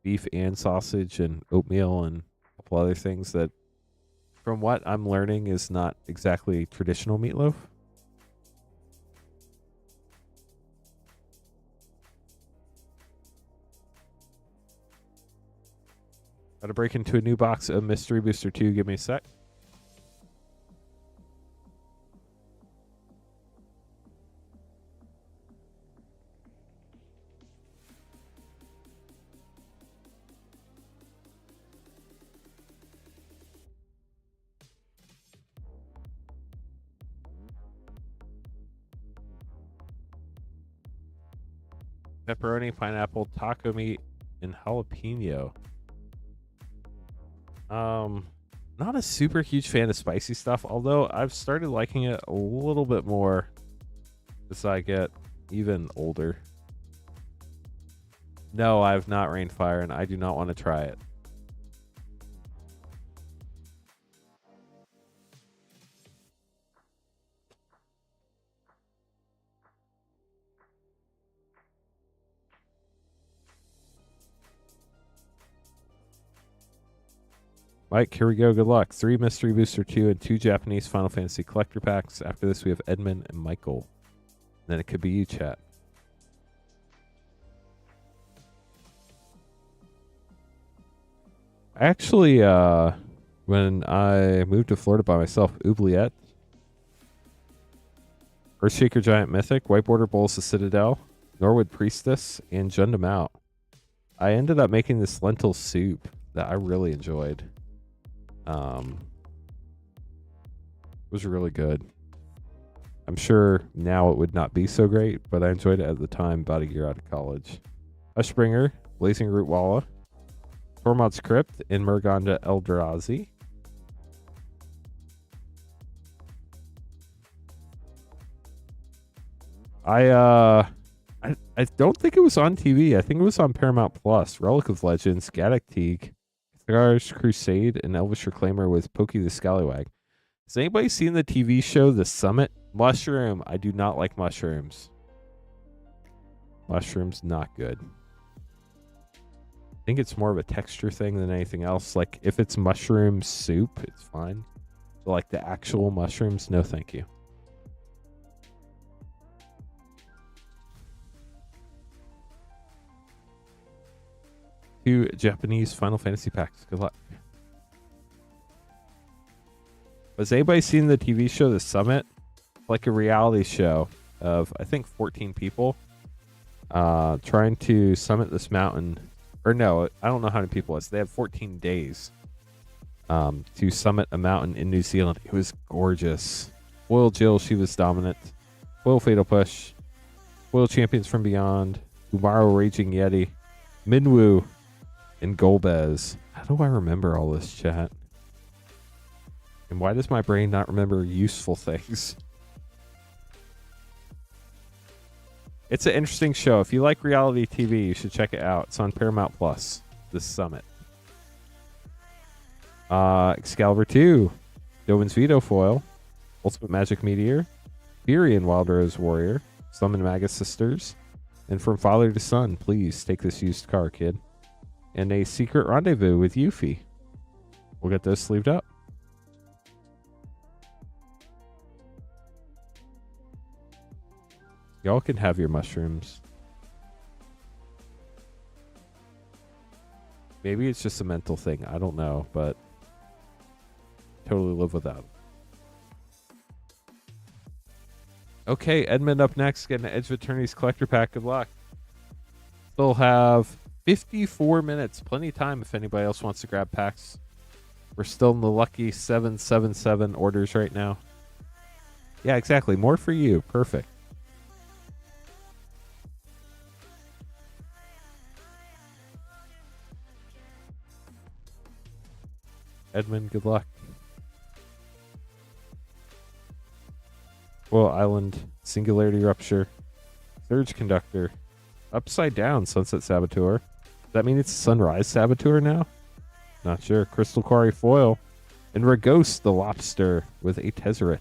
beef and sausage and oatmeal and a couple other things that, from what I'm learning, is not exactly traditional meatloaf. Got to break into a new box of Mystery Booster 2. Give me a sec. Pepperoni, pineapple, taco meat, and jalapeno. Not a super huge fan of spicy stuff, although I've started liking it a little bit more as I get even older. No, I have not Rainfire, and I do not want to try it. Mike, here we go. Good luck. 3 Mystery Booster 2 and 2 Japanese Final Fantasy collector packs. After this, we have Edmund and Michael. Then it could be you, chat. Actually, when I moved to Florida by myself, Oubliette, Earthshaker Giant Mythic, White Border Bowls the Citadel, Norwood Priestess, and Jundam Out. I ended up making this lentil soup that I really enjoyed. It was really good. I'm sure now it would not be so great, but I enjoyed it at the time, about a year out of college. Hushbringer, Blazing Root Walla, Tormod's Crypt, and Murgonda Eldrazi. I don't think it was on TV. I think it was on Paramount Plus. Relic of Legends, Gaddock Teague, Thar's Crusade, and Elvish Reclaimer with Pokey the Scallywag. Has anybody seen the TV show The Summit? Mushroom. I do not like mushrooms. Mushrooms, not good. I think it's more of a texture thing than anything else. Like, if it's mushroom soup, it's fine. Like the actual mushrooms, no thank you. Two Japanese Final Fantasy packs. Good luck. Has anybody seen the TV show The Summit? Like a reality show of, I think, 14 people trying to summit this mountain. Or no, I don't know how many people it's. They have 14 days to summit a mountain in New Zealand. It was gorgeous. Foil Jill, she was dominant. Foil Fatal Push. Foil Champions from Beyond. Umaru Raging Yeti. Minwoo. And Golbez. How do I remember all this, chat? And why does my brain not remember useful things? It's an interesting show. If you like reality TV, you should check it out. It's on Paramount Plus, this summit. Excalibur 2, Dovin's Veto Foil, Ultimate Magic Meteor, Fury and Wild Rose Warrior, Summon Magus Sisters, and From Father to Son, please take this used car, kid. And a Secret Rendezvous with Yuffie. We'll get those sleeved up. Y'all can have your mushrooms. Maybe it's just a mental thing. I don't know, but totally live without them. Okay, Edmund up next. Getting an Edge of Eternities collector pack. Good luck. Still have 54 minutes. Plenty of time if anybody else wants to grab packs. We're still in the lucky 777 orders right now. Yeah, exactly. More for you. Perfect. Edmund, good luck. Well, Island, Singularity Rupture, Surge Conductor, Upside Down, Sunset Saboteur. Does that mean it's Sunrise Saboteur now? Not sure. Crystal Quarry Foil, and Ragos the Lobster with a Tezzeret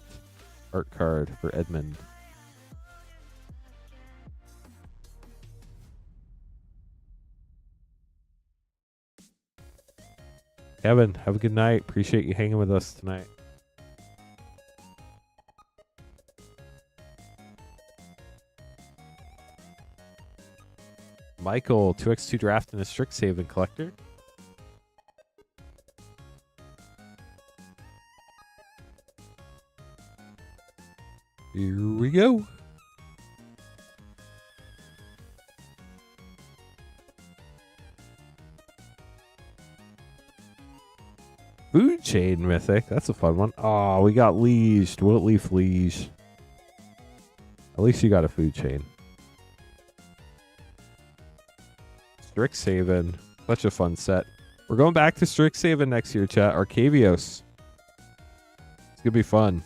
art card for Edmund. Kevin, have a good night. Appreciate you hanging with us tonight. Michael, 2x2 draft and a Strixhaven collector. Here we go. Food Chain Mythic. That's a fun one. Oh, we got Liege. Will it leaf Liege? At least you got a Food Chain. Strixhaven. Such a fun set. We're going back to Strixhaven next year, chat. Arcavios. It's going to be fun.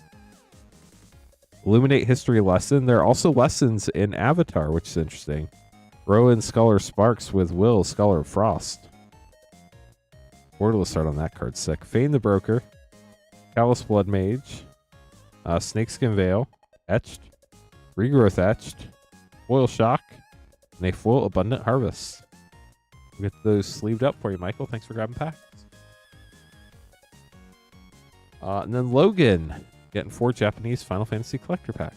Illuminate History Lesson. There are also lessons in Avatar, which is interesting. Rowan Scholar Sparks with Will Scholar of Frost. Portalist art on that card, sick. Feign the Broker, Callous Blood Mage, Snakeskin Veil, Etched, Regrowth Etched, Foil Shock, and a full Abundant Harvest. We'll get those sleeved up for you, Michael. Thanks for grabbing packs. And then Logan, getting 4 Japanese Final Fantasy collector packs.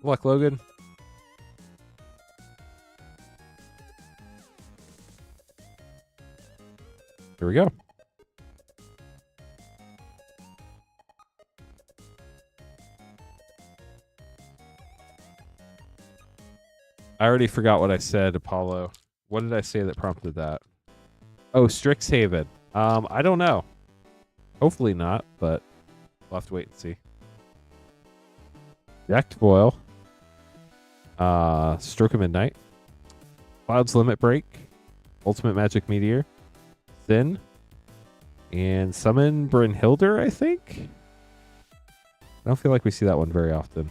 Good luck, Logan. Here we go. I already forgot what I said, Apollo. What did I say that prompted that? Oh, Strixhaven. I don't know. Hopefully not, but we'll have to wait and see. Jacked Foil. Stroke of Midnight. Cloud's Limit Break. Ultimate Magic Meteor. Thin. And Summon Brynhildr, I think? I don't feel like we see that one very often.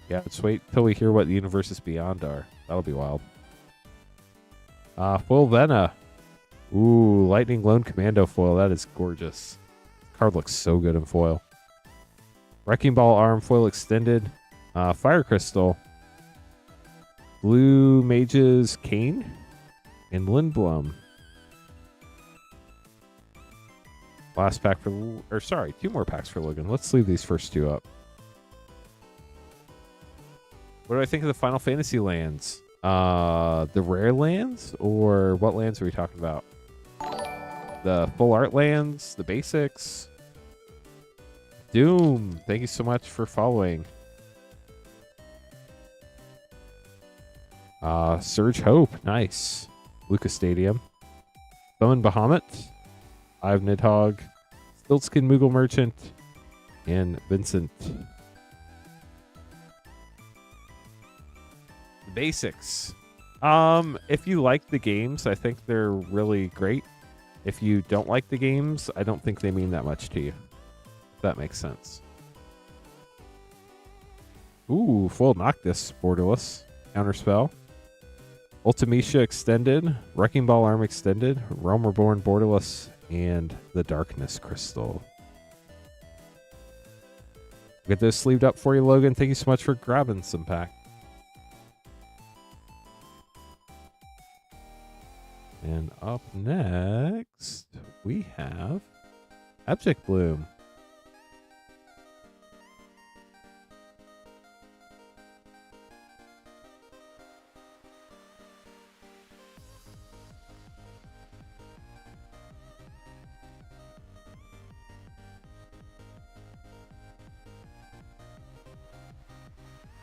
Yeah, let's wait till we hear what the Universes Beyond are. That'll be wild. Foil Vena. Ooh, Lightning Lone Commando foil. That is gorgeous. Card looks so good in foil. Wrecking Ball Arm foil extended. Fire Crystal. Blue Mage's Cane. And Lindblom. Last pack for, or sorry, 2 more packs for Logan. Let's leave these first 2 up. What do I think of the Final Fantasy lands? The rare lands, or what lands are we talking about? The full art lands, the basics. Doom, thank you so much for following. Surge Hope, nice. Lucas Stadium. Summon Bahamut. Ive Nidhogg. Stiltskin Moogle Merchant. And Vincent. The basics. If you like the games, I think they're really great. If you don't like the games, I don't think they mean that much to you. If that makes sense. Ooh, full Noctis Borderless. Counterspell. Ultimecia Extended. Wrecking Ball Arm Extended. Realm Reborn Borderless. And the Darkness Crystal. Get those sleeved up for you, Logan. Thank you so much for grabbing some pack. And up next, we have Abject Bloom.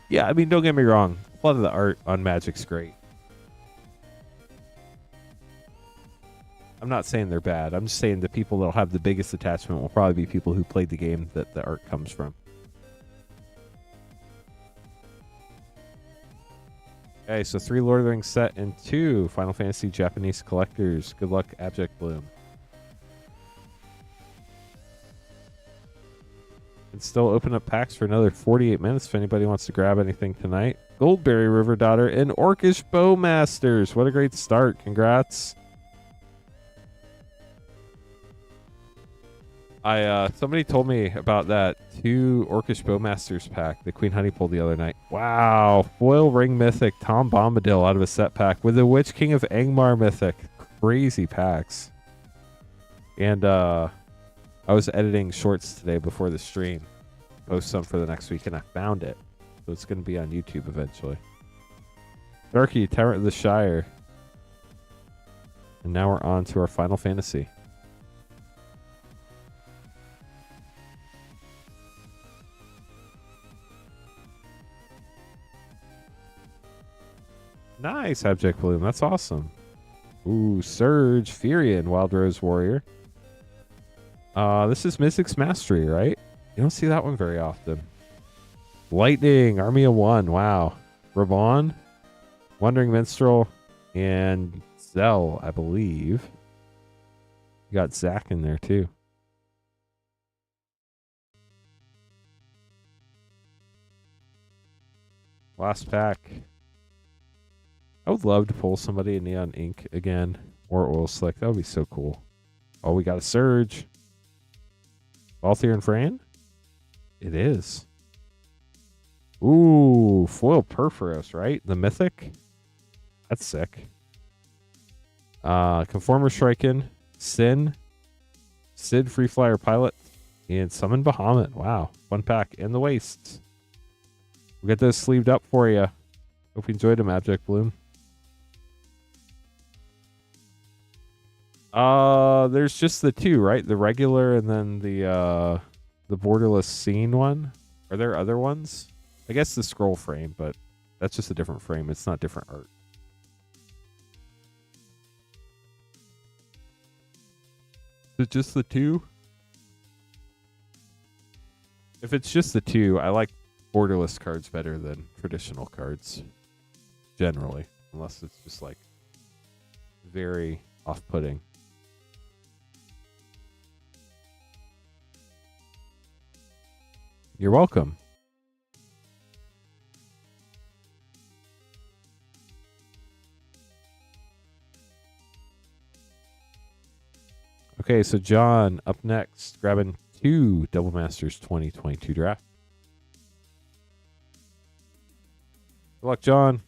Yeah, I mean, don't get me wrong. A lot of the art on Magic's great. I'm not saying they're bad. I'm just saying the people that'll have the biggest attachment will probably be people who played the game that the art comes from. Okay, so 3 Lord of the Rings set and 2 Final Fantasy Japanese collectors. Good luck, Abject Bloom. And still open up packs for another 48 minutes if anybody wants to grab anything tonight. Goldberry River Daughter and Orcish Bowmasters. What a great start. Congrats. Somebody told me about that 2 Orcish Bowmasters pack that Queen Honey pulled the other night. Wow. Foil Ring Mythic Tom Bombadil out of a set pack with the Witch King of Angmar Mythic. Crazy packs. And I was editing shorts today before the stream. Post some for the next week, and I found it. So it's going to be on YouTube eventually. Darky, Tyrant of the Shire. And now we're on to our Final Fantasy. Nice, Abject Bloom. That's awesome. Ooh, Surge, Furion, Wild Rose Warrior. This is Mystic's Mastery, right? You don't see that one very often. Lightning, Army of One. Wow. Ravon, Wandering Minstrel, and Zell, I believe. You got Zach in there, too. Last pack. I would love to pull somebody in Neon Ink again, or Oil Slick. That would be so cool. Oh, we got a Surge. Balthier and Fran? It is. Ooh, foil Perforos, right? The Mythic? That's sick. Conformer Shriken, Sin, Sid Free Flyer Pilot, and Summon Bahamut. Wow, 1 pack. And the Wastes. We'll get those sleeved up for you. Hope you enjoyed them, Abject Bloom. There's just the 2, right? The regular and then the borderless scene one. Are there other ones? I guess the scroll frame, but that's just a different frame. It's not different art. Is it just the 2? If it's just the 2, I like borderless cards better than traditional cards. Generally. Unless it's just like very off-putting. You're welcome. Okay, so John up next, grabbing 2 Double Masters 2022 draft. Good luck, John.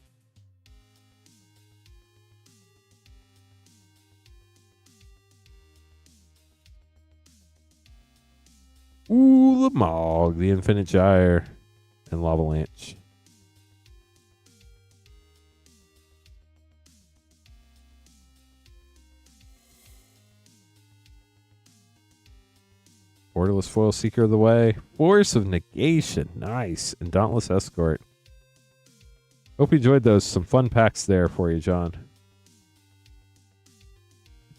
Ooh, Lamog, the Infinite Gyre, and Lavalanche. Borderless Foil Seeker of the Way. Force of Negation. Nice. And Dauntless Escort. Hope you enjoyed those. Some fun packs there for you, John. Get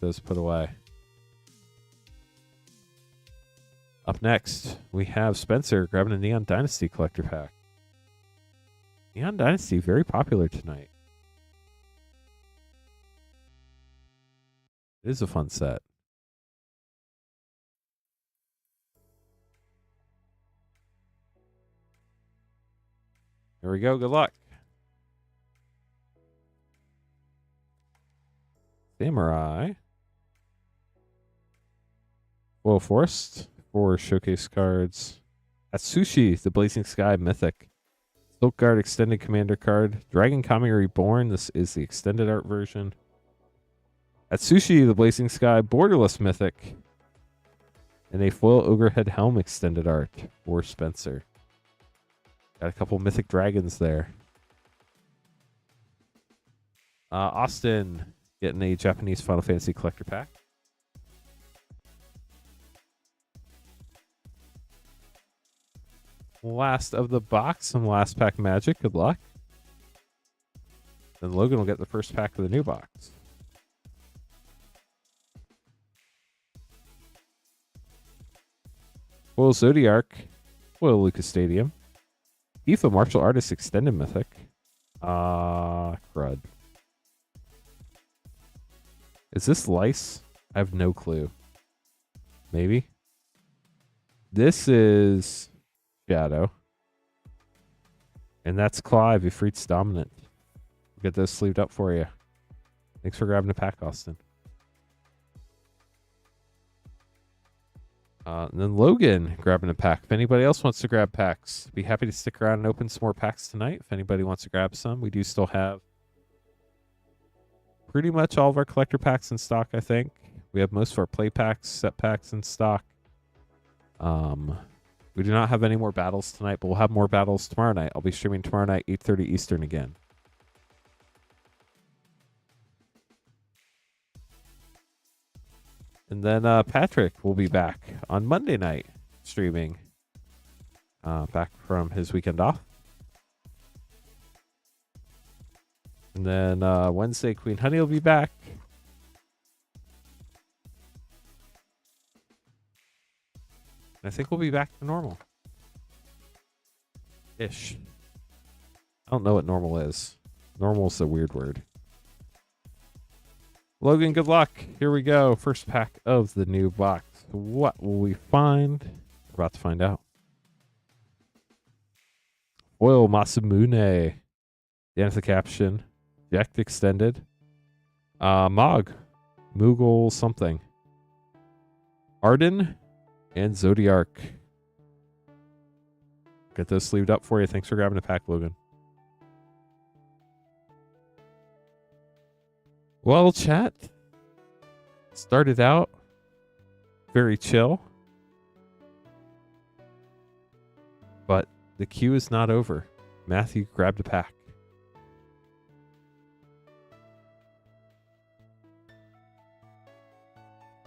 those put away. Up next, we have Spencer grabbing a Neon Dynasty collector pack. Neon Dynasty, very popular tonight. It is a fun set. Here we go. Good luck. Samurai. Foil Forest. 4 showcase cards. Atsushi, the Blazing Sky Mythic. Silk Guard Extended Commander card. Dragon Kami Reborn. This is the extended art version. Atsushi, the Blazing Sky Borderless Mythic. And a Foil Ogrehead Helm extended art for Spencer. Got a couple Mythic Dragons there. Austin getting a Japanese Final Fantasy collector pack. Last of the box, some last pack magic. Good luck. Then Logan will get the first pack of the new box. Foil Zodiark. Foil Lucas Stadium. Tifa Martial Artist Extended Mythic. Crud. Is this Lice? I have no clue. Maybe. This is Shadow. And that's Clive, Ifrit's Dominant. We'll get those sleeved up for you. Thanks for grabbing a pack, Austin. And then Logan grabbing a pack. If anybody else wants to grab packs, be happy to stick around and open some more packs tonight. If anybody wants to grab some, we do still have pretty much all of our collector packs in stock, I think. We have most of our play packs, set packs in stock. We do not have any more battles tonight, but we'll have more battles tomorrow night. I'll be streaming tomorrow night, 8:30 Eastern again. And then Patrick will be back on Monday night streaming. Back from his weekend off. And then Wednesday, Queen Honey will be back. And I think we'll be back to normal. Ish. I don't know what normal is. Normal is a weird word. Logan, good luck. Here we go. First pack of the new box. What will we find? We're about to find out. Foil Masamune. The end of the caption. Jacked Extended. Mog. Moogle something. Arden. And Zodiark. Get those sleeved up for you. Thanks for grabbing a pack, Logan. Well, chat. Started out very chill. But the queue is not over. Matthew grabbed a pack.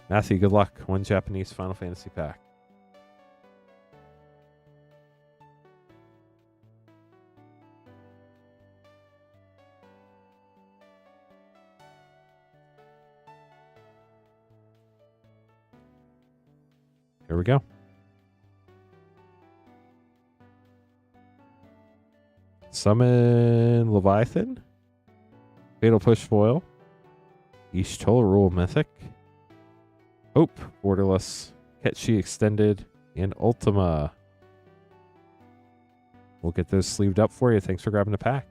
Matthew, good luck. 1 Japanese Final Fantasy pack. Here we go. Summon Leviathan. Fatal Push Foil. Ishtola Rule Mythic. Hope, Borderless, Ketchi Extended, and Ultima. We'll get those sleeved up for you. Thanks for grabbing a pack.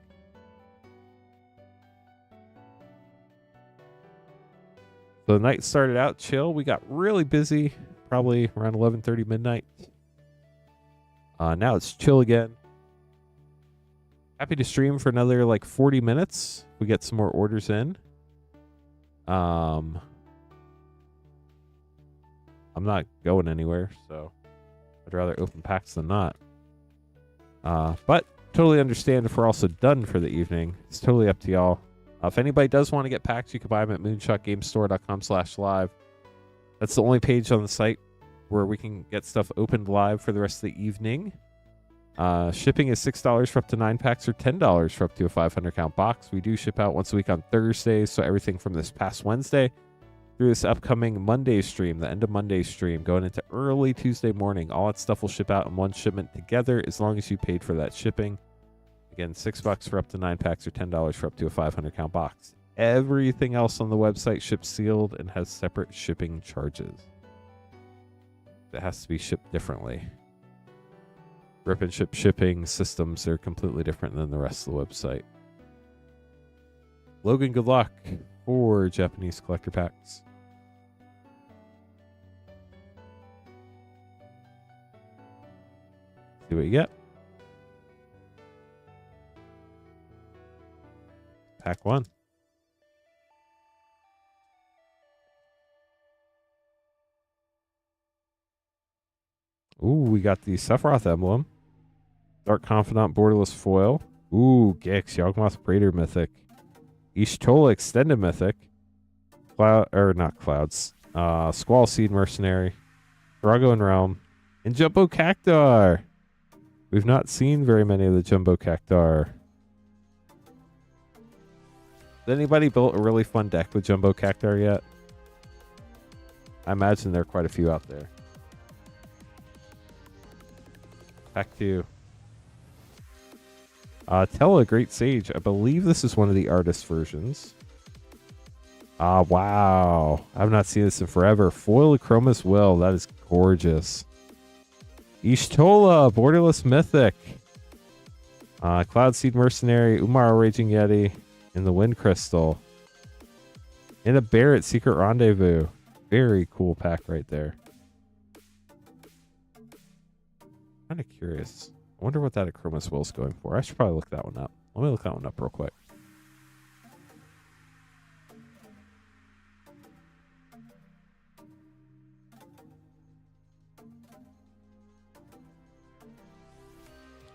So the night started out chill. We got really busy, probably around 11:30 midnight. Now it's chill again. Happy to stream for another like 40 minutes. We get some more orders in. I'm not going anywhere, so I'd rather open packs than not. But totally understand if we're also done for the evening. It's totally up to y'all. If anybody does want to get packs, you can buy them at moonshotgamestore.com/live. That's the only page on the site where we can get stuff opened live for the rest of the evening. Shipping is $6 for up to 9 packs or $10 for up to a 500 count box. We do ship out once a week on Thursdays, so everything from this past Wednesday through this upcoming Monday stream, the end of Monday stream, going into early Tuesday morning. All that stuff will ship out in one shipment together as long as you paid for that shipping. Again, $6 for up to 9 packs or $10 for up to a 500 count box. Everything else on the website ships sealed and has separate shipping charges. It has to be shipped differently. Rip and ship shipping systems are completely different than the rest of the website. Logan, good luck for Japanese collector packs. See what you get. Pack 1. Ooh, we got the Sephiroth emblem. Dark Confidant borderless foil. Ooh, Gix, Yawgmoth Braider mythic. Ishtola extended mythic. Squall Seed Mercenary. Drago and Realm. And Jumbo Cactar. We've not seen very many of the Jumbo Cactar. Has anybody built a really fun deck with Jumbo Cactar yet? I imagine there are quite a few out there. Pack 2. Tella, Great Sage. I believe this is one of the artist versions. Wow. I've not seen this in forever. Foil Chromus Will. That is gorgeous. Ishtola, borderless mythic. Cloud Seed Mercenary, Umar Raging Yeti, and the Wind Crystal. And a Barret Secret Rendezvous. Very cool pack right there. Kind of curious. I wonder what that Chromus Will is going for. I should probably look that one up. Let me look that one up real quick.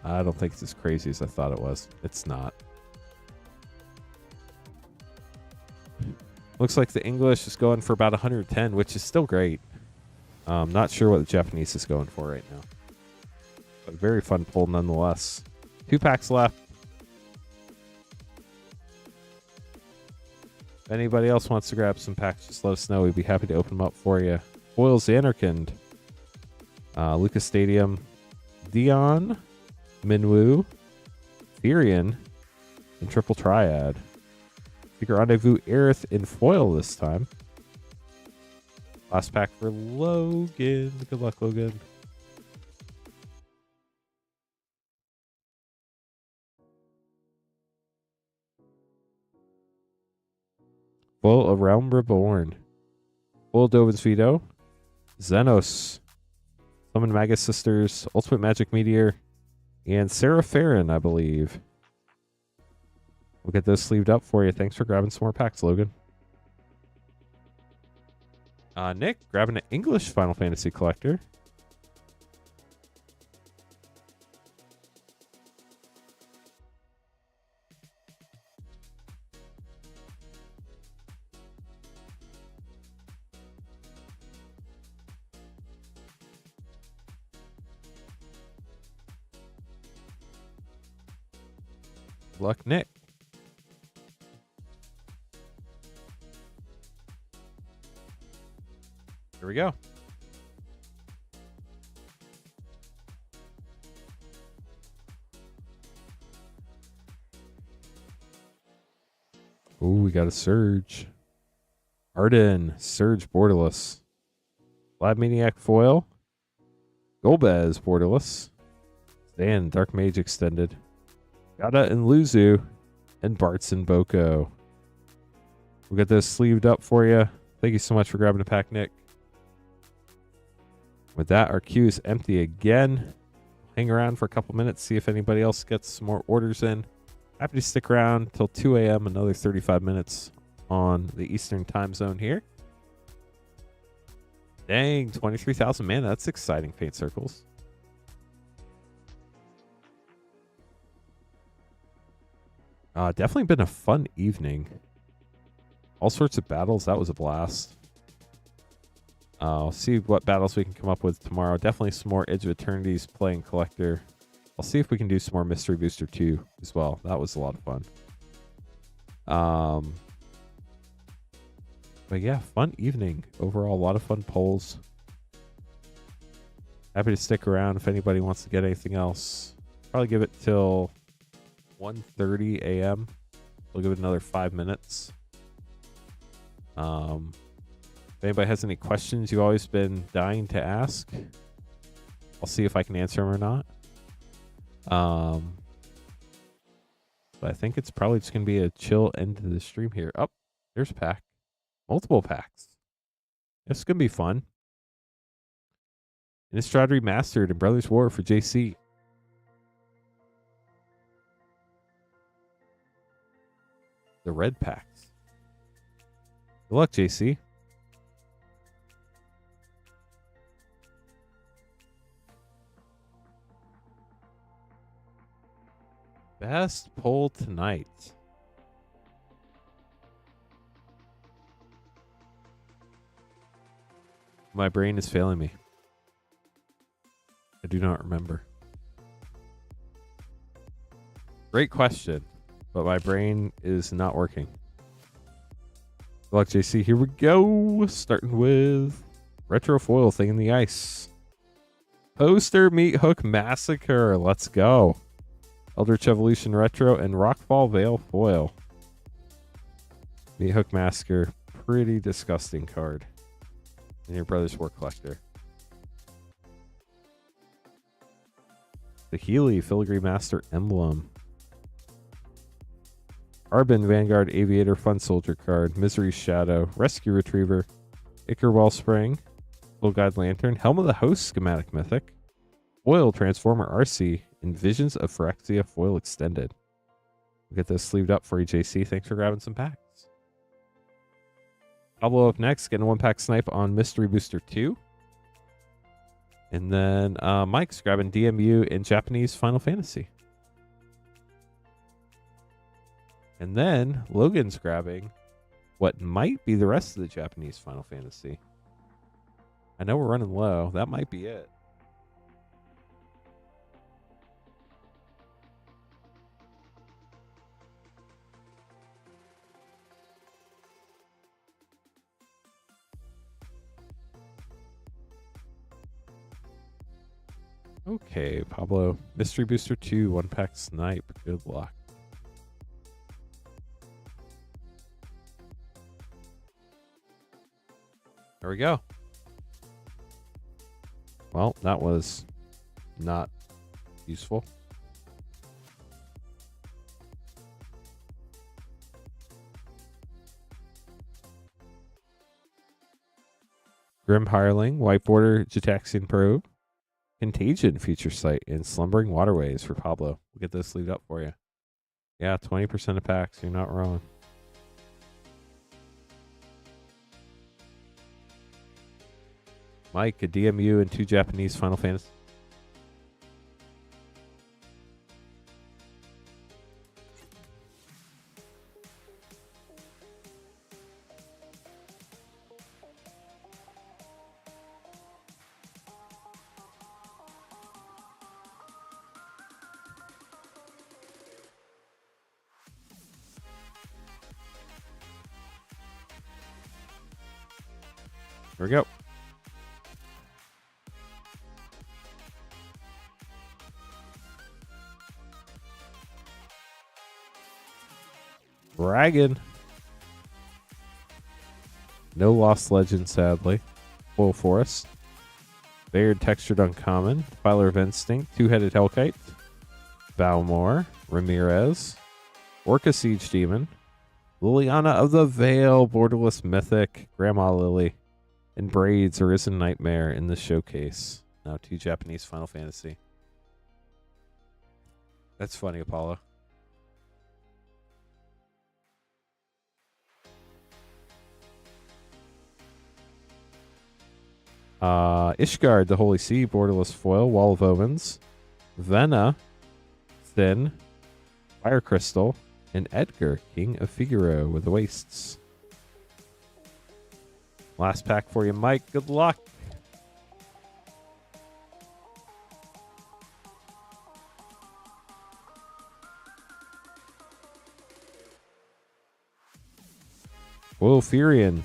I don't think it's as crazy as I thought it was. It's not. Looks like the English is going for about 110, which is still great. Not sure what the Japanese is going for right now. A very fun pull nonetheless. 2 packs left. If anybody else wants to grab some packs, just let us know. We'd be happy to open them up for you. Foil Xanarkand. Lucas Stadium. Dion. Minwoo. Therian. And Triple Triad. Secret Rendezvous Aerith in foil this time. Last pack for Logan. Good luck, Logan. Full of Realm Reborn. Full Dovin's Veto. Xenos. Summon Magus Sisters. Ultimate Magic Meteor. And Sarah Farron, I believe. We'll get those sleeved up for you. Thanks for grabbing some more packs, Logan. Nick, grabbing an English Final Fantasy collector. Good luck, Nick. Here we go. Ooh, we got a Surge. Arden, Surge borderless. Lab Maniac foil. Golbez borderless. Stan, Dark Mage extended. Gata and Luzu. And Bartz and Boko. We'll get those sleeved up for you. Thank you so much for grabbing a pack, Nick. With that, our queue is empty again. Hang around for a couple minutes, see if anybody else gets some more orders in. Happy to stick around till 2 a.m., another 35 minutes on the Eastern time zone here. Dang, 23,000. Man, that's exciting, Paint Circles. Definitely been a fun evening. All sorts of battles. That was a blast. I'll see what battles we can come up with tomorrow. Definitely some more Edge of Eternities playing Collector. I'll see if we can do some more Mystery Booster 2 as well. That was a lot of fun. But yeah, fun evening. Overall, a lot of fun polls. Happy to stick around if anybody wants to get anything else. Probably give it till 1:30 a.m. We'll give it another 5 minutes. If anybody has any questions you've always been dying to ask, I'll see if I can answer them or not. But I think it's probably just going to be a chill end to the stream here. Oh, there's a pack. Multiple packs. This is going to be fun. Innistrad Remastered and Brothers War for JC. The red packs. Good luck, JC. Best poll tonight. My brain is failing me. I do not remember. Great question, but my brain is not working. Good luck, JC. Here we go. Starting with Retro Foil Thing in the Ice. Poster Meat Hook Massacre. Let's go. Eldritch Evolution Retro and Rockfall Veil Foil. Meat Hook Massacre. Pretty disgusting card. And your Brothers War Collector. The Healy Filigree Master Emblem. Arbin Vanguard Aviator Fun Soldier card. Misery Shadow. Rescue Retriever. Icar Wellspring. Full Guide Lantern. Helm of the Host Schematic Mythic. Foil Transformer RC. And Visions of Phyrexia Foil Extended. We'll get this sleeved up for you, JC. Thanks for grabbing some packs. Pablo up next, getting a 1-pack snipe on Mystery Booster 2. And then Mike's grabbing DMU in Japanese Final Fantasy. And then Logan's grabbing what might be the rest of the Japanese Final Fantasy. I know we're running low. That might be it. Okay, Pablo. Mystery Booster 2, 1-pack snipe. Good luck. There we go. Well, that was not useful. Grim Hireling, White Border, Jitaxian Probe. Contagion feature site in Slumbering Waterways for Pablo. We'll get this sleeved up for you. Yeah, 20% of packs. You're not wrong. Mike, a DMU and 2 Japanese Final Fantasy. Here we go. Dragon. No Lost Legend, sadly. Full Forest. Baird Textured Uncommon. Filer of Instinct. Two-Headed Hellkite. Valmore. Ramirez. Orca Siege Demon. Liliana of the Veil, borderless mythic, Grandma Lily, and Braids, Arisen Nightmare in the showcase. Now 2 Japanese Final Fantasy. That's funny, Apollo. Ishgard, the Holy Sea, borderless foil, Wall of Omens, Vena, Thin, Fire Crystal, and Edgar, King of Figaro with the Wastes. Last pack for you, Mike. Good luck. Wolfirian,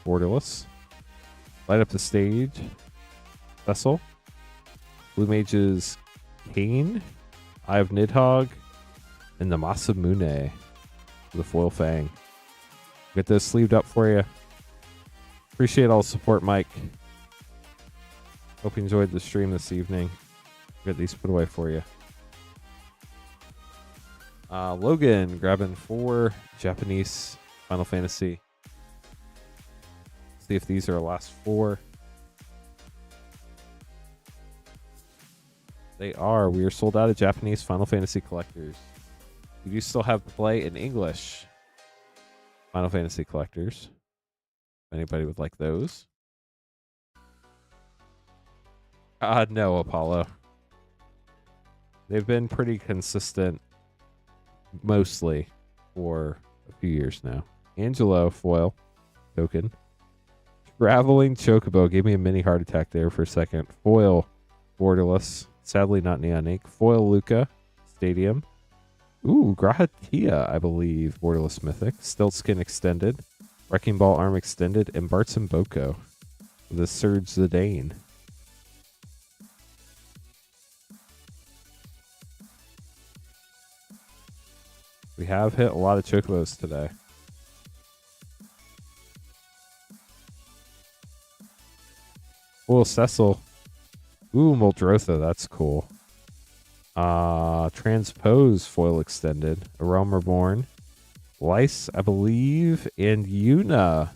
borderless. Light up the stage. Vessel. Blue Mage's Kane. Eye of Nidhogg. And the Masamune. The foil fang. Get those sleeved up for you. Appreciate all the support, Mike. Hope you enjoyed the stream this evening. Get these put away for you. Logan grabbing 4 Japanese Final Fantasy. See if these are our last 4. They are. We are sold out of Japanese Final Fantasy collectors. We do still have play in English Final Fantasy collectors. If anybody would like those. No, Apollo. They've been pretty consistent mostly for a few years now. Angelo foil token. Traveling Chocobo gave me a mini heart attack there for a second. Foil borderless. Sadly not Neon Ink. Foil Luca Stadium. Ooh, Grahatia, I believe. Borderless Mythic. Stilt Skin Extended. Wrecking Ball Arm Extended. And Bartz Boko. With a Surge Zidane. We have hit a lot of Chocobos today. Ooh, Cecil. Ooh, Muldrotha, that's cool. Transpose foil extended. A Realm Reborn. Lice, I believe, and Yuna.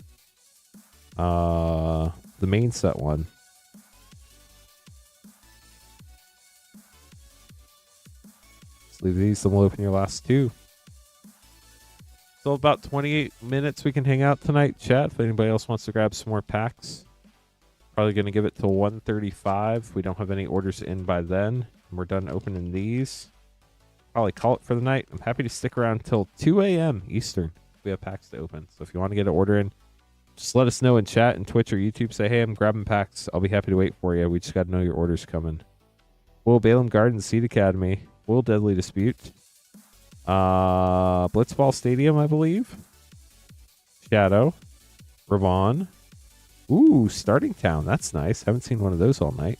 The main set one. Let's leave these, then we'll open your last 2. Still about 28 minutes we can hang out tonight, chat. If anybody else wants to grab some more packs. Probably going to give it till 1:35. We don't have any orders in by then. We're done opening these. Probably call it for the night. I'm happy to stick around till 2 a.m. Eastern. We have packs to open. So if you want to get an order in, just let us know in chat and Twitch or YouTube. Say, hey, I'm grabbing packs. I'll be happy to wait for you. We just got to know your order's coming. Will Balaam Garden Seed Academy. Will Deadly Dispute. Blitzball Stadium, I believe. Shadow. Ravon. Ooh, Starting Town. That's nice. Haven't seen one of those all night.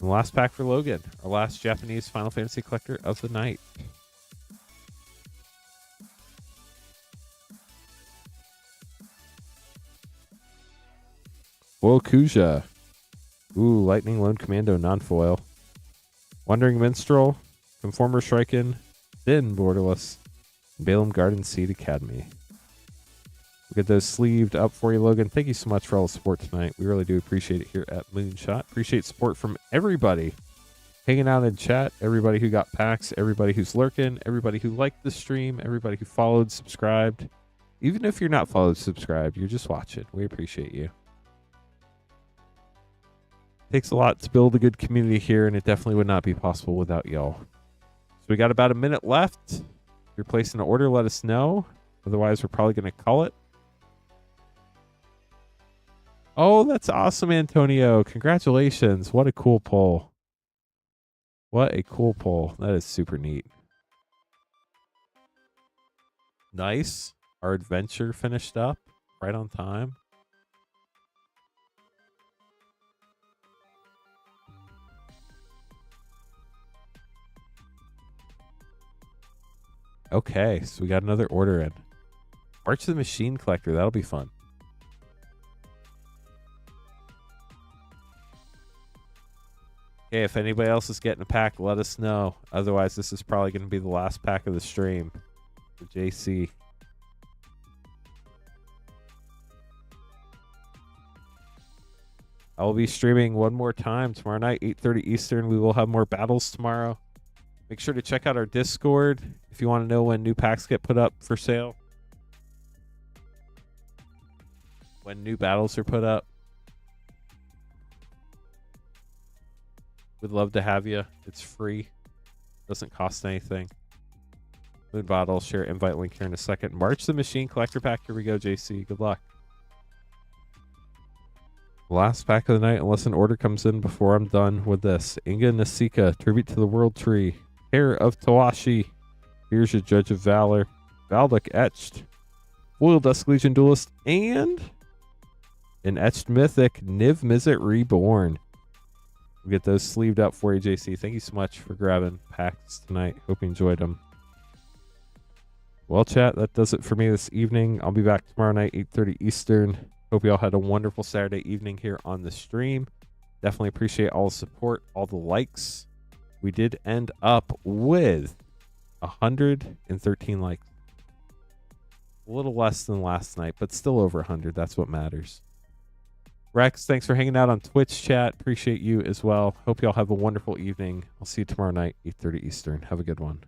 And the last pack for Logan. Our last Japanese Final Fantasy collector of the night. Wokuja. Ooh, Lightning Lone Commando non-foil. Wandering Minstrel. Conformer Shrieken. Thin Borderless. Balaam Garden Seed Academy. We'll get those sleeved up for you, Logan. Thank you so much for all the support tonight. We really do appreciate it here at Moonshot. Appreciate support from everybody hanging out in chat, everybody who got packs, everybody who's lurking, everybody who liked the stream, everybody who followed, subscribed. Even if you're not followed, subscribed, you're just watching. We appreciate you. Takes a lot to build a good community here, and it definitely would not be possible without y'all. So we got about a minute left. If you're placing an order, let us know. Otherwise, we're probably going to call it. Oh, that's awesome, Antonio. Congratulations. What a cool poll. What a cool poll. That is super neat. Nice. Our adventure finished up right on time. Okay, so we got another order in. March of the Machine Collector. That'll be fun. Okay, if anybody else is getting a pack, let us know. Otherwise, this is probably going to be the last pack of the stream. for JC. I will be streaming one more time tomorrow night, 8:30 Eastern. We will have more battles tomorrow. Make sure to check out our Discord if you want to know when new packs get put up for sale. When new battles are put up. We'd love to have you. It's free. Doesn't cost anything. Moonbot, I'll share invite link here in a second. March the Machine Collector Pack. Here we go, JC. Good luck. Last pack of the night, unless an order comes in before I'm done with this. Inga Nasika, Tribute to the World Tree. Hair of Tawashi. Here's your Judge of Valor. Valduk Etched. Foil Dusk Legion Duelist. And an Etched Mythic, Niv Mizzet Reborn. We'll get those sleeved up for you, JC. Thank you so much for grabbing packs tonight. Hope you enjoyed them. Well, chat, that does it for me this evening. I'll be back tomorrow night, 8:30 Eastern. Hope you all had a wonderful Saturday evening here on the stream. Definitely appreciate all the support, all the likes. We did end up with 113 likes. A little less than last night, but still over 100. That's what matters. Rex, thanks for hanging out on Twitch, chat. Appreciate you as well. Hope you all have a wonderful evening. I'll see you tomorrow night, 8:30 Eastern. Have a good one.